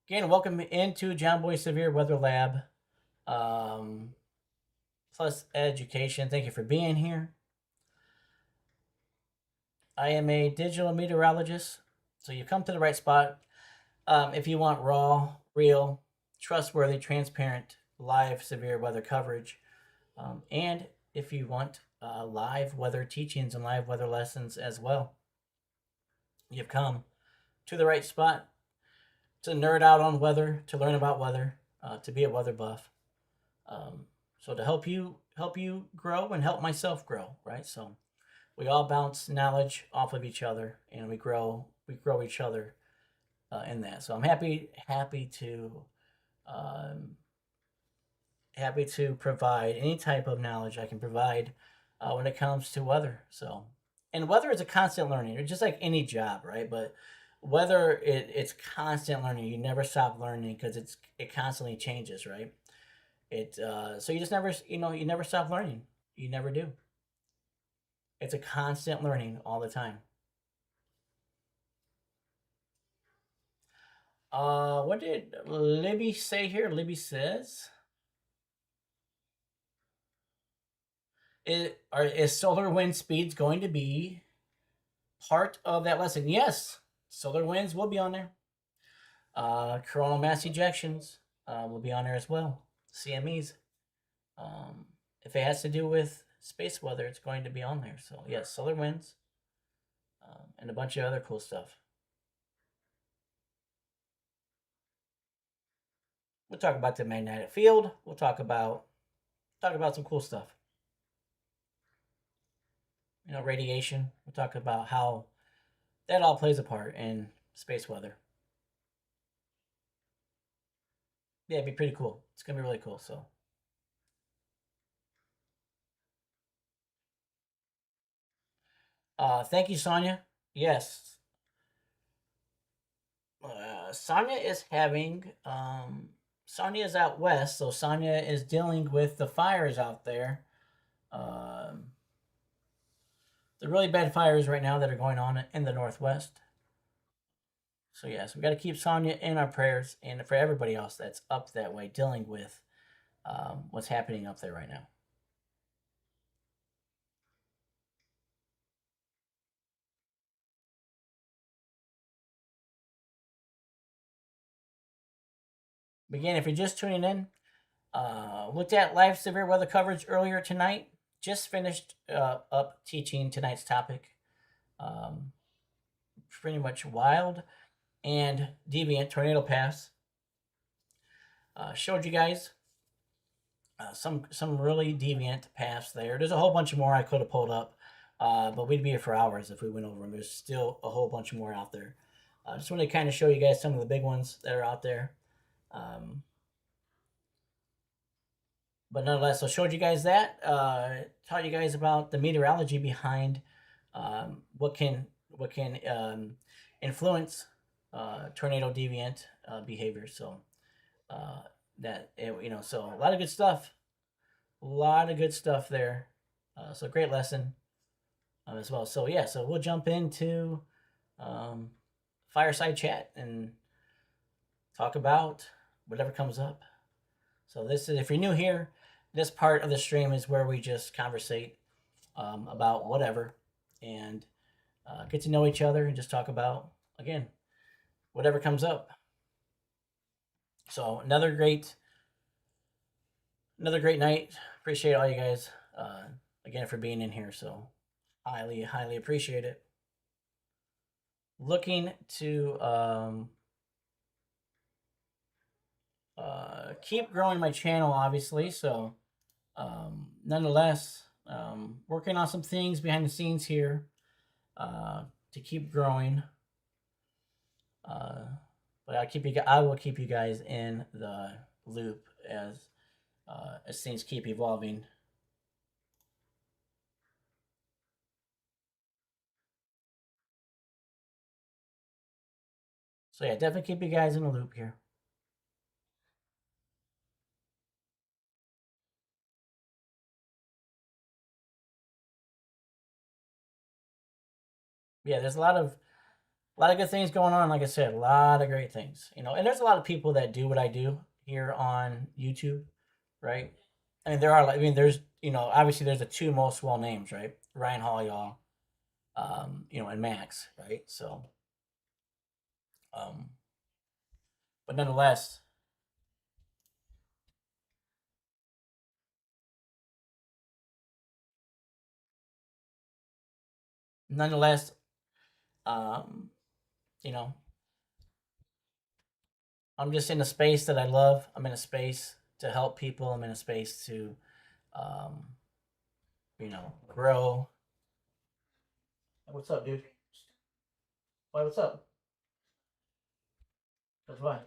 Speaker 1: Again, welcome into John Boy Severe Weather Lab Plus Education. Thank you for being here. I am a digital meteorologist, so you come to the right spot. If you want raw, real, trustworthy, transparent, live severe weather coverage, and if you want live weather teachings and live weather lessons as well, you've come to the right spot to nerd out on weather, to learn about weather, to be a weather buff. So to help you grow and help myself grow, right? So we all bounce knowledge off of each other, and we grow each other in that. So I'm happy to provide any type of knowledge I can provide when it comes to weather. So, and weather is a constant learning. It's just like any job, right? But weather, it's constant learning. You never stop learning because it constantly changes, right? So you just never you never stop learning. You never do. It's a constant learning all the time. What did Libby say here? Libby says, is solar wind speeds going to be part of that lesson? Yes, solar winds will be on there. Coronal mass ejections will be on there as well. CMEs. If it has to do with space weather, it's going to be on there. So yes, solar winds and a bunch of other cool stuff. We'll talk about the magnetic field. We'll talk about some cool stuff. Radiation. We'll talk about how that all plays a part in space weather. Yeah, it'd be pretty cool. It's gonna be really cool. So, thank you, Sonia. Yes, Sonia is having. Sonia is out west, so Sonia is dealing with the fires out there. The really bad fires right now that are going on in the Northwest. So yes, we got to keep Sonia in our prayers, and for everybody else that's up that way dealing with what's happening up there right now. Again, if you're just tuning in, looked at live severe weather coverage earlier tonight. Just finished up teaching tonight's topic. Pretty much wild and deviant tornado paths. Showed you guys some really deviant paths there. There's a whole bunch more I could have pulled up, but we'd be here for hours if we went over them. There's still a whole bunch more out there. I just want to kind of show you guys some of the big ones that are out there. But nonetheless, I showed you guys that. Taught you guys about the meteorology behind what can influence tornado deviant behavior. So so a lot of good stuff. A lot of good stuff there. So great lesson as well. So yeah, so we'll jump into fireside chat and talk about whatever comes up. So this is, if you're new here, this part of the stream is where we just conversate about whatever and get to know each other and just talk about, again, whatever comes up. So another great night. Appreciate all you guys again for being in here. So highly appreciate it. Looking to keep growing my channel, obviously. So Nonetheless, working on some things behind the scenes here to keep growing. Uh, but I will keep you guys in the loop as things keep evolving. So yeah, definitely keep you guys in the loop here. Yeah, there's a lot of good things going on. Like I said, a lot of great things. And there's a lot of people that do what I do here on YouTube, right? I mean, there's obviously there's the two most well names, right? Ryan Hall, y'all, and Max, right? So, um, but nonetheless, um, you know, I'm just in a space that I love. I'm in a space to help people. I'm in a space to, um, grow. What's up, dude? Why? What's up? That's why.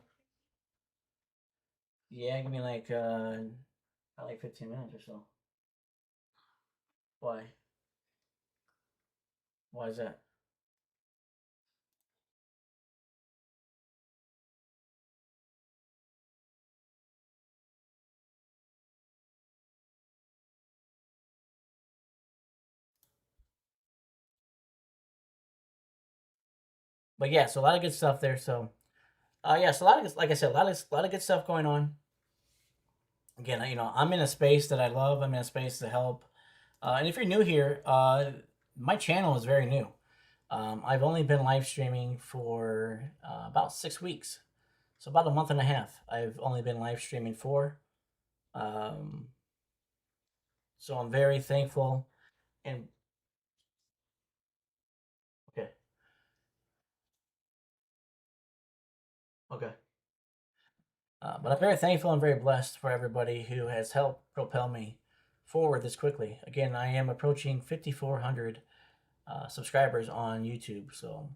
Speaker 1: Yeah, give me like 15 minutes or so. Why? Why is that? But yeah, so a lot of good stuff there. So, yeah, so a lot of like I said, a lot of good stuff going on. Again, I'm in a space that I love. I'm in a space to help. And if you're new here, my channel is very new. I've only been live streaming for about 6 weeks, so about a month and a half. I've only been live streaming for. Um, so I'm very thankful. And okay, okay. But I'm very thankful and very blessed for everybody who has helped propel me forward this quickly. Again, I am approaching 5,400 subscribers on YouTube. So,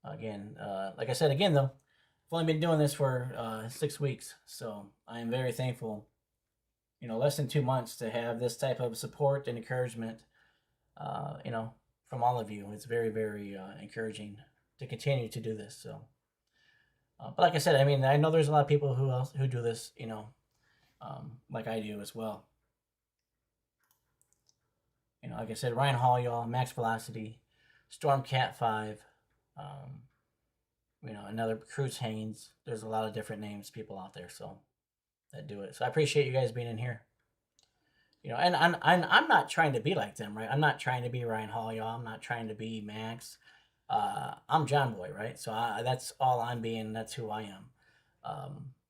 Speaker 1: again, like I said, again, though, I've only been doing this for 6 weeks. So, I am very thankful, less than 2 months to have this type of support and encouragement, uh, you know, from all of you. It's very, very encouraging to continue to do this. So, but like I said, I mean, I know there's a lot of people who do this, like I do as well. Like I said, Ryan Hall, y'all, Max Velocity, Stormcat 5, um, another Cruz Haynes. There's a lot of different names, people out there, so that do it. So I appreciate you guys being in here. And I'm not trying to be like them, right? I'm not trying to be Ryan Hall, y'all. I'm not trying to be Max. I'm John Boy, right? So that's all I'm being. That's who I am.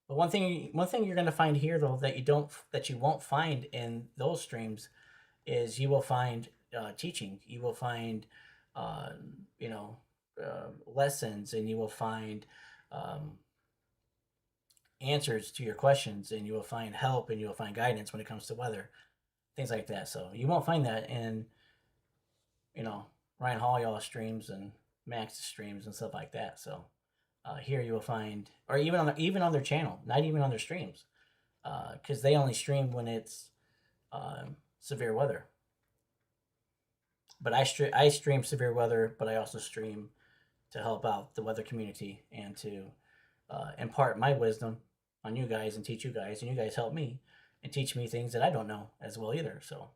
Speaker 1: But one thing you're gonna find here though that you won't find in those streams is you will find teaching. You will find uh, you know lessons, and you will find um, answers to your questions, and you will find help, and you will find guidance when it comes to weather, things like that. So you won't find that in you know Ryan Hall y'all streams and Max's streams and stuff like that. So here you will find, or even on their channel, not even on their streams, because they only stream when it's severe weather. But I stream severe weather, but I also stream to help out the weather community and to impart my wisdom on you guys and teach you guys, and you guys help me and teach me things that I don't know as well either. So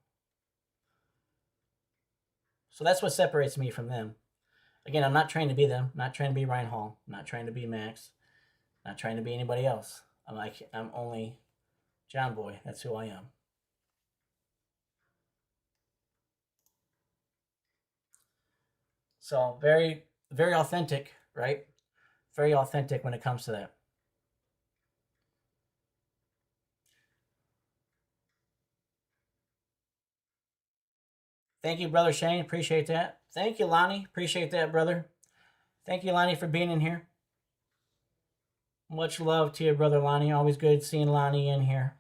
Speaker 1: that's what separates me from them. Again, I'm not trying to be them. Not trying to be Ryan Hall. Not trying to be Max. Not trying to be anybody else. I'm only John Boy. That's who I am. So very, very authentic, right? Very authentic when it comes to that. Thank you, brother Shane. Appreciate that. Thank you, Lonnie. Appreciate that, brother. Thank you, Lonnie, for being in here. Much love to you, brother Lonnie. Always good seeing Lonnie in here.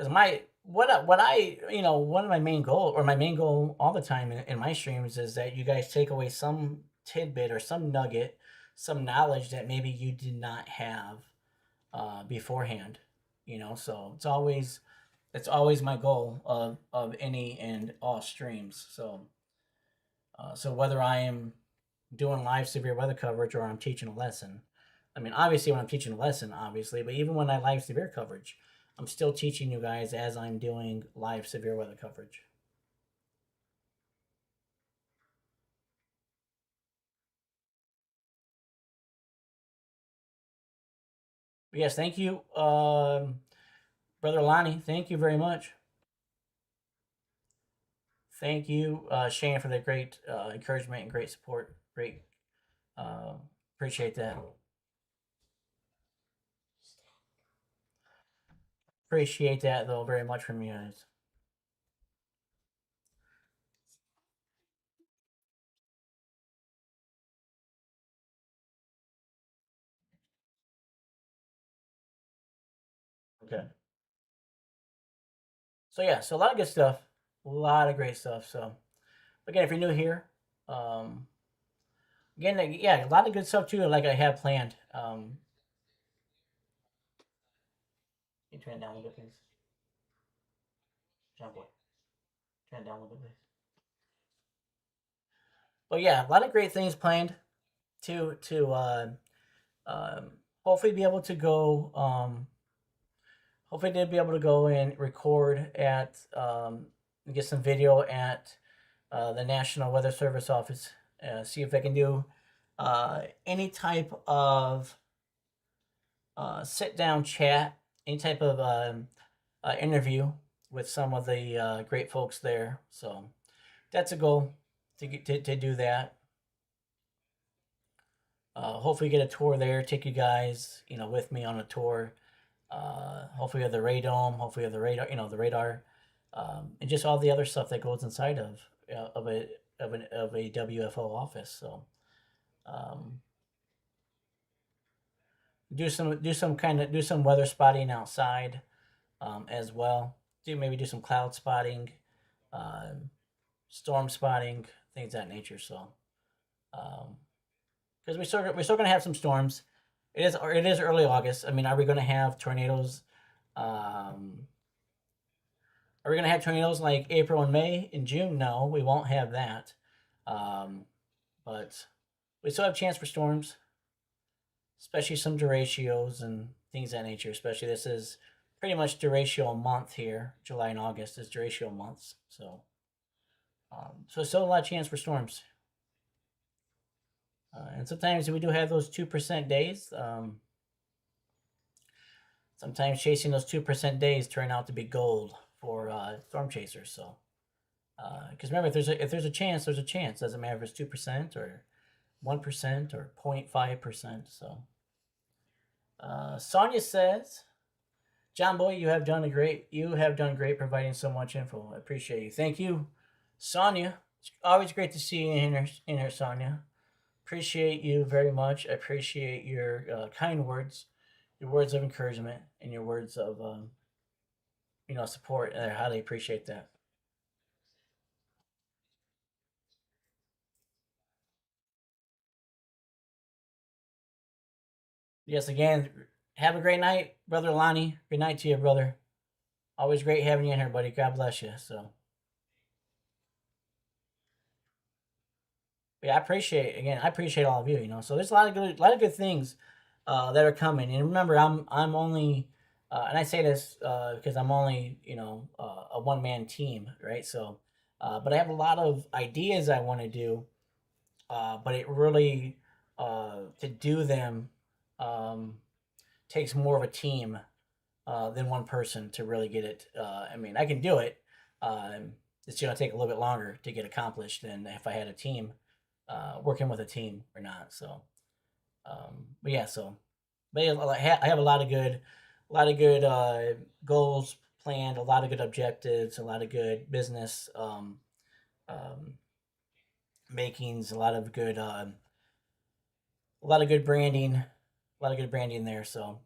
Speaker 1: because my what I one of my main goal or my main goal all the time in my streams is that you guys take away some tidbit or some nugget, some knowledge that maybe you did not have beforehand. So it's always my goal of any and all streams. So whether I am doing live severe weather coverage or I'm teaching a lesson, I mean, obviously when I'm teaching a lesson, obviously, but even when I live severe coverage, I'm still teaching you guys as I'm doing live severe weather coverage. But yes, thank you, Brother Lonnie. Thank you very much. Thank you, Shane, for the great encouragement and great support. Great, uh, appreciate that. Appreciate that though very much from you guys. Okay. So yeah, so a lot of good stuff, a lot of great stuff. So again, if you're new here, um, again, yeah, a lot of good stuff too. Like I have planned. Can you turn it down a little bit, please? John boy, turn it down a little bit, please. But yeah, a lot of great things planned to um, hopefully be able to go. Hopefully, they'll be able to go and record at get some video at the National Weather Service office. See if they can do any type of sit down chat, any type of interview with some of the great folks there. So that's a goal to do that. Hopefully, get a tour there. Take you guys, with me on a tour. Hopefully, we have the radome. Hopefully, we have the radar. The radar, and just all the other stuff that goes inside of a WFO office. So, um, do some weather spotting outside as well. Maybe do some cloud spotting, um, storm spotting, things of that nature. So, because we're still gonna have some storms. It is early August. I mean, are we gonna have tornadoes? Um, are we gonna have tornadoes like April and May and June? No, we won't have that. Um, but we still have chance for storms, especially some derechos and things of that nature. Especially this is pretty much derecho month here. July and August is derecho months. So still a lot of chance for storms. And sometimes we do have those 2% days. Sometimes chasing those 2% days turn out to be gold for storm chasers. So, because remember, if there's a chance, there's a chance. Doesn't matter if it's 2% or 1% or 0.5%. So, Sonia says, "John Boy, you have done great providing so much info. I appreciate you. Thank you, Sonia. It's always great to see you in here, Sonia. Appreciate you very much. I appreciate your kind words, your words of encouragement, and your words of support. And I highly appreciate that. Yes, again, have a great night, brother Lonnie. Good night to you, brother. Always great having you in here, buddy. God bless you. So yeah, I appreciate all of you. So there's a lot of good things that are coming. And remember, I'm only, and I say this because I'm only a one man team, right? So, but I have a lot of ideas I want to do, but it really to do them um, takes more of a team than one person to really get it. I mean, I can do it. Um, it's going to take a little bit longer to get accomplished than if I had a team, working with a team or not. So, but yeah, but yeah, I have a lot of good goals planned, a lot of good objectives, a lot of good business um, makings, a lot of good branding, there. So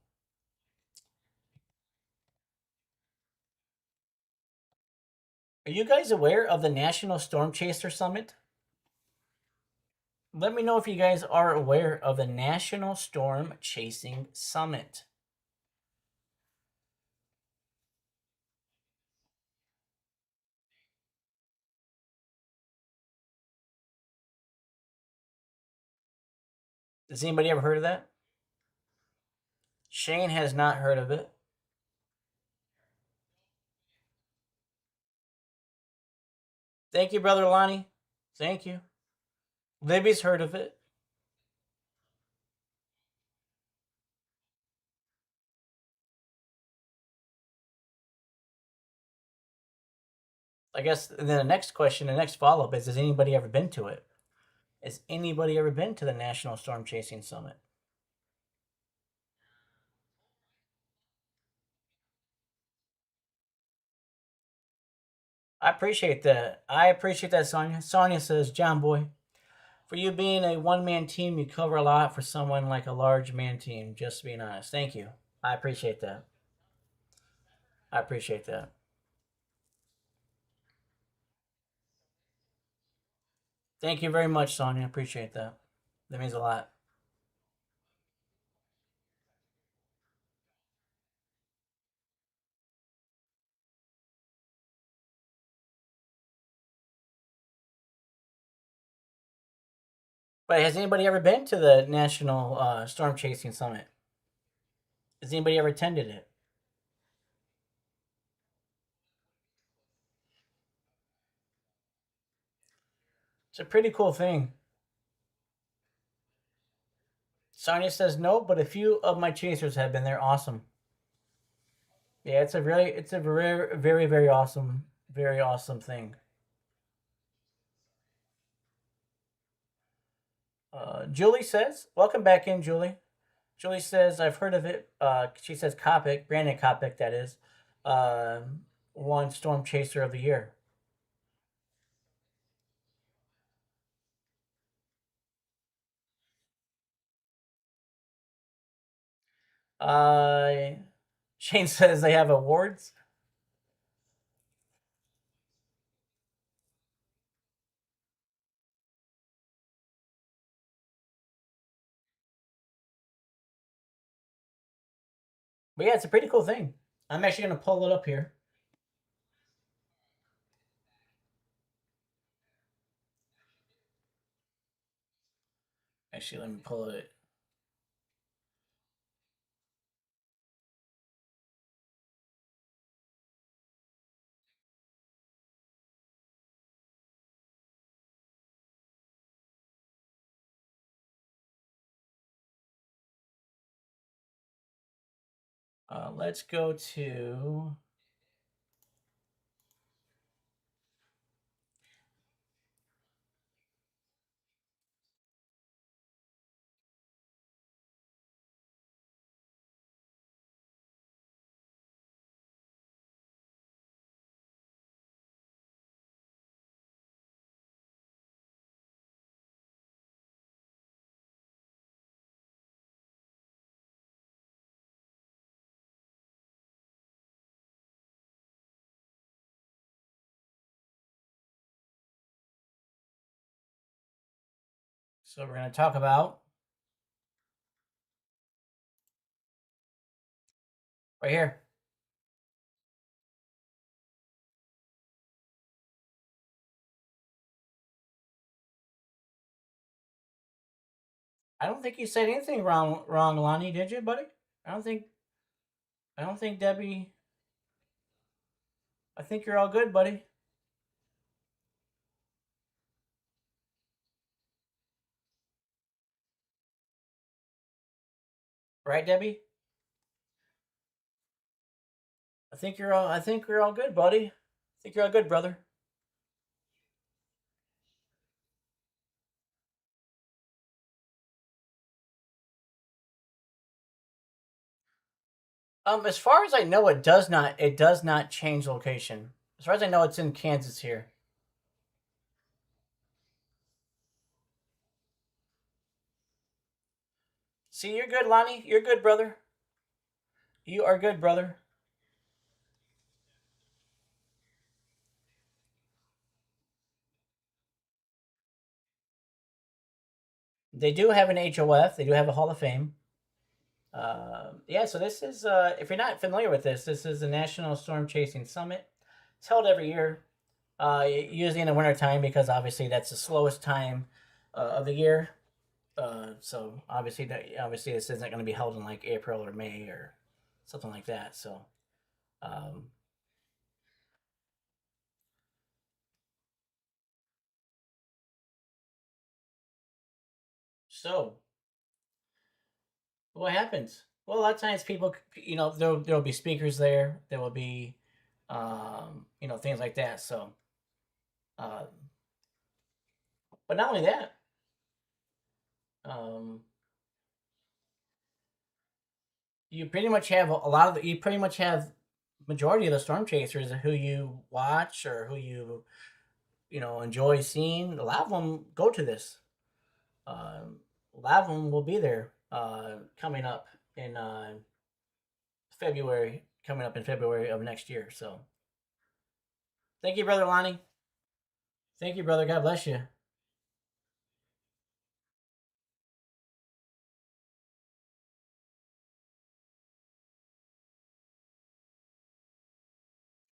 Speaker 1: Are you guys aware of the National Storm Chaser Summit? Let me know if you guys are aware of the National Storm Chasing Summit. Has anybody ever heard of that? Shane has not heard of it. Thank you, Brother Lonnie. Thank you. Libby's heard of it. I guess then the next question, the next follow up is: has anybody ever been to it? Has anybody ever been to the National Storm Chasing Summit? I appreciate that. I appreciate that, Sonia. Sonia says, John Boy, for you being a one man team, you cover a lot for someone like a large man team, just being honest. Thank you. I appreciate that. I appreciate that. Thank you very much, Sonia. I appreciate that. That means a lot. But has anybody ever been to the National Storm Chasing Summit? Has anybody ever attended it? It's a pretty cool thing. Sonia says no, but a few of my chasers have been there. Awesome. Yeah, it's a very, very, very awesome thing. Julie says, welcome back in, Julie. Julie says, I've heard of it. She says Kopic, Brandon Kopic, that is, uh, won Storm Chaser of the Year. Uh, Shane says they have awards. But yeah, it's a pretty cool thing. I'm actually going to pull it up here. Actually, let me pull it. Let's go to. So we're going to talk about right here. I don't think you said anything wrong, Lonnie. Did you, buddy? I don't think. I don't think Debbie. I think you're all good, buddy. Right, Debbie? I think you're all. I think you're all good, buddy. I think you're all good, brother. As far as I know, it does not. It does not change location. As far as I know, it's in Kansas here. See, you're good, Lonnie. You're good, brother. You are good, brother. They do have an HOF. They do have a Hall of Fame. Yeah, so this is, if you're not familiar with this is the National Storm Chasing Summit. It's held every year, usually in the wintertime because obviously that's the slowest time of the year. So obviously this isn't going to be held in like April or May or something like that. So, um, so what happens? Well, a lot of times people, there'll be speakers there. There will be, things like that. So, uh, but not only that, um, you pretty much have majority of the storm chasers who you watch or who you enjoy seeing. A lot of them go to this. A lot of them will be there coming up in February of next year. So thank you, brother Lonnie. Thank you, brother. God bless you.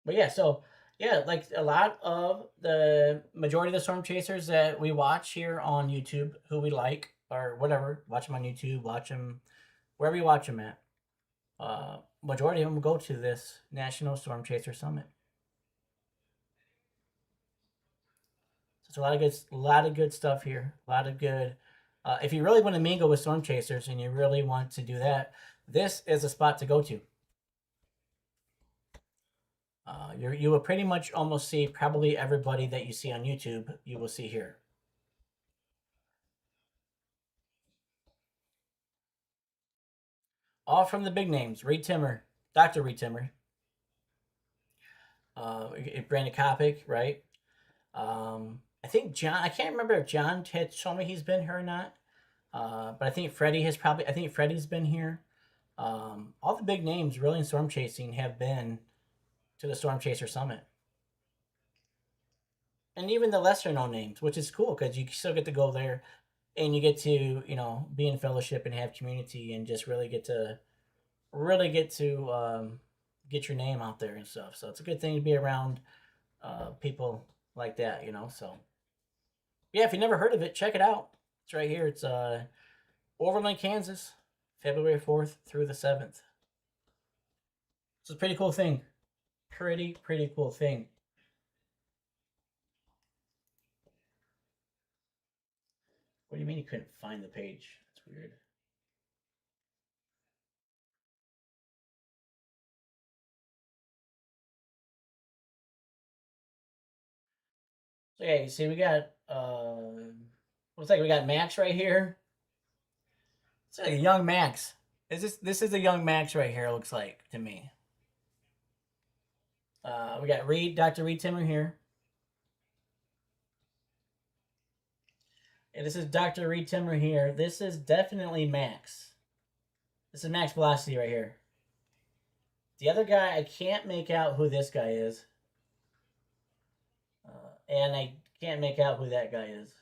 Speaker 1: But yeah, so yeah, like a lot of the majority of the storm chasers that we watch here on YouTube, who we like or whatever, watch them on YouTube, watch them wherever you watch them at. Majority of them go to this National Storm Chaser Summit. So it's a lot of good stuff here. A lot of good. If you really want to mingle with storm chasers and you really want to do that, this is a spot to go to. You will pretty much almost see probably everybody that you see on YouTube. You will see here. All from the big names: Reed Timmer, Dr. Reed Timmer, Brandon Kopic, right? I think John. I can't remember if John had shown me he's been here or not. But I think Freddie has probably. I think Freddie's been here. All the big names really in storm chasing have been to the Storm Chaser Summit, and even the lesser known names, which is cool because you still get to go there and you get to be in fellowship and have community and just really get to get your name out there and stuff. So it's a good thing to be around people like that. So yeah, if you never heard of it, check it out. It's right here. It's Overland, Kansas, February 4th through the 7th. It's a pretty cool thing. Pretty cool thing. What do you mean you couldn't find the page? That's weird. So yeah, you see, we got looks like we got Max right here. It's like a young Max. This is a young Max right here? It looks like to me. We got Dr. Reed Timmer here, and this is Dr. Reed Timmer here. This is definitely Max. This is Max Velocity right here. The other guy, I can't make out who this guy is, and I can't make out who that guy is.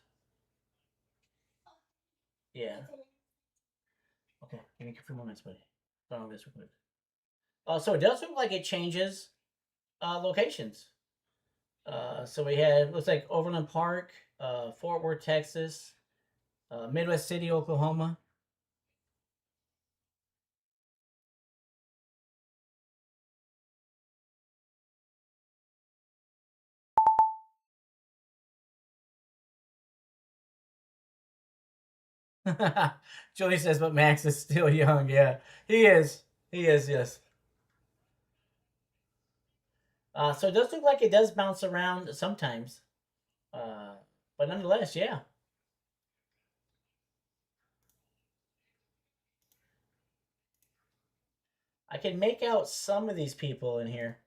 Speaker 1: Yeah. Okay, give me a few moments, buddy. Hold on this real quick. So it does look like it changes locations. So we had looks like Overland Park, Fort Worth, Texas, Midwest City, Oklahoma. Julie says, but Max is still young. Yeah, he is. He is. Yes. So it does look like it does bounce around sometimes. Uh, but nonetheless, yeah, I can make out some of these people in here.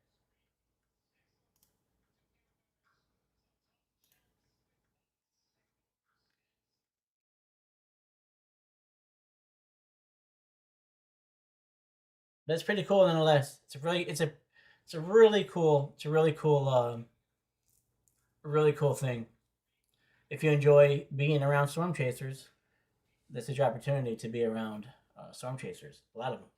Speaker 1: But it's pretty cool nonetheless. It's a really cool thing. If you enjoy being around storm chasers, this is your opportunity to be around storm chasers. A lot of them.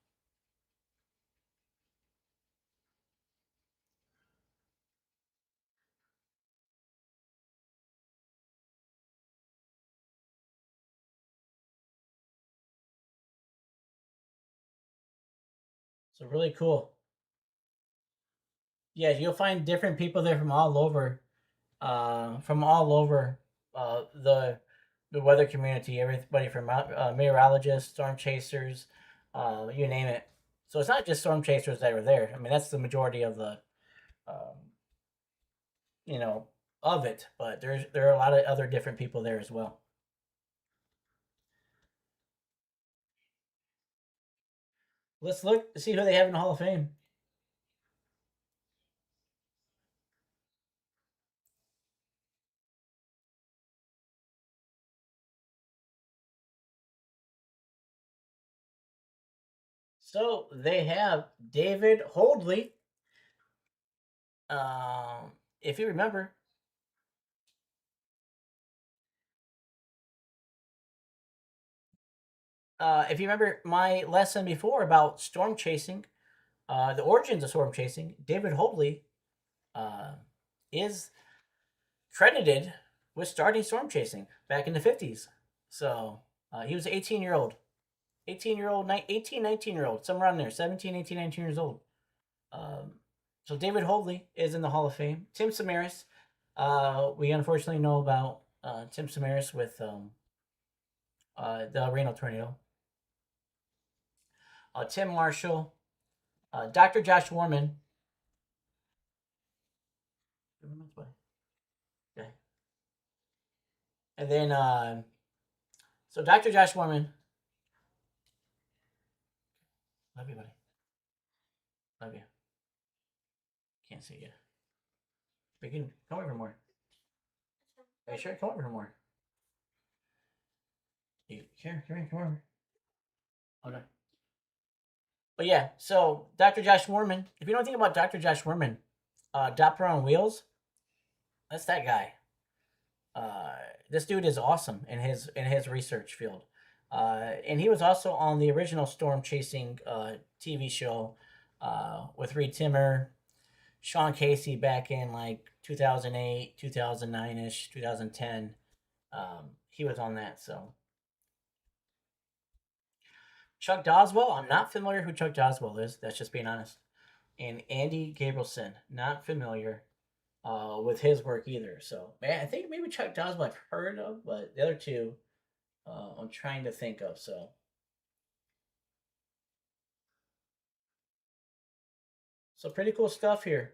Speaker 1: So really cool. Yeah, you'll find different people there from all over the weather community. Everybody from meteorologists, storm chasers, you name it. So it's not just storm chasers that are there. I mean, that's the majority of the, um, you know, of it. But there are a lot of other different people there as well. Let's look see who they have in the Hall of Fame. So they have David Holdley. Um, if you remember, if you remember my lesson before about storm chasing, the origins of storm chasing, David Hobley uh, is credited with starting storm chasing back in the 50s. So he was an 18-year-old, 18, 19-year-old, somewhere around there, 17, 18, 19 years old. Um, so David Hobley is in the Hall of Fame. Tim Samaras, we unfortunately know about Tim Samaras with the Reno tornado. Tim Marshall, Dr. Josh Warman. Okay. And then, so Dr. Josh Warman, love you, buddy. Love you. Can't see you. We can come over more. Are you sure? Come over more. You here? Come here. Come over. Oh no. But yeah, so Dr. Josh Warman. If you don't think about Dr. Josh Warman, Doppler on Wheels, that's that guy. Uh, this dude is awesome in his research field. And he was also on the original storm chasing TV show with Reed Timmer, Sean Casey back in like 2008, 2009 ish, 2010. He was on that. So Chuck Doswell, I'm not familiar who Chuck Doswell is. That's just being honest. And Andy Gabrielson, not familiar with his work either. So man, I think maybe Chuck Doswell I've heard of, but the other two I'm trying to think of. So pretty cool stuff here.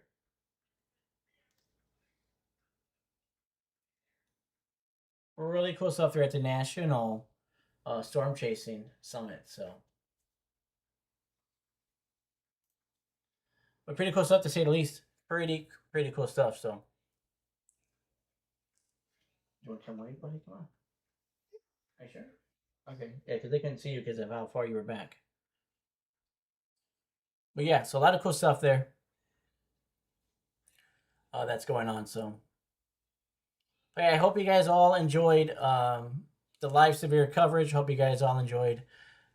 Speaker 1: Really cool stuff here at the National Storm Chasing Summit. So, but pretty cool stuff to say the least. Pretty cool stuff. So, you want to come wait, buddy? Come on. Are you sure? Okay. Yeah, because they couldn't see you because of how far you were back. But yeah, so a lot of cool stuff there. That's going on. So, but yeah, I hope you guys all enjoyed the live severe coverage. Hope you guys all enjoyed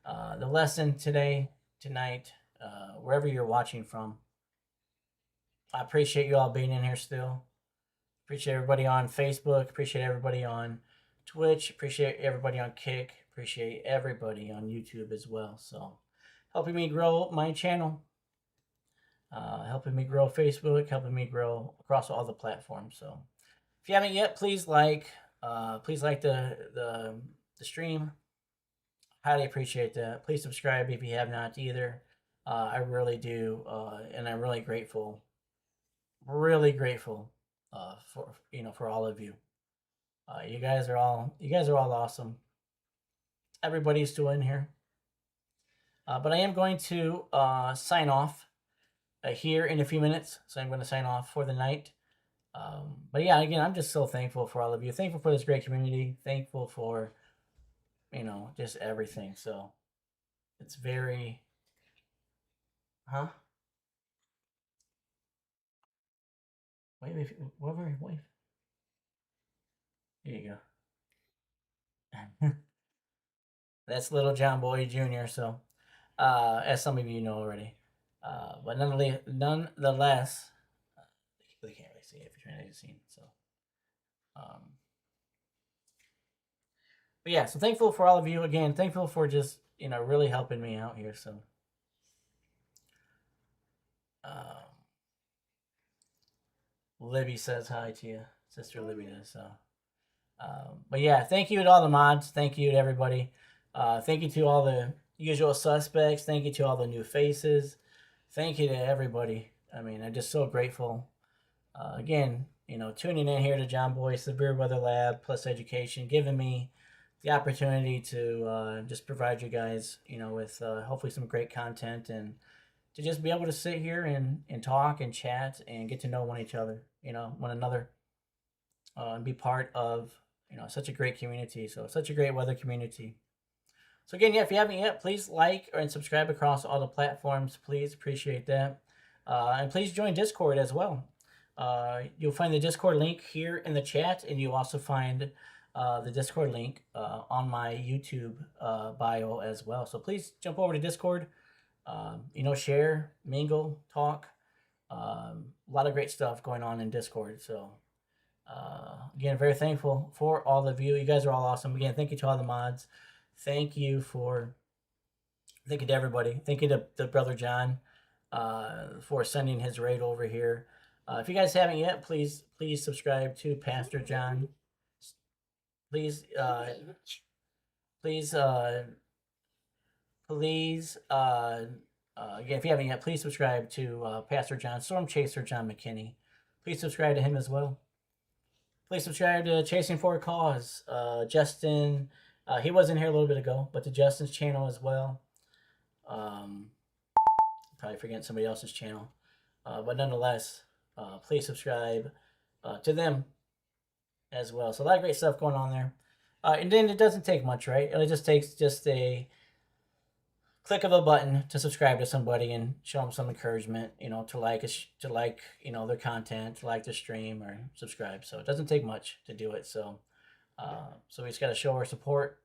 Speaker 1: the lesson today, tonight, wherever you're watching from. I appreciate you all being in here still. Appreciate everybody on Facebook. Appreciate everybody on Twitch. Appreciate everybody on Kick. Appreciate everybody on YouTube as well. So, helping me grow my channel, helping me grow Facebook, helping me grow across all the platforms. So, if you haven't yet, please like the stream. Highly appreciate that. Please subscribe if you have not either. I really do, and I'm really grateful for for all of you. You guys are all awesome. Everybody's still in here, but I am going to sign off here in a few minutes. So I'm going to sign off for the night. But yeah, again, I'm just so thankful for all of you. Thankful for this great community. Thankful for just everything. So it's very, huh? Wait, wait. Here you go. That's little John Boy Jr. So, as some of you know already, but nonetheless, they can't really see it if you're trying to see it. So, um, but yeah, so thankful for all of you again. Thankful for just really helping me out here. So, um, Libby says hi to you, Sister Libby does. So, but yeah, thank you to all the mods. Thank you to everybody. Thank you to all the usual suspects. Thank you to all the new faces. Thank you to everybody. I mean, I'm just so grateful. Again, tuning in here to John Boy Severe Weather Lab Plus Education, giving me the opportunity to just provide you guys, with hopefully some great content and to just be able to sit here and talk and chat and get to know one another, and be part of such a great community. So such a great weather community. So again, yeah, if you haven't yet, please like and subscribe across all the platforms. Please appreciate that, and please join Discord as well. You'll find the Discord link here in the chat, and you'll also find the Discord link on my YouTube bio as well. So please jump over to Discord. Share, mingle, talk. A lot of great stuff going on in Discord. So again, very thankful for all of you. You guys are all awesome. Again, thank you to all the mods. Thank you to everybody. Thank you to Brother John for sending his raid over here. If you guys haven't yet, please subscribe to Pastor John. Please, please, again, if you haven't yet, please subscribe to Pastor John, Storm Chaser John McKinney. Please subscribe to him as well. Please subscribe to Chasing for a Cause. Justin, he was in here a little bit ago, but to Justin's channel as well. Probably forgetting somebody else's channel. But nonetheless, please subscribe to them as well. So a lot of great stuff going on there. And then it doesn't take much, right? It just takes a click of a button to subscribe to somebody and show them some encouragement, to like their content, to like their stream or subscribe. So it doesn't take much to do it. So so we just got to show our support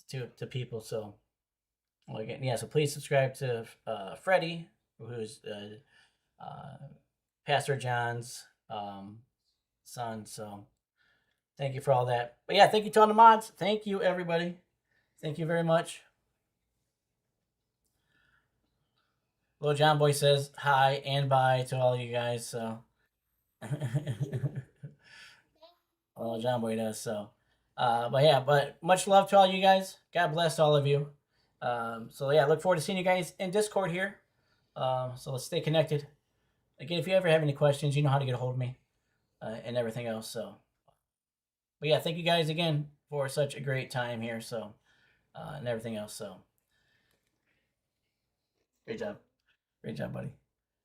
Speaker 1: to people. So again, yeah. So please subscribe to Freddie, who's Pastor John's son. So thank you for all that. But yeah, thank you to all the mods. Thank you, everybody. Thank you very much. Little John Boy says hi and bye to all you guys. So, well, John Boy does. So, but yeah, but much love to all you guys. God bless all of you. So yeah, look forward to seeing you guys in Discord here. So let's stay connected. Again, if you ever have any questions, you know how to get a hold of me, and everything else. So, but yeah, thank you guys again for such a great time here. So, and everything else. So, great job. Great job, buddy.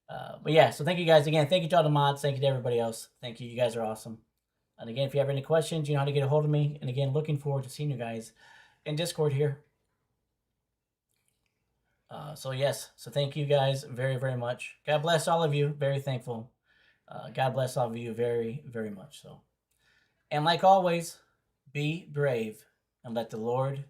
Speaker 1: But yeah, so thank you guys again. Thank you to all the mods. Thank you to everybody else. Thank you. You guys are awesome. And again, if you have any questions, you know how to get a hold of me. And again, looking forward to seeing you guys in Discord here. So yes, so thank you guys very, very much. God bless all of you. Very thankful. God bless all of you very, very much. So, and like always, be brave and let the Lord